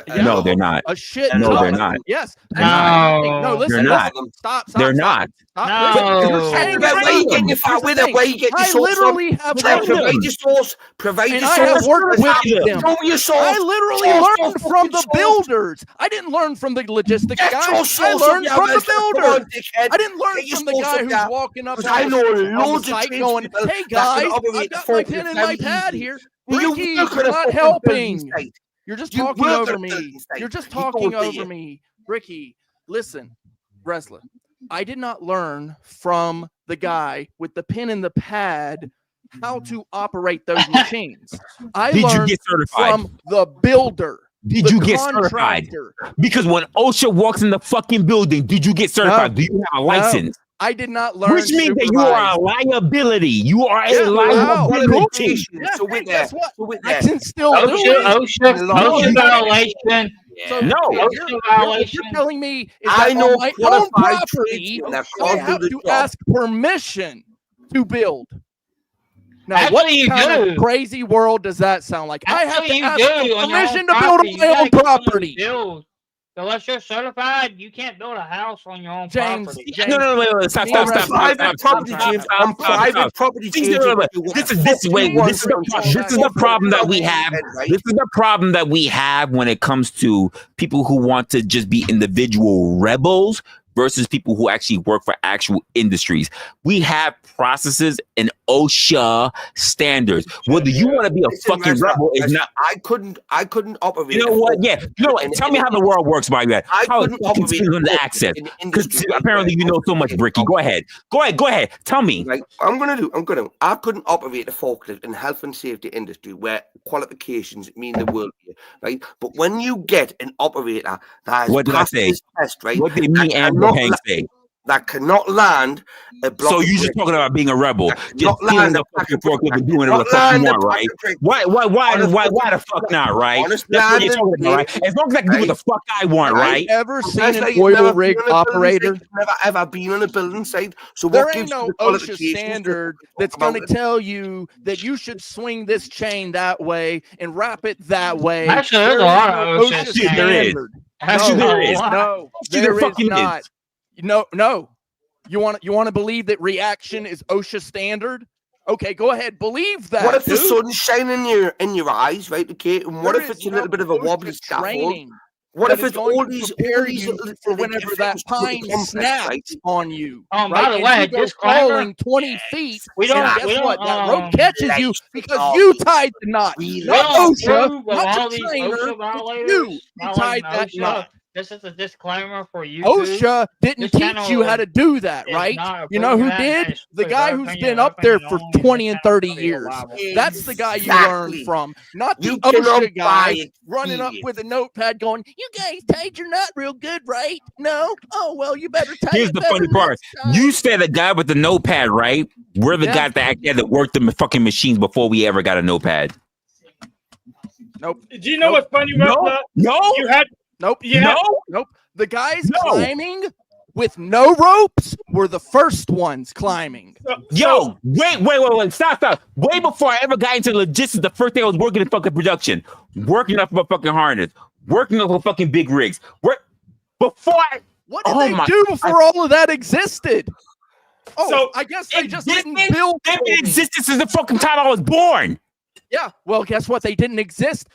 Yeah. No, they're not. A shit No, No, ton. they're not. Yes. They're not. No, No, listen, They're not. listen. Stop. They're not. Listen. no. You're saying Where some you of getting them. your fat Here's the with it? thing. Where you getting your I sauce from? literally have There, worked provide with your sauce. Provide and your I sauce. have worked with them. Show me your sauce. I literally Sauce, learned sauce, from the sauce. builders. I didn't learn from the logistics Get guy. your I sauce learned up, from the Come builder. on, dickhead. I didn't learn Get your from the sauce guy up who's there. walking up Because on I know the loads of site going, tradespeople hey that guys, can operate I've the got my forklift pen and my very pad easily. here. You Ricky, work you're at a not fucking building helping. site. You're just You talking work at over a me. building site. You're just You talking don't, do over you? me. Ricky, listen, Resla, I did not learn from the guy with the pen and the pad how to operate those machines. I Did you learned get certified? from the builder. Did the you get certified? contractor. Because when OSHA walks in the fucking building, did you get certified? Do you have a license? I did not learn. Which means that you are a liability. You are a liability. Yeah, So hey, with guess that, what? so with I that. can still do it. OSHA violation. So No. what violation. you're telling me is I that know on my own qualified property, tradesmen that I can't have do the to job. ask permission to build. Now, Actually, what you kind do. of crazy world does that sound like? I have to Actually, you ask do for on your own permission to build property. on You my gotta own get someone to property. build. Unless you're certified, you can't build a house on your own James, property. No, wait. Stop. On private property, James. On private property, James. This is the problem that we have. This is the problem that we have when it comes to people who want to just be individual rebels versus people who actually work for actual industries. We have processes and OSHA standards. Whether you want to be a fucking rebel is not. I couldn't operate. You know what? Yeah. You know what? Tell me how the world works, my man. How couldn't operate the access? Because apparently you know so much, Bricky. Go ahead. Tell me. Right. I couldn't operate a forklift in health and safety industry where qualifications mean the world to you, right? But when you get an operator that has passed this test, right? What did me and Hank say? That cannot land a block. So you're just talking about being a rebel, just stealing the fucking forklift and doing whatever the fuck you want, right? Why the fuck not, right? That's what you're talking about, right? As long as I can do what the fuck I want, right? Ever seen an oil rig operator? Never ever been on a building site. So there what ain't gives no you the OSHA qualifications standard that's going to tell you that you should swing this chain that way and wrap it that way. Actually, there's a lot of OSHA standard. Actually, there is. No, there is not. No. You want to believe that reaction is OSHA standard? Okay, go ahead. Believe that. What if the dude. sun's shining in your eyes, right? Okay, and what There if is it's a little bit of a OSHA wobbly scaffold? training What that if is it's going all to these prepare little you things for that they whenever give that things to the pine complex, snaps right? on you? By Right? the And way, you go disclaimer. falling 20 feet. We And don't. guess We what? don't. That rope catches you Relax because all you these tied the knot. relax. We Not don't OSHA, approve of not all the these trainer. OSHA It's violators you who violating tied that OSHA. knot. This is a disclaimer for YouTube. OSHA didn't This teach channel you how to do that, is right? not You know approving who that. did? It's The our guy who's opinion, been our up there opinion for only, and this 20 and channel 30 is years. reliable. That's the guy you learned Exactly. from, not the You cannot OSHA buy guy running up experience. with a notepad going, "You guys tied your knot real good, right? No? Oh, well, you better tie Here's it the better funny part. next time." You said a guy with the notepad, right? We're the Yeah. guys that actually had to work the fucking machines before we ever got a notepad. Nope. Do you know what's funny, No, Resla? no, You had Nope. Yeah. Nope. The guys No. climbing with no ropes were the first ones climbing. Yo, wait, stop. Way before I ever got into logistics, the first thing I was working in fucking production, working up a fucking harness, working up a fucking big rigs. Before I, What did they do before all of that existed? Oh, So, I guess they just Existed? didn't build. They've been in buildings. existence since the fucking time I was born. Yeah. Well, guess what? They didn't exist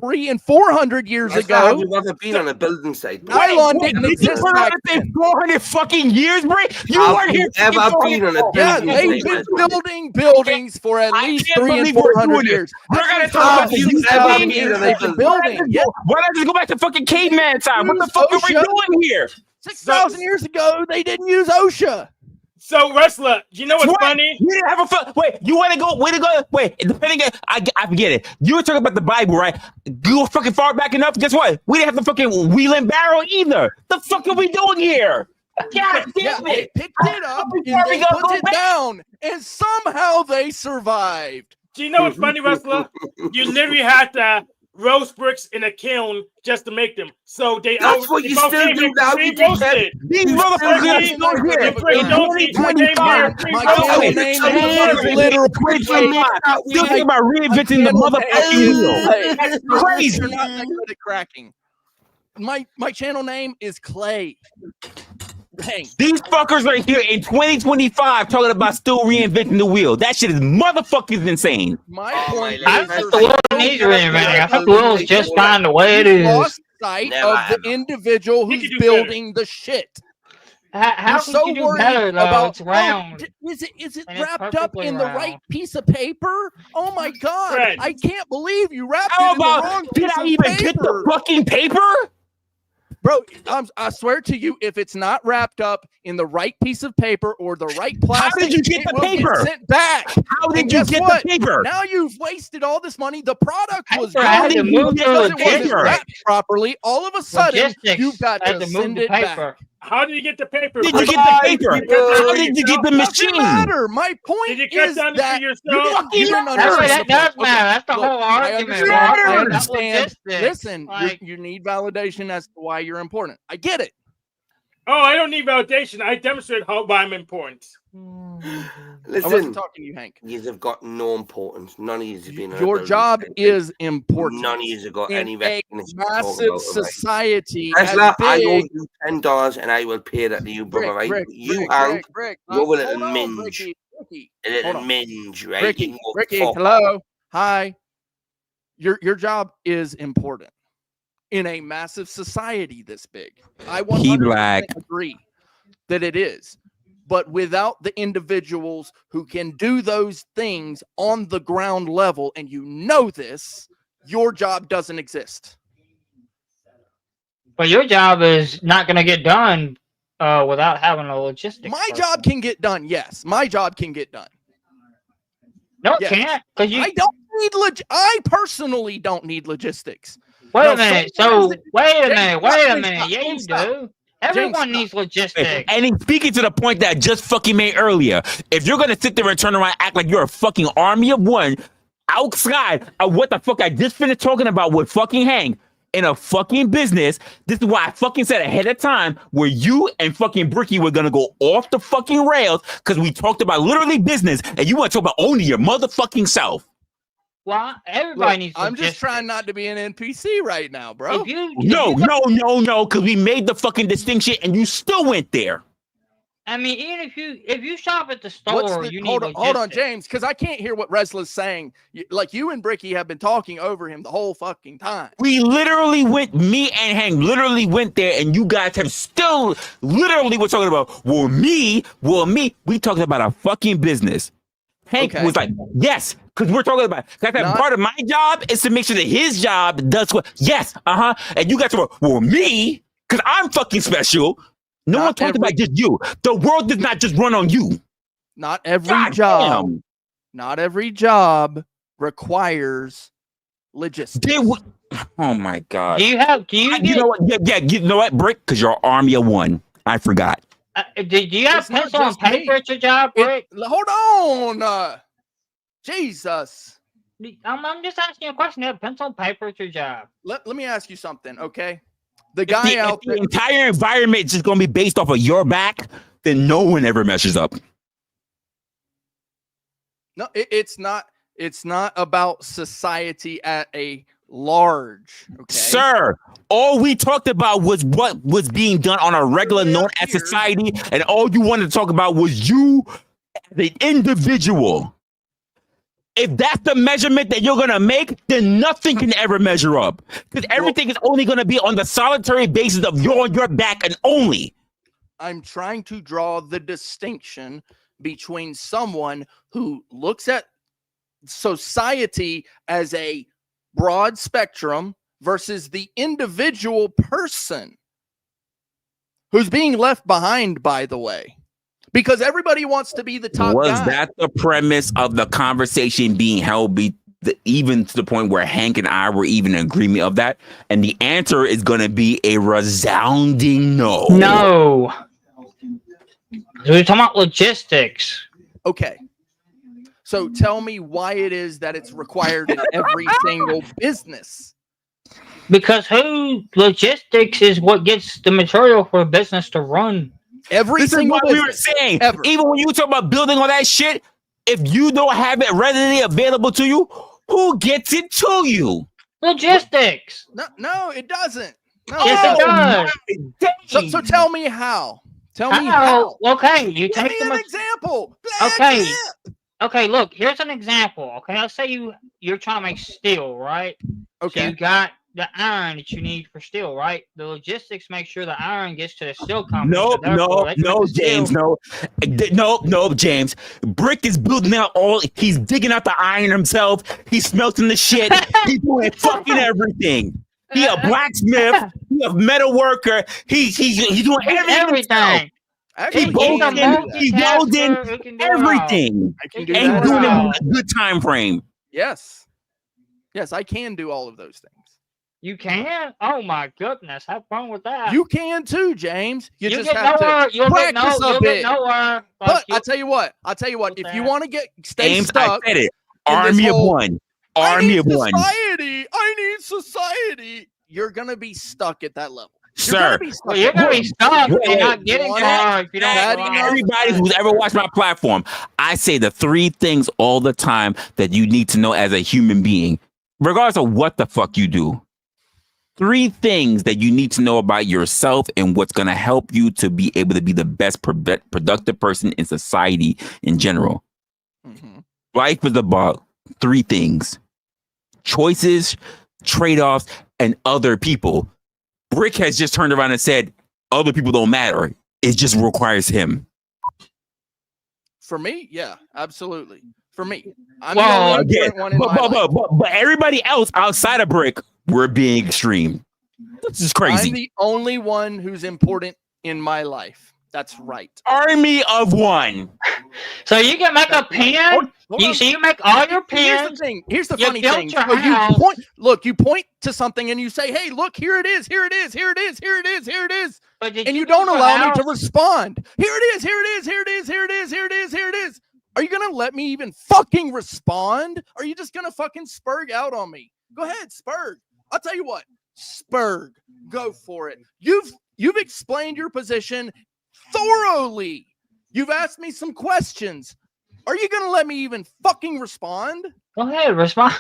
300 and 400 years Have ago. you ever been on a building site? Nylon didn't Did you exist put back on the then. 400 fucking years, bro? You Have weren't you here ever fucking been on a 400 Yeah, building they've site? been building buildings for at I least can't 300 and believe we're 400 doing years. We're gonna That's talk about about you 6,000 ever years been they've been building. Yeah, Why not just go back to fucking caveman time? What the fuck are we OSHA. doing here? 6,000 years ago, they didn't use OSHA. So, Resla, you know what's What? funny? You didn't have a fun. Wait, you want to go? Way to go? Wait, depending on, I get it. You were talking about the Bible, right? Go fucking far back enough. Guess what? We didn't have the fucking wheel and barrel either. The fuck are we doing here? God Yeah, damn they it! picked it up and Before we they go put it back- down, and somehow they survived. Do you know what's funny, Resla? You literally had to roast bricks in a kiln just to make them. So they That's what you both still came do in now. You pre-roasted. These motherfuckers are still here. You bring those in, My they channel came name pre-roasted. is literally Still thinking about reinventing the motherfucking wheel. That's crazy. You're not that good at cracking. My channel name is Clay. Dang. These fuckers right here in 2025 talking about still reinventing the wheel. That shit is motherfucking insane. My Oh, point my I is, don't think the world needs reinventing. I think the world's just fine the way it you is. lost sight Never of have. the individual You who's can do building the shit. How You're can so you do worried better though? about It's round. Is it And it's wrapped up perfectly in the round. right piece of paper? Oh my god! Fred. I can't believe you wrapped How it in the wrong about did piece I of even paper. get the fucking paper? Bro, I swear to you, if it's not wrapped up in the right piece of paper or the right plastic, did you get it the will paper? sent back. How did And you guess get what? the paper? Now you've wasted all this money. The product was Paper had good to move because through it wasn't paper. wrapped properly. All of a sudden, Logistics you've got had to to move send the it back. paper. How did you get the paper? Did you get the paper? How did you get the Doesn't machine? matter. My point Did you cut is down the that figure you yourself? didn't That's what understand. that does Okay, matter. That's the look, whole I argument. understand. bro. I That's understand. logistics. Listen, Like, you need validation as to why you're important. I get it. Oh, I don't need validation. I demonstrate why I'm important. I Listen, wasn't talking to you, Hank. you have got no importance. None of you have been on a Your building job site. is important. None of you have got in any a recognition. to talk massive about it, right? society as Tesla, I owe big. you $10 and I will pay that to you, brother, right? You and Rick, you're a hold little on, minge. Ricky. A little Hold on. minge, right? Ricky, You can go Ricky, fuck hello, hi. Your job is important in a massive society this big. I 100% black. agree that it is, but without the individuals who can do those things on the ground level, and you know this, your job doesn't exist. but your job is not going to get done without having a logistics. My person. job can get done. Yes, my job can get done. No, it Yes. can't. Because you. I don't need I personally don't need logistics. Wait Now, a minute. sometimes So wait a James, minute. stop, Wait a James, minute. stop, Yeah, you James, stop. do. Everyone stop. needs logistics. And he's speaking to the point that I just fucking made earlier. If you're gonna sit there and turn around and act like you're a fucking army of one outside of what the fuck I just finished talking about with fucking Hank in a fucking business, this is why I fucking said ahead of time where you and fucking Bricky were gonna go off the fucking rails because we talked about literally business and you want to talk about only your motherfucking self. Well, everybody Look, needs I'm logistics. just trying not to be an NPC right now, bro. If you, No, because we made the fucking distinction and you still went there. I mean, even if you shop at the store, you need hold on, James, because I can't hear what Resla's saying. Like you and Bricky have been talking over him the whole fucking time. We literally me and Hank literally went there, and you guys have still literally were talking about, well, me. We talking about a fucking business. Hank was like, yes, because we're talking about that part of my job is to make sure that his job does what. Yes, and you guys were, well, me, because I'm fucking special. No one talked about just you. The world does not just run on you. Not every job. Not every job requires logistics. Oh my god. Do you know what? Yeah, you know what, Brick? Because you're Army of One. I forgot. Do you have pencil and paper at your job, Brick? Hold on. Jesus. I'm just asking you a question. You have pencil and paper at your job. Let me ask you something, okay? The guy out there. The entire environment is just going to be based off of your back, then no one ever measures up. No, it's not. It's not about society at a large. Okay? Sir, all we talked about was what was being done on a regular known as society, and all you wanted to talk about was you as an individual. If that's the measurement that you're going to make, then nothing can ever measure up. Because everything is only going to be on the solitary basis of you're on your back and only. I'm trying to draw the distinction between someone who looks at society as a broad spectrum versus the individual person who's being left behind, by the way. Because everybody wants to be the top guy. Was that the premise of the conversation being held, even to the point where Hank and I were even in agreement of that? And the answer is going to be a resounding no. No. We're talking about logistics. Okay. So tell me why it is that it's required in every single business. Because logistics is what gets the material for a business to run. This is what we were saying. Even when you talk about building all that shit, if you don't have it readily available to you, who gets it to you? Logistics. No, it doesn't. No. Yes, it does. So tell me how. Tell me how. Okay, you give take me an example. Okay. Okay, look, here's an example. Okay, let's say you're trying to make steel, right? Okay. So you got the iron that you need for steel, right? The logistics make sure the iron gets to the steel company. No, James, no, James. Brick is building out he's digging out the iron himself. He's smelting the shit. He's doing fucking everything. He a blacksmith. He a metal worker. He's doing everything. He welding everything. And doing it in a good time frame. Yes, I can do all of those things. You can? Oh my goodness! Have fun with that. You can too, James. You just get have nowhere. to practice a bit. Get nowhere. But I tell you what. If you want to stay James, stuck, I said it. Army of one. Army of one. I need society. You're gonna be stuck at that level. Sir, you're gonna be stuck. You're not getting far if you don't. Everybody who's ever watched my platform, I say the 3 things all the time that you need to know as a human being, regardless of what the fuck you do. 3 things that you need to know about yourself and what's going to help you to be able to be the best productive person in society in general. Mm-hmm. Life is about 3 things: choices, trade-offs, and other people. Brick has just turned around and said, other people don't matter. It just requires him. For me, yeah, absolutely. For me. But everybody else outside of Brick, we're being extreme. This is crazy. I'm the only one who's important in my life. That's right. Army of one. So you can make a pen. You make all your pens. Here's the funny thing. You point to something and you say, "Hey, look, here it is. Here it is. Here it is. Here it is. Here it is." And you don't allow me to respond. Here it is. Here it is. Here it is. Here it is. Here it is. Here it is. Are you gonna let me even fucking respond? Or are you just gonna fucking spurg out on me? Go ahead, spurg. I'll tell you what, spurg. Go for it. You've explained your position thoroughly. You've asked me some questions. Are you gonna let me even fucking respond? Go ahead, respond.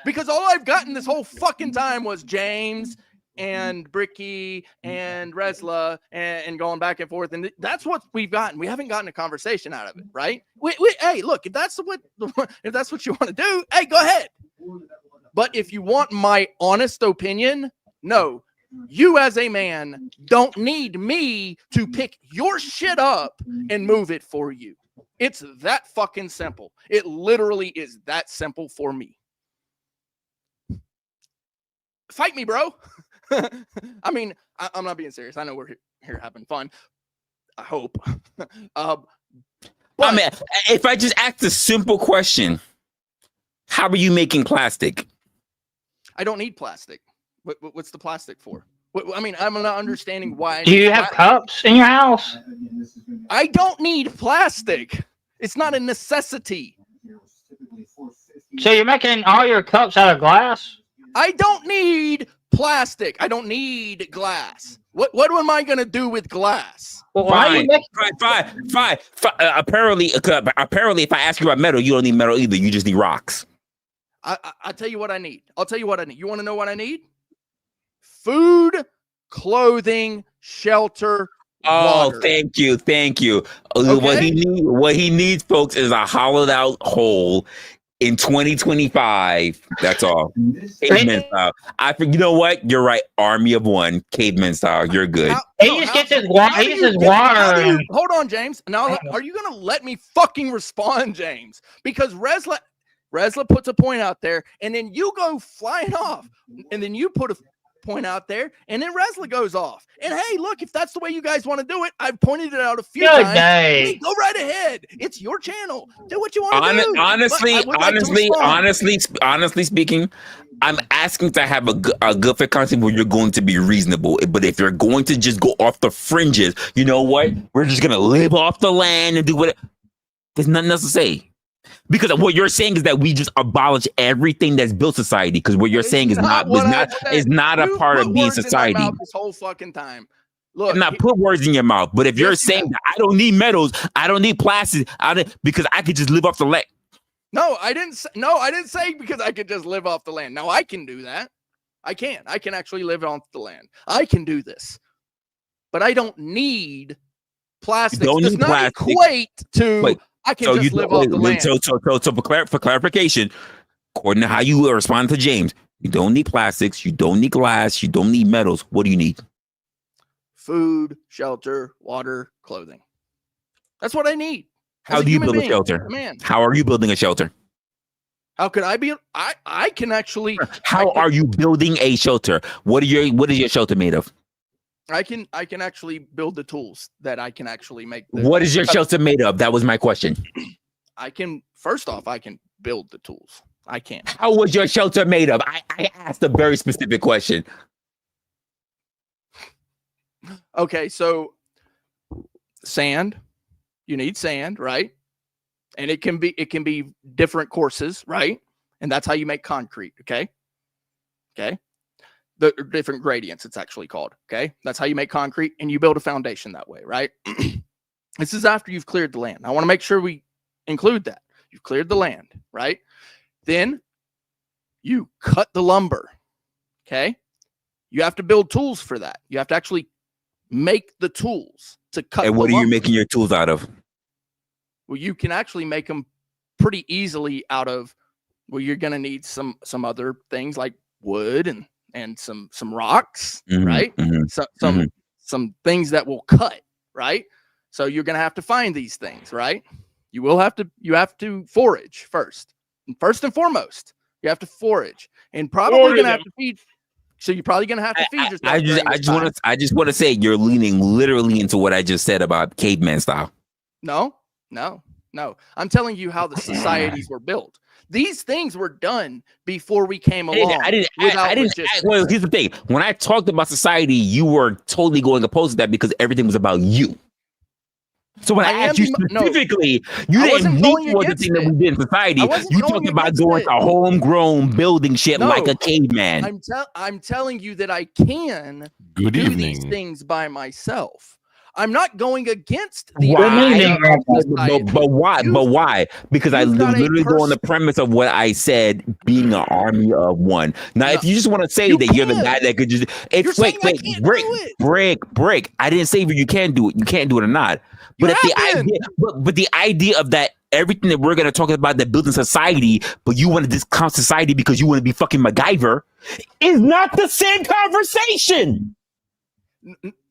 Because all I've gotten this whole fucking time was, James, and Bricky and Resla and going back and forth. And that's what we've gotten. We haven't gotten a conversation out of it, right? Hey, look, if that's what you want to do, hey, go ahead. But if you want my honest opinion, no, you as a man don't need me to pick your shit up and move it for you. It's that fucking simple. It literally is that simple for me. Fight me, bro. I mean, I'm not being serious. I know we're here having fun. I hope. But, I mean, if I just ask a simple question, how are you making plastic? I don't need plastic. What's the plastic for? I mean, I'm not understanding why. Do you have cups in your house? I don't need plastic. It's not a necessity. So you're making all your cups out of glass? I don't need plastic. I don't need glass. What am I gonna do with glass? Well, fine. Apparently, if I ask you about metal, you don't need metal either. You just need rocks. I'll tell you what I need. I'll tell you what I need. You want to know what I need? Food, clothing, shelter. Oh, water. thank you. Okay. What he needs, folks, is a hollowed out hole in 2025. That's all. Caveman style. You know what? You're right. Army of one, caveman style. You're good. He just gets his water. He gets his water. Hold on, James. Now, are you gonna let me fucking respond, James? Because Resla puts a point out there, and then you go flying off, and then you put a point out there, and then Resla goes off. And hey, look, if that's the way you guys want to do it, I've pointed it out a few times. Hey, go right ahead. It's your channel. Do what you want to do. Honestly speaking, I'm asking to have a good for content where you're going to be reasonable. But if you're going to just go off the fringes, you know what? We're just gonna live off the land and do what. There's nothing else to say. Because what you're saying is that we just abolish everything that's built society. Because what you're saying is not a part of being society. This whole fucking time. Look, I'm not put words in your mouth. But if you're saying that I don't need metals, I don't need plastic, because I could just live off the land. No, I didn't say because I could just live off the land. Now I can do that. I can actually live off the land. I can do this, but I don't need plastic. It does not equate to. Wait. I can just live off the land. So for clarification, according to how you respond to James, you don't need plastics, you don't need glass, you don't need metals. What do you need? Food, shelter, water, clothing. That's what I need. How do you build a shelter? How are you building a shelter? How could I be? I can actually. How are you building a shelter? What is your shelter made of? I can actually build the tools that I can actually make. What is your shelter made of? That was my question. First off, I can build the tools. I can. How was your shelter made of? I asked a very specific question. Okay, so sand. You need sand, right? And it can be different courses, right? And that's how you make concrete, okay? Okay. The different gradients, it's actually called. Okay. That's how you make concrete, and you build a foundation that way, right? This is after you've cleared the land. I want to make sure we include that. You've cleared the land, right? Then you cut the lumber. Okay. You have to build tools for that. You have to actually make the tools to cut. And what are you making your tools out of? Well, you can actually make them pretty easily out of, well, you're going to need some other things like wood and some rocks, right? Some things that will cut, right? So you're gonna have to find these things, right? You have to forage first and foremost. You have to forage, and probably gonna have to feed. So you're probably gonna have to feed yourself. I just want to say you're leaning literally into what I just said about caveman style. No. I'm telling you how the societies were built. These things were done before we came along. Well, here's the thing. When I talked about society, you were totally going opposed to that because everything was about you. So when I asked you specifically, you didn't mean what the thing that we did in society. You talked about going to homegrown building shit like a caveman. I'm telling you that I can do these things by myself. I'm not going against the Why? idea of society. But why? But why? Because I you've got a literally go on the premise of what I said, being an army of one. Now, if you just want to say that you're the guy that could just, it's wait, break. I didn't say you can do it. You can't do it or not. But if the idea, but the idea of that everything that we're gonna talk about that building society, but you want to discount society because you want to be fucking MacGyver, is not the same conversation.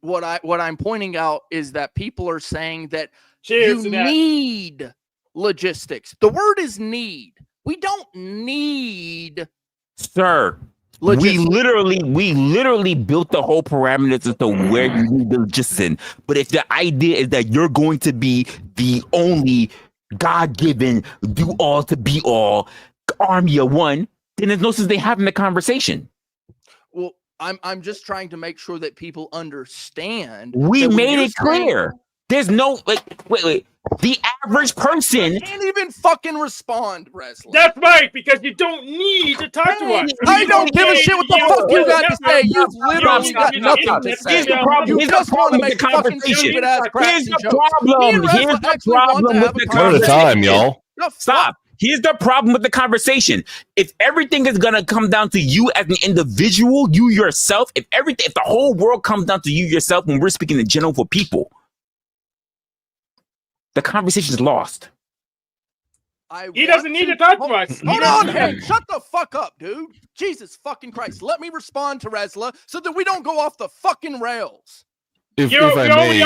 What I'm pointing out is that people are saying that Cheers you to that. need logistics. The word is need. We don't need, sir. We literally built the whole parameters as to where you need the logistics. But if the idea is that you're going to be the only God-given, do all to be all army of one, then there's no sense they having the conversation. well, I'm just trying to make sure that people understand. We that when made you're it clear. There's no wait. The average person can't even fucking respond, Resla. That's right, because you don't need to talk to us. I don't give a shit what the fuck you got to say. You've literally got nothing to say. Here's the problem. You just want to make fucking stupid ass cracks and jokes. Here's the problem with the conversation. One at a time, y'all. Stop. Here's the problem with the conversation. If everything is gonna come down to you as an individual, you yourself, if the whole world comes down to you yourself, when we're speaking in general for people, the conversation is lost. He doesn't need to talk to us. Hold on, hey, shut the fuck up, dude. Jesus fucking Christ. Let me respond to Resla so that we don't go off the fucking rails. If I may,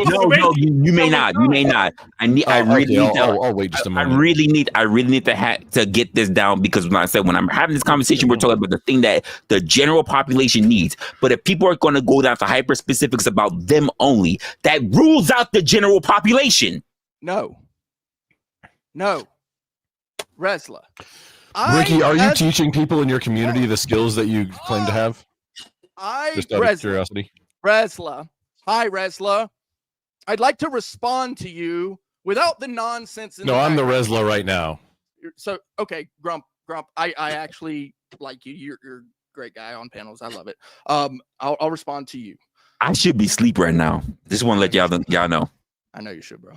No, you may not. You may not. I really need. I'll wait just a moment. I really need to get this down, because when I said, when I'm having this conversation, we're talking about the thing that the general population needs. But if people are going to go down to hyper specifics about them only, that rules out the general population. No, Resla. Ricky, are you teaching people in your community the skills that you claim to have? Just out of curiosity. Resla. Hi, Resla. I'd like to respond to you without the nonsense. No, I'm the Resla right now. So, okay, Grump. I actually like you. You're a great guy on panels. I love it. I'll respond to you. I should be asleep right now. Just want to let y'all know. I know you should, bro.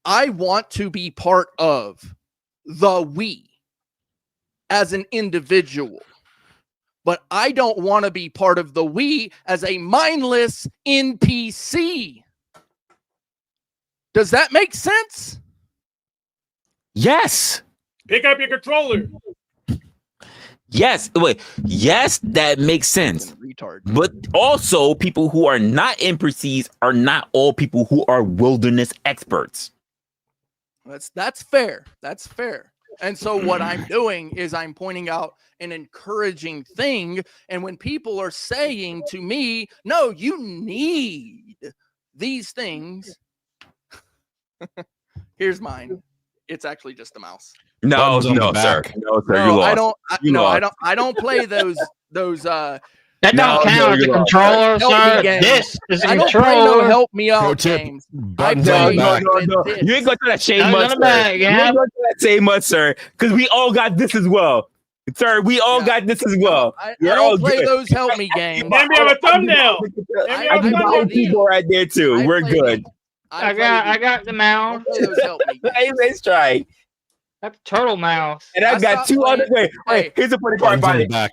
I want to be part of the we as an individual. But I don't want to be part of the we as a mindless NPC. Does that make sense? Yes. Pick up your controller. Yes. Wait. Yes, that makes sense. Retard. But also, people who are not NPCs are not all people who are wilderness experts. That's fair. That's fair. And so what I'm doing is I'm pointing out an encouraging thing. And when people are saying to me, no, you need these things. Here's mine. It's actually just a mouse. No, sir. No, sir. No, You lost. I don't play those that don't count as a controller, sir. This is a I don't play controller. no help me out games. No. You ain't going to that shame much, sir. You ain't going to that shame much, sir. Because we all got this as well. Sir, we all got this as well. I don't play those help me games. Then we have a thumbnail. I do my own keyboard right there too. We're good. I got the mouse. Let's try. That's turtle mouse. And I got two other. Wait. Here's the funny part about it. Back.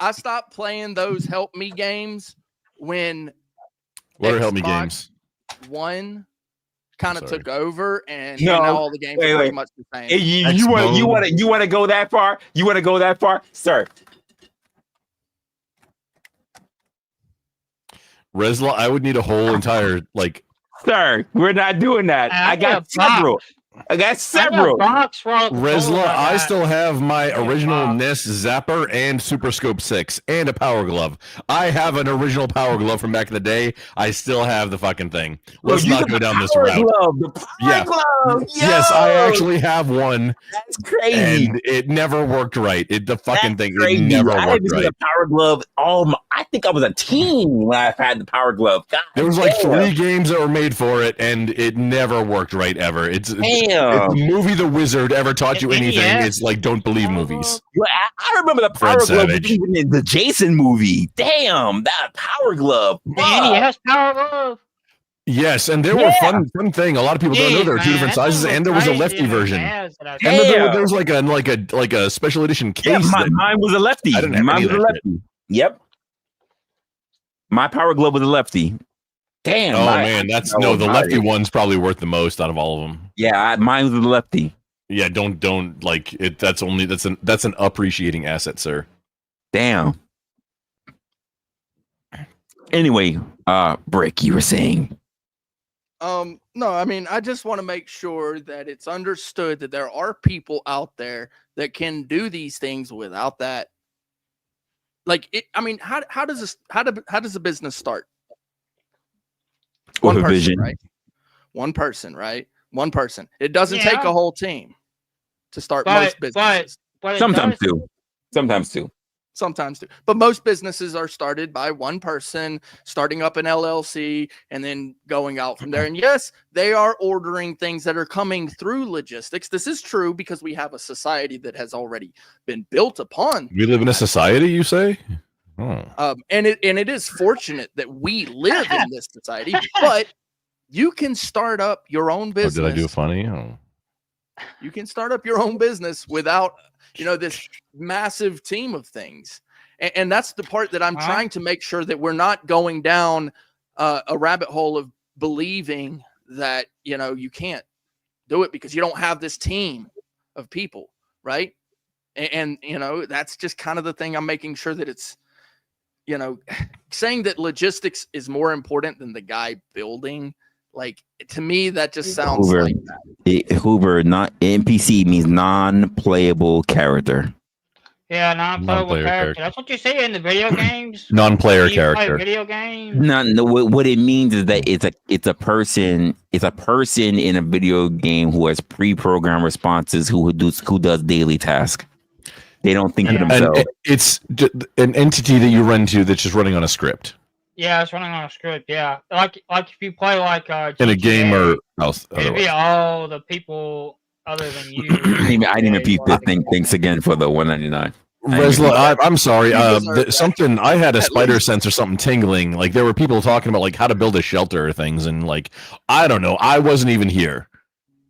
I stopped playing those help me games when What are help me games? One kind of took over, and No, now all the games are pretty much the same. Hey, you want to go that far? You want to go that far, sir? Resla, I would need a whole entire Sir, we're not doing that. I got several. Resla, I still have my original NES Zapper and Super Scope 6 and a Power Glove. I have an original Power Glove from back in the day. I still have the fucking thing. Let's not go down this route. Glove. Yes, I actually have one. That's crazy. And it never worked right. The fucking thing, it never worked right. The Power Glove. I think I was a teen when I had the Power Glove. God, there was like 3 games that were made for it, and it never worked right ever. It's If the movie The Wizard ever taught you anything, it's like don't believe movies. Well, I remember the Power Glove was even in the Jason movie. Damn, that Power Glove. The NES Power Glove. Yes, and there were fun thing. A lot of people don't know there are two different sizes, and there was a lefty version. And then there was like a special edition case. Yeah, mine was a lefty. I didn't have mine any was of a that lefty. Yep. My Power Glove was a lefty. Damn. Oh man, the lefty one's probably worth the most out of all of them. Yeah, mine was a lefty. Yeah, don't like it. That's an appreciating asset, sir. Damn. Anyway, Brick, you were saying. No, I mean, I just want to make sure that it's understood that there are people out there that can do these things without that. Like, how does a business start? One person, right? One person, right? One person. It doesn't take a whole team to start most businesses. But Sometimes two. But most businesses are started by one person starting up an LLC and then going out from there. And yes, they are ordering things that are coming through logistics. This is true because we have a society that has already been built upon. We live in a society, you say? And it is fortunate that we live in this society, but you can start up your own business. Did I do funny? Oh. You can start up your own business without, this massive team of things. And that's the part that I'm trying to make sure that we're not going down a rabbit hole of believing that, you can't do it because you don't have this team of people, right? And that's just kind of the thing I'm making sure that it's, saying that logistics is more important than the guy building. Like, to me, that just sounds like that. Hoover, not NPC means non-playable character. Yeah, non-playable character. That's what you say in the video games. Non-player You play character. video games. No, what it means is that it's a person in a video game who has pre-programmed responses who does daily tasks. They don't think for themselves. And it's an entity that you run to that's just running on a script. Yeah, it's running on a script. Yeah, like if you play like in a game or else. it'd be all the people other than you. I didn't repeat the thing. Thanks again for the $1.99. Resla, I'm sorry. Something I had a spider sense or something tingling. Like there were people talking about like how to build a shelter or things, and like I don't know. I wasn't even here,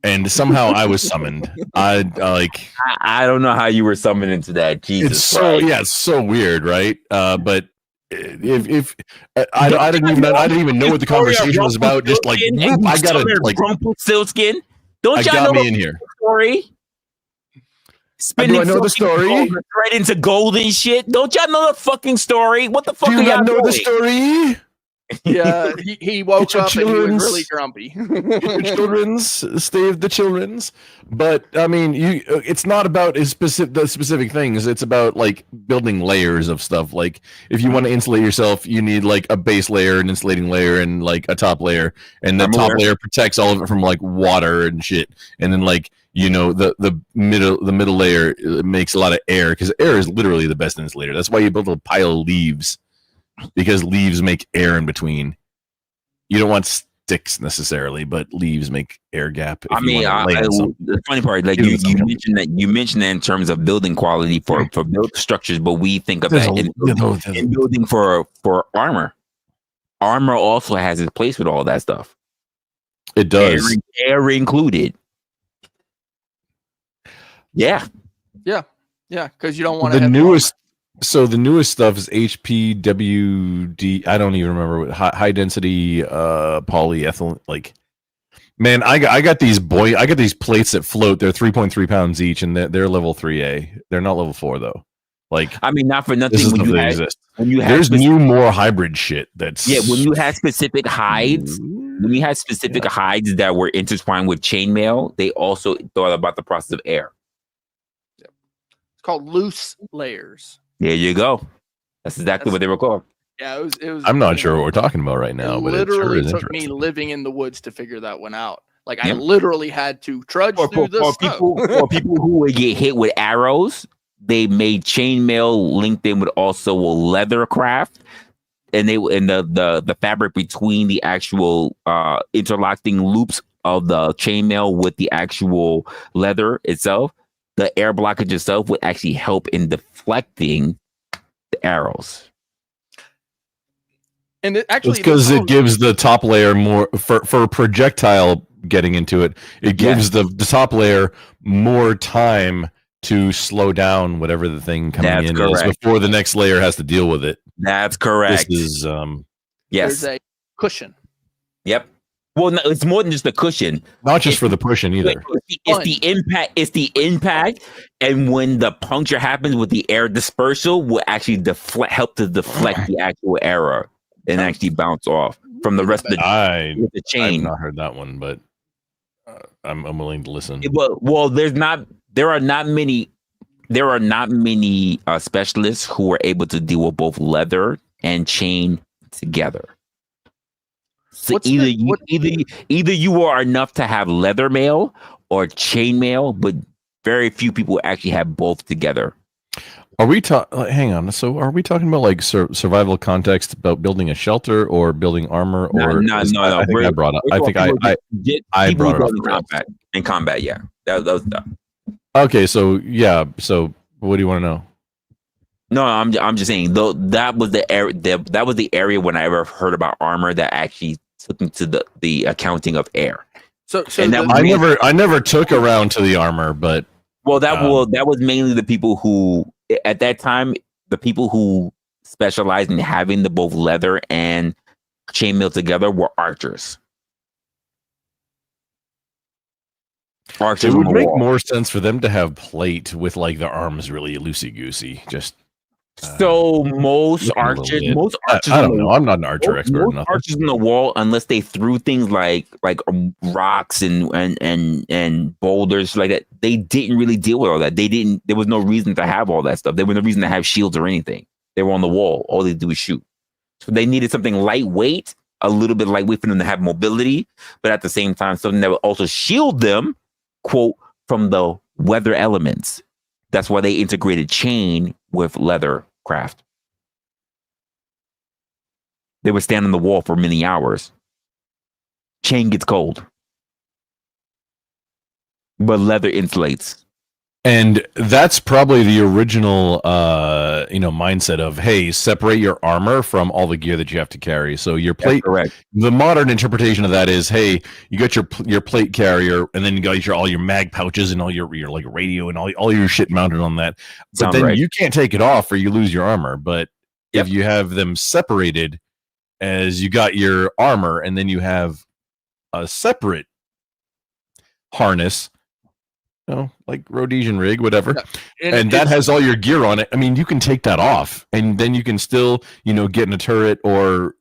and somehow I was summoned. I don't know how you were summoned into that. Jesus, it's so weird, right? But if I didn't even know what the conversation was about. Just like I got it, like Rumpelstiltskin. Don't y'all got know me in here? Story. Do I know the story? Right into gold and shit. Don't y'all know the fucking story? What the fuck? Do you not know the story? Yeah, he woke up and he was really grumpy. Your children's save the children's, but I mean, it's not about the specific things. It's about like building layers of stuff. Like if you want to insulate yourself, you need like a base layer, an insulating layer, and like a top layer, and the top layer protects all of it from like water and shit, and then like the middle layer makes a lot of air because air is literally the best insulator. That's why you build a pile of leaves. Because leaves make air in between. You don't want sticks necessarily, but leaves make air gap. The funny part, like you mentioned that in terms of building quality for build structures, but we think of that in building for armor. Armor also has its place with all that stuff. It does, air included. Yeah, because you don't want the newest. So the newest stuff is HPWD. I don't even remember what high density polyethylene. Like, man, I got these plates that float. They're 3.3 pounds each, and they're level 3A. They're not level 4 though. Like, I mean, not for nothing. There's new more hybrid shit. When you had specific hides. When you had specific hides that were intertwined with chainmail, they also thought about the process of air. It's called loose layers. There you go. That's exactly what they were called. Yeah, it was. I'm not sure what we're talking about right now, but it sure is took me living in the woods to figure that one out. Like I literally had to trudge through the snow. For people who would get hit with arrows, they made chainmail linked in with also a leather craft, and the fabric between the actual interlocking loops chainmail with the actual leather itself, the air blockage itself would actually help in deflecting the arrows. And actually, because it gives the top layer more for a projectile getting into it. It gives the top layer more time to slow down whatever the thing coming in is before the next layer has to deal with it. That's correct. This is yes, there's a cushion. Yep. Well, no, it's more than just the cushion. Not just for the pushing either. It's the impact. It's the impact, and when the puncture happens with the air dispersal, will actually help to deflect the actual arrow and actually bounce off from the rest of the chain. I've not heard that one, but I'm willing to listen. Well, there are not many specialists who are able to deal with both leather and chain together. So either you are enough to have leather mail or chain mail, but very few people actually have both together. Are we hang on? So are we talking about like survival context about building a shelter or building armor? Or no. I think I brought up. I think I brought it up in combat. Yeah, that was dumb. Okay, so yeah. So what do you want to know? No, I'm just saying though that was the area that was the area when I ever heard about armor that actually took into the accounting of air. So and I never took around to the armor, but that was mainly the people who at that time the people who specialized in having the both leather and chainmail together were archers. It would make more sense for them to have plate with like the arms really loosey goosey. Just so most archers. I don't know. I'm not an archer expert. Most archers in the wall, unless they threw things like rocks and boulders like that, they didn't really deal with all that. There was no reason to have all that stuff. There was no reason to have shields or anything. They were on the wall. All they do is shoot. So they needed something lightweight, a little bit lightweight for them to have mobility, but at the same time, something that would also shield them, quote, from the weather elements. That's why they integrated chain with leather craft. They would stand on the wall for many hours. Chain gets cold, but leather insulates. And that's probably the original, mindset of, hey, separate your armor from all the gear that you have to carry. So your plate, correct. The modern interpretation of that is, hey, you got your plate carrier, and then you got all your mag pouches and all your like radio and all your shit mounted on that. But then you can't take it off or you lose your armor. But if you have them separated, as you got your armor, and then you have a separate harness, like Rhodesian rig, whatever, and that has all your gear on it. I mean, you can take that off, and then you can still, get in a turret or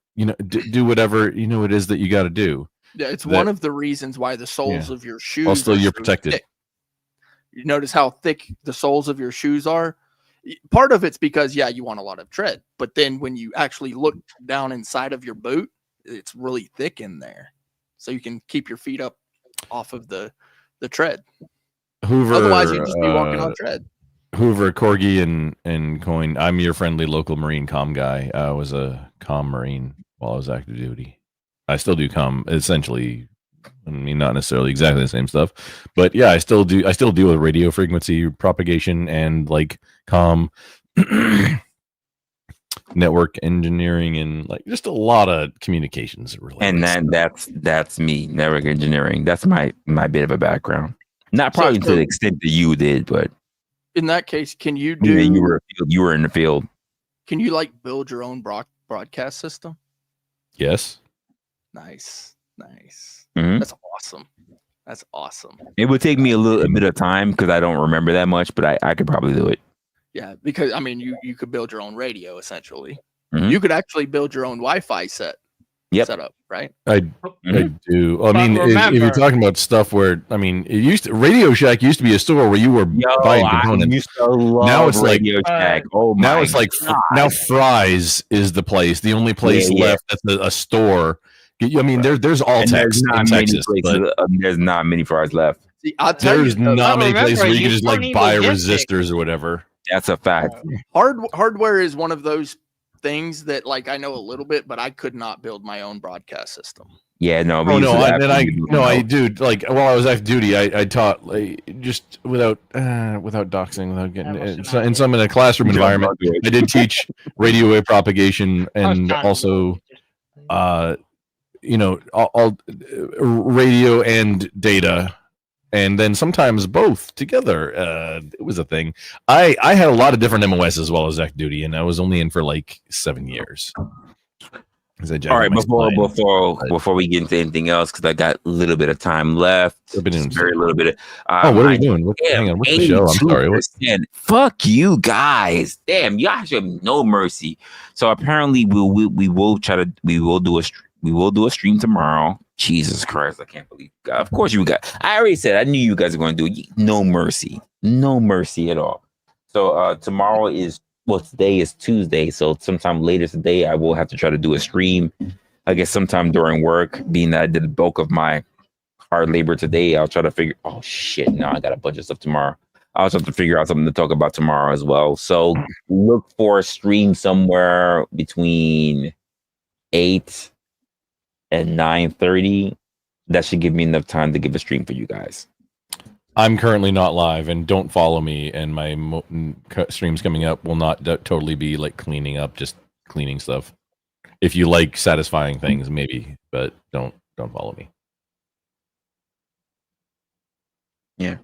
do whatever it is that you got to do. Yeah, it's one of the reasons why the soles of your shoes. Also, you're protected. Thick. You notice how thick the soles of your shoes are. Part of it's because you want a lot of tread, but then when you actually look down inside of your boot, it's really thick in there, so you can keep your feet up off of the tread. Hoover, otherwise you'd just be walking on tread. Hoover, Corgi, and Coin. I'm your friendly local Marine comm guy. I was a comm Marine while I was active duty. I still do comm, essentially. I mean, not necessarily exactly the same stuff, but I still deal with radio frequency propagation and like comm, network engineering, and like just a lot of communications. And then that's me, network engineering. That's my bit of a background. Not probably to the extent that you did, but in that case, can you do? You were in the field. Can you like build your own broadcast system? Yes. Nice. Mm-hmm. That's awesome. It would take me a bit of time because I don't remember that much, but I could probably do it. Yeah, because I mean, you could build your own radio essentially. Mm-hmm. You could actually build your own Wi-Fi setup, right? I do. I mean, if you're talking about stuff where, I mean, Radio Shack used to be a store where you were buying components. Now it's like Radio Shack. Now it's like now Fry's is the place, the only place left that's a store. I mean, there's all text in Texas, but there's not many Fry's left. See, there's not many places where you can just like buy resistors or whatever. That's a fact. Hardware is one of those things that like I know a little bit, but I could not build my own broadcast system. Yeah, no. I do. Like while I was active duty, I taught like just without doxing, without getting in some in a classroom environment. I did teach radio wave propagation and also, all radio and data, and then sometimes both together. It was a thing. I had a lot of different MOS as well as active duty, and I was only in for like 7 years. All right, before we get into anything else, because I got a little bit of time left, very little bit. What are we doing? Hang on, what's the show? I'm sorry. Fuck you guys! Damn, y'all have no mercy. So apparently, we will do a stream tomorrow. Jesus Christ, I can't believe God. Of course you got. I already said I knew you guys were going to do it. No mercy at all. So tomorrow is. Well, today is Tuesday, so sometime later today, I will have to try to do a stream. I guess sometime during work, being that I did the bulk of my hard labor today, I'll try to figure. Oh shit! Now I got a bunch of stuff tomorrow. I'll have to figure out something to talk about tomorrow as well. So look for a stream somewhere between 8 and 9:30. That should give me enough time to give a stream for you guys. I'm currently not live, and don't follow me. And my streams coming up will not totally be like cleaning up, just cleaning stuff. If you like satisfying things, maybe, but don't follow me. Yeah.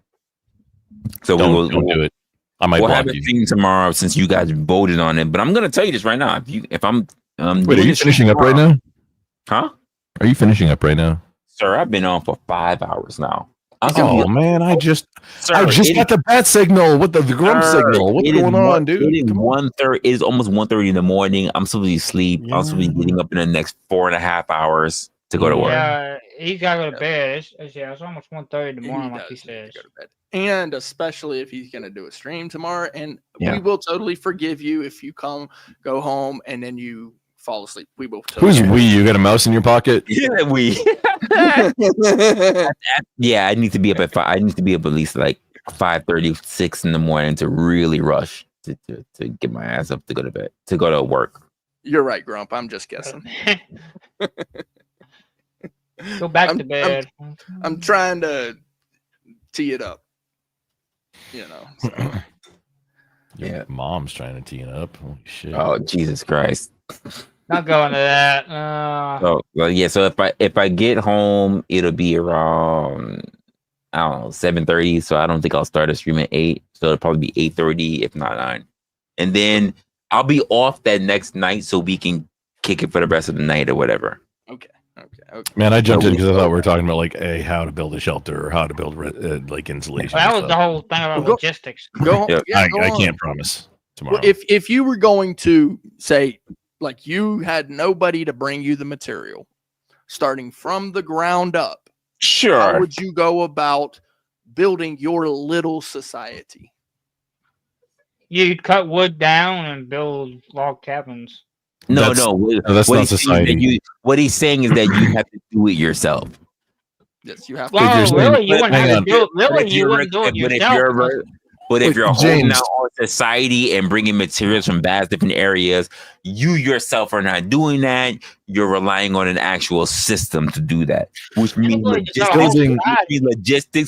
So don't do it. I might we'll block have a you stream tomorrow since you guys voted on it. But I'm gonna tell you this right now. If I'm wait, are you finishing up right now? Huh? Are you finishing up right now? Sir, I've been on for 5 hours now. Man, I just got the bat signal. What the grump signal? What's going on, dude? It is 1:30. It is almost 1:30 in the morning. I'm supposed to sleep. I'm supposed to be getting up in the next 4.5 hours to go to work. Yeah, he's got to go to bed. It's almost 1:30 in the morning, like he says. And especially if he's going to do a stream tomorrow, and we will totally forgive you if you go home, and then you fall asleep. We will. Totally Who's we? You got a mouse in your pocket? Yeah, we. Yeah, I need to be up at 5. I need to be up at least like 5:36 in the morning to really rush to get my ass up to go to bed, to go to work. You're right, Grump. I'm just guessing. Go back to bed. I'm trying to tee it up. So. Yeah, mom's trying to tee it up. Holy shit! Oh, Jesus Christ! Not going to that. So if I get home, it'll be around 7:30. So I don't think I'll start a stream at 8. So it'll probably be 8:30, if not 9. And then I'll be off that next night, so we can kick it for the rest of the night or whatever. Okay. Man, I jumped in because I thought we were talking about like how to build a shelter or how to build like insulation. That was the whole thing about logistics. I can't promise tomorrow. Well, if you were going to say, like, you had nobody to bring you the material, starting from the ground up, sure, how would you go about building your little society? You'd cut wood down and build log cabins. No, that's not society. What he's saying is that you have to do it yourself. Yes, you have to. Well, really, you wouldn't have to do it. Really, you wouldn't do it yourself. But if you're holding out on society and bringing materials from vast different areas, you yourself are not doing that. You're relying on an actual system to do that, which means logistics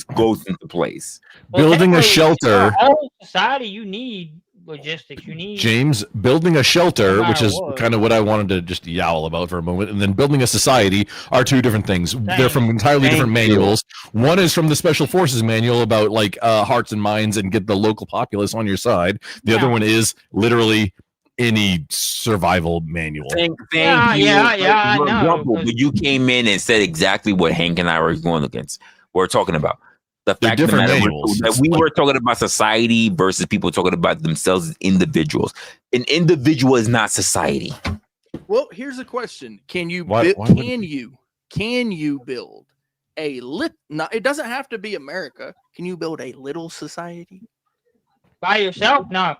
goes into place. Building a shelter. Whole society, you need logistics. You need James building a shelter, which is kind of what I wanted to just yowl about for a moment, and then building a society are two different things. They're from entirely different manuals. One is from the Special Forces manual about like hearts and minds and get the local populace on your side. The other one is literally any survival manual. Thank you. I know. But you came in and said exactly what Hank and I were going against. We're talking about. The fact of the matter that we were talking about society versus people talking about themselves as individuals. An individual is not society. Well, here's a question: Can you build a lit? No, it doesn't have to be America. Can you build a little society by yourself? No.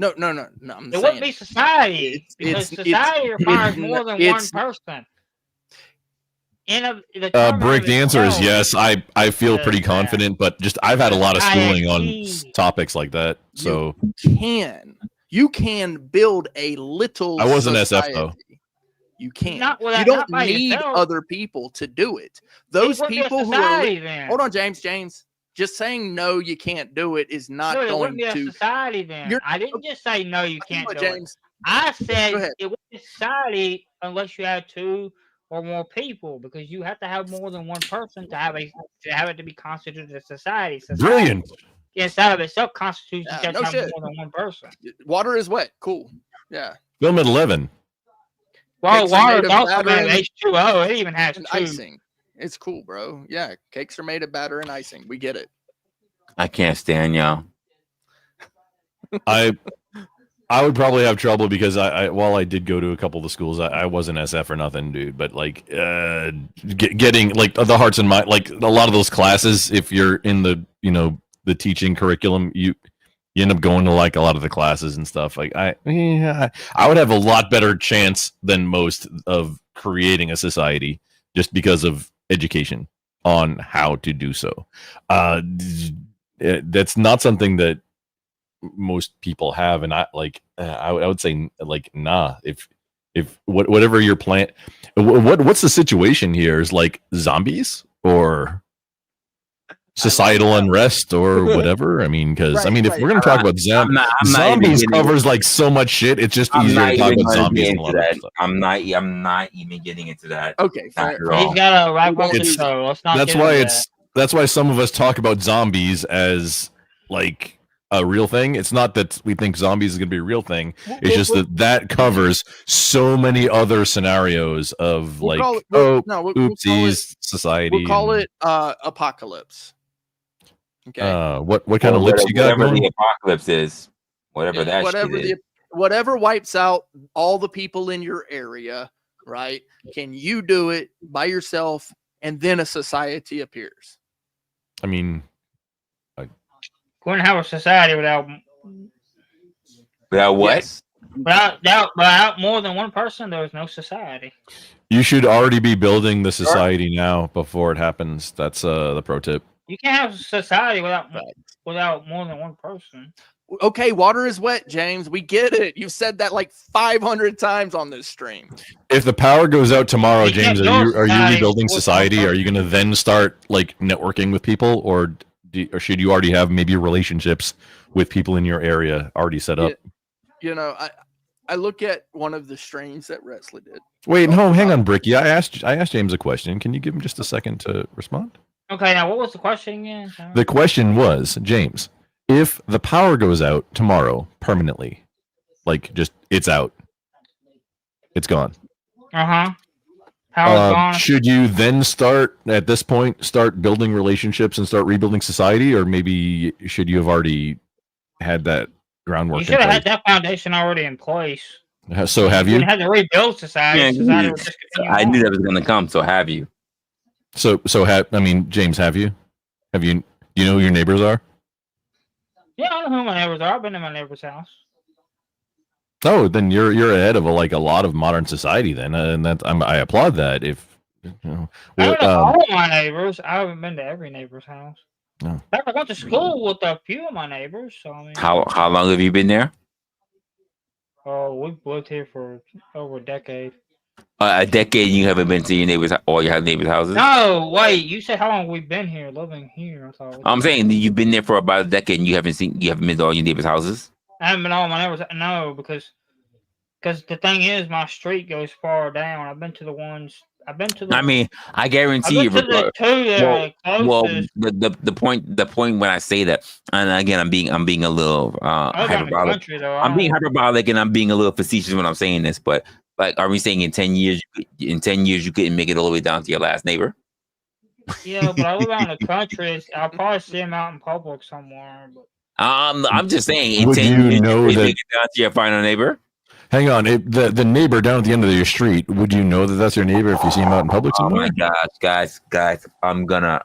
It wouldn't be society because society requires more than one person. Brick, the answer is yes. I feel pretty confident, but just I've had a lot of schooling on topics like that. So You can build a little. I wasn't society. SF though. You can't. Not You without- don't not by need yourself. other people to do it. Those wouldn't be a people who are. society then. Hold on, James. Just saying no, you can't do it is not No, it going wouldn't be a to. society then. You're- I didn't just say no, you can't do James. it. I Go said ahead. it wouldn't be a society unless you had 2 or more people, because you have to have more than one person to have it to be constituted a society. Brilliant. Inside of itself constitutes Yeah, you no have shit. more than one person. Water is wet. Cool. Yeah. Film at 11. Well, Cakes are water made is of also batter made of and- H2O. It even has and 2. icing. It's cool, bro. Yeah, cakes are made of batter and icing. We get it. I can't stand y'all. I would probably have trouble because while I did go to a couple of the schools, I wasn't SF or nothing, dude. But like getting like the hearts and mind, like a lot of those classes, if you're in the the teaching curriculum, you end up going to like a lot of the classes and stuff. Like I would have a lot better chance than most of creating a society just because of education on how to do so. That's not something that most people have, and I would say like nah. If whatever your plan, what's the situation here? Is like zombies or societal unrest or whatever? I mean, because if we're gonna talk about zombies covers like so much shit. It's just easier to talk about zombies and a lot of stuff. I'm not even getting into that. Okay, Not fair. at all. He's got a right on the show. Let's not. That's why some of us talk about zombies as like a real thing. It's not that we think zombies is going to be a real thing. It's just that covers so many other scenarios of We'll like call it- we'll call oopsies, society. We'll call and, it apocalypse. Okay. what kind of lips you got Whatever going? the apocalypse is, whatever that whatever shit is. whatever wipes out all the people in your area, right? Can you do it by yourself and then a society appears? I mean, Couldn't have a society without what? without more than one person. There is no society. you should already be building the society now before it happens. That's the pro tip. You can't have a society without more than one person. Okay, water is wet, James. We get it. You've said that like 500 times on this stream. If the power goes out tomorrow, You can't James, build are you society rebuilding without society? power. Are you going to then start like networking with people, or should you already have maybe relationships with people in your area already set up? You know, I look at one of the streams that Resla did. Wait, no, hang on, Bricky. I asked James a question. Can you give him just a second to respond? Okay, now what was the question again? The question was, James, if the power goes out tomorrow permanently, like just it's out, it's gone. Power's gone. Should you then start building relationships and start rebuilding society, or maybe should you have already had that groundwork? You should have had that foundation already in place. So have you? You had to rebuild society. Yeah, Society would just continue I on. knew that was going to come. So have you? So James, have you? Do you know who your neighbors are? Yeah, I know who my neighbors are. I've been in my neighbor's house. Oh, then you're ahead of a lot of modern society then, and I applaud that. If I don't know all my neighbors. I haven't been to every neighbor's house. No. In fact, I went to school with a few of my neighbors. So I mean, How long have you been there? we've lived here for over a decade. A decade. You haven't been to your neighbors, all your neighbors' houses. No, wait. You said how long we've been here, living here? I'm saying that you've been there for about a decade, and you haven't been to all your neighbors' houses. I haven't been to all my neighbors. No, because the thing is, my street goes far down. I've been to the ones. I mean, I guarantee you. I've been to the two that are Well, closest. the point when I say that, and again, I'm being a little I live out in the hyperbolic. country, though. I'm being hyperbolic, and I'm being a little facetious when I'm saying this. But like, are we saying in 10 years, you couldn't make it all the way down to your last neighbor? Yeah, but I live out in the country. I'll probably see him out in public somewhere. But I'm just saying, in Would 10 you years, know you could that- make it down to your final neighbor. hang on, the neighbor down at the end of your street, would you know that that's your neighbor if you see him out in public Oh somewhere? my gosh, guys! I'm gonna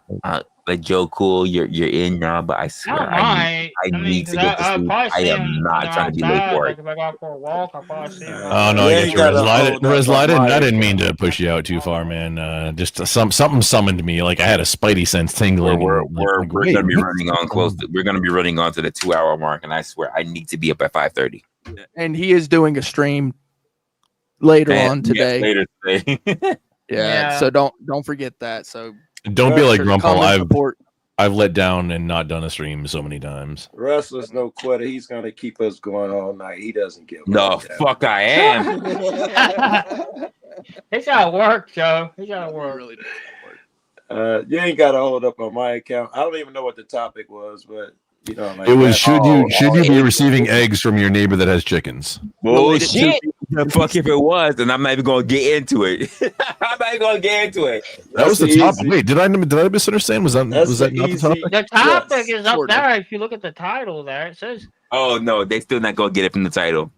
let Joe cool. You're in now, but I swear I need to get to sleep. I am not trying to be late for it. if I go out for a walk, I'll probably see him. Oh no, I get you, Resla. I didn't mean to push you out too far, man. Just something summoned me, like I had a spidey sense tingling. We're gonna be running on close. We're gonna be running on to the 2-hour mark, and I swear I need to be up at 5:30. And he is doing a stream later on today. Later today. Yeah, so don't forget that. So don't be like sure, Grumpel. I've let down and not done a stream so many times. Russell's no quitter. He's gonna keep us going all night. He doesn't give no fuck. I am. He's gotta work, Joe. He gotta work. Really does work. You ain't gotta hold up on my account. I don't even know what the topic was, but you know, like it was should you be receiving eggs from your neighbor that has chickens? Bullshit. Fuck if it was, and I'm not even gonna get into it. I'm not even gonna get into it. That was the topic. Wait, did I misunderstand? Was that not the topic? The topic is up there. If you look at the title there, it says. Oh no, they still not gonna get it from the title.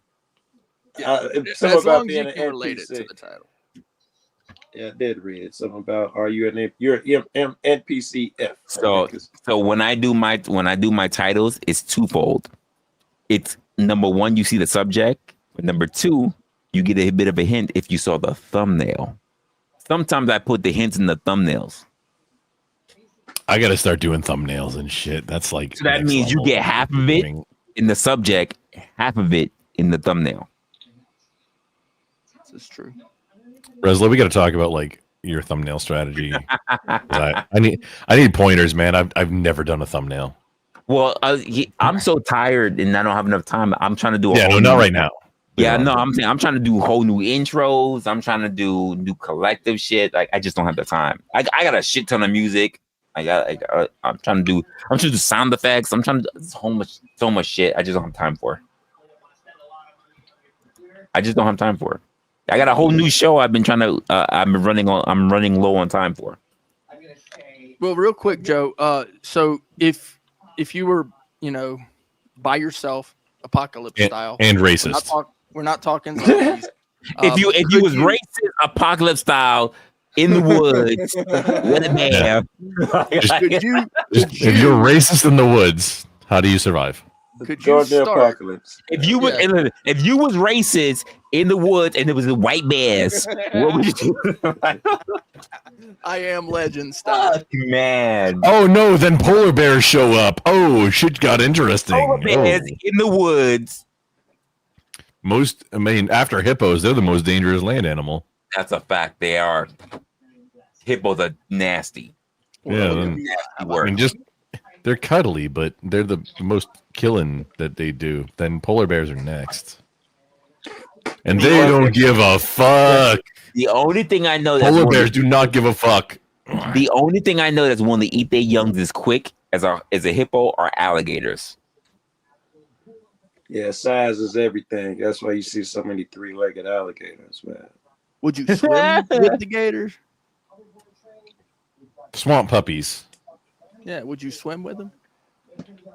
Something as about long as being you an can relate it NPC. to the title. Yeah, I did read something about you're an NPC F. So when I do my titles, it's twofold. It's number one, you see the subject. But number two, you get a bit of a hint if you saw the thumbnail. Sometimes I put the hints in the thumbnails. I gotta start doing thumbnails and shit. That's like so that means you get half of it in the subject, half of it in the thumbnail. This is true. Resla, we got to talk about like your thumbnail strategy. I need pointers, man. I've never done a thumbnail. Well, I'm so tired and I don't have enough time. I'm trying to do not right now. Yeah, no, I'm trying to do whole new intros. I'm trying to do new collective shit. Like I just don't have the time. I got a shit ton of music. I'm trying to do sound effects. I'm trying to do so much shit. I just don't have time for. I got a whole new show I've been I'm running low on time for. Well, real quick, Joe. So if you were, by yourself, apocalypse style, and racist, we're not talking zombies. if you was racist, apocalypse style, in the woods, with a man. If you're racist in the woods, how do you survive? Could you start? Apocalypse. If you was racist in the woods and it was the white bears, what would you do? I am legend style. Man. Oh no, then polar bears show up. Oh, shit got interesting. Polar bears in the woods. After hippos, they're the most dangerous land animal. That's a fact. They are. Hippos are nasty. Yeah. They're cuddly, but they're the most killing that they do. Then polar bears are next. And they don't give a fuck. The only thing I know polar bears do not give a fuck. The only thing I know that's willing to eat their youngs as quick as a hippo are alligators. Yeah, size is everything. That's why you see so many three-legged alligators, man. Would you swim with the gators? Swamp puppies. Yeah, would you swim with them?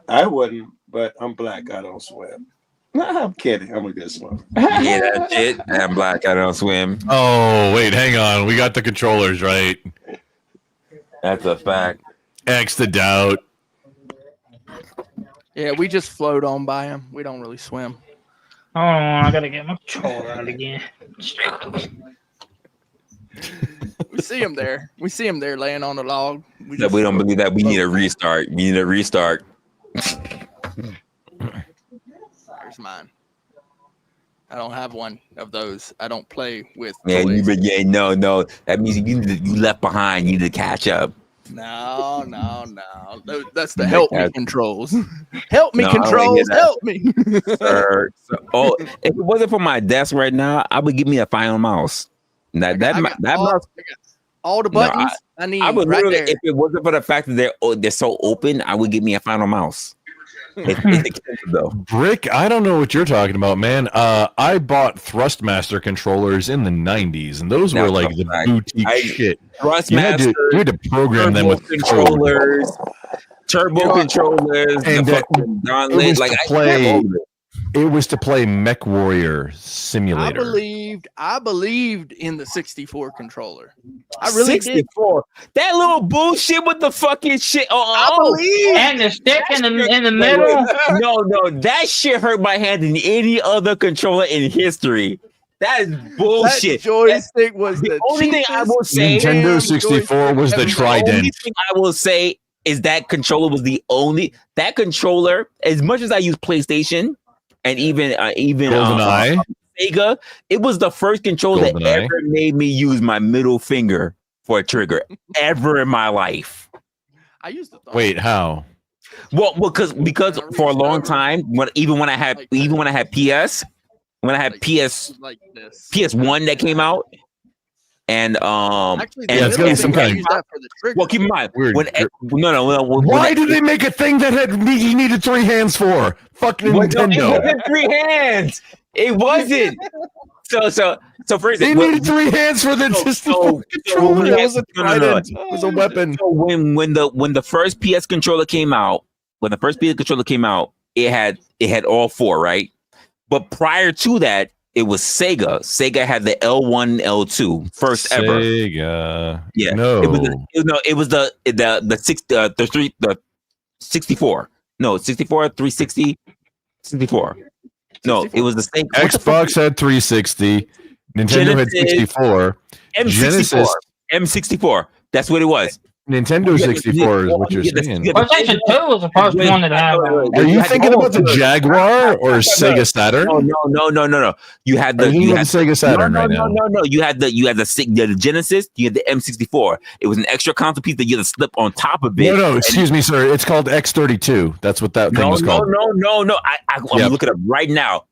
I wouldn't, but I'm black. I don't swim. I'm kidding. I'm a good swimmer. Yeah, that's it. I'm black. I don't swim. Oh, wait, hang on. We got the controllers right. That's a fact. X the doubt. Yeah, we just float on by them. We don't really swim. Oh, I gotta get my controller out again. We see him there. We see him there laying on the log. We don't believe that. We need a restart. There's mine. I don't have one of those. I don't play with. Yeah, toys. No. That means you left behind. You need to catch up. No. That's the help me controls. Help me controls. Help me. Sir. If it wasn't for my desk right now, I would give me a final mouse. That mouse. All the buttons I need. I would right literally, there. if it wasn't for the fact that they're so open, I would give me a final mouse. It's expensive though. Brick, I don't know what you're talking about, man. I bought Thrustmaster controllers in the 90s, and those were like the boutique shit. Thrustmaster, you had to program them with controllers, turbo controllers, and gauntlet. It was to play Mech Warrior Simulator. I believed in the 64 controller. I really 64. Did. That little bullshit with the fucking shit. I believe. And the stick in the middle. No, that shit hurt my hand than any other controller in history. That is bullshit. That joystick was the only thing I will say. Nintendo 64 was the Trident. The only thing I will say is that controller was that controller, as much as I use PlayStation, and even GoldenEye. Sega. It was the first controller that GoldenEye. ever made me use my middle finger for a trigger ever in my life. I used the thumb. Wait, how? Well, because for a long time, when I had PS, when I had like this. PS1 that came out, and Actually, and, Yeah, it's gonna be and- some kind of- use that for the trigger. well, keep in mind Weird. why did they make a thing that you needed 3 hands for? Fucking It Nintendo. wasn't 3 hands. It wasn't. So for They instance, needed 3 hands for the controller. It was a trident. It was a weapon. So when the first PS controller came out, it had all 4, right? But prior to that, it was Sega. Sega had the L1, L2, first ever. Sega. Yeah. No. It was the 64. No, 64, 360, 64. No, it was the same. Xbox had 360. Nintendo had 64. M64. Genesis. M64. That's what it was. Nintendo 64 is what you're saying. PlayStation 2 was the first one that had. Are you thinking about the Jaguar or Sega Saturn? No. You had the Sega Saturn right now. No. You had the Genesis. You had the M64. It was an extra console piece that you had to slip on top of it. No, excuse me, sir. It's called X32. That's what that thing was called. No. I'm looking up right now.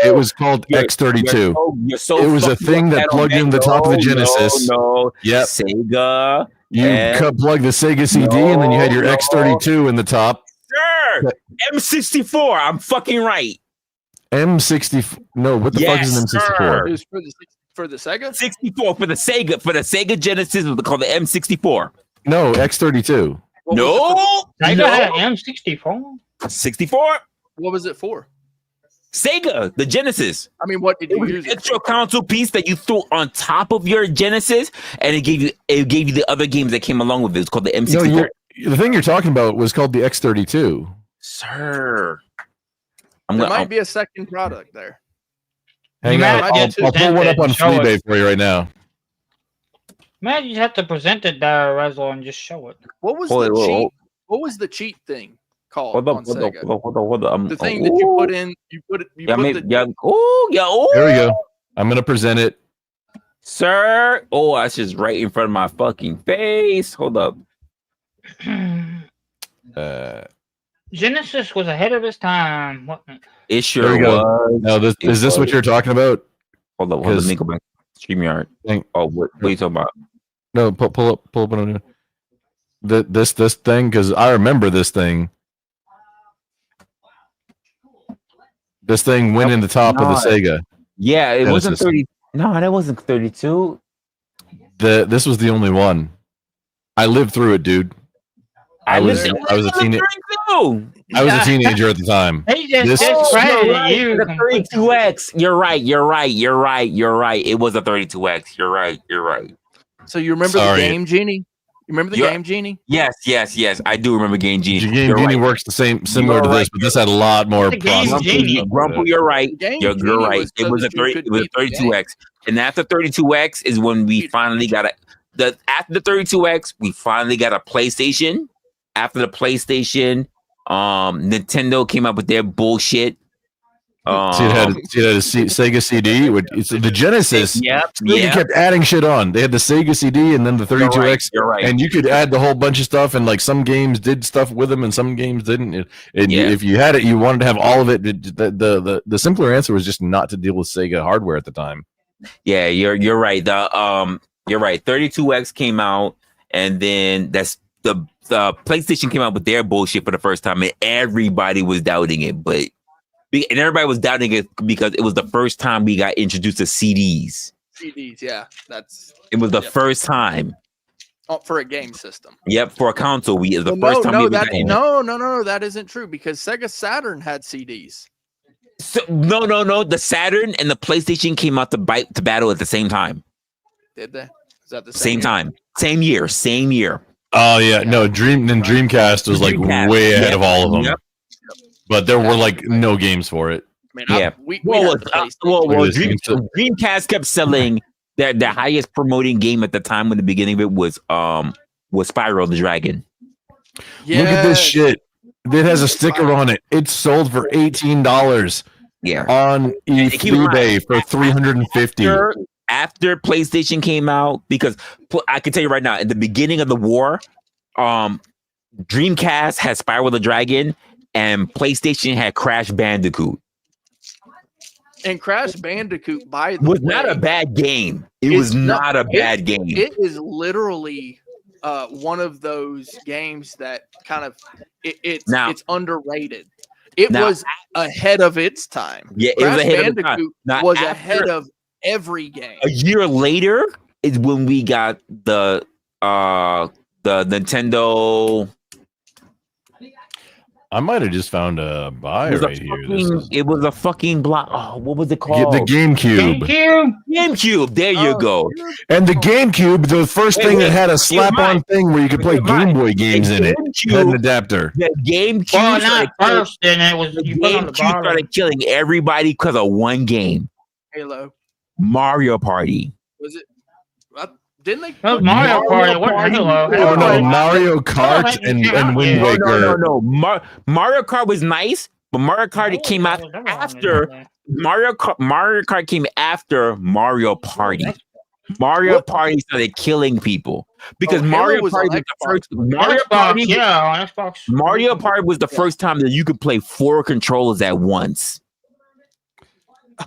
It was called X32. You're so it was a thing that plugged in the top of the Genesis. No. Yep. Sega. You plug the Sega CD and then you had your X32 in the top. Sure. M64. I'm fucking right. M64. No, what the fuck is an M64? It was for the Sega? 64 for the Sega Genesis was called the M64. No, X32. No. Sega had an M64. 64. What was it for? Sega, the Genesis. I mean, what did you use? An extra console piece that you threw on top of your Genesis, and it gave you the other games that came along with it. It's called the M64. No, the thing you're talking about was called the X32. Sir, There might be a second product there. Hang on, I'll pull one up on Fleabay for you right now. Man, you have to present it there, Resla, and just show it. What was the cheat? What was the cheat thing called on Sega? Hold on. The thing that you put in, There we go. I'm gonna present it, sir. Oh, that's just right in front of my fucking face. Hold up. Genesis was ahead of its time. What? It sure was. No, is this what you're talking about? Hold up. Let me go back. StreamYard. Oh, what are you talking about? No, pull up on this thing, because I remember this thing. This thing went in the top of the Sega. Yeah, it wasn't Genesis. 30. No, that wasn't 32. This was the only one. I lived through it, dude. I was a teenager. I was a teenager at the time. He just discredited you. The 32X. You're right. It was a 32X. You're right. So you remember the Game Genie? You remember the Game Genie? Yes. I do remember Game Genie. Game Genie works similar to this, but this had a lot more processing. Grumple, you're right. You're right. It was a 32X, and after 32X is when we finally got after the 32X, we finally got a PlayStation. After the PlayStation, Nintendo came up with their bullshit. See, it had a Sega CD. It's the Genesis. Yep. They kept adding shit on. They had the Sega CD and then the 32X. You're right. And you could add the whole bunch of stuff. And like some games did stuff with them, and some games didn't. And if you had it, you wanted to have all of it. The simpler answer was just not to deal with Sega hardware at the time. Yeah, you're right. You're right. 32X came out, and then the PlayStation came out with their bullshit for the first time, and everybody was doubting it. And everybody was doubting it because it was the first time we got introduced to CDs. CDs, yeah. It was the first time. Oh, for a game system. Yep, for a console. No, that isn't true because Sega Saturn had CDs. So, no. The Saturn and the PlayStation came out to battle at the same time. Did they? Is that the same time? Same year. Oh yeah, no. Dreamcast was like way ahead of all of them. Yep. But there were like no games for it. Dreamcast kept selling. The highest promoting game at the time when the beginning of it was Spyro the Dragon. Look at this shit. It has a sticker on it. It's sold for $18. Yeah. on keep in mind, eBay for 350. After PlayStation came out, because I can tell you right now, in the beginning of the war, Dreamcast had Spyro the Dragon, and PlayStation had Crash Bandicoot. And Crash Bandicoot, by the was way, not a bad game. It was not a bad game. It is literally one of those games that kind of it's underrated. It was ahead of its time. Yeah, Crash it was ahead Bandicoot of its time. was ahead of every game. A year later is when we got the Nintendo. I might have just found a buy right here. It was a fucking block. Oh, what was it called? The GameCube. GameCube. There you go. And the GameCube, the first thing that had a slap-on thing where you could play Game Boy games in it, had an adapter. The GameCube. Well, not first, then it was you put on the bottom. Started killing everybody because of one game. Halo. Mario Party. Was it? Didn't they? That was Mario Party. What Halo? Oh no, Mario Kart and Wind Waker. No. Mario Kart was nice, but Mario Kart came out after Mario Kart came after Mario Party. Mario Party started killing people because Mario Party was the first. Mario Party, Xbox. Mario Party was the first time that you could play 4 controllers at once.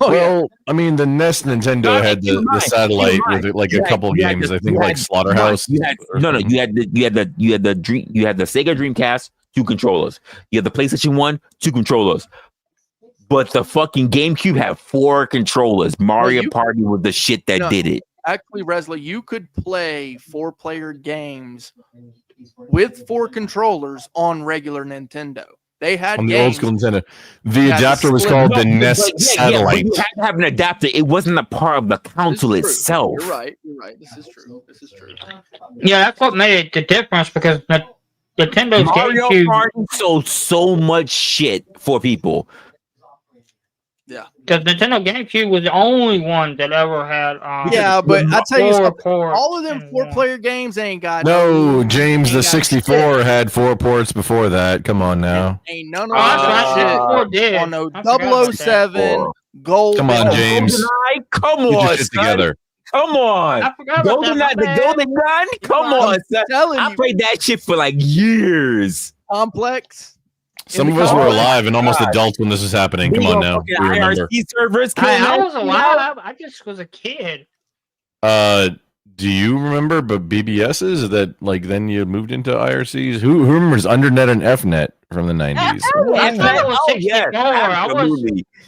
Well, I mean, the NES Nintendo had the satellite with like a couple games. I think like Slaughterhouse. You had the Sega Dreamcast, 2 controllers. You had the PlayStation 1, 2 controllers. But the fucking GameCube had 4 controllers. Mario Party was the shit that did it. Actually, Resla, you could play 4-player games with 4 controllers on regular Nintendo. They had on the old school Nintendo. The adapter was called the NES Satellite. You had to have an adapter. It wasn't a part of the console itself. You're right. This is true. Yeah, that's what made the difference because Nintendo's Mario GameCube Party sold so much shit for people. Yeah, because Nintendo GameCube was the only one that ever had. But I tell you something, ports all of them 4-player games ain't got. No, James, the 64 had 4 ports before that. Come on now. Ain't none of that shit on no 007 Gold. Come on, James. Come Get your on, shit son. together. Come on. Golden Gun? Come on, son. I played that shit for like years. Complex. Some of us were alive and almost adults when this was happening. Come on now. We remember. IRC servers. I was alive. I just was a kid. Do you remember? But BBSs that like then you moved into IRCs. Who remembers Undernet and FNet from the 90s?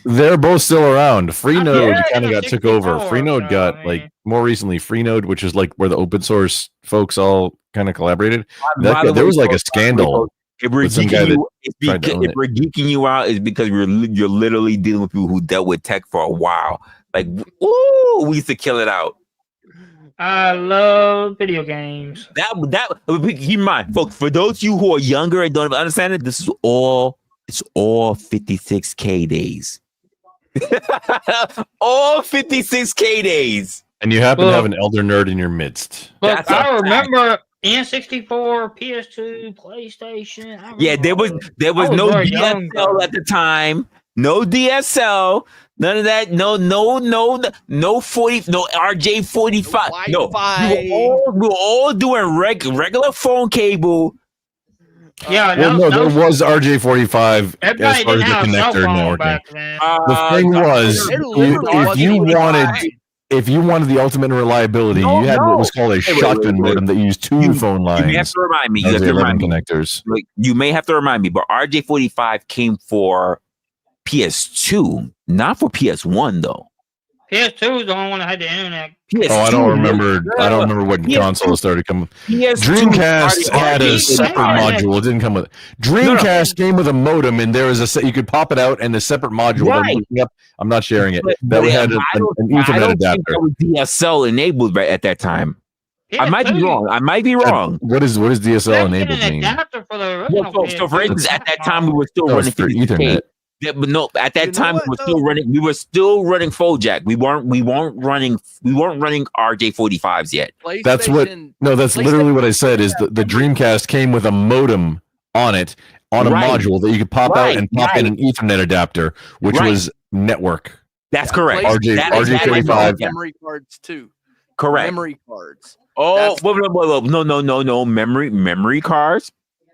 They're both still around. Freenode kind of got took over. Freenode got like more recently. Freenode, which is like where the open source folks all kind of collaborated. There was like a scandal. If we're geeking you out, it's because you're literally dealing with people who dealt with tech for a while. Like, ooh, we used to kill it out. I love video games. Keep in mind, folks. For those of you who are younger and don't understand it, it's all 56K days. All 56K days. And you happen to have an elder nerd in your midst. But I remember N64, PS2, PlayStation. There was no DSL at the time. No DSL. None of that. No 40. No RJ45. No. We were all doing regular phone cable. Yeah. Well, there was RJ45 as far as the connector networking. The thing was, if you wanted the ultimate reliability, you had what was called a shotgun modem that used 2 phone lines. You have to remind me. Connectors. You may have to remind me, but RJ45 came for PS2, not for PS1 though. PS2 is the only one that had the internet. I don't remember. I don't remember what console started coming. Dreamcast had a separate module. It didn't come with it. Dreamcast came with a modem, and there was you could pop it out and a separate module. Right. I'm not sharing it. That had an Ethernet adapter. That was DSL enabled right at that time. I might be wrong. What is DSL enabled mean? So for instance, at that time we were still running Ethernet. Yeah, but no, at that time we were still running full jack. We weren't running RJ45s yet. That's literally what I said is the Dreamcast came with a modem on it on a module that you could pop out and pop in an Ethernet adapter, which was network. That's correct. RJ45. Memory cards too. Correct. Memory cards. Oh, no. Memory cards.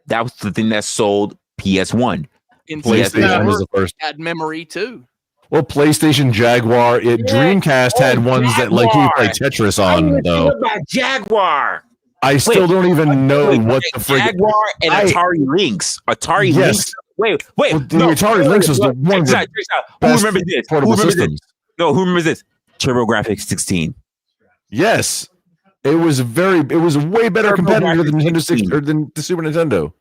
That was the thing that sold PS1. PlayStation was the first. Had memory too. Well, PlayStation, Jaguar, Dreamcast had ones that like you play Tetris on though. About Jaguar. I still don't even know what the frick. Jaguar and Atari Lynx. Lynx. Wait. Well, the Atari Lynx was the one. Who remembers this? Portable systems. No, who remembers this? TurboGrafx 16. Yes, it was way better competitor than Nintendo 6 or than the Super Nintendo.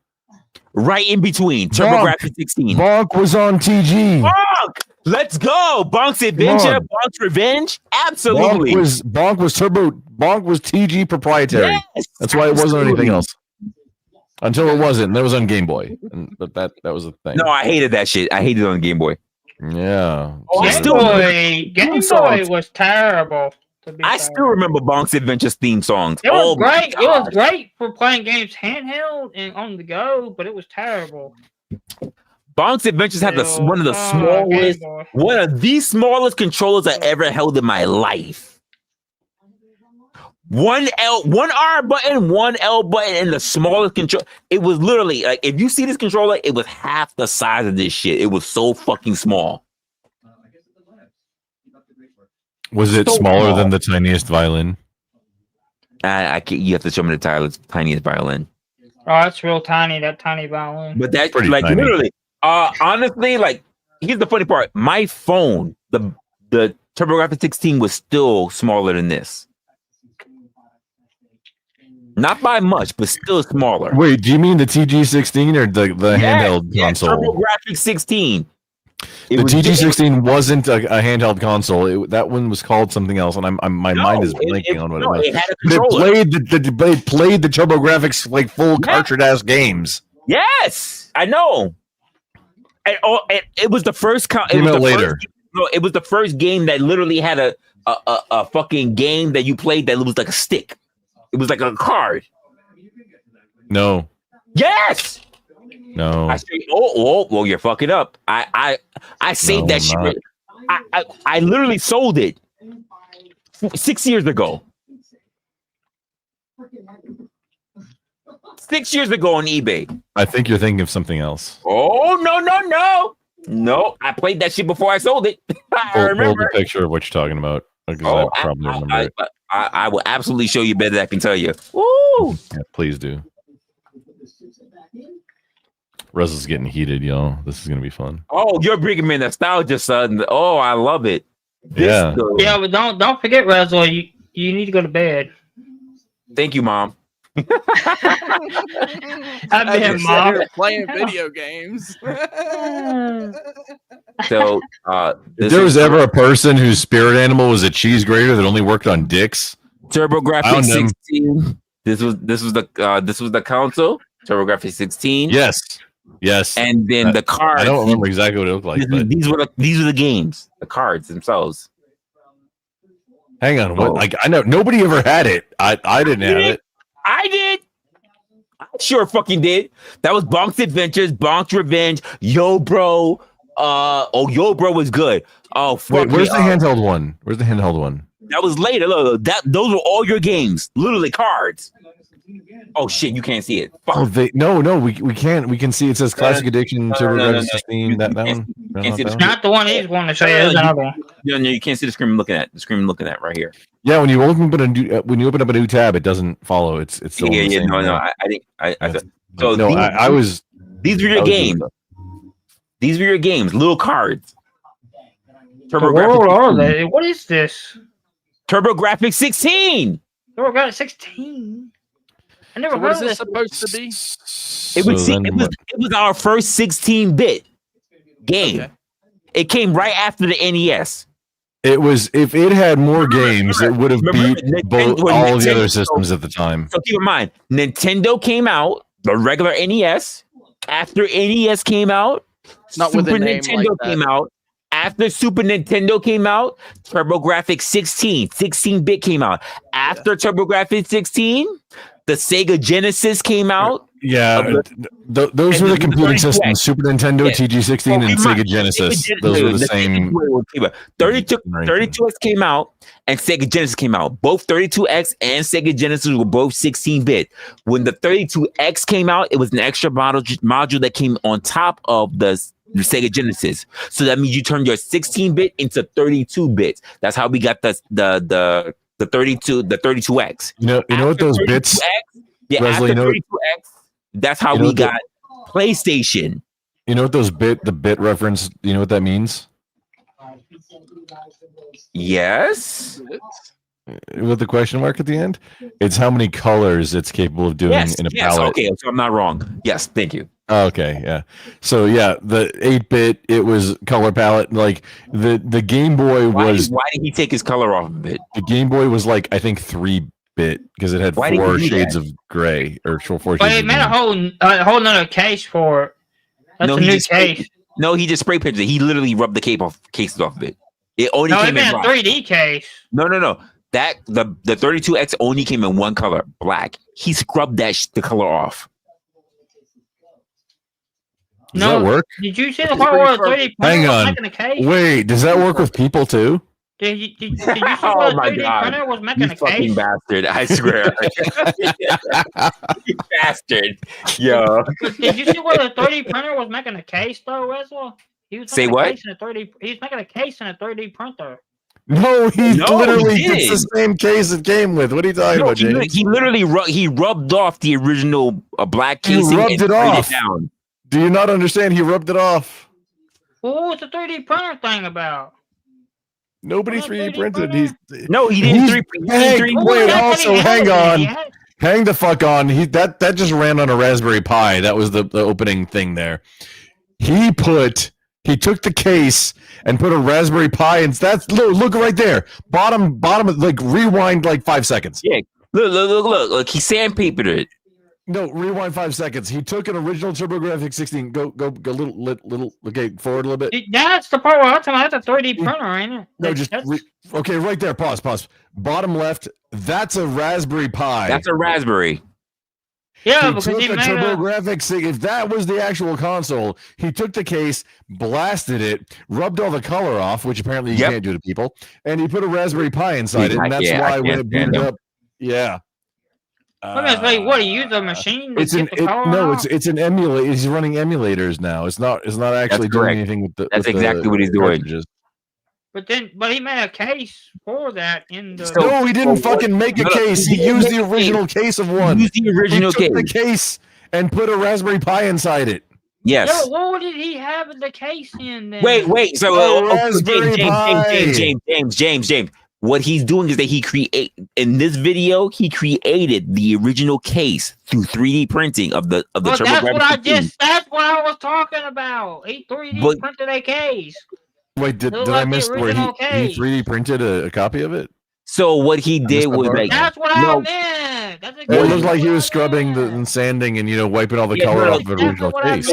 Right in between. TurboGrafx 16. Bonk was on TG. Bonk! Let's go. Bonk's Adventure, Bonk's Revenge. Absolutely. Bonk was TG proprietary. Yes, that's why it wasn't anything else. Until it wasn't. That was on Game Boy. But that was the thing. No, I hated that shit. I hated it on Game Boy. Yeah. Game Boy was terrible. I still remember Bonk's Adventures theme songs. It was great. It was great for playing games handheld and on the go, but it was terrible. Bonk's Adventures had one of the smallest controllers I ever held in my life. One R button, one L button, and the smallest control. It was literally like, if you see this controller, it was half the size of this shit. It was so fucking small. Was it smaller than the tiniest violin? I can't. You have to show me the tiniest violin. Oh, that's real tiny. That tiny violin. But that's pretty like tiny. Literally. Honestly, like here's the funny part. My phone, the TurboGrafx 16 was still smaller than this. Not by much, but still smaller. Wait, do you mean the TG16 or the handheld console? TurboGrafx 16. The TG16 wasn't a handheld console. That one was called something else, and my mind is blanking on what it was. It had a But controller. it played the TurboGrafx like full cartridge ass games. Yes, I know. And it was the first. It was the first game that literally had a fucking game that you played that was like a stick. It was like a card. No. Yes. No. Well, you're fucking up. I saved that shit. I literally sold it 6 years ago. 6 years ago on eBay. I think you're thinking of something else. Oh no! I played that shit before I sold it. I remember. Pull the picture of what you're talking about. I probably remember it. I will absolutely show you better than I can tell you. Woo! Yeah, please do. Resla's getting heated, y'all. This is gonna be fun. Oh, you're bringing me nostalgia, son. Oh, I love it. Yeah. But don't forget, Resla. You need to go to bed. Thank you, Mom. I just sat here playing video games. So, if there was ever a person whose spirit animal was a cheese grater that only worked on dicks, TurboGrafx 16. This was the console. TurboGrafx 16. Yes. And then the cards. I don't remember exactly what it looked like. These were the games. The cards themselves. Hang on. What? Like I know nobody ever had it. I didn't have it. I did. I sure fucking did. That was Bonk's Adventures, Bonk's Revenge, Yo Bro. Yo Bro was good. Oh, fuck. Wait, where's the handheld one? Where's the handheld one? That was later. Look, those were all your games. Literally cards. Oh shit, you can't see it. Fuck. Oh, no, we can't. We can see it says Classic Addiction, TurboGrafx 16. That one. Not the one he's going to show you. There's another one. No, you can't see the screen I'm looking at. The screen I'm looking at right here. Yeah, when you open up a new tab, it doesn't follow. It's still So these were your games. These were your games. Little cards. TurboGrafx. What is this? TurboGrafx 16. TurboGrafx 16. I never heard what is of this this. supposed to be? It was our first 16-bit game. Okay. It came right after the NES. It was, if it had more games, it would have beat all the other systems at the time. So keep in mind, Nintendo came out, the regular NES. After NES came out, Not Super with a name Nintendo like that. came out. After Super Nintendo came out, TurboGrafx 16-bit came out. After TurboGrafx 16, the Sega Genesis came out. Yeah, those were the competing systems: Super Nintendo, TG16, and Sega Genesis. Those were the same. 32X came out, and Sega Genesis came out. Both 32X and Sega Genesis were both 16-bit. When the 32X came out, it was an extra module that came on top of the Sega Genesis. So that means you turn your 16-bit into 32 bits. That's how we got the 32X. You know what those bits? Yeah, Leslie, after 32X, that's how we got PlayStation. You know what the bit reference? You know what that means? Yes. With the question mark at the end, it's how many colors it's capable of doing in a palette. Okay, so I'm not wrong. Yes, thank you. Okay, yeah. So yeah, the 8-bit, it was color palette. Like the Game Boy was. Why did he take his color off of it? The Game Boy was like, I think 3-bit because it had 4 shades of gray or 4 shades. But it made a whole nother case for it. That's a new case. No, he just spray painted it. He literally rubbed the cases off of it. It only came in a 3D case. No. That the 32X only came in one color, black. He scrubbed the color off. Does that work? Did you see the part where the 3D printer was making a case? Wait, does that work with people too? Did you see where the 3D printer was making a case? Bastard, I swear. You bastard. Yo. Did you see where the 3D printer was making a case though, Resla? Say what? He's making a case in a 3D printer. No, literally it's the same case it came with. What are you talking about, James? He literally rubbed off the original black casing. He rubbed it off. Down. Do you not understand? He rubbed it off. Well, what was the 3D printer thing about? Nobody 3D printed. He didn't 3D print. Wait, also, hang on. Hang the fuck on. That just ran on a Raspberry Pi. That was the opening thing there. He took the case and put a Raspberry Pi, and that's look right there. Bottom, like rewind like 5 seconds. Yeah, look. He sandpapered it. No, rewind 5 seconds. He took an original TurboGrafx 16. Go, little. Okay, forward a little bit. That's the part where I'm talking about. That's a 3D printer, ain't it? No, okay, right there. Pause. Bottom left. That's a Raspberry Pi. That's a Raspberry. Yeah, he because took he a made TurboGrafx. If that was the actual console, he took the case, blasted it, rubbed all the color off, which apparently you can't do to people, and he put a Raspberry Pi inside it, and that's why when it booted up, what do you use a machine? It's an emulator. He's running emulators now. It's not actually doing anything with the. That's exactly what he's doing. But he made a case for that in the. No, he didn't fucking make a case. He used the original case of one. He used the original case. He took the case and put a Raspberry Pi inside it. Yes. Yeah, what did he have the case in then? Wait. So James. What he's doing is that he created the original case through 3D printing of the TurboGrafx. That's what I was talking about. He 3D printed a case. Wait, did I miss where he 3D printed a copy of it? So what he did was like that's what I meant. That's it looked like he was scrubbing and sanding and wiping all the color off the original case.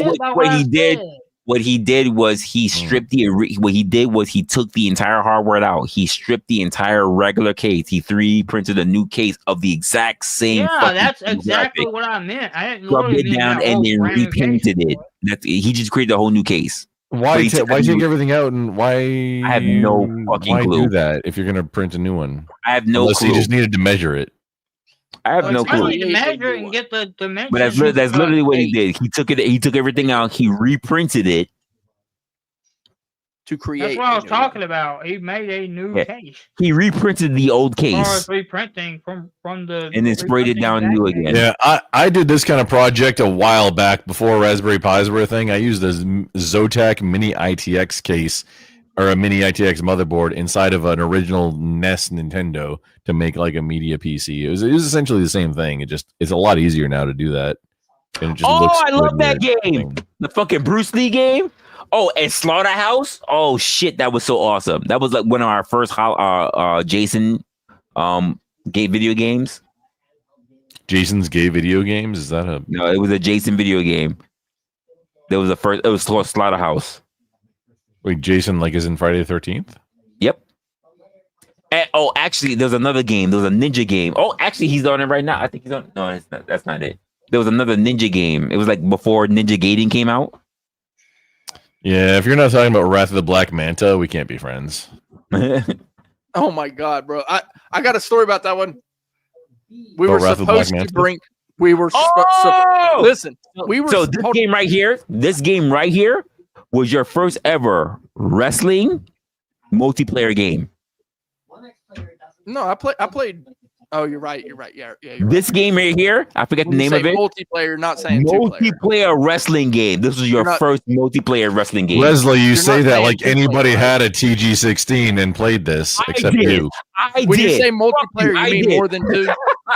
What he did was he stripped he took the entire hardware out. He stripped the entire regular case. He 3D printed a new case of the exact same. Yeah, that's exactly what I meant. I didn't rubbed it down and then repainted it. He just created a whole new case. Why take everything out and why? I have no fucking clue. Do that if you're gonna print a new one? I have no clue. He just needed to measure it. I have no clue. To measure and get the dimensions. But that's literally what he did. He took it. He took everything out. He reprinted it to create. That's what I was talking about. He made a new case. He reprinted the old case. Reprinting from the and then sprayed it down new again. Yeah, I did this kind of project a while back before Raspberry Pis were a thing. I used a Zotac Mini ITX case or a Mini ITX motherboard inside of an original NES Nintendo to make like a media PC. It was essentially the same thing. It's a lot easier now to do that. And it just I love that game. The fucking Bruce Lee game. Oh, and Slaughterhouse. Oh shit, that was so awesome. That was like one of our first Jason gay video games. Jason's gay video games? Is that a no? It was a Jason video game. There was it was called Slaughterhouse. Wait, Jason like is in Friday the 13th? Yep. And, actually, there's another game. There's a ninja game. Oh, actually, he's on it right now. I think he's on. No, that's not it. there was another ninja game. It was like before Ninja Gaiden came out. Yeah, if you're not talking about Wrath of the Black Manta, we can't be friends. Oh my god, bro! I got a story about that one. We Oh, were Wrath of the Black supposed to Manta? bring. We were Oh! listen. We were So this game right here, was your first ever wrestling multiplayer game. No, I played. Oh, you're right. Yeah, you're right. This game right here, I forget When the you name of say it. multiplayer, not saying two-player. Multiplayer wrestling game. This was your first multiplayer wrestling game. Leslie, you You're say not that saying like two-player, anybody right? had a TG16 and played this, except did. you. When you did. say multiplayer, I you mean did. more than two.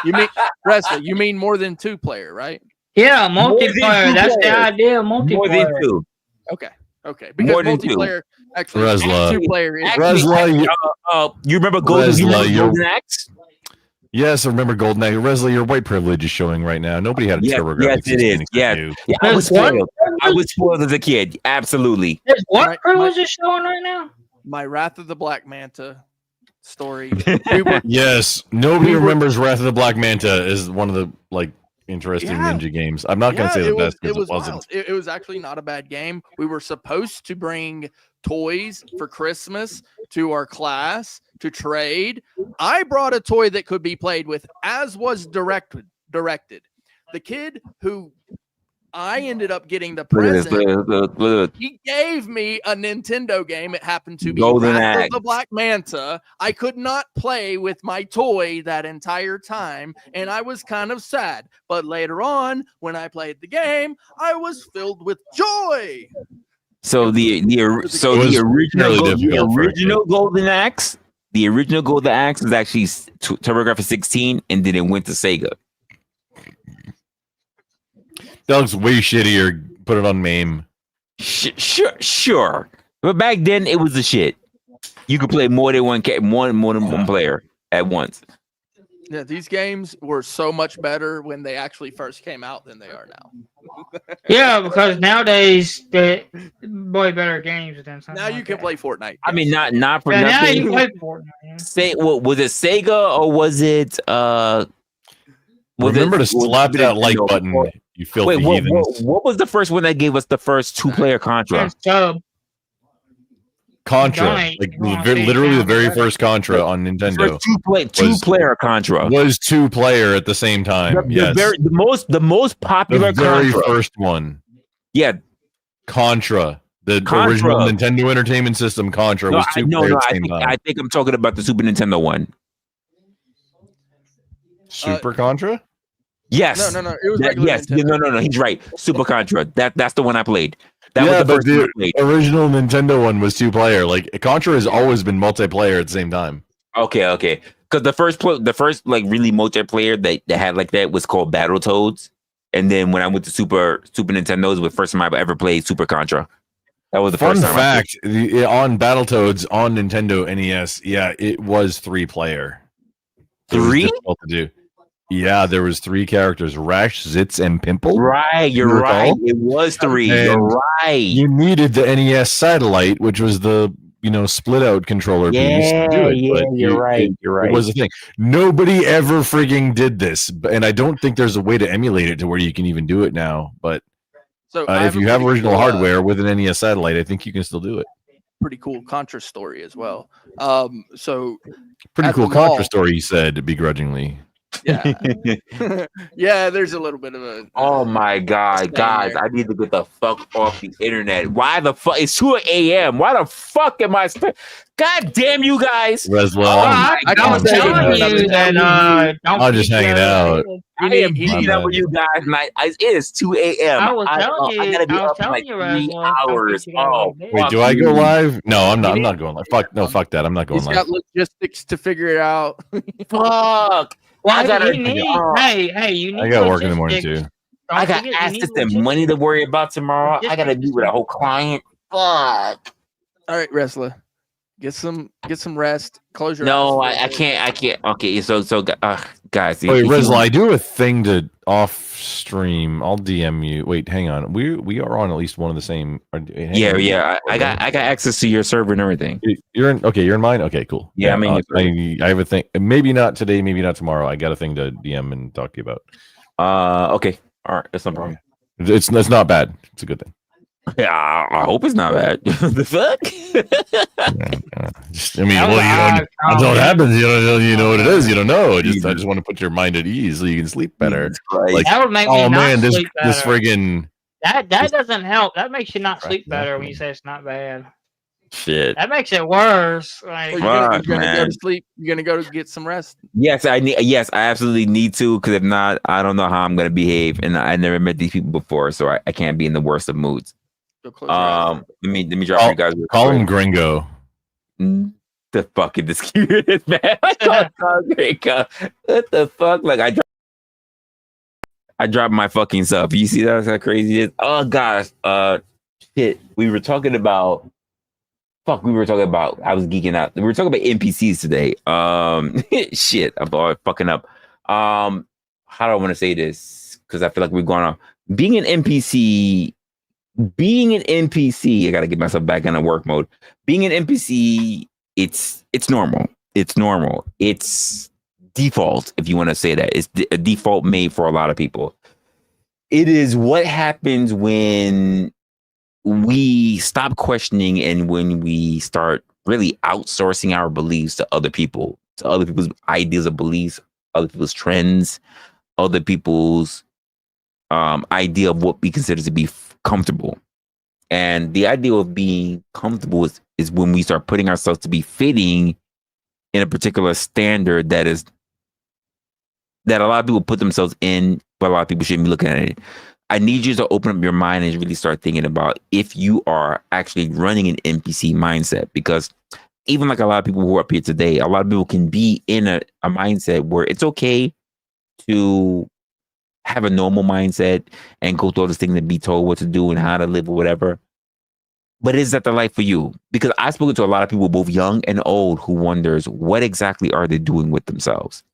You mean wrestling? You mean more than two-player, right? Yeah, More than multiplayer. two That's the players. idea of More multiplayer. than two. Okay. Because More than two. multiplayer actually Resla. two-player is. Resla, You remember Golden? You remember Resla, Golden Axe? yes, I remember Golden Axe. Resla, your white privilege is showing right now. Nobody had a TurboGrafx. Yes, it is. 16 except Yes. you. Yeah, I was There's one- spoiled. I was spoiled as a kid. Absolutely. There's what My- privilege is showing right now? My Wrath of the Black Manta story. Yes, nobody we were- remembers Wrath of the Black Manta is one of the interesting Yeah. ninja games. I'm not going to say the best because it wasn't. wild. It was actually not a bad game. We were supposed to bring toys for Christmas to our class to trade. I brought a toy that could be played with, as was directed. The kid who I ended up getting the Look at this. present. Look. He gave me a Nintendo game. It happened to be Golden Wrath of Axe. the Black Manta. I could not play with my toy that entire time, and I was kind of sad. But later on, when I played the game, I was filled with joy. So the original Golden Axe, the original Golden Axe was actually TurboGrafx 16, and then it went to Sega. That looks way shittier. Put it on MAME. Sure. But back then it was the shit. You could play more than one player at once. Yeah, these games were so much better when they actually first came out than they are now. Yeah, because nowadays they're way better games than something. Now you can play Fortnite. I mean, not for Yeah, now nothing. you play Fortnite. Yeah. Say, what was it? Sega or was it? Remember to slap that like button, you filthy Wait, heathens. what was the first one that gave us the first two-player Contra? Contra, Donate. like Yeah, literally the very yeah. first Contra on Nintendo. First two-player Contra Was two-player at the same time. Yes. The most popular The very Contra. first one. Yeah. Contra. The Contra. original Nintendo Entertainment System Contra was two-player at the same time. I think I'm talking about the Super Nintendo one. Super Contra? Yes. No. It was regular yes. Nintendo. No. He's right. Super Contra. That's the one I played. That yeah, was the but first one I the played. original Nintendo one was two-player. Like Contra has always been multiplayer at the same time. Okay. Because the first like really multiplayer that had like that was called Battletoads, and then when I went to Super Nintendo's, was the first time I ever played Super Contra. That was the Fun first time. fact: on Battletoads on Nintendo NES, yeah, it was three-player. It was 3? difficult to do. Yeah, there was 3 characters: Rash, Zitz, and Pimple. Right, you're right. It was 3. You're right. You needed the NES satellite, which was the split out controller piece to do it. Yeah, but you're right. You're right. It was the thing. Nobody ever freaking did this, and I don't think there's a way to emulate it to where you can even do it now. But So if you have original hardware with an NES satellite, I think you can still do it. pretty cool Contra story as well. So Pretty at cool the mall- Contra story, he said begrudgingly. Yeah, yeah. There's a little bit of a. Oh my God, guys! I need to get the fuck off the internet. Why the fuck? It's 2 a.m. Why the fuck am I? God damn you guys! Resla, I was telling you that I'm just hanging out. I am beating up with you guys, and it is 2 a.m. I was telling I you. gotta be I was up in like telling you, 3 Resla. hours. Oh, Wait, do I go live? No, I'm not. I'm not going live. Fuck that. I'm not going He's live. got logistics to figure it out. Fuck! Well, I gotta. you need, you need. I got work in the morning logistics. too. I got assets and money to worry about tomorrow. I gotta be with a whole client. Fuck. All right, Resla, get some rest. Close your eyes. I can't. Okay, so guys. Wait, Resla, I do have a thing to off stream. I'll DM you. Wait, hang on. We are on at least one of the same. Yeah. I got access to your server and everything. You're in. Okay, you're in mine. Okay, cool. Yeah, I'm in your server. I have a thing. Maybe not today. Maybe not tomorrow. I got a thing to DM and talk to you about. Okay. All right, that's no problem. It's not bad. It's a good thing. Yeah, I hope it's not bad. The fuck? I mean, until it happens, you know what it is. You don't know. I just want to put your mind at ease so you can sleep better. Like, that would make me not sleep better. This friggin' that doesn't help. That makes you not sleep better when you say it's not bad. Shit. That makes it worse. Like, you're gonna go to sleep. You're gonna go to get some rest. Yes, I absolutely need to, because if not, I don't know how I'm gonna behave, and I never met these people before, so I can't be in the worst of moods. Let me drop you guys. Call him Gringo. The fucking discretion, man. Gringo. What the fuck? Like I dropped my fucking stuff. You see that's how crazy it is? Oh gosh. Shit. We were talking about. Fuck. We were talking about. I was geeking out. We were talking about NPCs today. Shit. I'm all fucking up. How do I want to say this? Because I feel like we're going on. Being an NPC, I gotta get myself back in a work mode. Being an NPC, it's normal. It's normal. It's default, if you want to say that. It's a default made for a lot of people. It is what happens when we stop questioning and when we start really outsourcing our beliefs to other people, to other people's ideas of beliefs, other people's trends, other people's idea of what we consider to be comfortable. And the idea of being comfortable is when we start putting ourselves to be fitting in a particular standard that a lot of people put themselves in, but a lot of people shouldn't be looking at it. I need you to open up your mind and really start thinking about if you are actually running an NPC mindset, because even like a lot of people who are up here today, a lot of people can be in a mindset where it's okay to have a normal mindset and go through all this thing and be told what to do and how to live or whatever. But is that the life for you? Because I've spoken to a lot of people, both young and old, who wonders what exactly are they doing with themselves?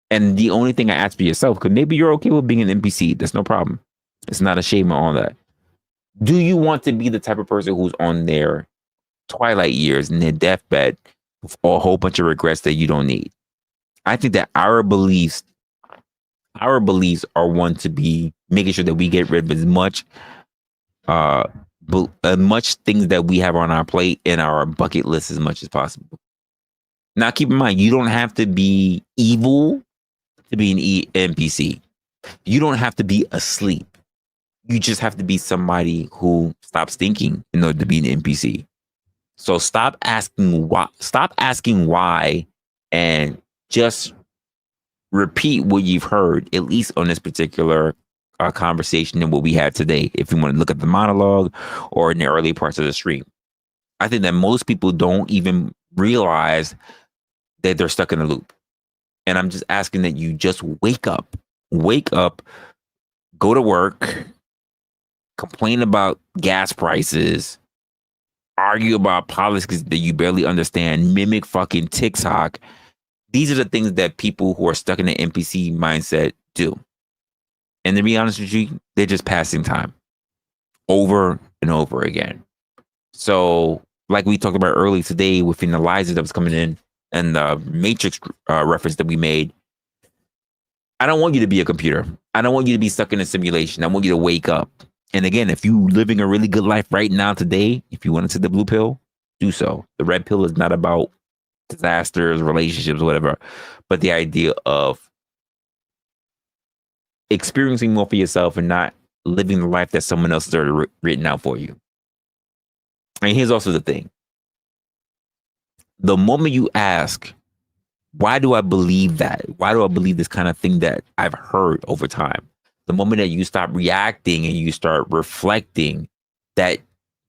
And the only thing I ask for yourself, because maybe you're okay with being an NPC. That's no problem. It's not a shame on all that. Do you want to be the type of person who's on their twilight years in their deathbed with a whole bunch of regrets that you don't need? I think that our beliefs are one to be making sure that we get rid of as much things that we have on our plate and our bucket list as much as possible. Now, keep in mind, you don't have to be evil to be an NPC. You don't have to be asleep. You just have to be somebody who stops thinking in order to be an NPC. So stop asking why, and just repeat what you've heard, at least on this particular conversation and what we had today. If you want to look at the monologue or in the early parts of the stream, I think that most people don't even realize that they're stuck in a loop. And I'm just asking that you just wake up, go to work, complain about gas prices, argue about politics that you barely understand, mimic fucking TikTok. These are the things that people who are stuck in the NPC mindset do. And to be honest with you, they're just passing time over and over again. So like we talked about earlier today within the Eliza that was coming in and the Matrix reference that we made, I don't want you to be a computer. I don't want you to be stuck in a simulation. I want you to wake up. And again, if you're living a really good life right now today, if you want to take the blue pill, do so. The red pill is not about disasters, relationships, whatever, but the idea of experiencing more for yourself and not living the life that someone else has already written out for you. And here's also the thing. The moment you ask, why do I believe that? Why do I believe this kind of thing that I've heard over time? The moment that you stop reacting and you start reflecting, that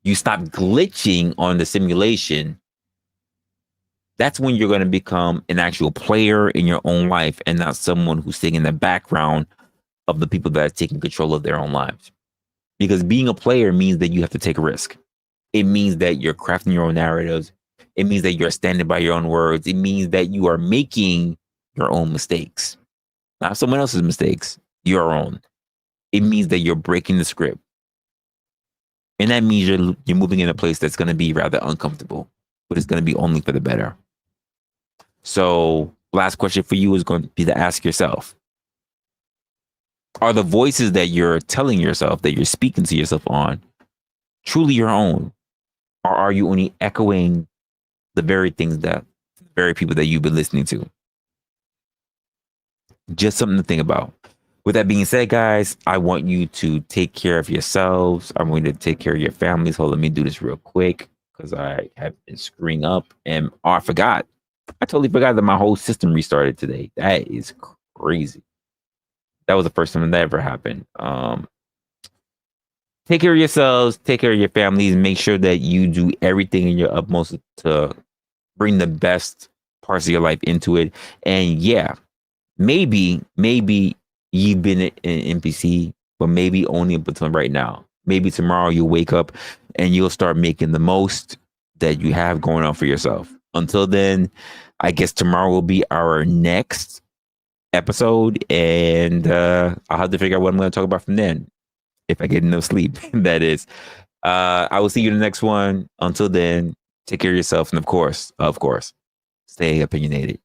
you stop glitching on the simulation, that's when you're going to become an actual player in your own life and not someone who's sitting in the background of the people that are taking control of their own lives. Because being a player means that you have to take a risk. It means that you're crafting your own narratives. It means that you're standing by your own words. It means that you are making your own mistakes, not someone else's mistakes, your own. It means that you're breaking the script. And that means you're moving in a place that's going to be rather uncomfortable, but it's going to be only for the better. So last question for you is going to be to ask yourself, Are the voices that you're telling yourself, that you're speaking to yourself on, truly your own? Or are you only echoing the very things that, the very people that you've been listening to? Just something to think about. With that being said, guys, I want you to take care of yourselves. I want you to take care of your families. Hold on, let me do this real quick because I have been screwing up. And I forgot. I totally forgot that my whole system restarted today. That is crazy. That was the first time that ever happened. Take care of yourselves. Take care of your families. Make sure that you do everything in your utmost to bring the best parts of your life into it. And yeah, maybe you've been an NPC, but maybe only up until right now. Maybe tomorrow you'll wake up and you'll start making the most that you have going on for yourself. Until then, I guess tomorrow will be our next episode, and I'll have to figure out what I'm going to talk about from then, if I get enough sleep. That is. I will see you in the next one. Until then, take care of yourself, and of course, stay opinionated.